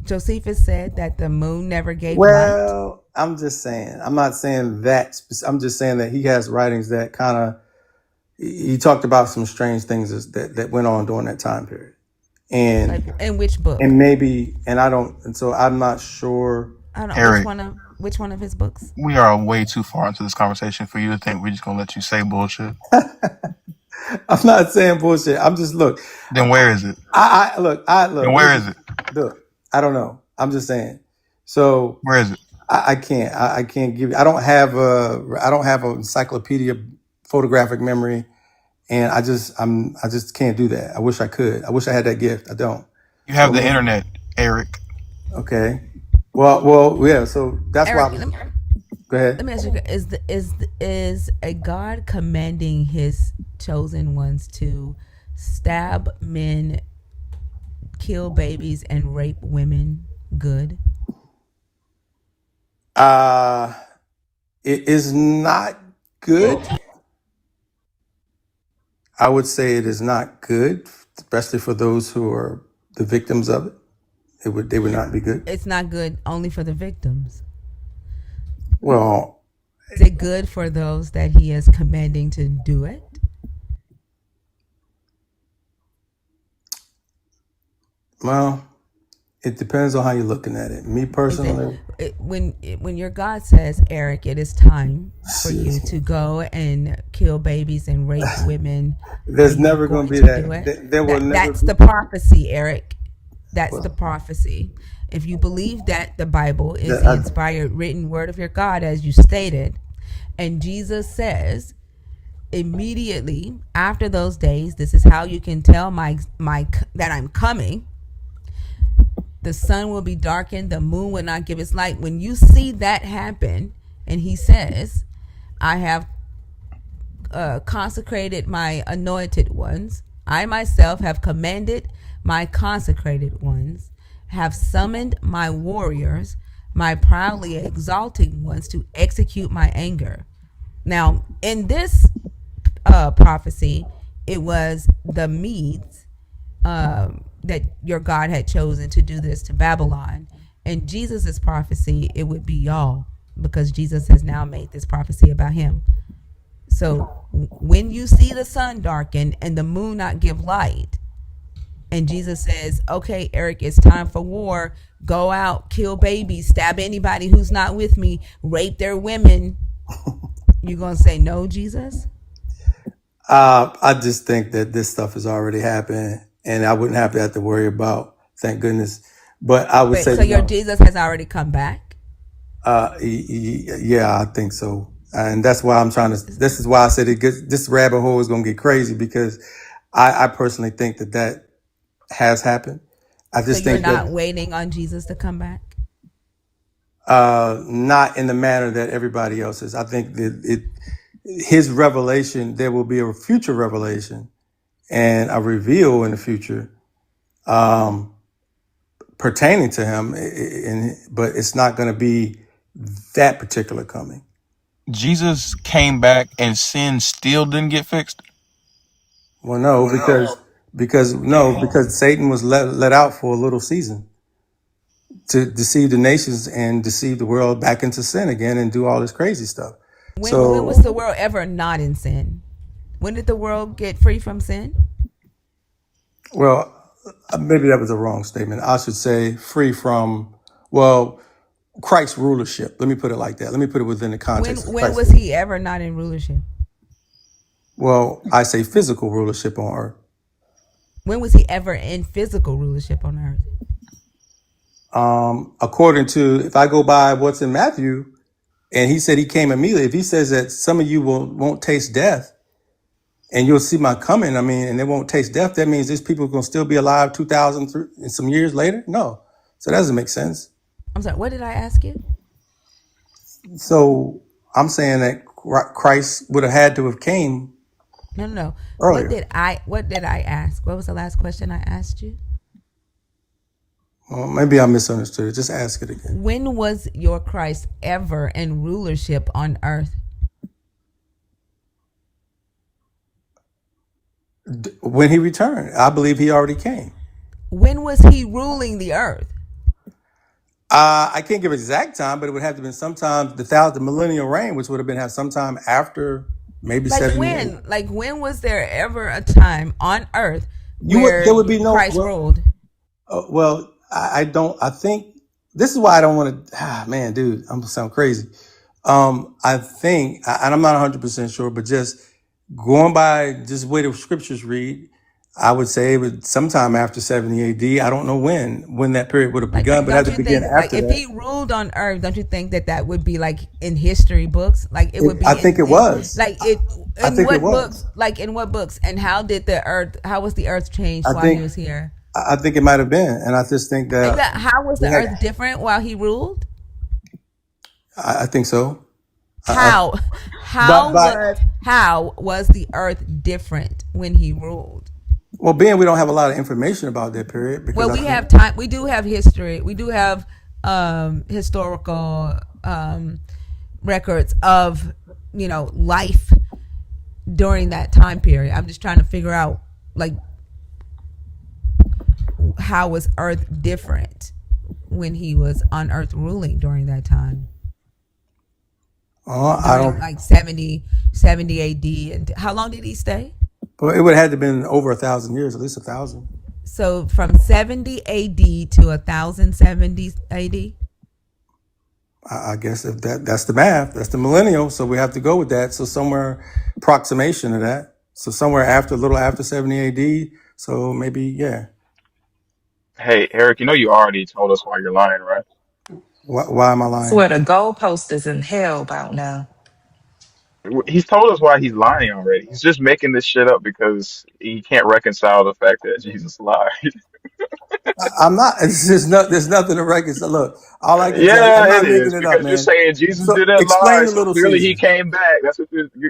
Josephus said that the moon never gave light. Well, I'm just saying. I'm not saying that. I'm just saying that he has writings that kind of. He talked about some strange things that went on during that time period, Like and in which book? and so I'm not sure. I don't know Eric, which one of his books. we are way too far into this conversation for you to think we're just gonna let you say bullshit. I'm not saying bullshit. I'm just look. Then where is it? I look. Then where is it? Look. I don't know. I'm just saying. So Where is it? I can't. I can't give. I don't have an encyclopedia photographic memory, and I just can't do that. I wish I could. I wish I had that gift. I don't. You have the internet, Eric. Okay. Well, yeah. So that's Eric, why. Go ahead. let me ask you: is a God commanding His chosen ones to stab men, kill babies, and rape women good? It is not good. I would say it is not good, especially for those who are the victims of it. They would not be good. It's not good only for the victims. Well, Is it good for those that He is commanding to do it? well, it depends on how you're looking at it. Me personally, When your God says, Eric, it is time for you to go and kill babies and rape women, are there's you never going going to be to do it? There will never. That's the prophecy, Eric. That's the prophecy. If you believe that the Bible is the inspired written word of your God, as you stated, and Jesus says immediately after those days, this is how you can tell my that I'm coming. The sun will be darkened, the moon will not give its light. When you see that happen, and He says, I have consecrated my anointed ones, I myself have commanded my consecrated ones, have summoned my warriors, my proudly exalting ones, to execute my anger. Now, in this prophecy, it was the Medes that your God had chosen to do this to Babylon. In Jesus's prophecy, it would be y'all, because Jesus has now made this prophecy about Him. So when you see the sun darken and the moon not give light, and Jesus says, okay, Eric, it's time for war. Go out, kill babies, stab anybody who's not with me, rape their women. You're going to say no, Jesus? I just think that this stuff has already happened, and I wouldn't have to worry about. Thank goodness. But I would say so your Jesus has already come back? Yeah, I think so. And that's why I'm trying to. This is why I said this rabbit hole is going to get crazy, because I personally think that has happened. I just so you're think not waiting on Jesus to come back? Not in the manner that everybody else is. I think that His revelation, there will be a future revelation and a reveal in the future pertaining to Him, but it's not going to be that particular coming. Jesus came back and sin still didn't get fixed. Well, no, because Satan was let out for a little season to deceive the nations and deceive the world back into sin again and do all this crazy stuff. When was the world ever not in sin? When did the world get free from sin? Well, maybe that was a wrong statement. I should say free from, well, Christ's rulership. Let me put it like that. Let me put it within the context of When Christ's was He ever not in rulership? Well, I say physical rulership on earth. When was He ever in physical rulership on earth? According to, if I go by what's in Matthew, and he said he came immediately. If he says that some of you won't taste death, and you'll see my coming, I mean, and they won't taste death, that means these people are going to still be alive 2,000 and some years later? No. So that doesn't make sense. I'm sorry, what did I ask you? So I'm saying that Christ would have had to have came No. earlier. What did I ask? What was the last question I asked you? Well, maybe I misunderstood it. Just ask it again. When was your Christ ever in rulership on earth? When he returned, I believe he already came. When was he ruling the earth? I can't give exact time, but it would have to have been sometime the millennial reign, which would have been sometime after maybe Like 70 when? years. Like when was there ever a time on earth where There would be no Christ ruled? well, I don't. I think this is why I don't want to. Man, dude, I'm gonna sound crazy. I think, and I'm not 100% sure, but just going by just the way the scriptures read, I would say it was sometime after 70 AD. I don't know when that period would have Like, begun, but it had don't to you begin think, like, after if that. he ruled on earth, don't you think that would be like in history books? Like it would be. I think it was. Like it. I In think what it was. books? Like in what books? And how did the earth? How was the earth changed I while he think was here? I think it might have been, and I just think Like that that, how was we the had. earth different while he ruled? I think so. How But how was the earth different when he ruled? well, being we don't have a lot of information about that period because Well, I we think have time. We do have history. We do have historical records of life during that time period. I'm just trying to figure out like how was Earth different when he was on Earth ruling during that time. I During don't. like 70 AD. And how long did he stay? But it would have had to been over 1,000 years, at least 1,000. So from 70 AD to 1070 AD. I guess if that's the math, that's the millennial. So we have to go with that. So somewhere approximation of that. So somewhere after a little after 70 AD. So maybe, yeah. Hey, Eric, you know you already told us why you're lying, right? Why am I lying? Swear the goalpost is in hell about now. He's told us why he's lying already. He's just making this shit up because he can't reconcile the fact that Jesus lied. I'm not. It's just there's nothing to reconcile. Look, all I can tell you, I'm Yeah, it not making is it up, because you're man. saying Jesus So didn't lie, explain the so little clearly he Caesar. came back. That's what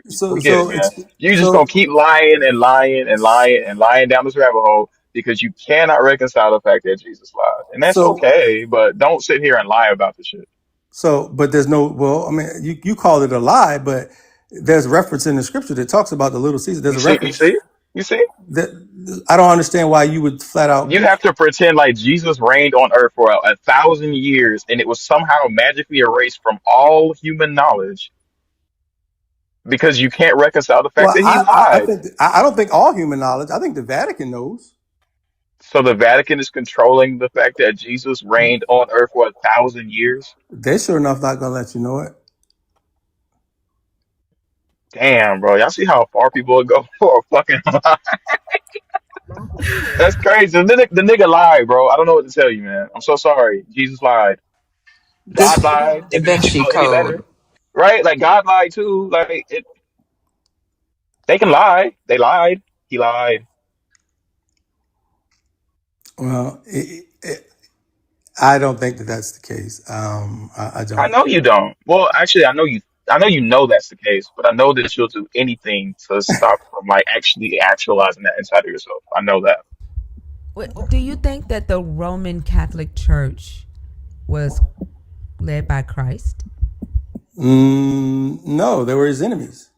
So we get it, so man. You just gonna so keep lying and lying and lying and lying down this rabbit hole because you cannot reconcile the fact that Jesus lied, and that's so okay. But don't sit here and lie about the shit. but there's no. Well, I mean, you call it a lie, but there's reference in the scripture that talks about the little Caesar. There's You a see, you reference see, you see. that I don't understand why you would flat out. You have to pretend like Jesus reigned on earth for 1,000 years and it was somehow magically erased from all human knowledge because you can't reconcile the fact Well, that he I lied. think I don't think all human knowledge. I think the Vatican knows. So the Vatican is controlling the fact that Jesus reigned on earth for 1,000 years. They're sure enough not gonna let you know it. Damn, bro. Y'all see how far people would go for a fucking lie? That's crazy. The nigga lied, bro. I don't know what to tell you, man. I'm so sorry. Jesus lied. This God lied. Da If it makes you Vinci feel any Code. better. Right? Like God lied too. Like they can lie. They lied. He lied. Well, I don't think that that's the case. I I don't. know you don't. Well, actually, I know you know that's the case, but I know that you'll do anything to stop from like actually actualizing that inside of yourself. I know that. Do you think that the Roman Catholic Church was led by Christ? No, they were his enemies.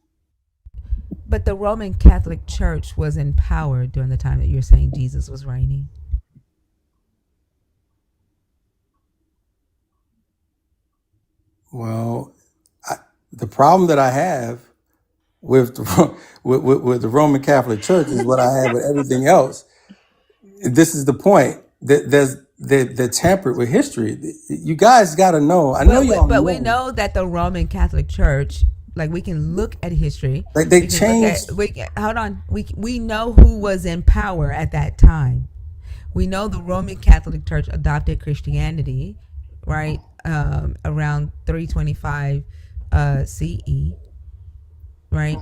But the Roman Catholic Church was in power during the time that you're saying Jesus was reigning. Well, the problem that I have with the, with the Roman Catholic Church is what I have with everything else. This is the point that they're tampered with history. You guys got to know. I know y'all But we know. know that the Roman Catholic Church, like we can look at history. Like they We can look changed. at hold on. We know who was in power at that time. We know the Roman Catholic Church adopted Christianity, right, around 325 CE, right?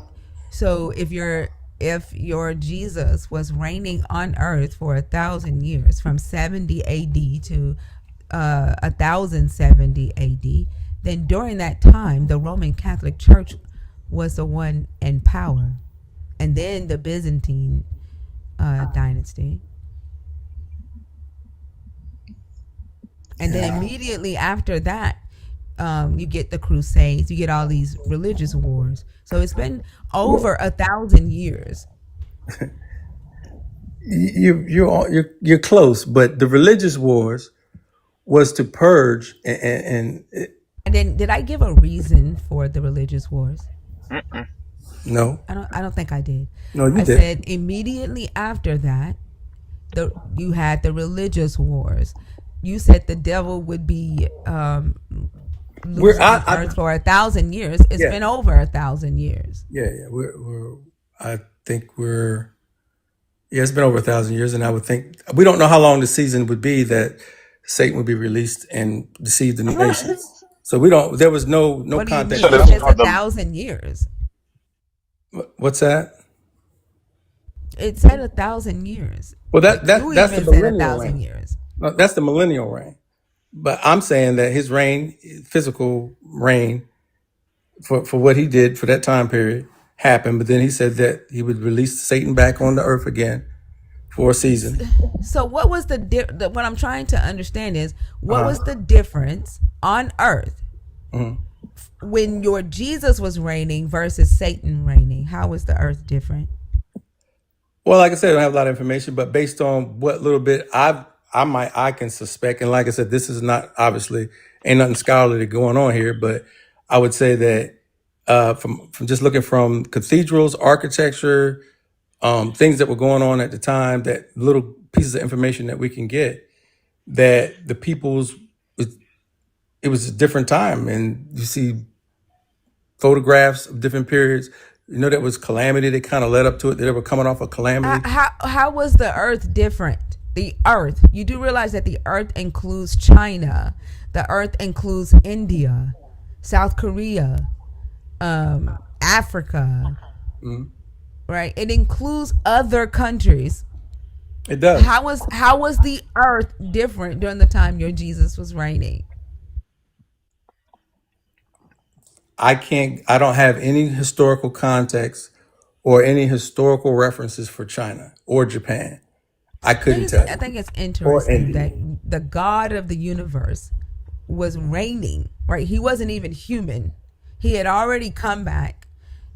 So if your Jesus was reigning on earth for 1,000 years, from 70 AD to 1070 AD, then during that time, the Roman Catholic Church was the one in power. And then the Byzantine dynasty. And then immediately after that, you get the Crusades, you get all these religious wars. So it's been over 1,000 years. You're close, but the religious wars was to purge And then did I give a reason for the religious wars? Mm-mm. no, I don't think I did. no, you I did. said immediately after that, you had the religious wars. You said the devil would be We're losing on earth for 1,000 years. It's yeah, been over 1,000 years. yeah. We're I think we're yeah. It's been over 1,000 years, and I would think we don't know how long the season would be that Satan would be released and deceive the nations. So we don't. There was no What do you context So mean? for It that's how says long. a called the thousand years. What's that? It said 1,000 years. Well, You that's the even said millennial 1,000 reign. years. No, that's the millennial reign. But I'm saying that his reign, physical reign, for what he did for that time period happened. But then he said that he would release Satan back on the earth again for a season. So what was what I'm trying to understand is what Uh-huh. was the difference on earth Mhm. when your Jesus was reigning versus Satan reigning? How was the earth different? Well, like I said, I don't have a lot of information, but based on what little bit I can suspect, and like I said, this is not obviously ain't nothing scholarly going on here, but I would say that from just looking from cathedrals, architecture, things that were going on at the time, that little pieces of information that we can get, that the people's it was a different time, and you see photographs of different periods. You know, that was calamity that kind of led up to it. That they were coming off a calamity. How was the earth different? The earth. You do realize that the earth includes China. The earth includes India, South Korea, Africa, Mhm. right? It includes other countries. It does. How was the earth different during the time your Jesus was reigning? I don't have any historical context or any historical references for China or Japan. I couldn't tell I you. think it's Or interesting India. that the God of the universe was reigning, right? He wasn't even human. He had already come back,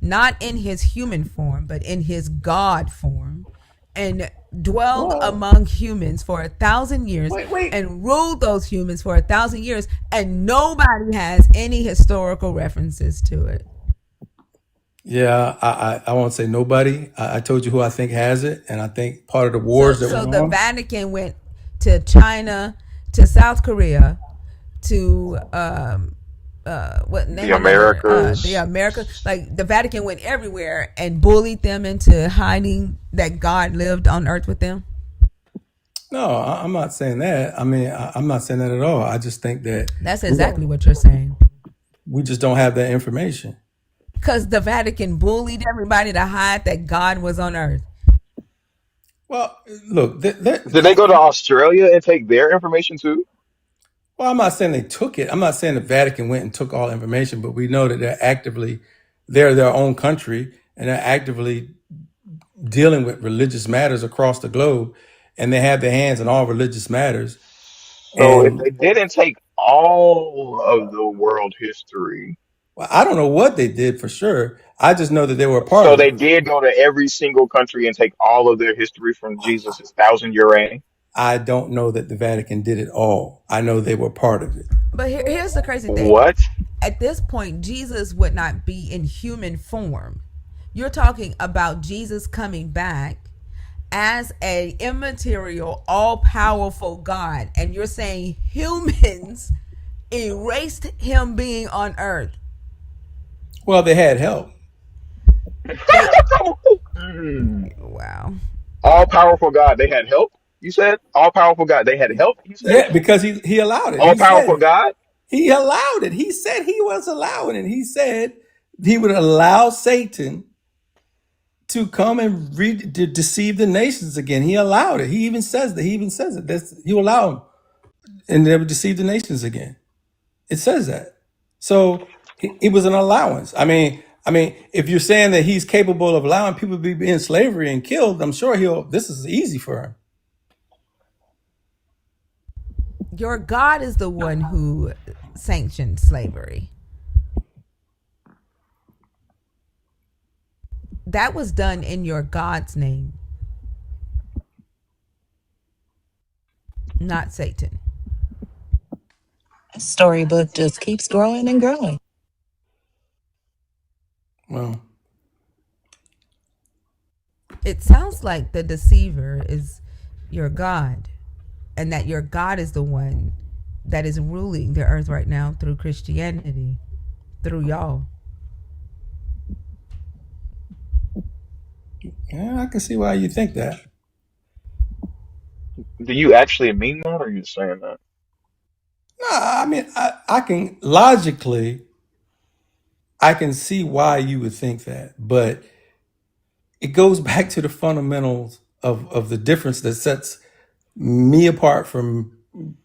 not in his human form, but in his God form, and dwelled Well, among humans for 1,000 years wait. and ruled those humans for 1,000 years, and nobody has any historical references to it. Yeah, I won't say nobody. I told you who I think has it, and I think part of the wars that So went the on. Vatican went to China, to South Korea, to what the name another the Americas. America, like the Vatican went everywhere and bullied them into hiding that God lived on earth with them. No, I'm not saying that. I mean, I'm not saying that at all. I just think that That's we exactly don't. what you're saying. We just don't have that information. Because the Vatican bullied everybody to hide that God was on earth. Well, look, Did they go to Australia and take their information too? well, I'm not saying they took it. I'm not saying the Vatican went and took all the information, but we know that they're their own country, and they're actively dealing with religious matters across the globe, and they have their hands in all religious matters. So if And they didn't take all of the world history, well, I don't know what they did for sure. I just know that they were a part so of they it. did go to every single country and take all of their history from Jesus' 1,000 year reign. I don't know that the Vatican did it all. I know they were part of it. But here's the crazy thing. What? At this point, Jesus would not be in human form. You're talking about Jesus coming back as a immaterial, all-powerful God, and you're saying humans erased him being on earth. Well, they had help. They Mm. wow. All powerful God, they had help. You said all powerful God. They had help. You said Yeah, because he allowed it. all He powerful said God. he allowed it. He said he was allowing it. He said he would allow Satan to come and to deceive the nations again. He allowed it. He even says that. He even says it. He will allow him, and they would deceive the nations again. It says that. So it was an allowance. I mean, if you're saying that he's capable of allowing people to be in slavery and killed, I'm sure he'll. This is easy for him. Your God is the one who sanctioned slavery. That was done in your God's name, not Satan. Storybook just keeps growing and growing. Well, It sounds like the deceiver is your God, and that your God is the one that is ruling the earth right now through Christianity, through y'all. yeah, I can see why you think that. Do you actually mean that, or are you just saying that? No, I mean, I can logically, I can see why you would think that, but it goes back to the fundamentals of the difference that sets me apart from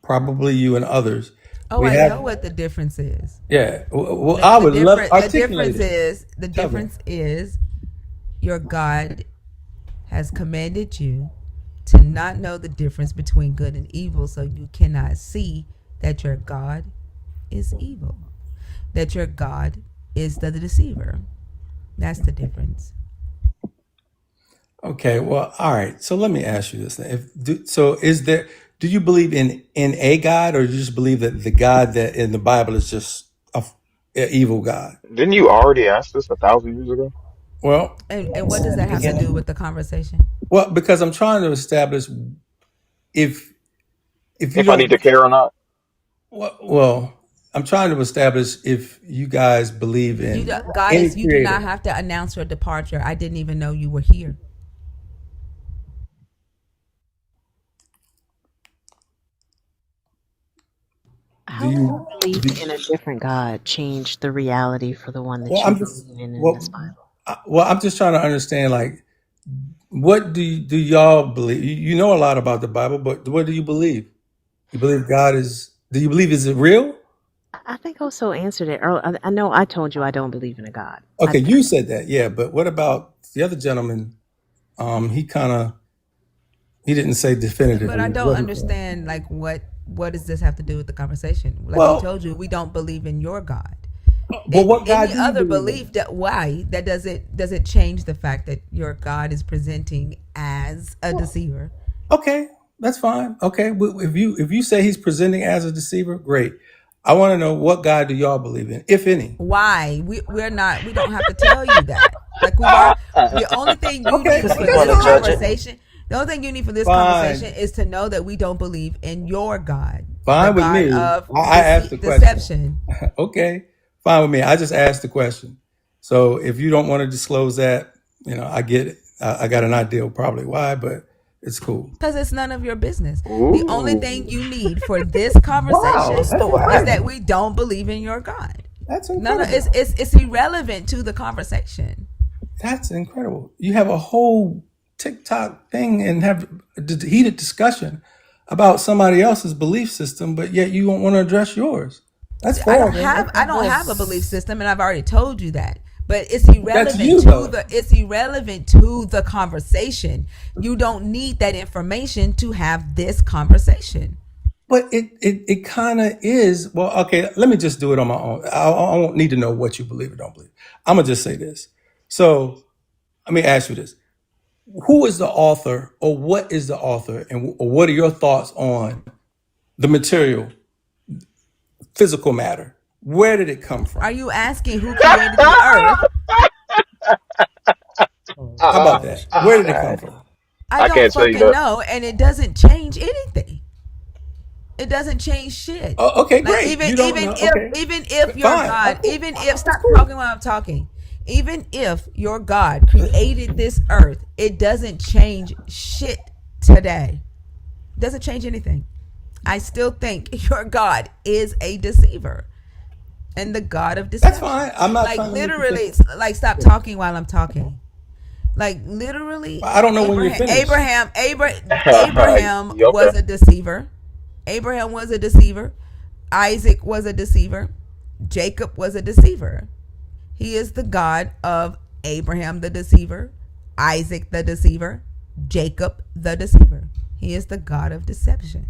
probably you and others. Oh, We I know have, what the difference is. yeah. Well, I would love The articulate difference it. is Tell me. your God has commanded you to not know the difference between good and evil, so you cannot see that your God is evil, that your God is the deceiver. That's the difference. Okay, well, all right. So let me ask you this then. So is there? Do you believe in a God, or do you just believe that the God that in the Bible is just a evil God? Didn't you already ask this 1,000 years ago? Well, And what does that have to do with the conversation? well, because I'm trying to establish if if you If I need don't. to care or not? Well, I'm trying to establish if you guys believe in any You do not creator. have to announce your departure. I didn't even know you were here. Do How does you? belief Do, in a different God change the reality for the one well, that you I'm just believe in this well, Bible? I'm just trying to understand. Like, what do y'all believe? You know a lot about the Bible, but what do you believe? You believe God is? Do you believe is it real? I think I also answered it earlier. I know I told you I don't believe in a God. Okay, you said that, yeah. But what about the other gentleman? He kind of he didn't say But I definitively don't what he thought. understand, like, what does this have to do with the conversation? Like we Well, told you, we don't believe in your God. well, what God Any do you other believe in? belief, that why that does it change the fact that your God is presenting as a deceiver? Okay, that's fine. Okay, if you say he's presenting as a deceiver, great. I want to know what God do y'all believe in, if any. Why we don't have to tell you that. Like we've already, the only thing you Okay, need Because for we that's want this to judge fine. it. conversation, the only thing you need for this conversation Fine, is to know that we don't believe in your God, the fine with God me. of I asked the question. deception. Okay, fine with me. I just asked the question. So if you don't want to disclose that, I get it. I got an idea probably why, but it's cool. Because it's none of your business. The only thing Ooh. you need for this Wow, conversation It's the is why. that we don't believe in your God. that's None of incredible. it's irrelevant to the conversation. That's incredible. You have a whole TikTok thing and have a heated discussion about somebody else's belief system, but yet you don't want to address yours. That's I horrible. don't have a belief system, and I've already told you that. But it's That's irrelevant you to though. the conversation. You don't need that information to have this conversation. But it kind of is. Well, okay, let me just do it on my own. I won't need to know what you believe or don't believe. I'm going to just say this. So let me ask you this. Who is the author, or what is the author, and what are your thoughts on the material, physical matter? Where did it come Are from? you asking who created the earth? Oh How about gosh. that? Where did it come God. from? I I don't can't tell you fucking that. know, and it doesn't change anything. It doesn't change shit. Oh, okay, Like great. You don't know. Okay, even if your fine. God, Okay, even if that's stop cool. talking while I'm talking, even if your God created this earth, it doesn't change shit today. Doesn't change anything. I still think your God is a deceiver and the God of That's deception. fine. I'm not Like trying to make you literally, think. like stop talking while I'm talking. Like literally, I don't know when you're Abraham, finished. Abraham, Abraham Okay. was a deceiver. Abraham was a deceiver. Isaac was a deceiver. Jacob was a deceiver. He is the God of Abraham the deceiver, Isaac the deceiver, Jacob the deceiver. He is the God of deception.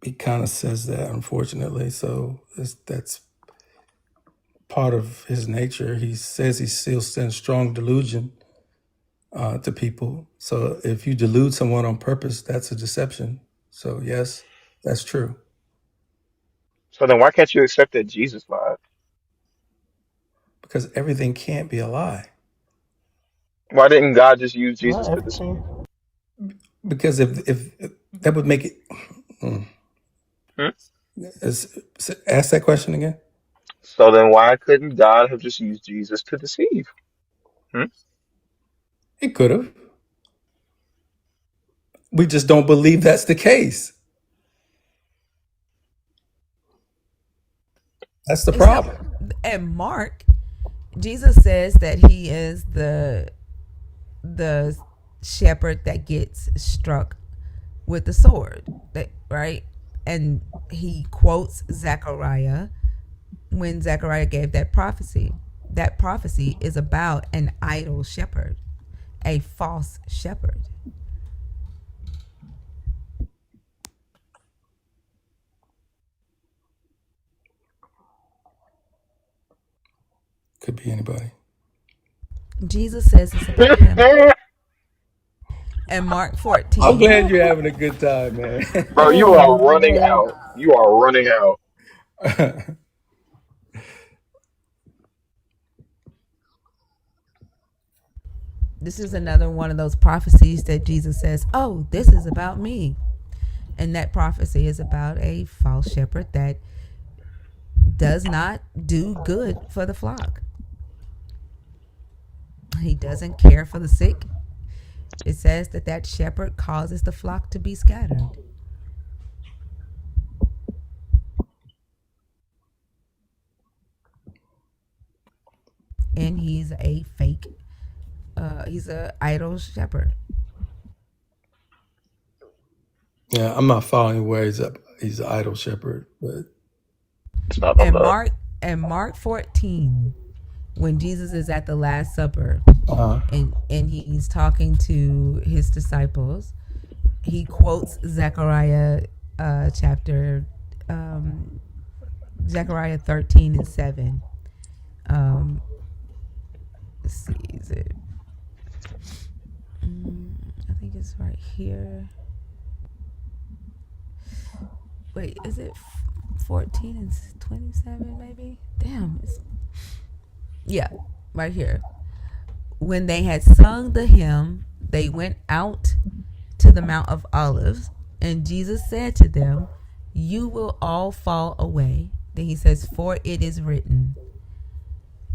He kind of says that, unfortunately. So that's part of his nature. He says he still sends strong delusion to people. So if you delude someone on purpose, that's a deception. So yes, that's true. So then why can't you accept that Jesus lied? Because everything can't be a lie. Why didn't God just use Jesus Not to deceive? everything. Because if that would make it. Mm, Hmm? ask that question again. So then why couldn't God have just used Jesus to deceive? Hmm? It could have. We just don't believe that's the case. That's the It's not. problem. And Mark, Jesus says that he is the shepherd that gets struck with the sword, right? And he quotes Zechariah when Zechariah gave that prophecy. That prophecy is about an idol shepherd, a false shepherd. Could be anybody. Jesus says it's about him. And Mark I'm 14, glad you're having a good time, man. Bro, you are running out. You are running out. this is another one of those prophecies that Jesus says, oh, this is about me. And that prophecy is about a false shepherd that does not do good for the flock. He doesn't care for the sick. It says that that shepherd causes the flock to be scattered. And he's a fake, he's a idol shepherd. Yeah, I'm not following where he's an idol shepherd, but It's not on And the. Mark and Mark 14, when Jesus is at the Last Supper uh and he's talking to his disciples, he quotes Zechariah chapter Zechariah 13 and 7. Let's see, is it? I think it's right here. Wait, is it 14 and 27 maybe? Damn, yeah, right here. When they had sung the hymn, they went out to the Mount of Olives, and Jesus said to them, you will all fall away. Then he says, for it is written,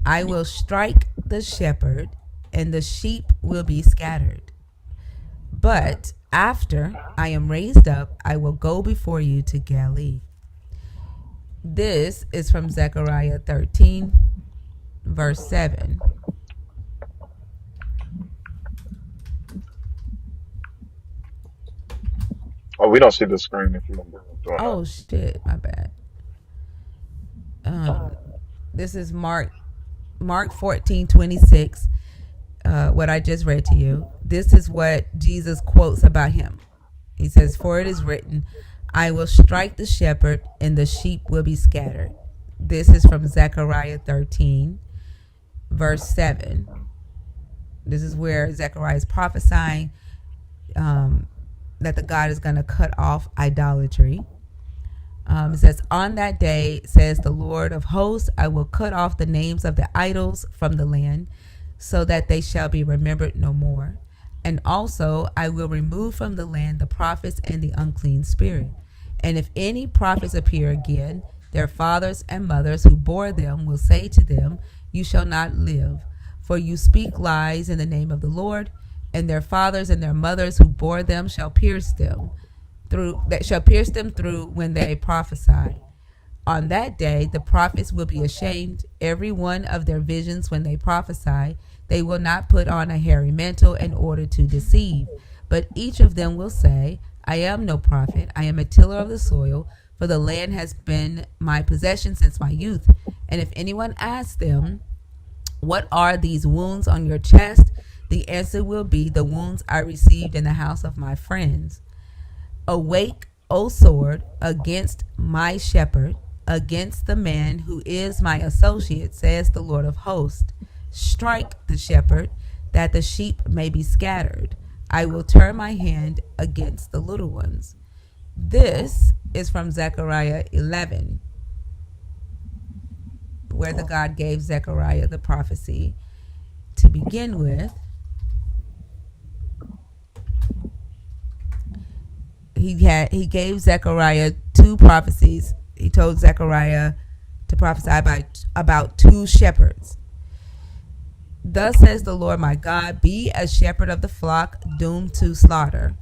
I will strike the shepherd, and the sheep will be scattered. But after I am raised up, I will go before you to Galilee. This is from Zechariah 13, verse 7. Oh, we don't see the screen if you don't doing that. Oh, shit, my bad. This is Mark 14:26. What I just read to you. This is what Jesus quotes about him. He says, for it is written, I will strike the shepherd and the sheep will be scattered. This is from Zechariah 13, verse 7. This is where Zechariah is prophesying that the God is going to cut off idolatry. It says, on that day, says the Lord of hosts, I will cut off the names of the idols from the land, so that they shall be remembered no more. And also I will remove from the land the prophets and the unclean spirit. And if any prophets appear again, their fathers and mothers who bore them will say to them, you shall not live. For you speak lies in the name of the Lord, and their fathers and their mothers who bore them shall pierce them through when they prophesy. On that day, the prophets will be ashamed, every one of their visions when they prophesy. They will not put on a hairy mantle in order to deceive, but each of them will say, I am no prophet, I am a tiller of the soil, for the land has been my possession since my youth. And if anyone asks them, what are these wounds on your chest? The answer will be, the wounds I received in the house of my friends. Awake, O sword, against my shepherd, against the man who is my associate, says the Lord of hosts. Strike the shepherd, that the sheep may be scattered. I will turn my hand against the little ones. This is from Zechariah 11, where the God gave Zechariah the prophecy to begin with. He gave Zechariah two prophecies. He told Zechariah to prophesy about two shepherds. Thus says the Lord my God, be a shepherd of the flock doomed to slaughter.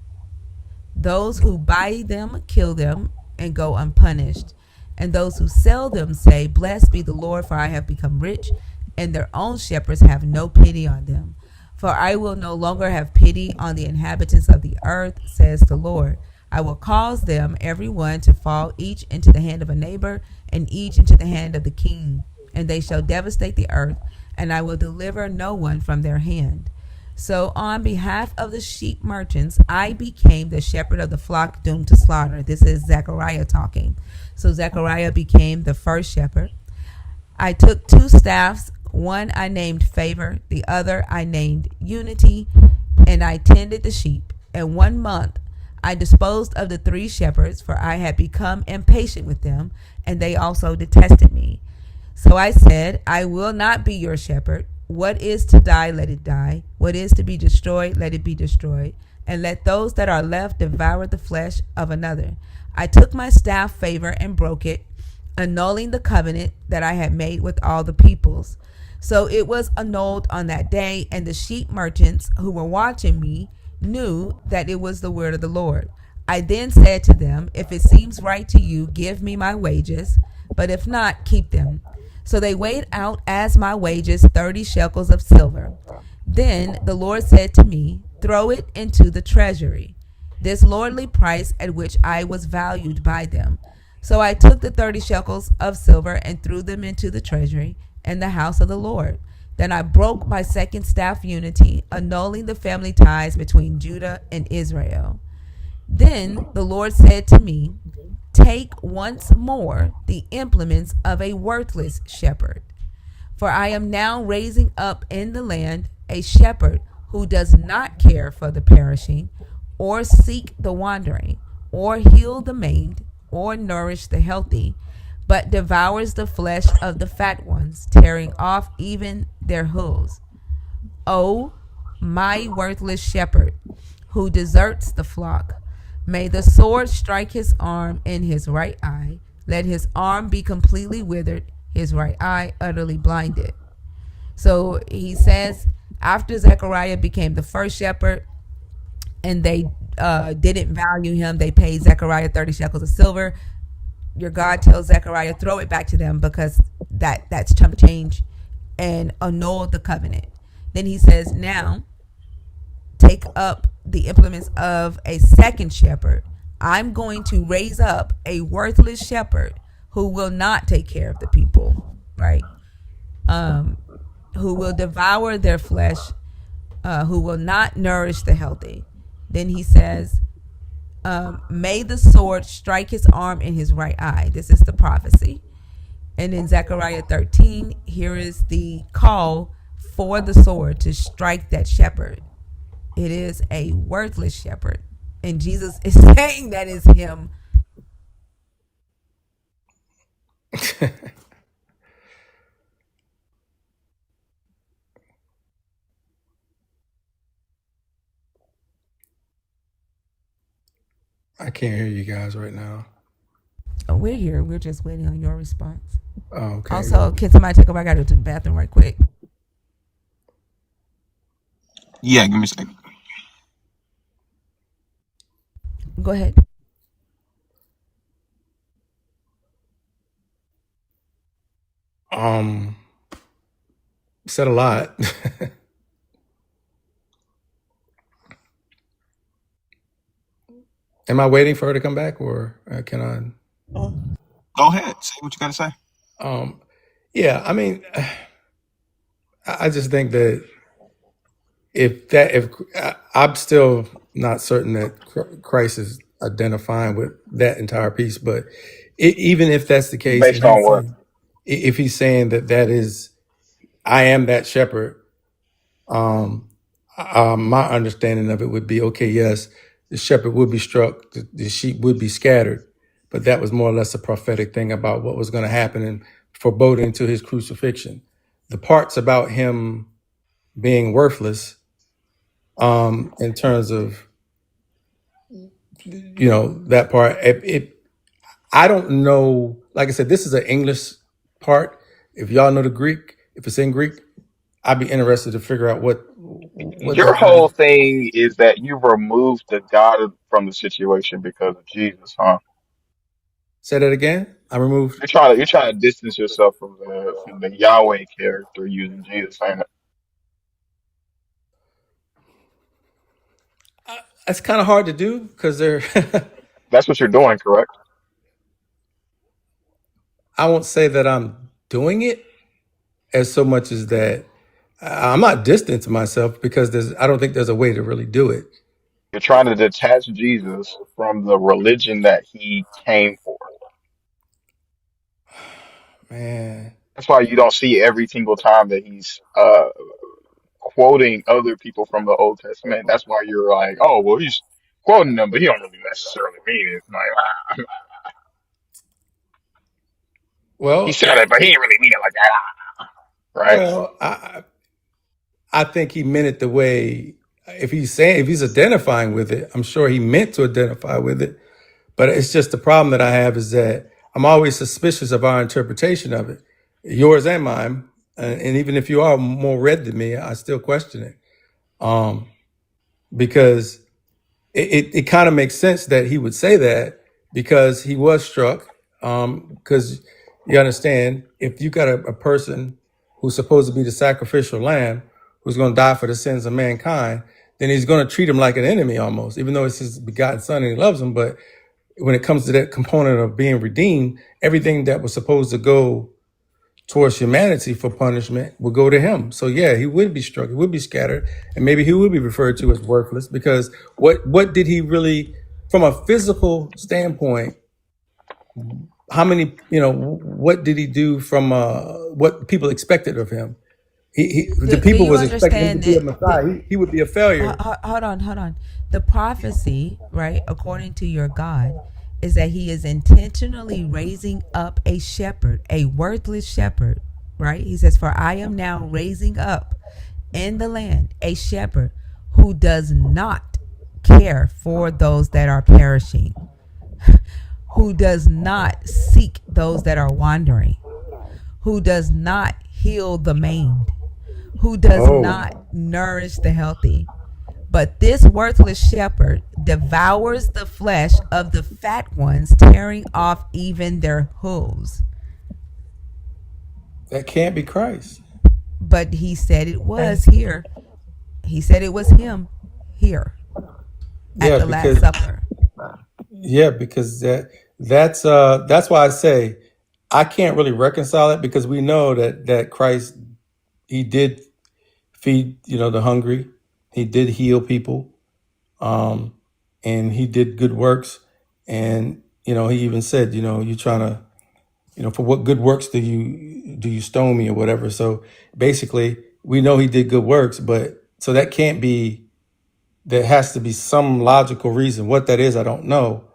Those who buy them kill them and go unpunished. And those who sell them say, blessed be the Lord, for I have become rich, and their own shepherds have no pity on them. For I will no longer have pity on the inhabitants of the earth, says the Lord. I will cause them, every one, to fall, each into the hand of a neighbor, and each into the hand of the king. And they shall devastate the earth, and I will deliver no one from their hand. So on behalf of the sheep merchants, I became the shepherd of the flock doomed to slaughter. This is Zechariah talking. So Zechariah became the first shepherd. I took two staffs. One I named Favor, the other I named Unity, and I tended the sheep. And 1 month I disposed of the three shepherds, for I had become impatient with them, and they also detested me. So I said, I will not be your shepherd. What is to die, let it die. What is to be destroyed, let it be destroyed. And let those that are left devour the flesh of another. I took my staff, Favor, and broke it, annulling the covenant that I had made with all the peoples. So it was annulled on that day, and the sheep merchants who were watching me knew that it was the word of the Lord. I then said to them, if it seems right to you, give me my wages, but if not, keep them. So they weighed out as my wages 30 shekels of silver. Then the Lord said to me, throw it into the treasury, this lordly price at which I was valued by them. So I took the 30 shekels of silver and threw them into the treasury in the house of the Lord. Then I broke my second staff, Unity, annulling the family ties between Judah and Israel. Then the Lord said to me, take once more the implements of a worthless shepherd. For I am now raising up in the land a shepherd who does not care for the perishing, or seek the wandering, or heal the maimed, or nourish the healthy, but devours the flesh of the fat ones, tearing off even their hooves. O my worthless shepherd, who deserts the flock, may the sword strike his arm in his right eye. Let his arm be completely withered, his right eye utterly blinded. So he says, after Zechariah became the first shepherd, and they didn't value him, they paid Zechariah 30 shekels of silver. Your God tells Zechariah, throw it back to them, because that's chump change, and annul the covenant. Then he says, now take up the implements of a second shepherd. I'm going to raise up a worthless shepherd who will not take care of the people, right? Who will devour their flesh, who will not nourish the healthy. Then he says, may the sword strike his arm in his right eye. This is the prophecy. And in Zechariah 13, here is the call for the sword to strike that shepherd. It is a worthless shepherd. And Jesus is saying that is him. I can't hear you guys right now. Oh, we're here. We're just waiting on your response. Oh, okay. Also, can somebody take over? I got to go to the bathroom right quick. Yeah, give me a second. Go ahead. Um, said a lot. Am I waiting for her to come back, or can I? Go ahead. Say what you got to say. Um, yeah. I mean, I just think that if I'm still not certain that Christ is identifying with that entire piece, but even if that's the case, and Based on what? if he's saying that that is, I am that shepherd. Um, my understanding of it would be, okay, yes, the shepherd would be struck, the sheep would be scattered, but that was more or less a prophetic thing about what was going to happen and foreboding to his crucifixion. The parts about him being worthless, in terms of, that part, I don't know. Like I said, this is an English part. If y'all know the Greek, if it's in Greek, I'd be interested to figure out what Your does that whole mean. thing is that you removed the God from the situation because of Jesus, huh? Say that again. I removed. You're trying to distance yourself from the Yahweh character using Jesus, ain't it? It's kind of hard to do because they're. That's what you're doing, correct? I won't say that I'm doing it as so much as that I'm not distant to myself because I don't think there's a way to really do it. You're trying to detach Jesus from the religion that he came for. Man, That's why you don't see every single time that he's quoting other people from the Old Testament. That's why you're like, oh, well, he's quoting them, but he don't really necessarily mean it. Like, he well, said it, but he didn't really mean it like that, right? well, I think he meant it the way, if he's identifying with it, I'm sure he meant to identify with it. But it's just the problem that I have is that I'm always suspicious of our interpretation of it, yours and mine. And even if you are more read than me, I still question it. Because it kind of makes sense that he would say that because he was struck. Because you understand, if you got a person who's supposed to be the sacrificial lamb who's going to die for the sins of mankind, then he's going to treat him like an enemy almost, even though it's his begotten son and he loves him. But when it comes to that component of being redeemed, everything that was supposed to go towards humanity for punishment would go to him. So yeah, he would be struck, he would be scattered, and maybe he would be referred to as worthless because what did he really, from a physical standpoint, how many, what did he do from what people expected of him? The Do people you was expecting him to understand be a that? Messiah. He would be a failure. Hold on, hold on. The prophecy, right, according to your God, is that he is intentionally raising up a shepherd, a worthless shepherd, right? He says, "For I am now raising up in the land a shepherd who does not care for those that are perishing, who does not seek those that are wandering, who does not heal the maimed, who does Oh, not nourish the healthy. But this worthless shepherd devours the flesh of the fat ones, tearing off even their hooves." that can't be Christ. But he said it was here. He said it was him here at Yeah, the Last because Supper. that's why I say I can't really reconcile it because we know that Christ, he did feed, the hungry, he did heal people, um, and he did good works, and he even said, you trying to, for what good works do you stone me or whatever. So basically, we know he did good works, but so that can't be. There has to be some logical reason. What that is, I don't know.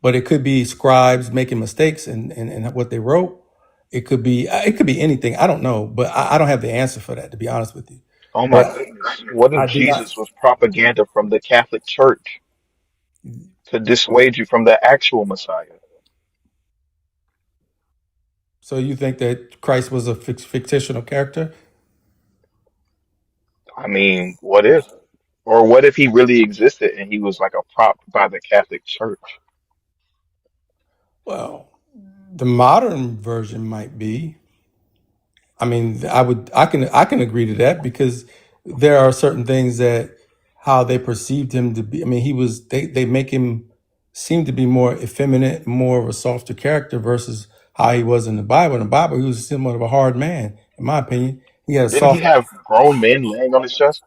But it could be scribes making mistakes in what they wrote. It could be anything. I don't know, but I don't have the answer for that, to be honest with you. Oh my But goodness. What if I do not. Jesus was propaganda from the Catholic Church to dissuade you from the actual Messiah? So you think that Christ was a fictional character? I mean, what if? Or what if he really existed and he was like a prop by the Catholic Church? Well, the modern version might be. I mean, I can agree to that because there are certain things that how they perceived him to be. I mean, they make him seem to be more effeminate, more of a softer character versus how he was in the Bible. In the Bible, he was somewhat of a hard man, in my opinion. He had a Didn't he soft. have grown men laying on his chest?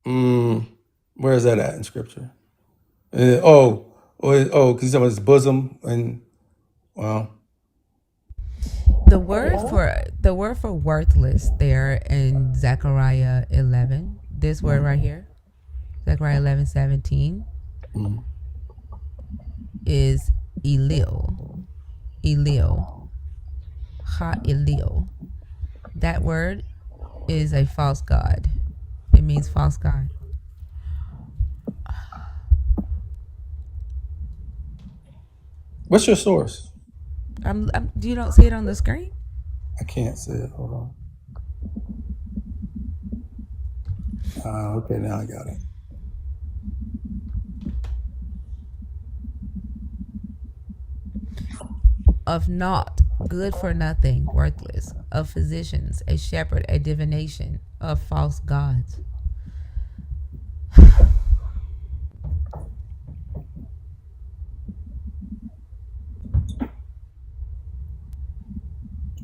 Mm, where is that at in Scripture? Because he's on his bosom, and well, The word for worthless there in Zechariah 11. This word right here, Zechariah 11:17, mm, is Elil. Elil. Ha Elil. That word is a false god. It means false god. what's your source? You don't see it on the screen? I can't say it. Hold on. Okay, now I got it. Of naught, good for nothing, worthless, of physicians, a shepherd, a divination, of false gods.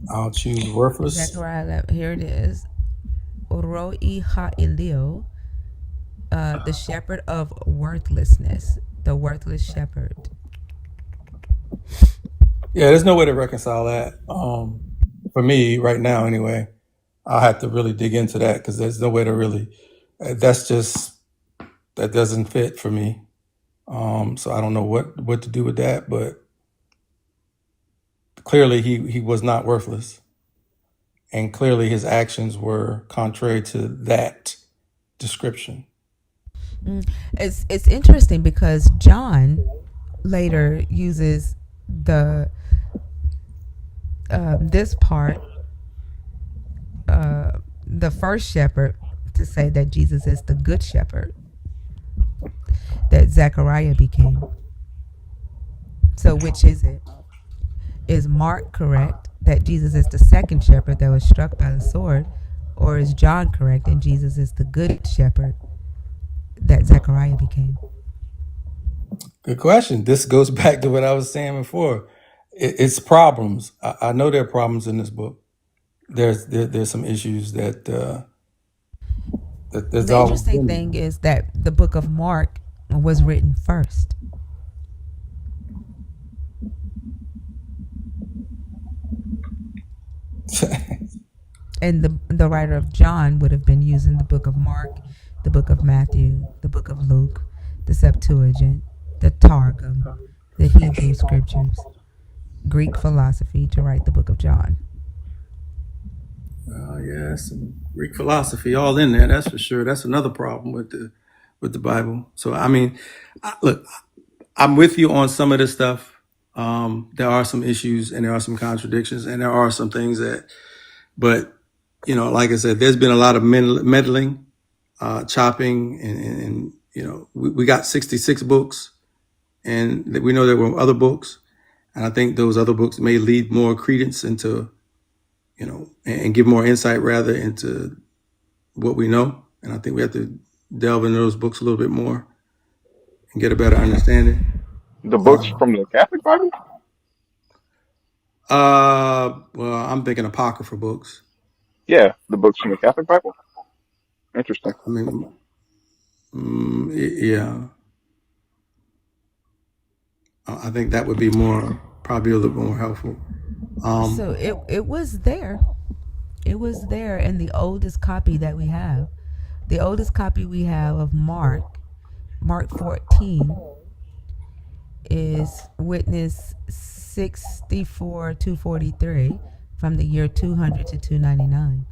I'll choose worthless. Zechariah 11, here it is. Roi ha'elio, the shepherd of worthlessness, the worthless shepherd. Yeah, there's no way to reconcile that. For me, right now, anyway, I'll have to really dig into that because there's no way to really. That's just that doesn't fit for me. So I don't know what to do with that, but clearly he was not worthless, and clearly his actions were contrary to that description. It's interesting because John later uses the this part, the first shepherd, to say that Jesus is the good shepherd that Zechariah became. So which is it? Is Mark correct that Jesus is the second shepherd that was struck by the sword, or is John correct and Jesus is the good shepherd that Zechariah became? Good question. This goes back to what I was saying before. It's problems. I know there are problems in this book. There's some issues that there's The always interesting been. thing is that the book of Mark was written first. And the writer of John would have been using the book of Mark, the book of Matthew, the book of Luke, the Septuagint, the Targum, the Hebrew scriptures, Greek philosophy to write the book of John. Yeah, some Greek philosophy all in there. That's for sure. That's another problem with the Bible. So I mean, look, I'm with you on some of this stuff. There are some issues and there are some contradictions and there are some things that, but like I said, there's been a lot of meddling, chopping, and we got 66 books, and we know there were other books, and I think those other books may lead more credence into, and give more insight rather into what we know, and I think we have to delve into those books a little bit more and get a better understanding. The books from the Catholic Bible? Well, I'm thinking apocryphal books. Yeah, the books from the Catholic Bible. Interesting. I mean, yeah, I think that would be probably a little more helpful. So it was there. It was there in the oldest copy that we have. The oldest copy we have of Mark 14, is witness 64 243 from the year 200 to 299.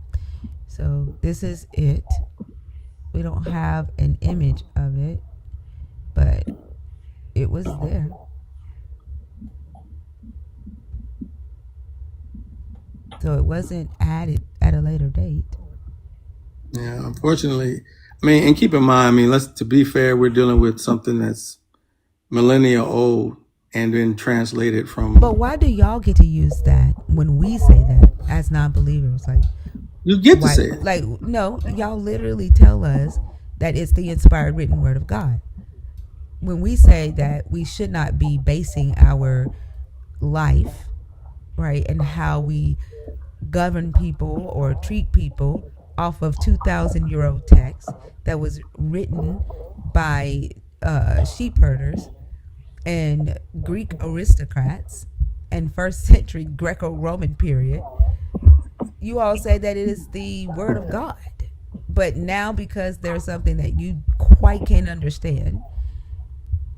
So this is it. We don't have an image of it, but it was there. So it wasn't added at a later date. Yeah, unfortunately, I mean, and keep in mind, I mean, to be fair, we're dealing with something that's millennia old and then translated from. But why do y'all get to use that when we say that as non-believers? Like, You get to why? say it. Like, no, y'all literally tell us that it's the inspired written word of God. When we say that we should not be basing our life, right, and how we govern people or treat people off of 2,000-year-old text that was written by sheep herders and Greek aristocrats and first century Greco-Roman period, you all say that it is the word of God. But now, because there's something that you quite can't understand,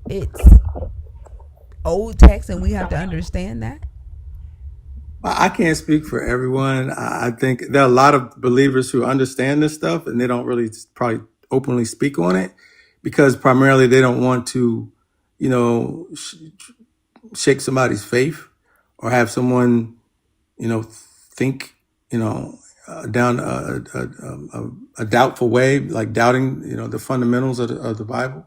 it's old text and we have to understand that. I can't speak for everyone. I think there are a lot of believers who understand this stuff and they don't really probably openly speak on it because primarily they don't want to, you know, shake somebody's faith or have someone, you know, think, you know, down a doubtful way, like doubting, you know, the fundamentals of the Bible.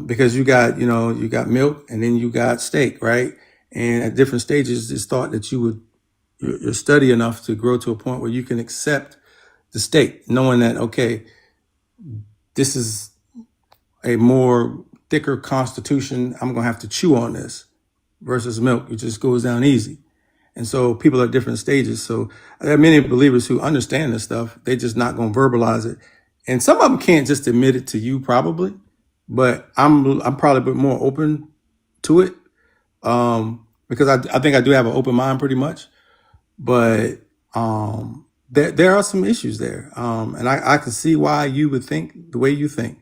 Because you got, you know, you got milk and then you got steak, right? And at different stages, it's thought that you're study enough to grow to a point where you can accept the steak, knowing that, okay, this is a more thicker constitution. I'm going to have to chew on this versus milk. It just goes down easy. And so people are at different stages. So there are many believers who understand this stuff. They're just not going to verbalize it. And some of them can't just admit it to you probably, but I'm probably a bit more open to it. Because I think I do have an open mind pretty much, but, there are some issues there. And I can see why you would think the way you think.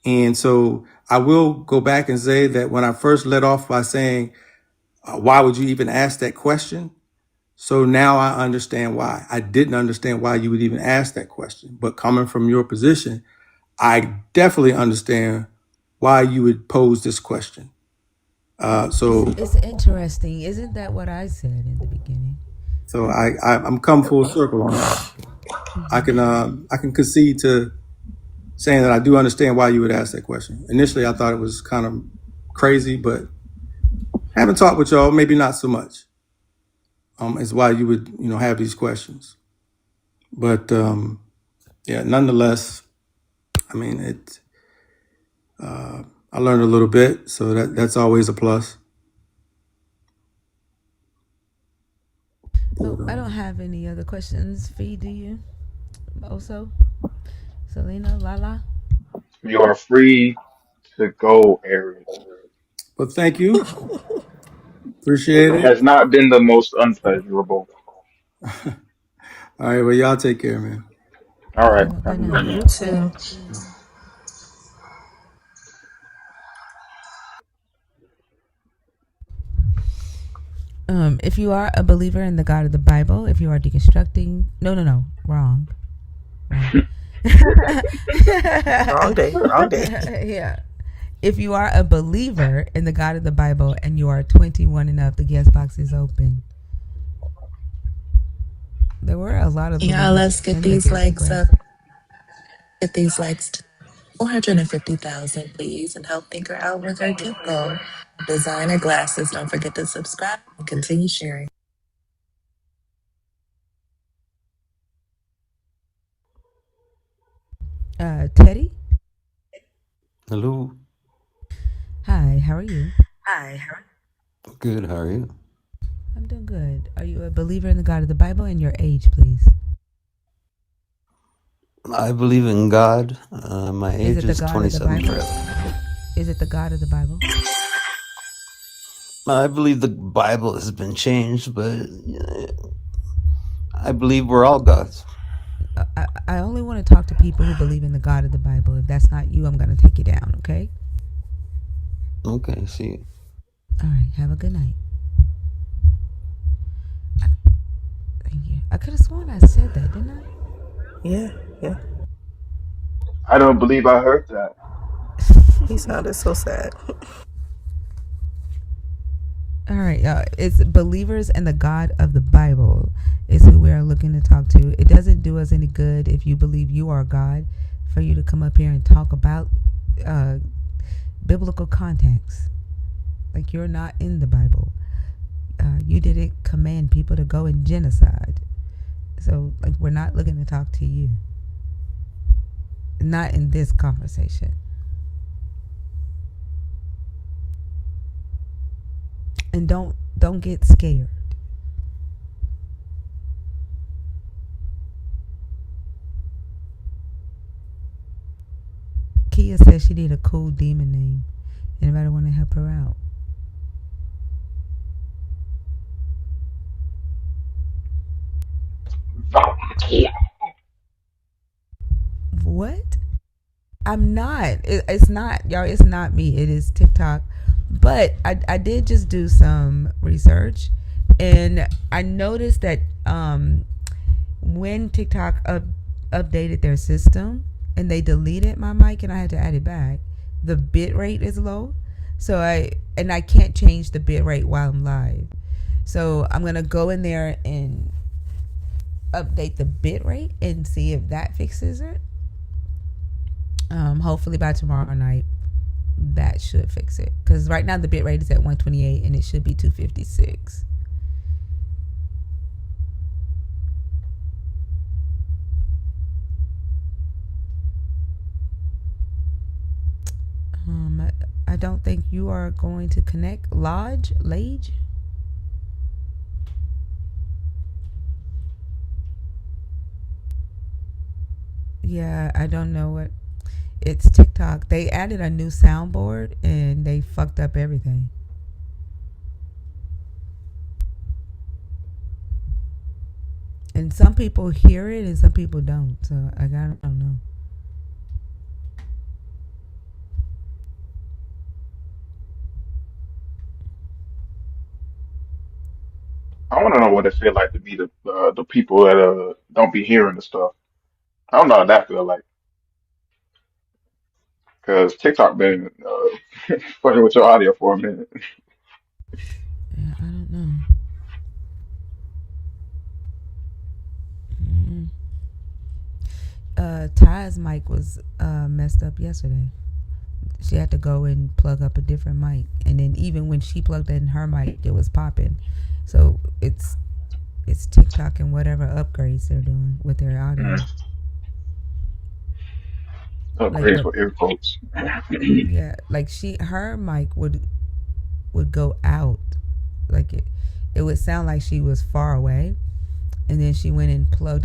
And so I will go back and say that when I first led off by saying, why would you even ask that question? So now I understand why. I didn't understand why you would even ask that question. But coming from your position, I definitely understand why you would pose this question. So It's interesting. Isn't that what I said in the beginning? I'm come full circle on that. I can concede to saying that I do understand why you would ask that question. Initially, I thought it was kind of crazy, but having talked with y'all, maybe not so much. Is why you would, you know, have these questions. But yeah, nonetheless, I mean, I learned a little bit, so that's always a plus. So I don't have any other questions. Fee, do you? Also, Selena, Lala. You are free to go, Aaron. But thank you, appreciate It it. has not been the most unpleasurable. All right, well, y'all take care, man. All right. Have a Have good a good night. night. You too. If you are a believer in the God of the Bible, if you are deconstructing, no, wrong. Wrong day, wrong day. Yeah. If you are a believer in the God of the Bible and you are 21 and up, the guest box is open. There were a lot of Yeah, believers let's get in the these guest likes class. up. Get these likes to 450,000, please, and help Thinker out with our gift goal. Designer glasses. Don't forget to subscribe and continue sharing. Teddy, Hello. hi, how are you? Good. How are you? I'm doing good. Are you a believer in the God of the Bible and your age, please? I believe in God. My Is age it the is God of the 27 Bible? forever. Is it the God of the Bible? I believe the Bible has been changed, but I believe we're all gods. I only want to talk to people who believe in the God of the Bible. If that's not you, I'm going to take you down, okay? Okay, see you. All right, have a good night. Thank you. I could have sworn I said that, didn't I? Yeah. I don't believe I heard that. He sounded so sad. All right, it's believers and the God of the Bible is who we are looking to talk to. It doesn't do us any good if you believe you are God for you to come up here and talk about uh, biblical context. Like you're not in the Bible. You didn't command people to go and genocide. So, like, we're not looking to talk to you. Not in this conversation. And don't get scared. Kia says she need a cool demon name. Anybody want to help her out? What? I'm not. It's not, y'all. It's not me. It is TikTok. But I did just do some research, and I noticed that when TikTok updated their system and they deleted my mic and I had to add it back, the bit rate is low. So I can't change the bit rate while I'm live. So I'm gonna go in there and update the bit rate and see if that fixes it. Hopefully by tomorrow night that should fix it, because right now the bit rate is at 128 and it should be 256. I don't think you are going to connect. Lage. Yeah, I don't know what. It's TikTok. They added a new soundboard and they fucked up everything. And some people hear it and some people don't. So I don't know. I want to know what it feel like to be the people that don't be hearing the stuff. I don't know how that feel like, because TikTok been fucking with your audio for a minute. Yeah, I don't know. Mm. Ty's mic was messed up yesterday. She had to go and plug up a different mic, and then even when she plugged in her mic, it was popping. So it's TikTok and whatever upgrades they're doing with their audio. Like, Upgrades but for earphones. yeah, like her mic would go out, like it would sound like she was far away, and then she went and plugged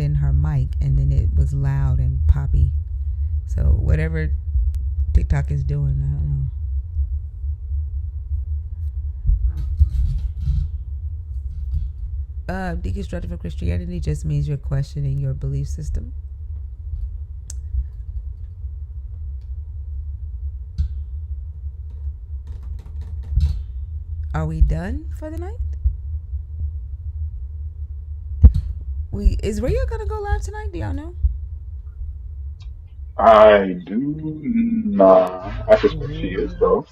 in her mic, and then it was loud and poppy. So whatever TikTok is doing, I don't know. Deconstructing for Christianity just means you're questioning your belief system. Are we done for the night? Is Rhea gonna go live tonight? Do y'all know? I do not. I suspect she is Ooh. though.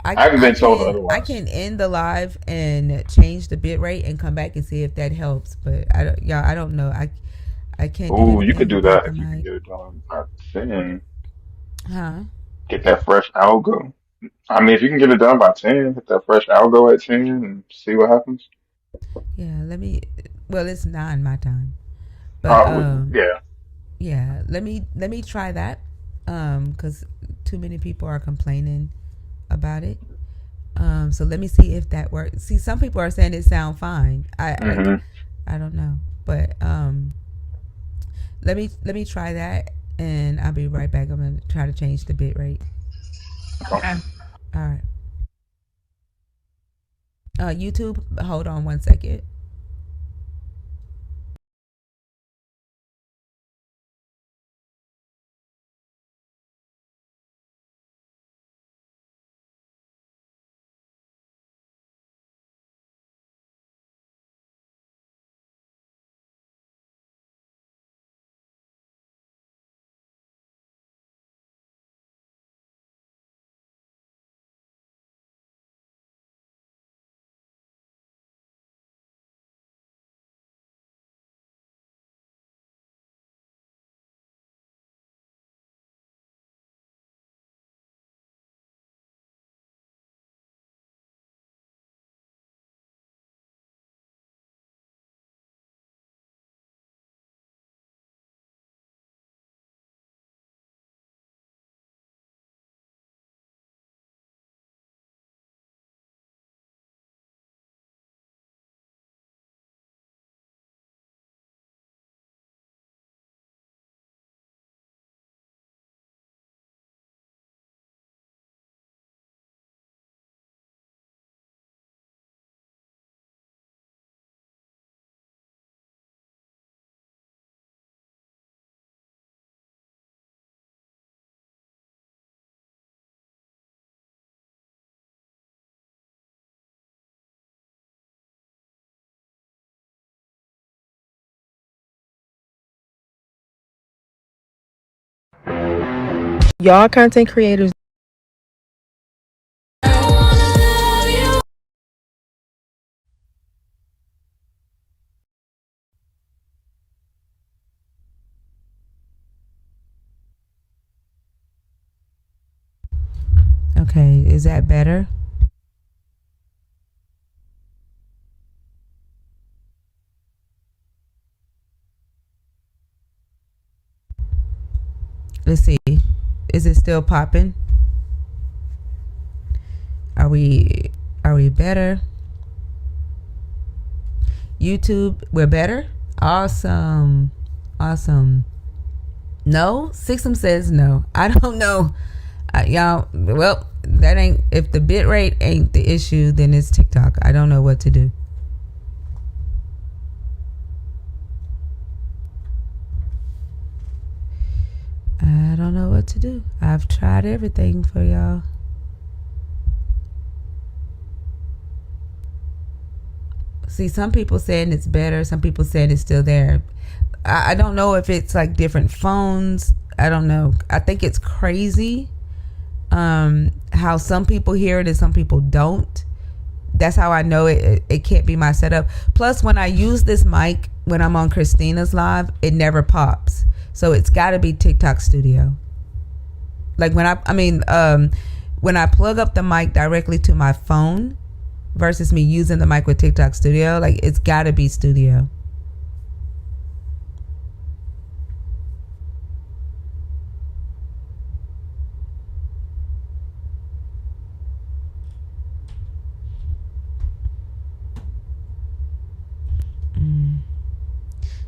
I haven't been told I otherwise. can end the live and change the bit rate and come back and see if that helps. But I don't know. I can't do Oh, you could anything do about that the if you can mic. get it done by 10. Huh? Get that fresh algo. I mean, if you can get it done by 10, hit that fresh algo at 10 and see what happens. Yeah, let me. Well, it's 9 my time, but Yeah. yeah, let me try that. Because too many people are complaining about it. So let me see if that works. See, some people are saying it sound fine. Hmm. I don't know, but let me try that, and I'll be right back. I'm gonna try to change the bit rate. Okay. All right. YouTube, hold on 1 second. Y'all content creators. Okay, is that better? Let's see. Is it still popping? Are we better? YouTube, we're better? Awesome. Awesome. No? Sixum says no. I don't know. Y'all, well, that ain't, if the bit rate ain't the issue, then it's TikTok. I don't know what to do. I don't know what to do. I've tried everything for y'all. See, some people saying it's better. Some people saying it's still there. I don't know if it's like different phones. I don't know. I think it's crazy how some people hear it and some people don't. That's how I know it can't be my setup. Plus, when I use this mic when I'm on Christina's live, it never pops. So it's got to be TikTok Studio. Like when when I plug up the mic directly to my phone versus me using the mic with TikTok Studio, like it's got to be Studio.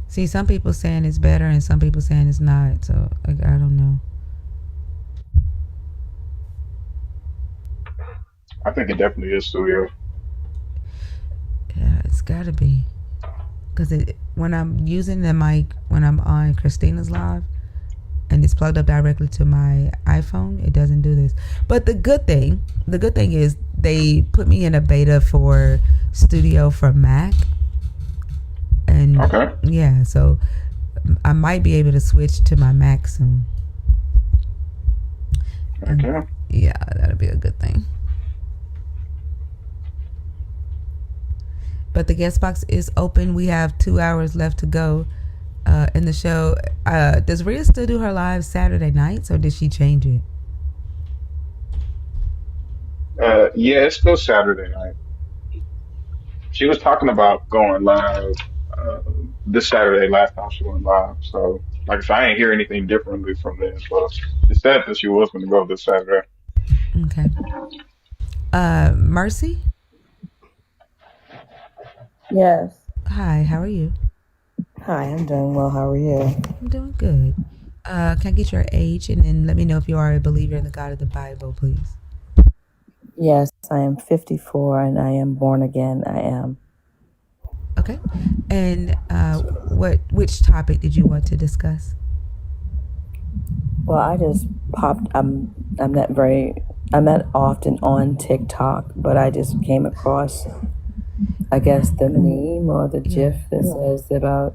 See, some people saying it's better and some people saying it's not. So like, I don't know. I think it definitely is studio. Yeah, it's got to be. Because when I'm using the mic, when I'm on Christina's live, and it's plugged up directly to my iPhone, it doesn't do this. But the good thing is they put me in a beta for Studio for Mac. And Okay. yeah, so I might be able to switch to my Mac soon. Okay. Yeah, that'll be a good thing. But the guest box is open. We have 2 hours left to go in the show. Does Rhea still do her live Saturday nights, or did she change it? Yeah, it's still Saturday night. She was talking about going live uh, this Saturday. Last time she went live, so like I said, I ain't hear anything differently from this. But she said that she was going to go this Saturday. Okay. Mercy? Yes. Hi, how are you? Hi, I'm doing well. How are you? I'm doing good. Can I get your age and then let me know if you are a believer in the God of the Bible, please? Yes, I am 54 and I am born again. I am. Okay. And which topic did you want to discuss? Well, I just popped. I'm not often on TikTok, but I just came across, I guess, the meme or the GIF that says about,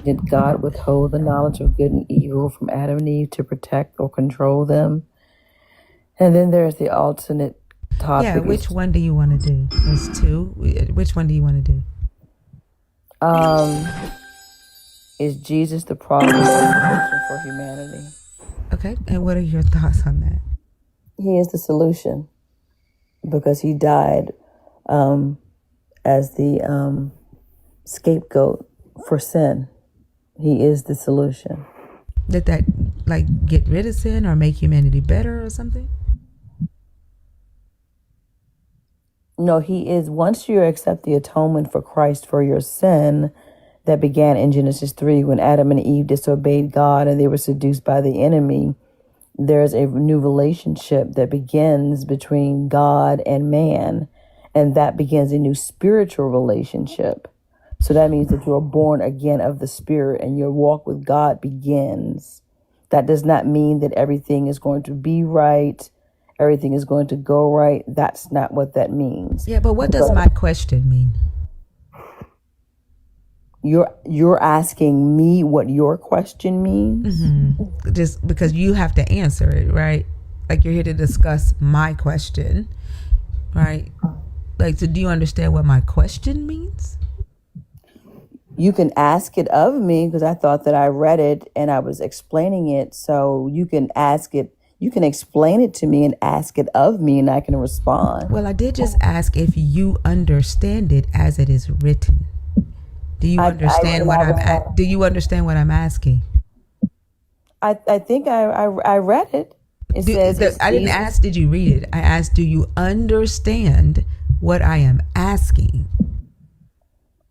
did God withhold the knowledge of good and evil from Adam and Eve to protect or control them? And then there's the alternate topic. Yeah, which one do you want to do? There's two. Which one do you want to do? Is Jesus the problem or solution for humanity? Okay, and what are your thoughts on that? He is the solution because he died as the scapegoat for sin. He is the solution. Did that like get rid of sin or make humanity better or something? No, he is. Once you accept the atonement for Christ for your sin that began in Genesis 3 when Adam and Eve disobeyed God and they were seduced by the enemy, there's a new relationship that begins between God and man, and that begins a new spiritual relationship. So that means that you're born again of the Spirit and your walk with God begins. That does not mean that everything is going to be right, everything is going to go right. That's not what that means. Yeah, but what does my question mean? You're asking me what your question means? Mm-hmm. Just because you have to answer it, right? Like you're here to discuss my question, right? Like, so do you understand what my question means? You can ask it of me because I thought that I read it and I was explaining it. So you can ask it, you can explain it to me and ask it of me and I can respond. Well, I did just ask if you understand it as it is written. Do you understand do you understand what I'm asking? I think I read it. It says I didn't ask did you read it. I asked do you understand what I am asking?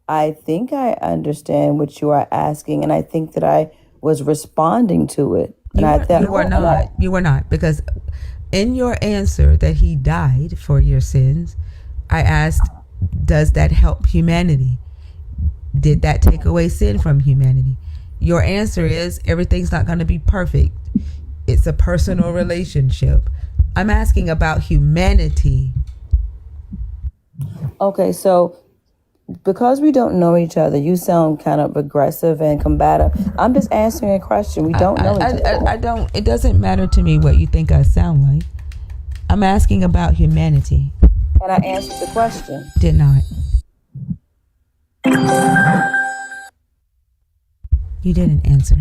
I think I understand what you are asking, and I think that I was responding to it. And you were not, because in your answer that he died for your sins, I asked, does that help humanity? Did that take away sin from humanity? Your answer is everything's not going to be perfect. It's a personal relationship. I'm asking about humanity. Okay, so because we don't know each other, you sound kind of aggressive and combative. I'm just answering a question. We don't know each other. I don't. It doesn't matter to me what you think I sound like. I'm asking about humanity. And I answered the question. Did not. You didn't answer.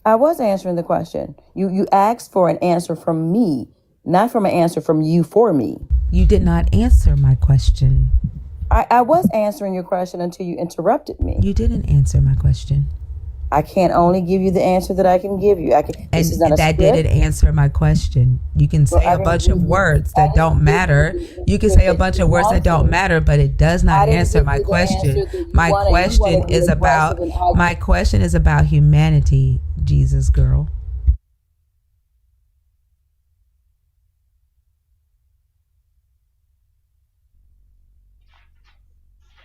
I was answering the question. You asked for an answer from me, not from an answer from you for me. You did not answer my question. I was answering your question until you interrupted me. You didn't answer my question. I can't only give you the answer that I can give you. That didn't answer my question. You can say a bunch of words that don't matter. You can say a bunch of words that don't matter, but it does not answer my question. My question is about humanity, Jesus girl.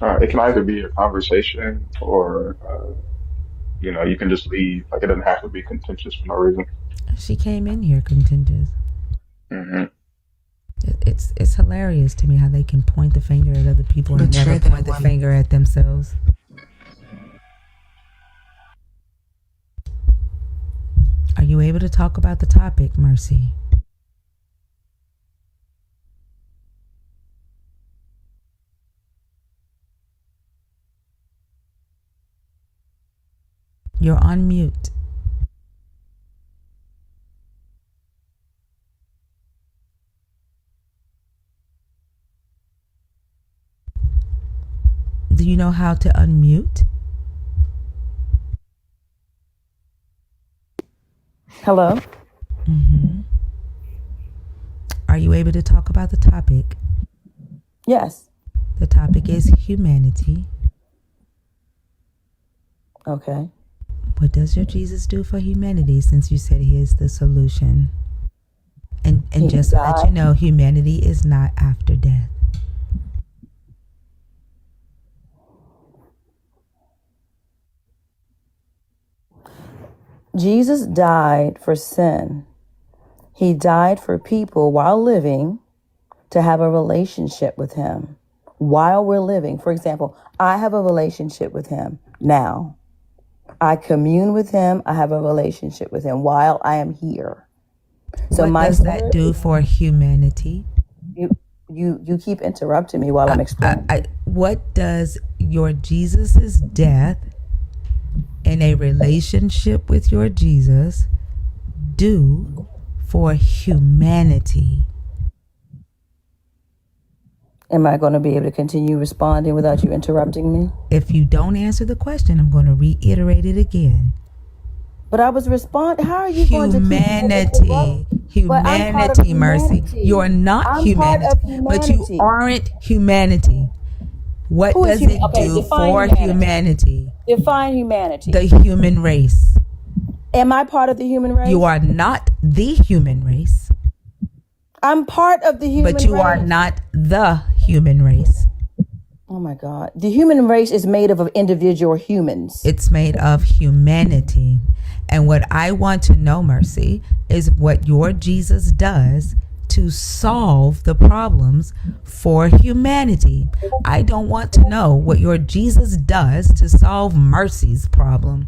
It can either be a conversation or, you can just leave. Like, it doesn't have to be contentious for no reason. She came in here contentious. Mm-hmm. It's hilarious to me how they can point the finger at other people and never point the finger at themselves. Are you able to talk about the topic, Mercy? You're on mute. Do you know how to unmute? Hello? Mm-hmm. Are you able to talk about the topic? Yes. The topic is humanity. Okay. What does your Jesus do for humanity, since you said he is the solution? And just to let you know, humanity is not after death. Jesus died for sin. He died for people while living to have a relationship with him. While we're living, for example, I have a relationship with him now. I commune with him. I have a relationship with him while I am here. So what does that do for humanity? You keep interrupting me while I'm explaining. What does your Jesus's death in a relationship with your Jesus do for humanity? Am I going to be able to continue responding without you interrupting me? If you don't answer the question, I'm going to reiterate it again. But I was responding. How are you going to humanity, Mercy. You are not humanity, but you aren't humanity. What does it do for humanity? Define humanity. The human race. Am I part of the human race? You are not the human race. I'm part of the human race. But you are not the human race. Oh my God. The human race is made up of individual humans. It's made of humanity. And what I want to know, Mercy, is what your Jesus does to solve the problems for humanity. I don't want to know what your Jesus does to solve mercy's problem.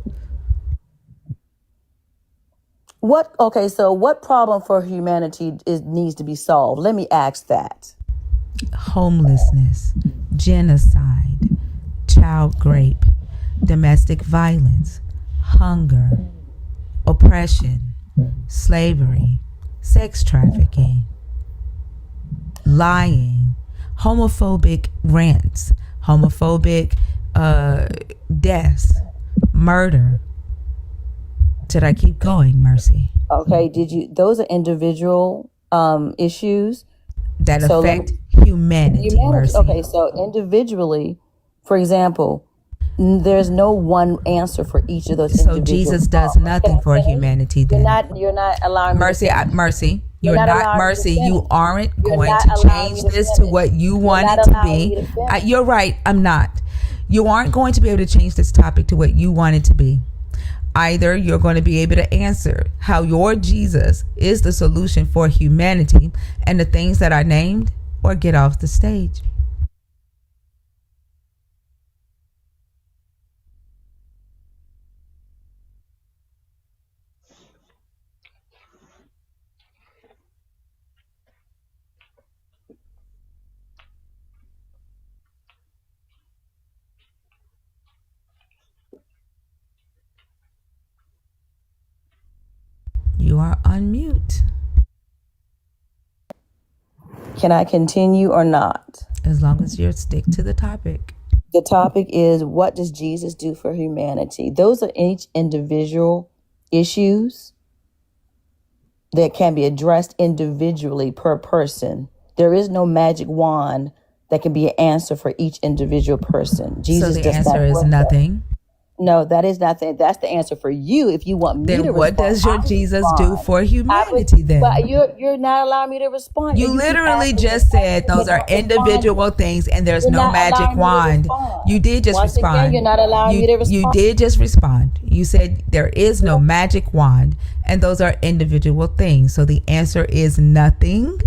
So what problem for humanity needs to be solved? Let me ask that. Homelessness, genocide, child rape, domestic violence, hunger, oppression, slavery, sex trafficking, lying, homophobic rants, homophobic deaths, murder. Should I keep going, Mercy? Okay, those are individual issues that so affect humanity, Mercy. Okay, so individually, for example, there's no one answer for each of those. So Jesus does nothing for humanity. Then you're not allowing Mercy. Mercy. You're not Mercy. You aren't You're going not to allowing change me to this to finish. what you You're want not it to allowing be. me to finish. You're right. I'm not. You aren't going to be able to change this topic to what you want it to be. Either you're going to be able to answer how your Jesus is the solution for humanity and the things that I named, or get off the stage. You are on mute. Can I continue or not? As long as you stick to the topic. The topic is, what does Jesus do for humanity? Those are each individual issues that can be addressed individually per person. There is no magic wand that can be an answer for each individual person. Jesus so the answer is nothing. No, that is nothing. That's the answer for you. If you want me to respond, what does your Jesus do for humanity then? But you're not allowing me to respond. You literally just said those are individual things and there's no magic wand. You did just respond. Again, you're not allowing me to respond. You did just respond. You said there is no magic wand and those are individual things. So the answer is nothing.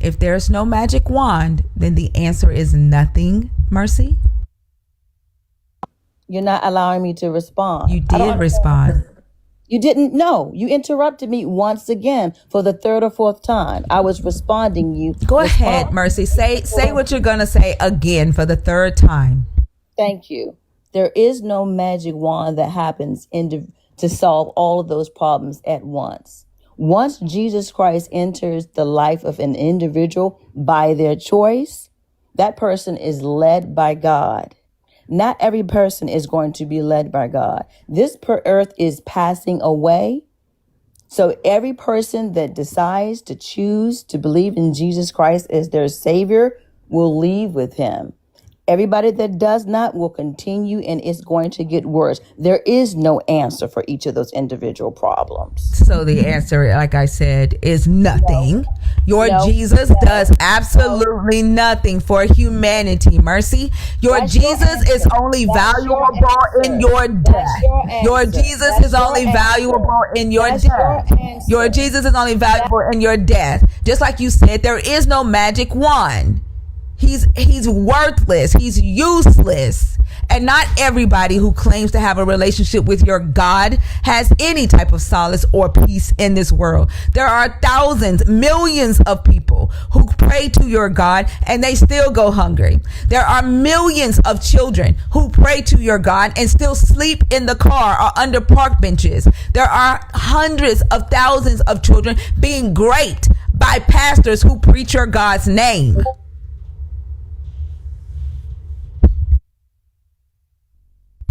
If there's no magic wand, then the answer is nothing, Mercy. You're not allowing me to respond. You did respond. You didn't. No, you interrupted me once again for the third or fourth time. I was responding. Go ahead, Mercy. Say what you're going to say again for the third time. Thank you. There is no magic wand that happens to solve all of those problems at once. Once Jesus Christ enters the life of an individual by their choice, that person is led by God. Not every person is going to be led by God. This earth is passing away. So every person that decides to choose to believe in Jesus Christ as their Savior will leave with him. Everybody that does not will continue, and it's going to get worse. There is no answer for each of those individual problems. So the answer, like I said, is nothing. Jesus does absolutely nothing for humanity, Mercy. Your Jesus is only valuable in your death. Your Jesus is only valuable in your death. Your Jesus is only valuable in your death. Just like you said, there is no magic wand. He's worthless. He's useless. And not everybody who claims to have a relationship with your God has any type of solace or peace in this world. There are thousands, millions of people who pray to your God and they still go hungry. There are millions of children who pray to your God and still sleep in the car or under park benches. There are hundreds of thousands of children being raped by pastors who preach your God's name.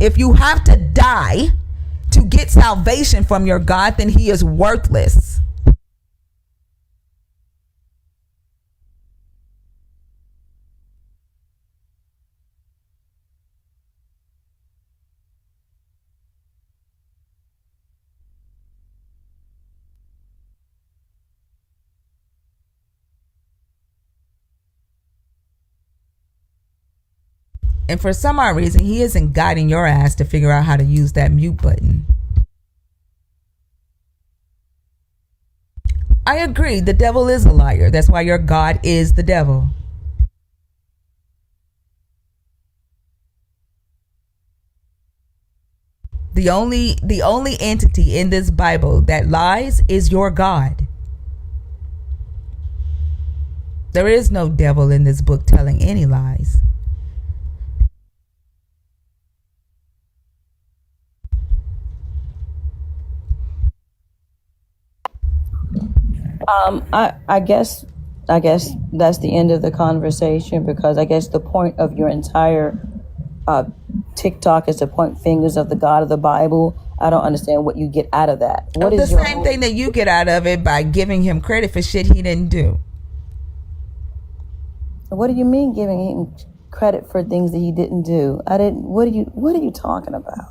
If you have to die to get salvation from your God, then he is worthless. And for some odd reason, he isn't guiding your ass to figure out how to use that mute button. I agree, the devil is a liar. That's why your God is the devil. The only entity in this Bible that lies is your God. There is no devil in this book telling any lies. I guess that's the end of the conversation, because I guess the point of your entire TikTok is to point fingers of the God of the Bible. I don't understand what you get out of that. What is the same thing that you get out of it by giving him credit for shit he didn't do. What do you mean giving him credit for things that he didn't do? What are you talking about?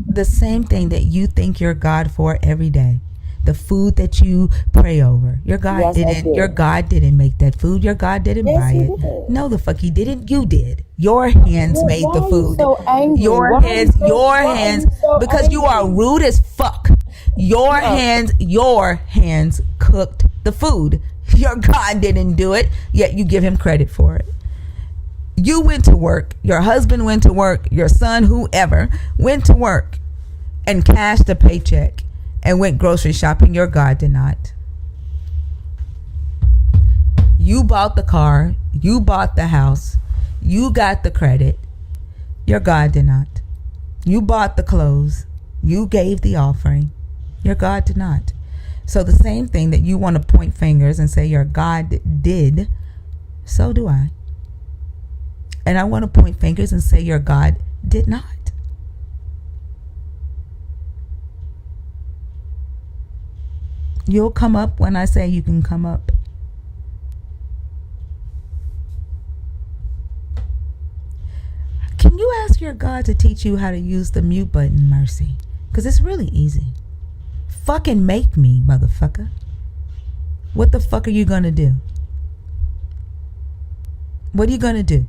The same thing that you thank your God for every day. The food that you pray over. Your God didn't. Your God didn't make that food. Your God didn't buy it. Did. No, the fuck he didn't. You did. Your hands made the food. So angry? Your hands. Because angry? You are rude as fuck. Your hands cooked the food. Your God didn't do it, yet you give him credit for it. You went to work. Your husband went to work. Your son, whoever, went to work and cashed a paycheck and went grocery shopping. Your God did not. You bought the car. You bought the house. You got the credit. Your God did not. You bought the clothes. You gave the offering. Your God did not. So the same thing that you want to point fingers and say your God did, so do I. And I want to point fingers and say your God did not. You'll come up when I say you can come up. Can you ask your God to teach you how to use the mute button, Mercy? Because it's really easy. Fucking make me, motherfucker. What the fuck are you gonna do? What are you gonna do?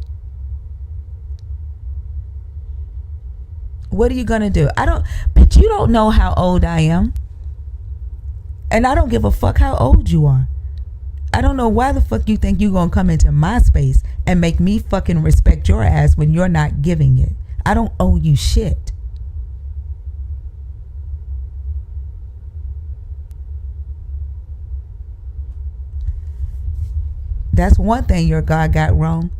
What are you gonna do? But you don't know how old I am. And I don't give a fuck how old you are. I don't know why the fuck you think you gonna come into my space and make me fucking respect your ass when you're not giving it. I don't owe you shit. That's one thing your God got wrong.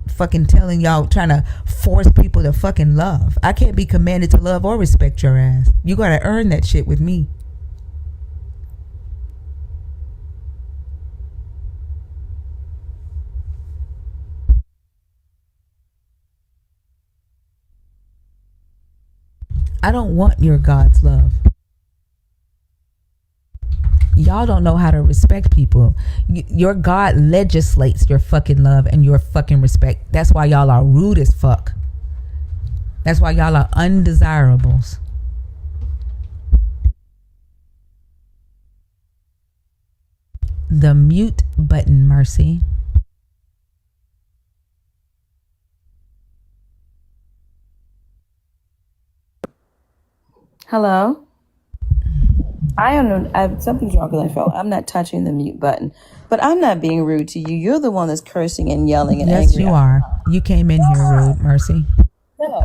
Fucking telling y'all, trying to force people to fucking love. I can't be commanded to love or respect your ass. You gotta earn that shit with me. I don't want your God's love. Y'all don't know how to respect people. Your God legislates your fucking love and your fucking respect. That's why y'all are rude as fuck. That's why y'all are undesirables. The mute button, Mercy. Hello? I have something's wrong with my phone. I'm not touching the mute button, but I'm not being rude to you. You're the one that's cursing and yelling and angry. Yes, you are. You came in here rude, Mercy.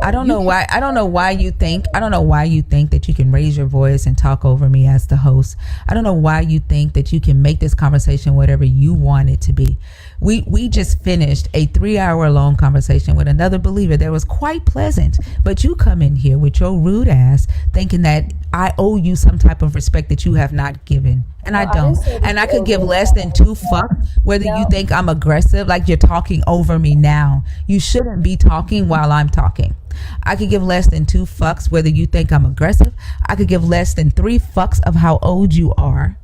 I don't know why you think that you can raise your voice and talk over me as the host. I don't know why you think that you can make this conversation whatever you want it to be. We just finished a 3-hour long conversation with another believer that was quite pleasant, but you come in here with your rude ass thinking that I owe you some type of respect that you have not given. And I don't. And I could give less than 2 fucks whether you think I'm aggressive, like you're talking over me now. You shouldn't be talking while I'm talking. I could give less than 2 fucks whether you think I'm aggressive. I could give less than 3 fucks of how old you are.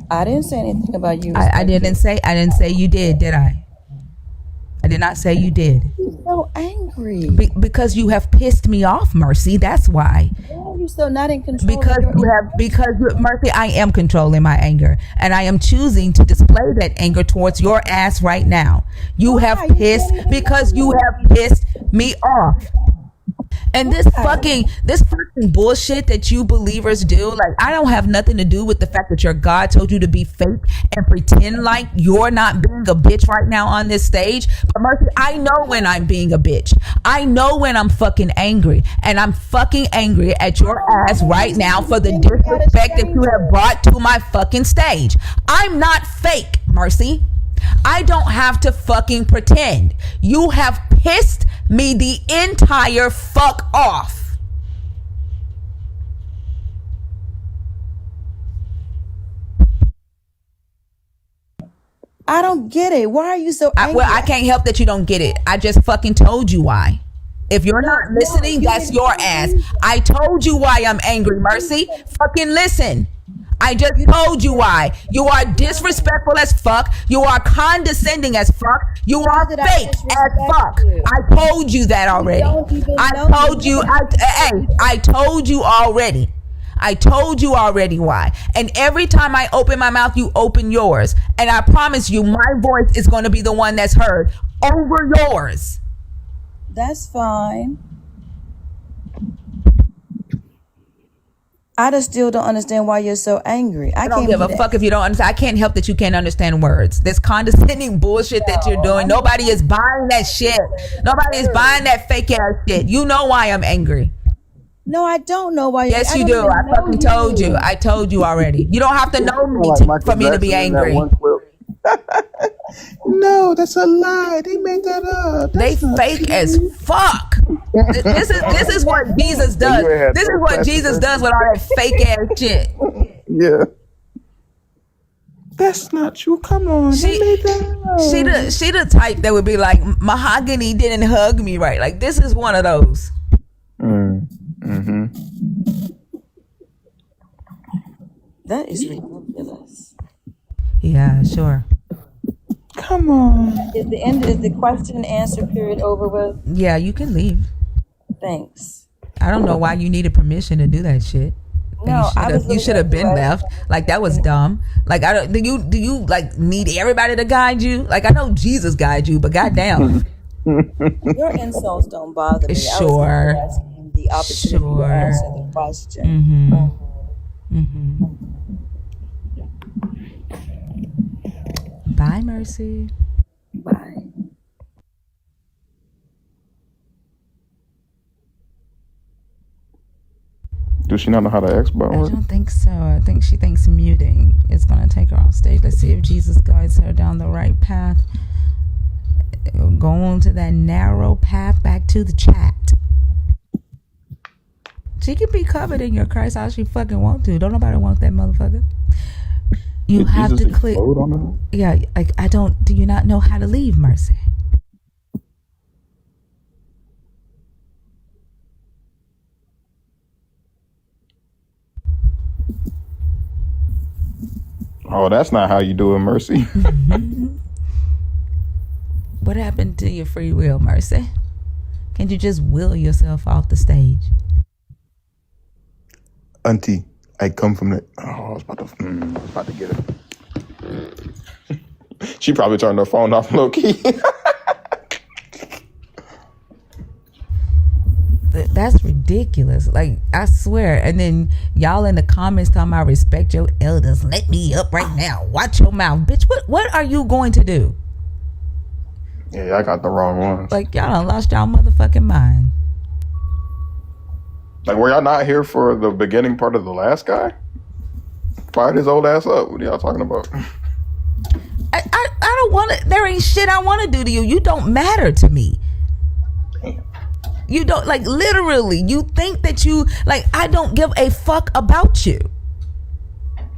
I didn't say anything about you. I didn't say you did I? I did not say you did. You're so angry. Because you have pissed me off, Mercy. That's why. Why are you so not in control Because of your you have, Mercy, I am controlling my anger, and I am choosing to display that anger towards your ass right now. You Why? have You pissed can't even because know you me. have pissed me off. And this Why? fucking bullshit that you believers do, like, I don't have nothing to do with the fact that your God told you to be fake and pretend like you're not being a bitch right now on this stage. But Mercy, I know when I'm being a bitch. I know when I'm fucking angry. And I'm fucking angry at your ass right now for the disrespect that you have brought to my fucking stage. I'm not fake, Mercy. I don't have to fucking pretend. You have pissed me the entire fuck off. I don't get it. Why are you so angry? I can't help that you don't get it. I just fucking told you why. If you're not listening, that's your ass. I told you why I'm angry, Mercy. Fucking listen. I just told you why. You are disrespectful as fuck. You are condescending as fuck. You are fake as fuck. I told you that already. I told you. I told you already. I told you already why. And every time I open my mouth, you open yours. And I promise you, my voice is going to be the one that's heard over yours. That's fine. I just still don't understand why you're so angry. I don't give a fuck if you don't understand. I can't help that you can't understand words. This condescending bullshit that you're doing, nobody is buying that shit. Nobody is buying that fake ass shit. You know why I'm angry. No, I don't know why. Yes, you do. I fucking told you. I told you already. You don't have to know me for me to be angry. No, that's a lie. They made that up. They fake as fuck. This is what Jesus does. This is what Jesus does with all that fake ass shit. Yeah. That's not true. Come on. They made that up. She the type that would be like, Mahogany didn't hug me right. Like, this is one of those. That is ridiculous. Yeah, sure. Come on. Is the question and answer period over with? Yeah, you can leave. Thanks. I don't know why you needed permission to do that shit. No, you should have been left. Like, that was dumb. Like, I don't. Do you like need everybody to guide you? Like, I know Jesus guides you, but goddamn. Your insults don't bother me. Sure. I was asking the opportunity to answer the question. Bye, Mercy. Bye. Does she not know how to X button I work? don't think so. I think she thinks muting is going to take her off stage. Let's see if Jesus guides her down the right path. Go on to that narrow path back to the chat. She can be covered in your Christ how she fucking want to. Don't nobody want that motherfucker. You have to click. Yeah, like, I don't. Do you not know how to leave, Mercy? Oh, that's not how you do it, Mercy. What happened to your free will, Mercy? Can't you just will yourself off the stage? Auntie, I come from the. Oh, I was about to get it. She probably turned her phone off low key. That's ridiculous. Like, I swear. And then y'all in the comments talking about respect your elders. Let me up right now. Watch your mouth. Bitch, what are you going to do? Yeah, I got the wrong ones. Like, y'all done lost y'all motherfucking mind. Like, were y'all not here for the beginning part of the last guy? Fired his old ass up. What are y'all talking about? I don't want to. There ain't shit I want to do to you. You don't matter to me. You don't, like, literally, you think that you, like, I don't give a fuck about you.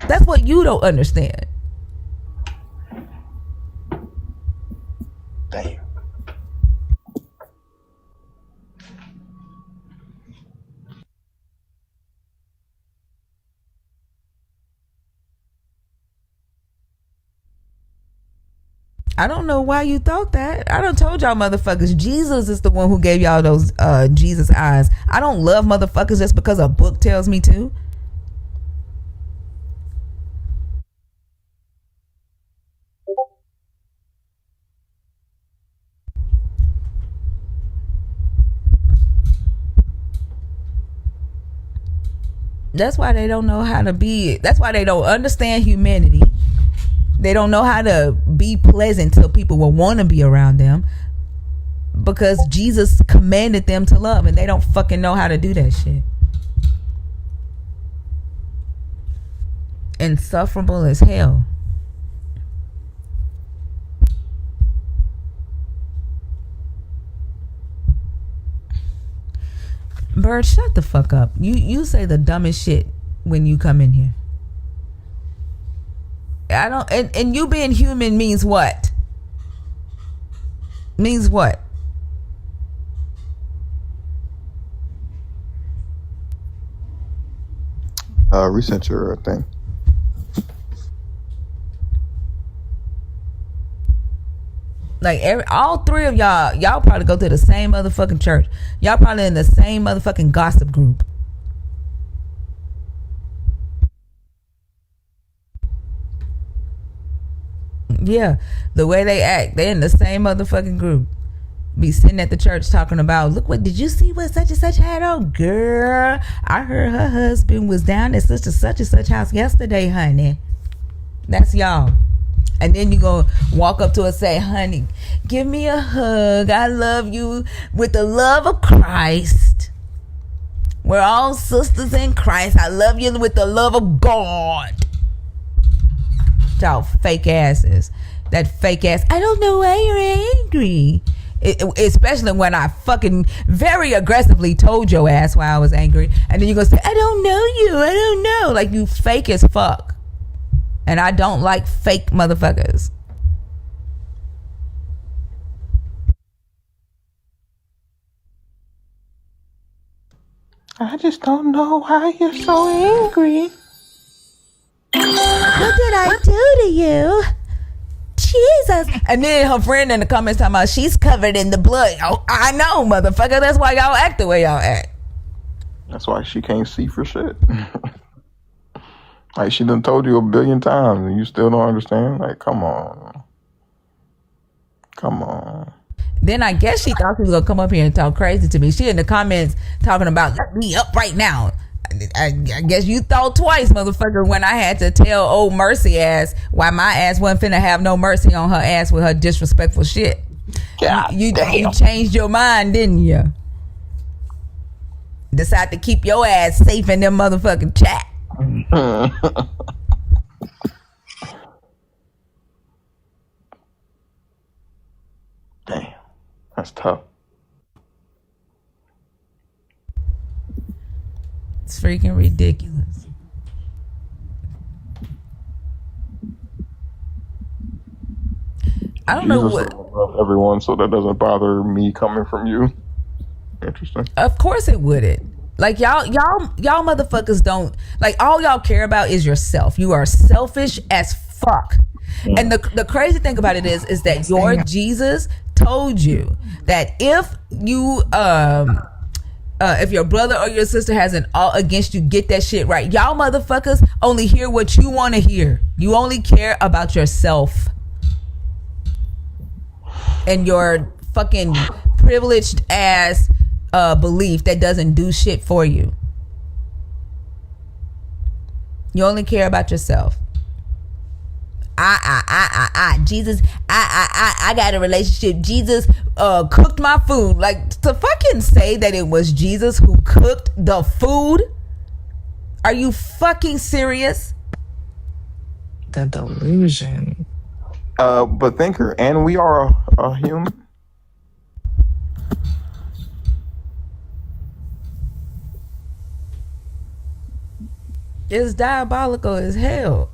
That's what you don't understand. Damn. I don't know why you thought that. I done told y'all motherfuckers, Jesus is the one who gave y'all those Jesus eyes. I don't love motherfuckers just because a book tells me to. That's why they don't know how to be. That's why they don't understand humanity. They don't know how to be pleasant so people will want to be around them, because Jesus commanded them to love and they don't fucking know how to do that shit. Insufferable as hell. Bird, shut the fuck up. You say the dumbest shit when you come in here. I don't, and you being human means what? Means what? Resent your thing. Like all three of y'all probably go to the same motherfucking church. Y'all probably in the same motherfucking gossip group. Yeah, the way they act, they in the same motherfucking group. Be sitting at the church talking about, look, what did you see what such and such had on? Girl, I heard her husband was down at such and such house yesterday, honey. That's y'all. And then you go walk up to her and say, honey, give me a hug. I love you with the love of Christ. We're all sisters in Christ. I love you with the love of God. Y'all fake asses. That fake ass, I don't know why you're angry. Especially when I fucking very aggressively told your ass why I was angry. And then you're going to say, I don't know you. I don't know. Like, you fake as fuck. And I don't like fake motherfuckers. I just don't know why you're so angry. What did I do to you? Jesus. And then her friend in the comments talking about she's covered in the blood. Oh, I know, motherfucker. That's why y'all act the way y'all act. That's why she can't see for shit. Like, she done told you a billion times and you still don't understand? Like, come on. Come on. Then I guess she thought she was gonna come up here and talk crazy to me. She in the comments talking about, let me up right now. I guess you thought twice, motherfucker, when I had to tell old Mercy ass why my ass wasn't finna have no mercy on her ass with her disrespectful shit. You changed your mind, didn't you? Decide to keep your ass safe in them motherfucking chat. Damn, that's tough. It's freaking ridiculous. I don't know what. Love everyone, so that doesn't bother me coming from you. Interesting. Of course it wouldn't. Like y'all motherfuckers don't, like, all y'all care about is yourself. You are selfish as fuck. Yeah. And the crazy thing about it is that your Jesus told you that if you if your brother or your sister has an all against you, get that shit right. Y'all motherfuckers only hear what you want to hear. You only care about yourself and your fucking privileged ass belief that doesn't do shit for you. You only care about yourself. Jesus, I got a relationship. Jesus cooked my food. Like, to fucking say that it was Jesus who cooked the food? Are you fucking serious? The delusion. But thinker, and we are a human. It's diabolical as hell.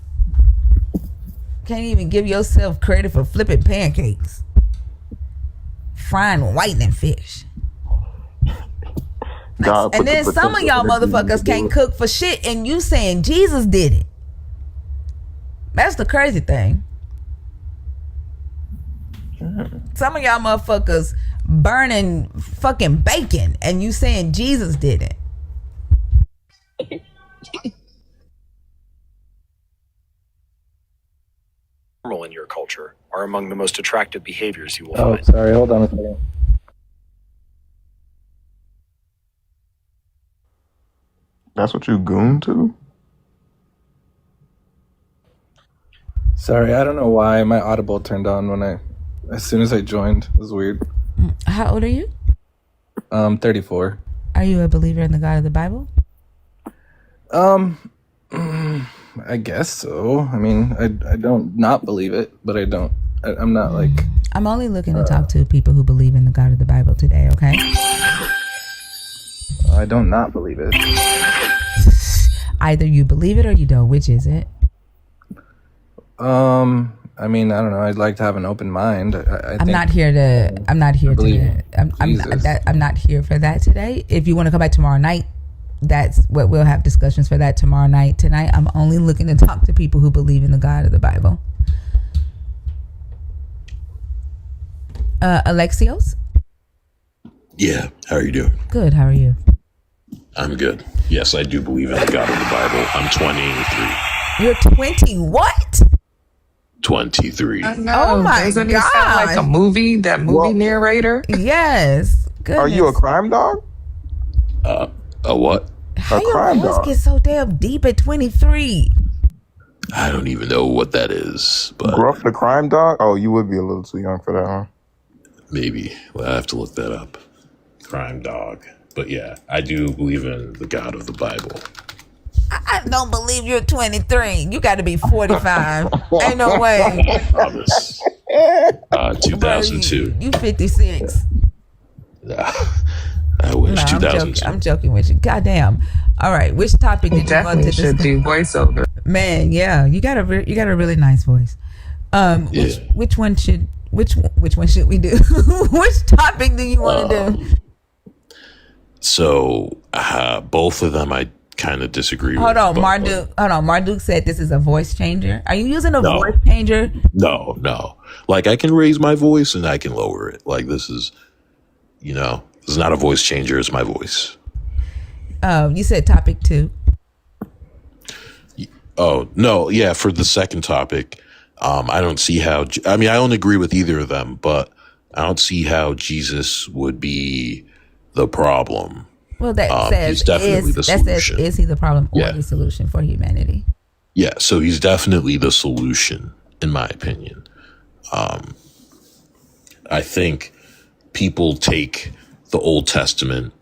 Can't even give yourself credit for flipping pancakes, frying whitening fish. And then some of y'all motherfuckers can't cook for shit, and you saying Jesus did it. That's the crazy thing. Some of y'all motherfuckers burning fucking bacon and you saying Jesus did it. In your culture are among the most attractive behaviors you will Oh, find. sorry. Hold on a second. That's what you goon to? Sorry, I don't know why my Audible turned on as soon as I joined. It was weird. How old are you? 34. Are you a believer in the God of the Bible? I guess so. I mean, I don't not believe it, but I'm not like. I'm only looking to talk to people who believe in the God of the Bible today, okay? I don't not believe it. Either you believe it or you don't. Which is it? I mean, I don't know. I'd like to have an open mind. I'm not here for that today. If you want to come back tomorrow night, that's what we'll have discussions for that tomorrow night. Tonight, I'm only looking to talk to people who believe in the God of the Bible. Alexios? Yeah, how are you doing? Good, how are you? I'm good. Yes, I do believe in the God of the Bible. I'm 23. You're 20 what? 23. I know. Oh my Doesn't it God. sound like a movie? That movie narrator? Yes. Goodness. Are you a crime dog? A what? How A your crime voice dog. get so damn deep at 23? I don't even know what that is, but Gruff the crime dog? Oh, you would be a little too young for that, huh? maybe. Well, I have to look that up. Crime dog. But yeah, I do believe in the God of the Bible. I don't believe you're 23. You got to be 45. Ain't no way. I promise. 2002. You 56. I wish. No, 2002. I'm joking with you. Goddamn. All right. Which topic did you want Definitely to should discuss? do voiceover. Man, yeah, you got a really nice voice. Yeah. Which one should we do? Which topic do you want to do? So both of them I kind of disagree with. Hold on, but- Marduk said this is a voice changer. Are you using a No. voice changer? No. Like I can raise my voice and I can lower it. Like this is not a voice changer. It's my voice. You said topic 2. Oh, no. Yeah. For the second topic, I don't see how, I mean, I don't agree with either of them, but I don't see how Jesus would be the problem. Well, that he's definitely the solution. Says, is he the problem or Yeah. the solution for humanity? Yeah. So he's definitely the solution, in my opinion. I think people take the Old Testament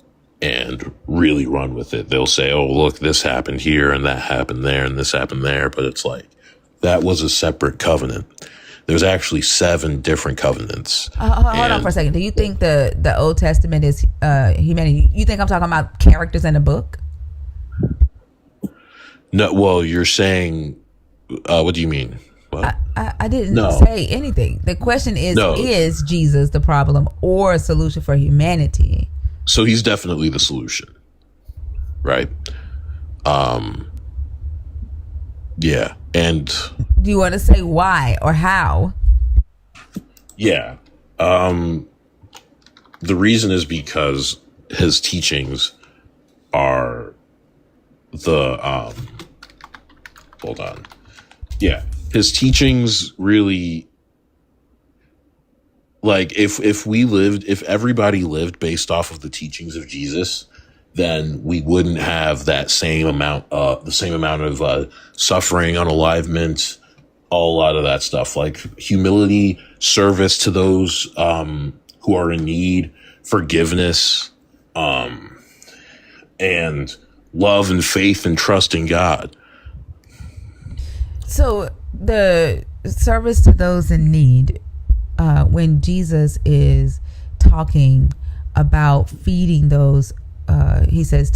and really run with it. They'll say, oh, look, this happened here and that happened there and this happened there. But it's like, that was a separate covenant. There's actually 7 different covenants. Hold on for a second. Do you think the Old Testament is humanity? You think I'm talking about characters in the book? No, well, you're saying, what do you mean? What? I didn't No. say anything. The question is, No. is Jesus the problem or a solution for humanity? So he's definitely the solution, right? Yeah. And Do you want to say why or how? yeah, the reason is because his teachings are hold on. Yeah. His teachings really, like if everybody lived based off of the teachings of Jesus, then we wouldn't have that same amount of suffering, unalivement, a lot of that stuff, like humility, service to those who are in need, forgiveness, and love and faith and trust in God. So the service to those in need, when Jesus is talking about feeding those, he says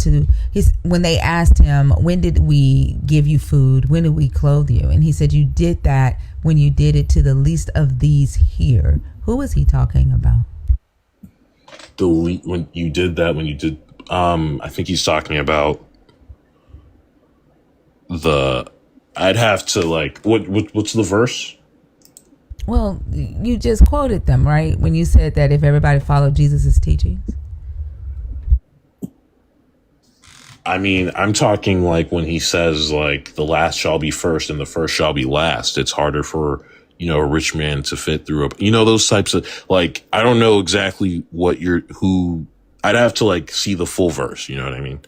when they asked him, when did we give you food? When did we clothe you? And he said, you did that when you did it to the least of these here. Who is he talking about? When you did, I think he's talking about I'd have to what's the verse? Well, you just quoted them, right? When you said that if everybody followed Jesus' teachings. I mean, I'm talking like when he says like the last shall be first and the first shall be last. It's harder for, a rich man to fit through those types of, like, I don't know exactly I'd have to like see the full verse. You know what I mean?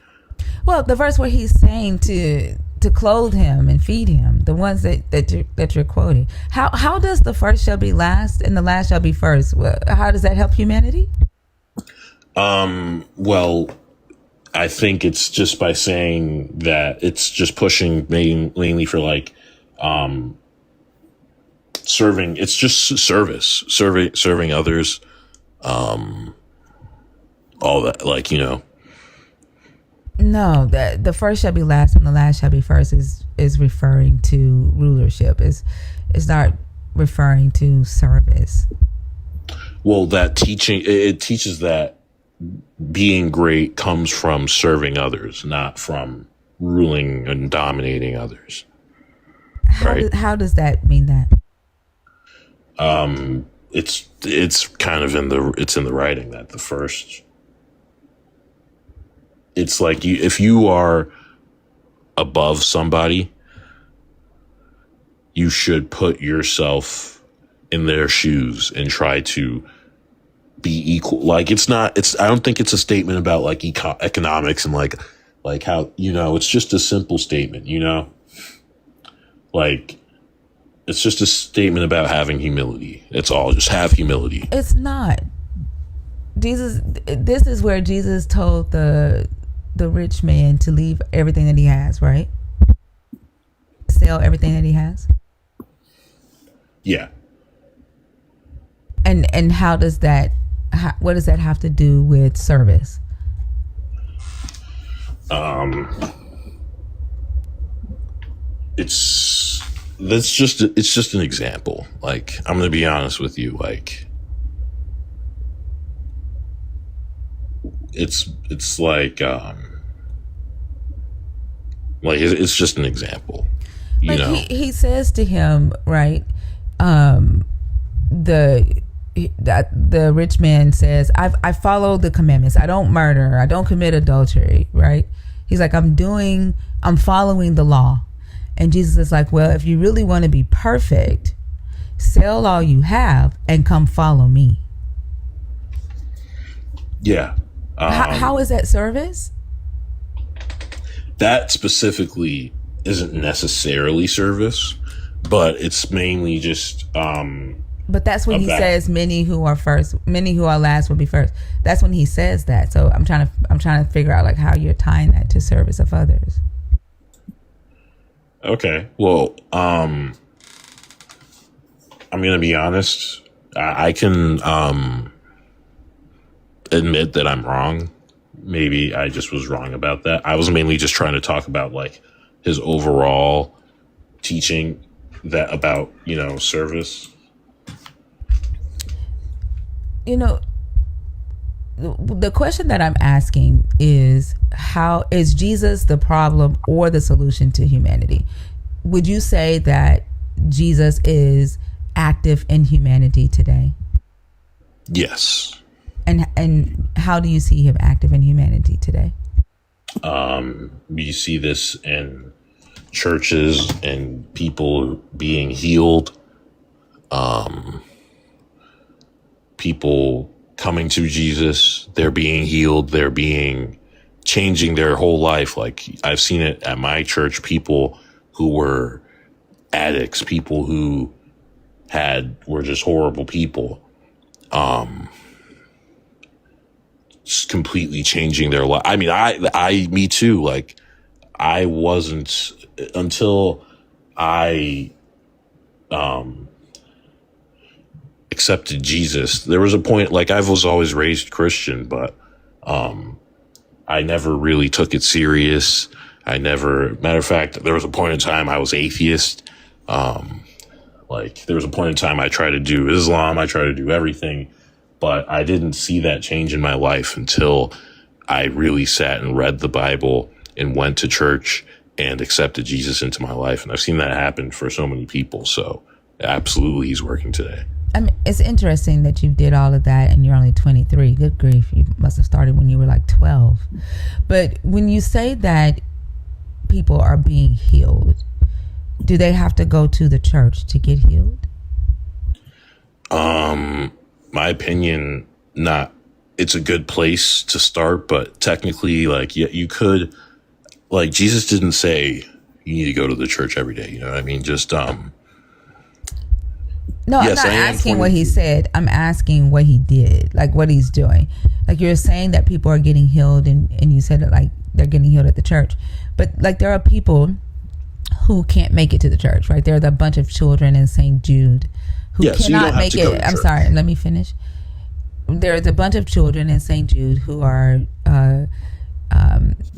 Well, the verse where he's saying to clothe him and feed him, the ones that you're quoting. How does the first shall be last and the last shall be first? How does that help humanity? Well, I think it's just by saying that it's just pushing mainly for like, serving. It's just serving others, all that, like, No, the first shall be last and the last shall be first is referring to rulership. It's not referring to service. Well, that teaching, it teaches that being great comes from serving others, not from ruling and dominating others. How does that mean that? It's kind of in the writing that the first, it's like if you are above somebody, you should put yourself in their shoes and try to be equal. Like I don't think it's a statement about like economics and like how, it's just a simple statement, like it's just a statement about having humility. It's all, just have humility. It's not. This is where Jesus told the rich man to leave everything that he has, right? Sell everything that he has. Yeah. And how does that, what does that have to do with service? It's just an example. Like, I'm going to be honest with you. Like, it's like it's just an example, he says to him, right? The rich man says, I follow the commandments. I don't murder. I don't commit adultery, right? He's like, I'm following the law. And Jesus is like, well, if you really want to be perfect, sell all you have and come follow me. Yeah. How is that service? That specifically isn't necessarily service, but it's mainly just but that's when he says many who are last will be first. That's when he says that. So I'm trying to figure out like how you're tying that to service of others. Okay. Well, I'm going to be honest. I can admit that I'm wrong. Maybe I just was wrong about that. I was mainly just trying to talk about like his overall teaching that about, service. The question that I'm asking is, how is Jesus the problem or the solution to humanity? Would you say that Jesus is active in humanity today? Yes. And how do you see him active in humanity today? You see this in churches and people being healed, people coming to Jesus, they're being healed, they're being changing their whole life. Like, I've seen it at my church, people who were addicts, people who were just horrible people, just completely changing their life. I mean, me too. Like, I wasn't until I accepted Jesus. There was a point, like, I was always raised Christian, but I never really took it serious. Matter of fact, there was a point in time I was atheist. Like, there was a point in time I tried to do Islam, I tried to do everything, but I didn't see that change in my life until I really sat and read the Bible and went to church and accepted Jesus into my life. And I've seen that happen for so many people. So absolutely he's working today. I mean, it's interesting that you did all of that and you're only 23. Good grief. You must have started when you were like 12. But when you say that people are being healed, do they have to go to the church to get healed? My opinion, not. It's a good place to start, but technically, like, yeah, you could, like, Jesus didn't say you need to go to the church every day. You know what I mean? Just, No, yes, I'm not I am asking what 23. he said. I'm asking what he did, like what he's doing. Like you're saying that people are getting healed, and you said that like they're getting healed at the church. But like there are people who can't make it to the church, right? There's a bunch of children in St. Jude who Yeah, so you don't cannot have make to go it. to I'm church. sorry, let me finish. There's a bunch of children in St. Jude who are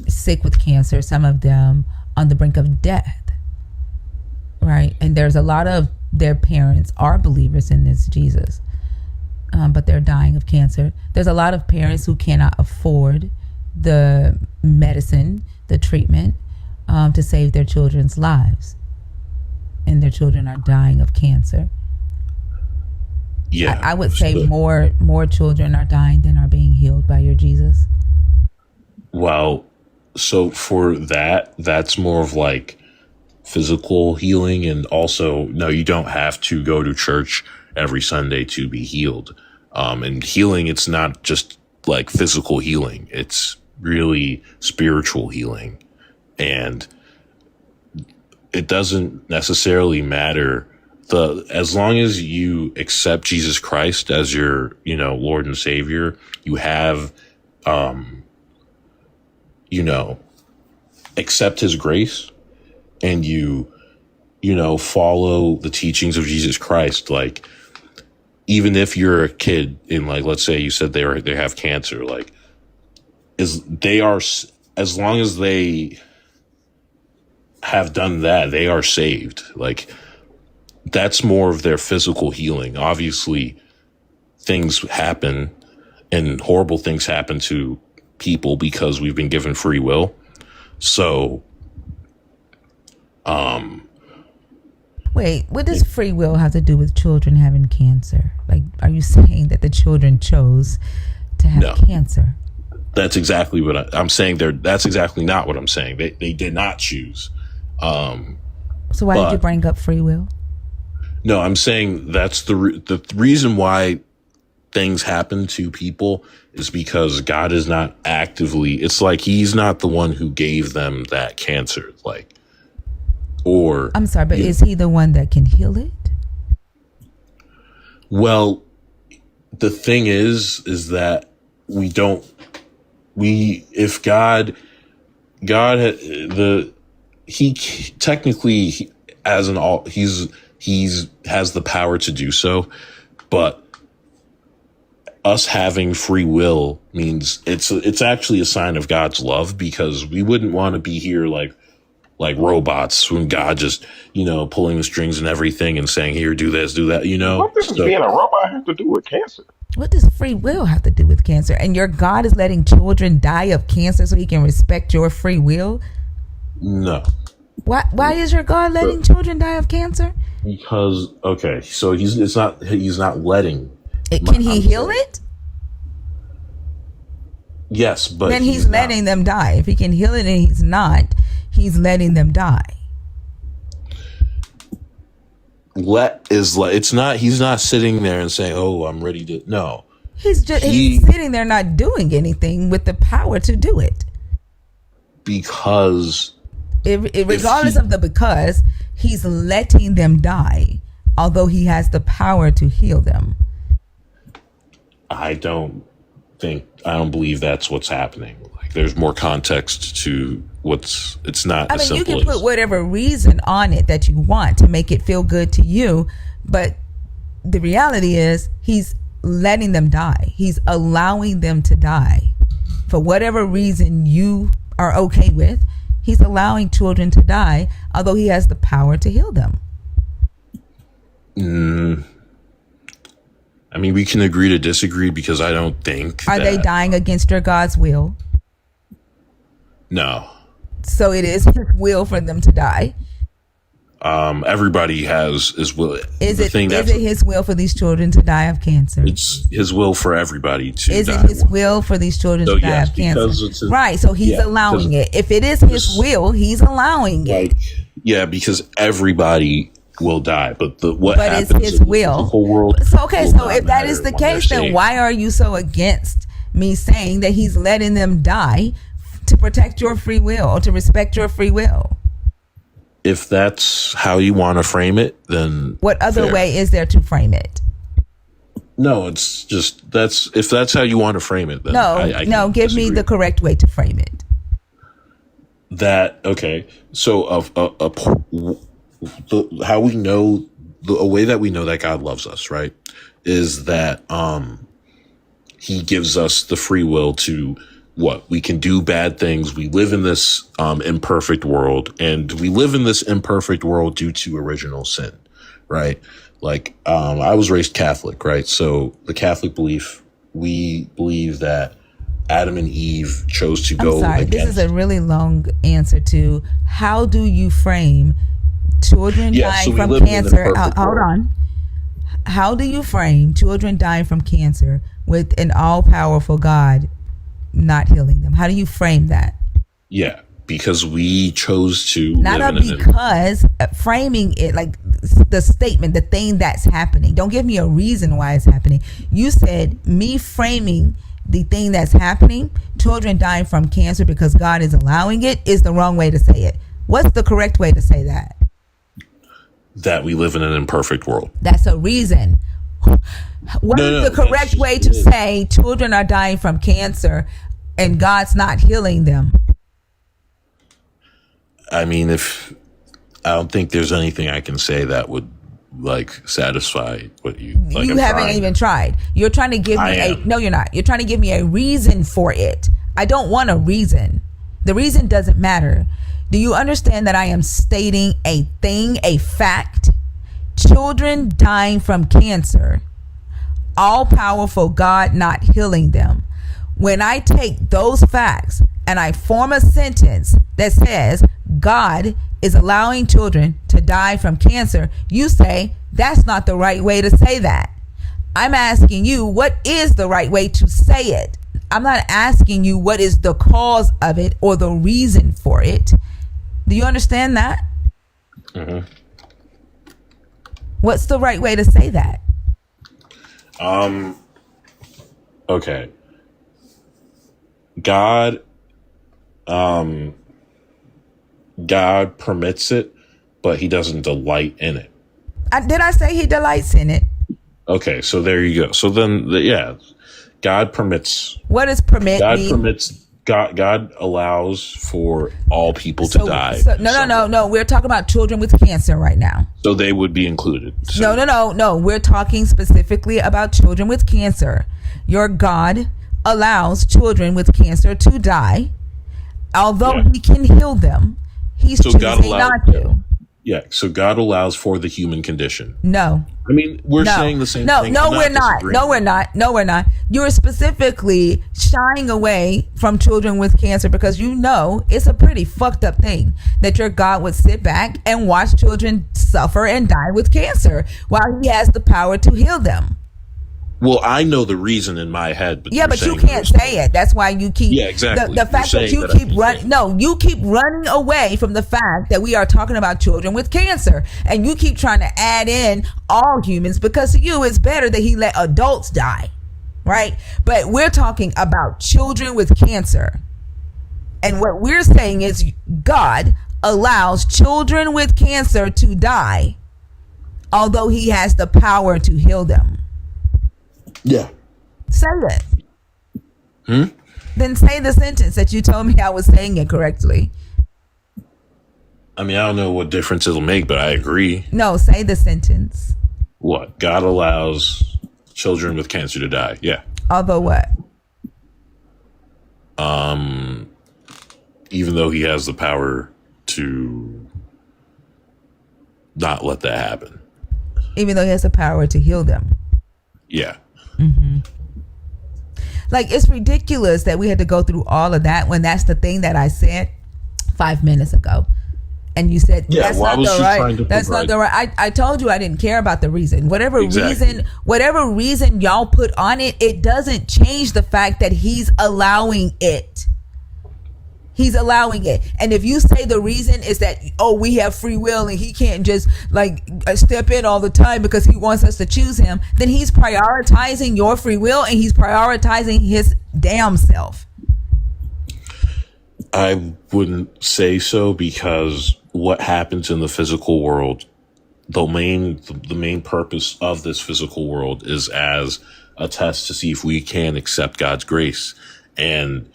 sick with cancer, some of them on the brink of death, right? And there's a lot of their parents are believers in this Jesus, but they're dying of cancer. There's a lot of parents who cannot afford the medicine, the treatment, to save their children's lives, and their children are dying of cancer. Yeah, I would say more children are dying than are being healed by your Jesus. well, so for that's more of like physical healing, and also, no, you don't have to go to church every Sunday to be healed. And healing, it's not just like physical healing; it's really spiritual healing, and it doesn't necessarily matter as long as you accept Jesus Christ as your, Lord and Savior. You have, accept His grace, and you follow the teachings of Jesus Christ. Like, even if you're a kid and, like, let's say you said they have cancer, like, as long as they have done that, they are saved. Like, that's more of their physical healing. Obviously, things happen and horrible things happen to people because we've been given free will. So, Wait, what does free will have to do with children having cancer? Like, are you saying that the children chose to have cancer? That's exactly what I'm saying. That's exactly not what I'm saying. They did not choose. So why did you bring up free will? No, I'm saying that's the reason why things happen to people is because God is not actively. It's like He's not the one who gave them that cancer. Like, or I'm sorry, but is He the one that can heal it? Well, the thing is that if God He technically as an all he's has the power to do so, but us having free will means it's actually a sign of God's love, because we wouldn't want to be here like robots when God just, pulling the strings and everything and saying, here, do this, do that, What does being a robot have to do with cancer? What does free will have to do with cancer? And your God is letting children die of cancer so He can respect your free will? No. Why is your God letting children die of cancer? Because, okay, so he's not letting. Can He heal it? Yes, but then he's letting them die. If He can heal it and He's not, He's letting them die. It's not. He's not sitting there and saying, "Oh, I'm ready to." No, he's sitting there not doing anything with the power to do it. Because regardless of the because, He's letting them die, although He has the power to heal them. I don't believe that's what's happening. Like, there's more context to it's not. I mean, you can put whatever reason on it that you want to make it feel good to you, but the reality is He's letting them die. He's allowing them to die for whatever reason you are okay with. He's allowing children to die, although He has the power to heal them. I mean, we can agree to disagree, because I don't think. Are they dying against your God's will? No. So it is His will for them to die. Everybody has his will. Is it his will for these children to die of cancer? It's his will for everybody to die. Is it his will for these children to die of cancer? Right, so he's allowing it. If it is his will, he's allowing it. Yeah, because everybody will die, but happens it's his will. The whole world. So if that is the case, then why are you so against me saying that he's letting them die to protect your free will or to respect your free will? If that's how you want to frame it, then what other way is there to frame it? No, it's just if that's how you want to frame it, then no, give me the correct way to frame it. So how we know a way that we know that God loves us, right, is that he gives us the free will to we can do bad things. We live in this imperfect world, and we live in this imperfect world due to original sin, right? Like I was raised Catholic, right? So the Catholic belief, we believe that Adam and Eve chose to go against. This is a really long answer to how do you frame children dying from cancer? Hold on. How do you frame children dying from cancer with an all-powerful God not healing them? How do you frame that? Yeah, because we chose to framing it like the statement, the thing that's happening. Don't give me a reason why it's happening. You said me framing the thing that's happening, children dying from cancer because God is allowing it, is the wrong way to say it. What's the correct way to say that? That we live in an imperfect world. That's a reason. What is the correct way to say children are dying from cancer and God's not healing them? I mean, I don't think there's anything I can say that would satisfy what you like. You haven't even tried. You're trying to give me no, you're not. You're trying to give me a reason for it. I don't want a reason. The reason doesn't matter. Do you understand that I am stating a thing, a fact? Children dying from cancer, all-powerful God not healing them. When I take those facts and I form a sentence that says God is allowing children to die from cancer, you say that's not the right way to say that. I'm asking you, what is the right way to say it? I'm not asking you what is the cause of it or the reason for it. Do you understand that? Mm-hmm. What's the right way to say that? Okay. God permits it, but he doesn't delight in it. Did I say he delights in it? Okay, so there you go. So then, God permits. What does permit mean? God allows for all people to die. No. We're talking about children with cancer right now. So they would be included. So. No. We're talking specifically about children with cancer. Your God allows children with cancer to die, although he can heal them. He's choosing not to. Yeah, so God allows for the human condition. No. I mean, we're saying the same thing. No, we're not. No, we're not. You're specifically shying away from children with cancer because you know it's a pretty fucked up thing that your God would sit back and watch children suffer and die with cancer while he has the power to heal them. Well, I know the reason in my head, but but you can't say it. That's why you keep. Yeah, exactly. The fact that you keep running. No, you keep running away from the fact that we are talking about children with cancer, and you keep trying to add in all humans because to you it's better that he let adults die, right? But we're talking about children with cancer, and what we're saying is God allows children with cancer to die, although he has the power to heal them. Yeah. Say it. Then say the sentence that you told me I was saying it correctly. I mean, I don't know what difference it'll make, but I agree. No, say the sentence. What? God allows children with cancer to die. Yeah. Although what? Even though he has the power to not let that happen. Even though he has the power to heal them. Yeah. Mm-hmm. Like, it's ridiculous that we had to go through all of that when that's the thing that I said 5 minutes ago. And you said Yeah, that's why not was the she right. trying to That's not provide? the right. I told you I didn't care about the reason. Exactly. Whatever reason y'all put on it, it doesn't change the fact that he's allowing it. He's allowing it. And if you say the reason is that, oh, we have free will and he can't just like step in all the time because he wants us to choose him, then he's prioritizing your free will and he's prioritizing his damn self. I wouldn't say so, because what happens in the physical world, the main purpose of this physical world is as a test to see if we can accept God's grace. And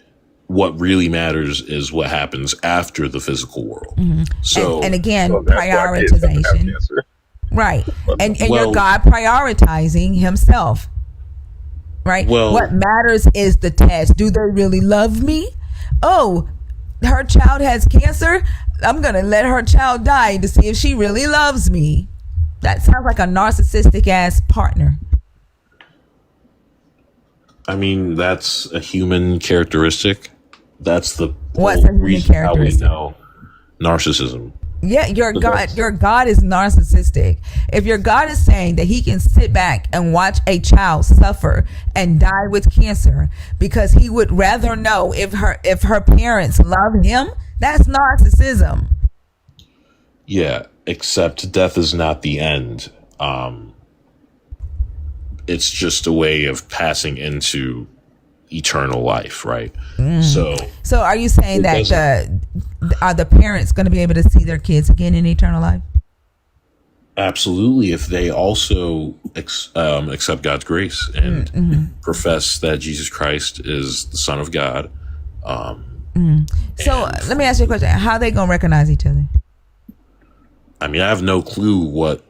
what really matters is what happens after the physical world. Mm-hmm. So, and again, So that's why kids have to have prioritization. cancer. Right. And Well- your God prioritizing himself. Right? Well- What matters is the test. Do they really love me? Oh, her child has cancer. I'm going to let her child die to see if she really loves me. That sounds like a narcissistic ass partner. I mean, that's a human characteristic. That's the What's whole a human reason how we characteristic? know narcissism. Yeah, your God is narcissistic. If your God is saying that he can sit back and watch a child suffer and die with cancer because he would rather know if her parents love him, that's narcissism. Yeah, except death is not the end. It's just a way of passing into eternal life, right? So are you saying that are the parents going to be able to see their kids again in eternal life? absolutely, if they also accept God's grace and profess that Jesus Christ is the Son of God. So let me ask you a question. How are they going to recognize each other? I mean, I have no clue what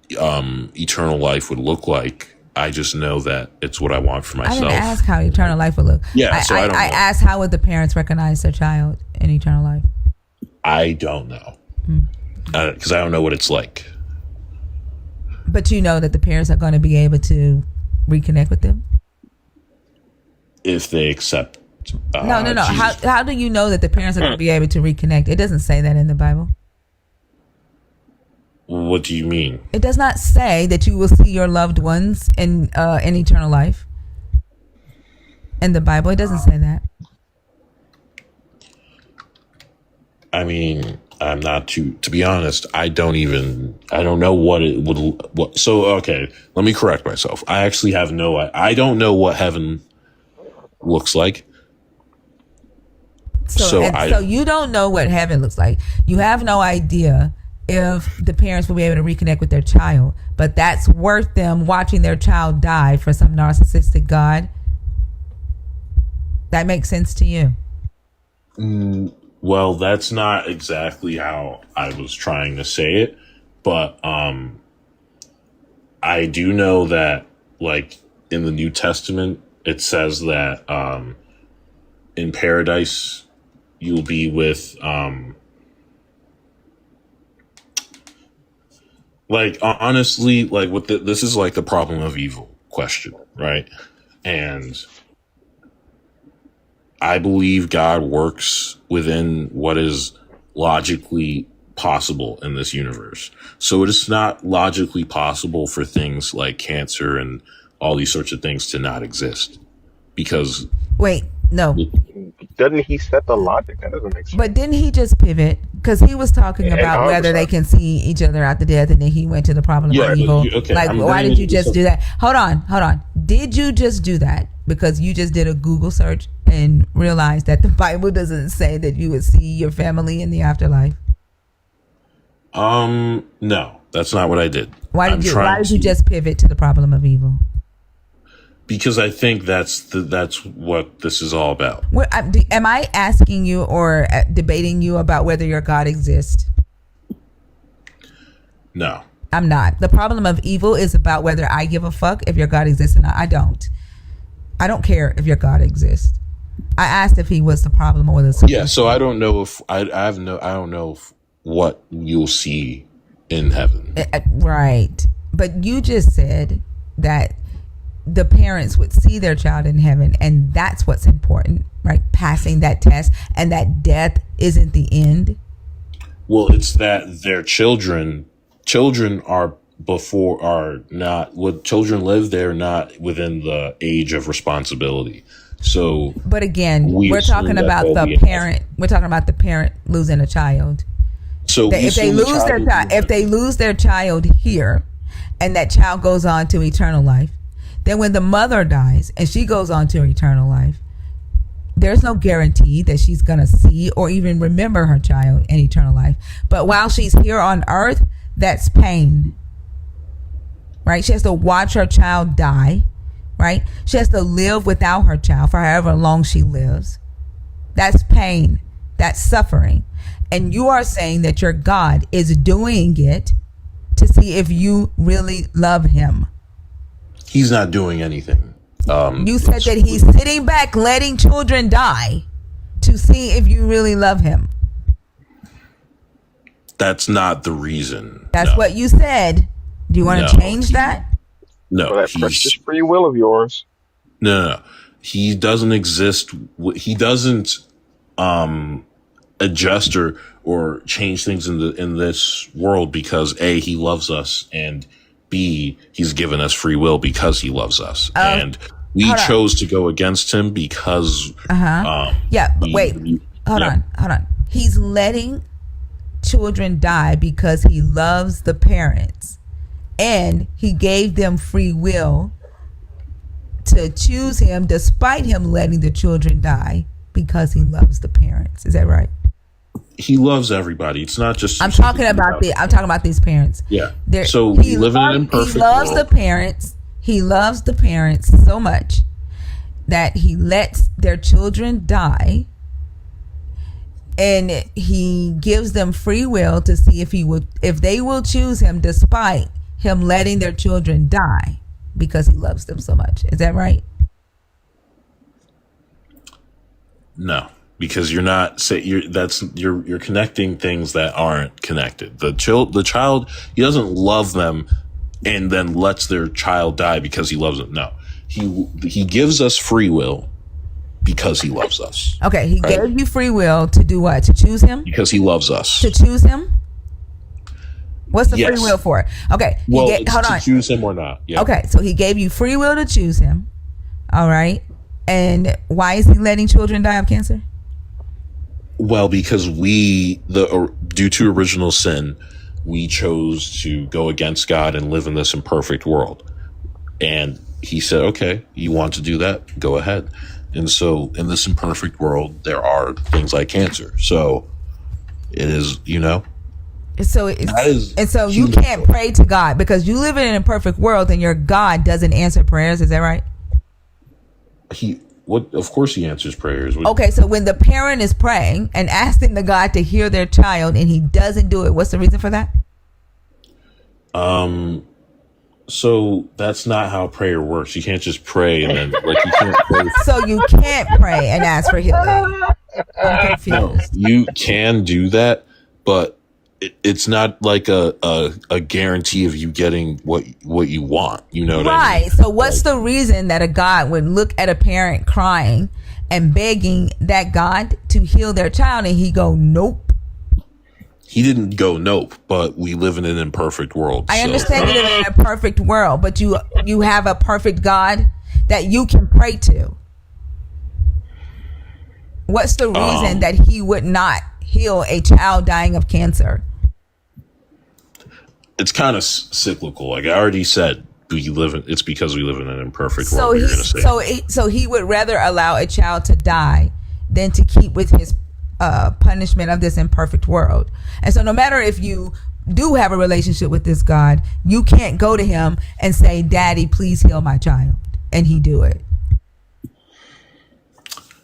eternal life would look like. I just know that it's what I want for myself. I didn't ask how eternal life would look. Yeah, so I don't know. I asked how would the parents recognize their child in eternal life? I don't know. Because I don't know what it's like. But you know that the parents are going to be able to reconnect with them? If they accept No. Jesus. How do you know that the parents are going to be able to reconnect? It doesn't say that in the Bible. What do you mean? It does not say that you will see your loved ones in eternal life. In the Bible, it doesn't say that. I mean, I'm not to be honest, I don't know what it would, so, okay, let me correct myself. I actually have I don't know what heaven looks like. So you don't know what heaven looks like. You have no idea if the parents will be able to reconnect with their child, but that's worth them watching their child die for some narcissistic God. That makes sense to you? Well, that's not exactly how I was trying to say it, but I do know that, like, in the New Testament, it says that in paradise you'll be with like, honestly, like, this is like the problem of evil question, right? And I believe God works within what is logically possible in this universe. So it is not logically possible for things like cancer and all these sorts of things to not exist. Because wait, no. Doesn't he set the logic? That doesn't make sense. But didn't he just pivot? Because he was talking about whether they can see each other after death, and then he went to the problem of evil. Why did you just do that? Hold on. Did you just do that because you just did a Google search and realized that the Bible doesn't say that you would see your family in the afterlife? No, that's not what I did. Why did you just pivot to the problem of evil? Because I think that's what this is all about. Am I asking you or debating you about whether your God exists? No. I'm not. The problem of evil is about whether I give a fuck if your God exists or not. I don't care if your God exists. I asked if he was the problem or the solution. Yeah, so I don't know if I don't know if what you'll see in heaven. Right. But you just said that the parents would see their child in heaven, and that's what's important, right? Passing that test, and that death isn't the end. Well, it's that their children not what children live, they're not within the age of responsibility. So, But again, we we're assume talking that about they'll the be parent. We're talking about the parent losing a child. so we If they assume the lose their child will child, be if they lose their child here, and that child goes on to eternal life, then when the mother dies and she goes on to eternal life, there's no guarantee that she's going to see or even remember her child in eternal life. But while she's here on earth, that's pain, right? She has to watch her child die, right? She has to live without her child for however long she lives. That's pain. That's suffering. And you are saying that your God is doing it to see if you really love him. He's not doing anything. You said that he's sitting back letting children die to see if you really love him. That's not the reason. That's what you said. Do you want to change that? No, For that precious free will of yours. No. He doesn't exist. He doesn't adjust or change things in this world because A, he loves us, and B, he's given us free will because he loves us. And we chose to go against him because hold on. He's letting children die because he loves the parents, and he gave them free will to choose him despite him letting the children die because he loves the parents. Is that right? He loves everybody. It's not just. I'm talking about these parents. Yeah. So we live in an imperfect He loves world. the parents. He loves the parents so much that he lets their children die, and he gives them free will to see if they will choose him despite him letting their children die because he loves them so much. Is that right? No, because you're connecting things that aren't connected. The child, he doesn't love them and then lets their child die because he loves them. No, he gives us free will because he loves us. Okay, he gave you free will to do what? To choose him? Because he loves us. To choose him? What's the free will for? Okay, hold on. To choose him or not. Yeah. Okay, so he gave you free will to choose him. All right. And why is he letting children die of cancer? Well, because due to original sin, we chose to go against God and live in this imperfect world. And he said, okay, you want to do that? Go ahead. And so in this imperfect world, there are things like cancer. So it is, So you can't pray to God because you live in an imperfect world and your God doesn't answer prayers. Is that right? Of course he answers prayers. Okay, so when the parent is praying and asking the God to hear their child and he doesn't do it, what's the reason for that? So that's not how prayer works. You can't just pray and then you can't pray. So you can't pray and ask for healing. I'm confused. No, you can do that, but it's not like a guarantee of you getting what you want. You know what I mean? So what's the reason that a God would look at a parent crying and begging that God to heal their child and he go, nope? He didn't go nope, but we live in an imperfect world. I understand you live in a perfect world, but you have a perfect God that you can pray to. What's the reason that he would not heal a child dying of cancer? It's kind of cyclical. Like I already said, it's because we live in an imperfect world. So he would rather allow a child to die than to keep with his punishment of this imperfect world. And so no matter if you do have a relationship with this God, you can't go to him and say, Daddy, please heal my child. And he do it.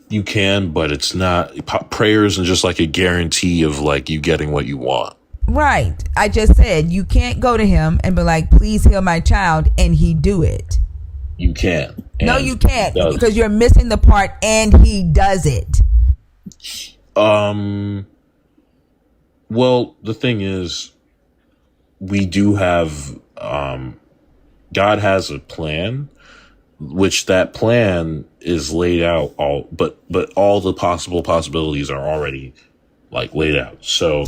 You can, but it's not. Prayer isn't just like a guarantee of like you getting what you want. Right. I just said you can't go to him and be like, please heal my child, and he do it. You can. No, you can't, because you're missing the part, and he does it. Well, the thing is, we do have, God has a plan, which that plan is laid out but all the possibilities are already like laid out. So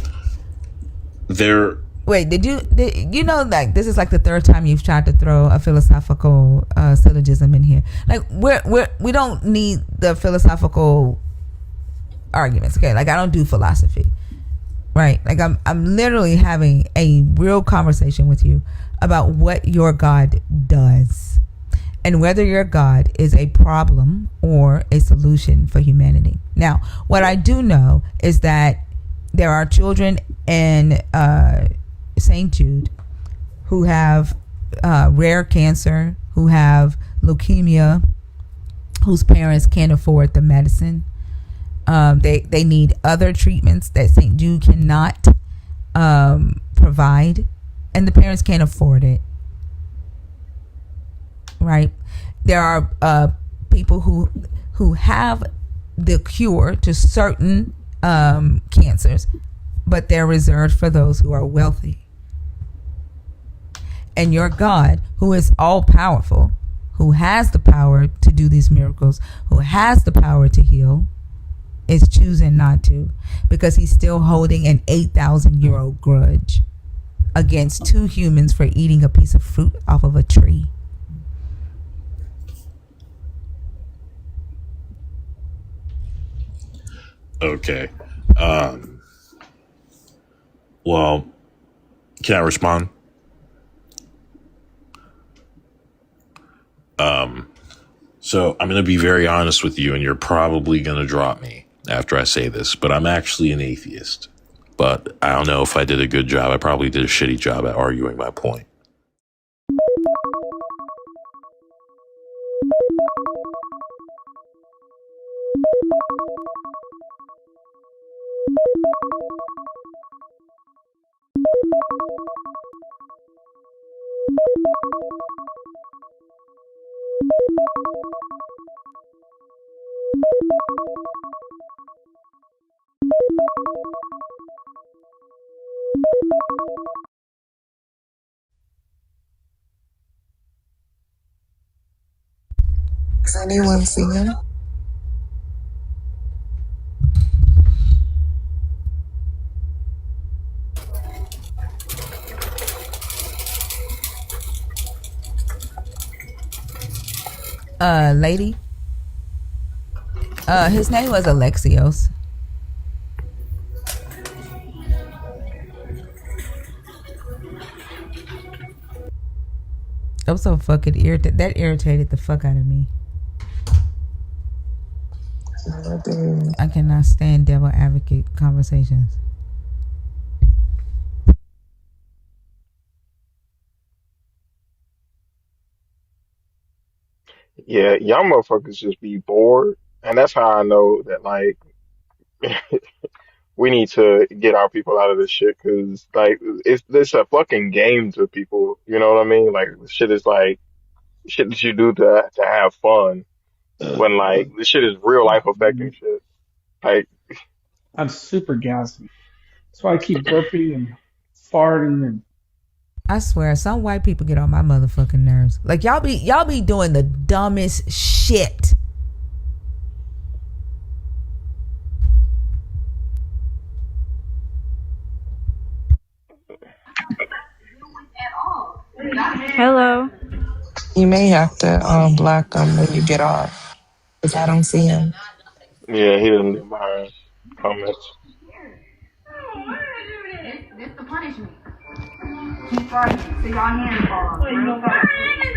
There, Wait, did you know, like, this is like the third time you've tried to throw a philosophical syllogism in here? Like, we don't need the philosophical arguments, okay? Like, I don't do philosophy, right? Like, I'm literally having a real conversation with you about what your God does and whether your God is a problem or a solution for humanity. Now, what I do know is that there are children in St. Jude who have rare cancer, who have leukemia, whose parents can't afford the medicine. They need other treatments that St. Jude cannot provide, and the parents can't afford it. Right? There are people who have the cure to certain cancers, but they're reserved for those who are wealthy. And your God, who is all powerful, who has the power to do these miracles, who has the power to heal, is choosing not to, because he's still holding an 8,000-year-old grudge against two humans for eating a piece of fruit off of a tree. okay. Well, can I respond? So I'm going to be very honest with you, and you're probably going to drop me after I say this, but I'm actually an atheist. But I don't know if I did a good job. I probably did a shitty job at arguing my point. Does anyone see him? Lady, his name was Alexios. I'm so fucking irritated. That irritated the fuck out of me. I cannot stand devil advocate conversations. Yeah, y'all motherfuckers just be bored, and that's how I know that like we need to get our people out of this shit because like it's a fucking game to people. You know what I mean? Like the shit is like shit that you do to have fun when like this shit is real life affecting shit. Like I'm super gassy. That's why I keep burping and farting and I swear, some white people get on my motherfucking nerves. Like y'all be doing the dumbest shit. Hello. You may have to block him when you get off, because I don't see him. yeah, he doesn't leave behind comments.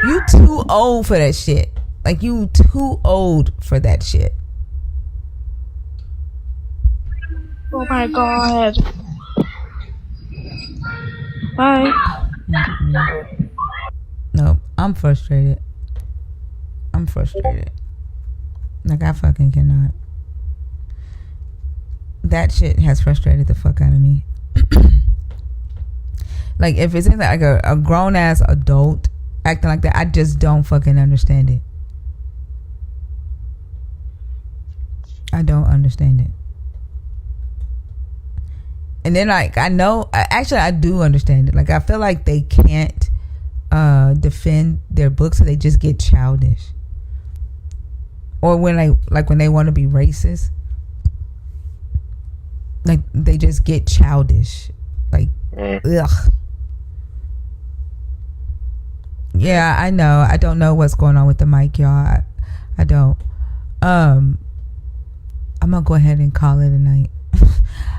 You too old for that shit. Like you too old for that shit. Oh my god. Bye. Nope, I'm frustrated. Like I fucking cannot. That shit has frustrated the fuck out of me. Like if it's in like a grown ass adult acting like that, I just don't fucking understand it. I don't understand it. And then like I know, actually I do understand it. Like I feel like they can't defend their books, so they just get childish. Or when when they want to be racist, like they just get childish. Like Ugh. Yeah, I know. I don't know what's going on with the mic, y'all. I don't. I'm gonna go ahead and call it a night.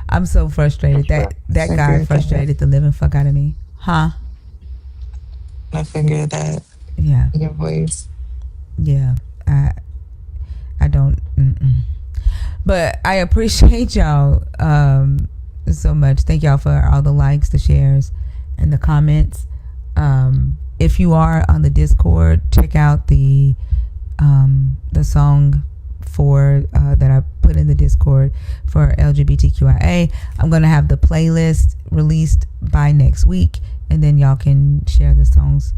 I'm so frustrated. That guy frustrated the living fuck out of me. Huh? I figured that. Yeah. Your voice. Yeah. I don't. But I appreciate y'all so much. Thank y'all for all the likes, the shares, and the comments. If you are on the Discord, check out the song for that I put in the Discord for LGBTQIA. I'm gonna have the playlist released by next week, and then y'all can share the songs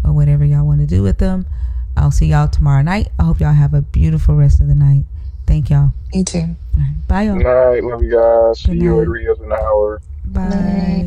or whatever y'all want to do with them. I'll see y'all tomorrow night. I hope y'all have a beautiful rest of the night. Thank y'all. Me too. All right, bye y'all. Good night. Love you guys. See Good you at night. Rio's in an hour. Bye.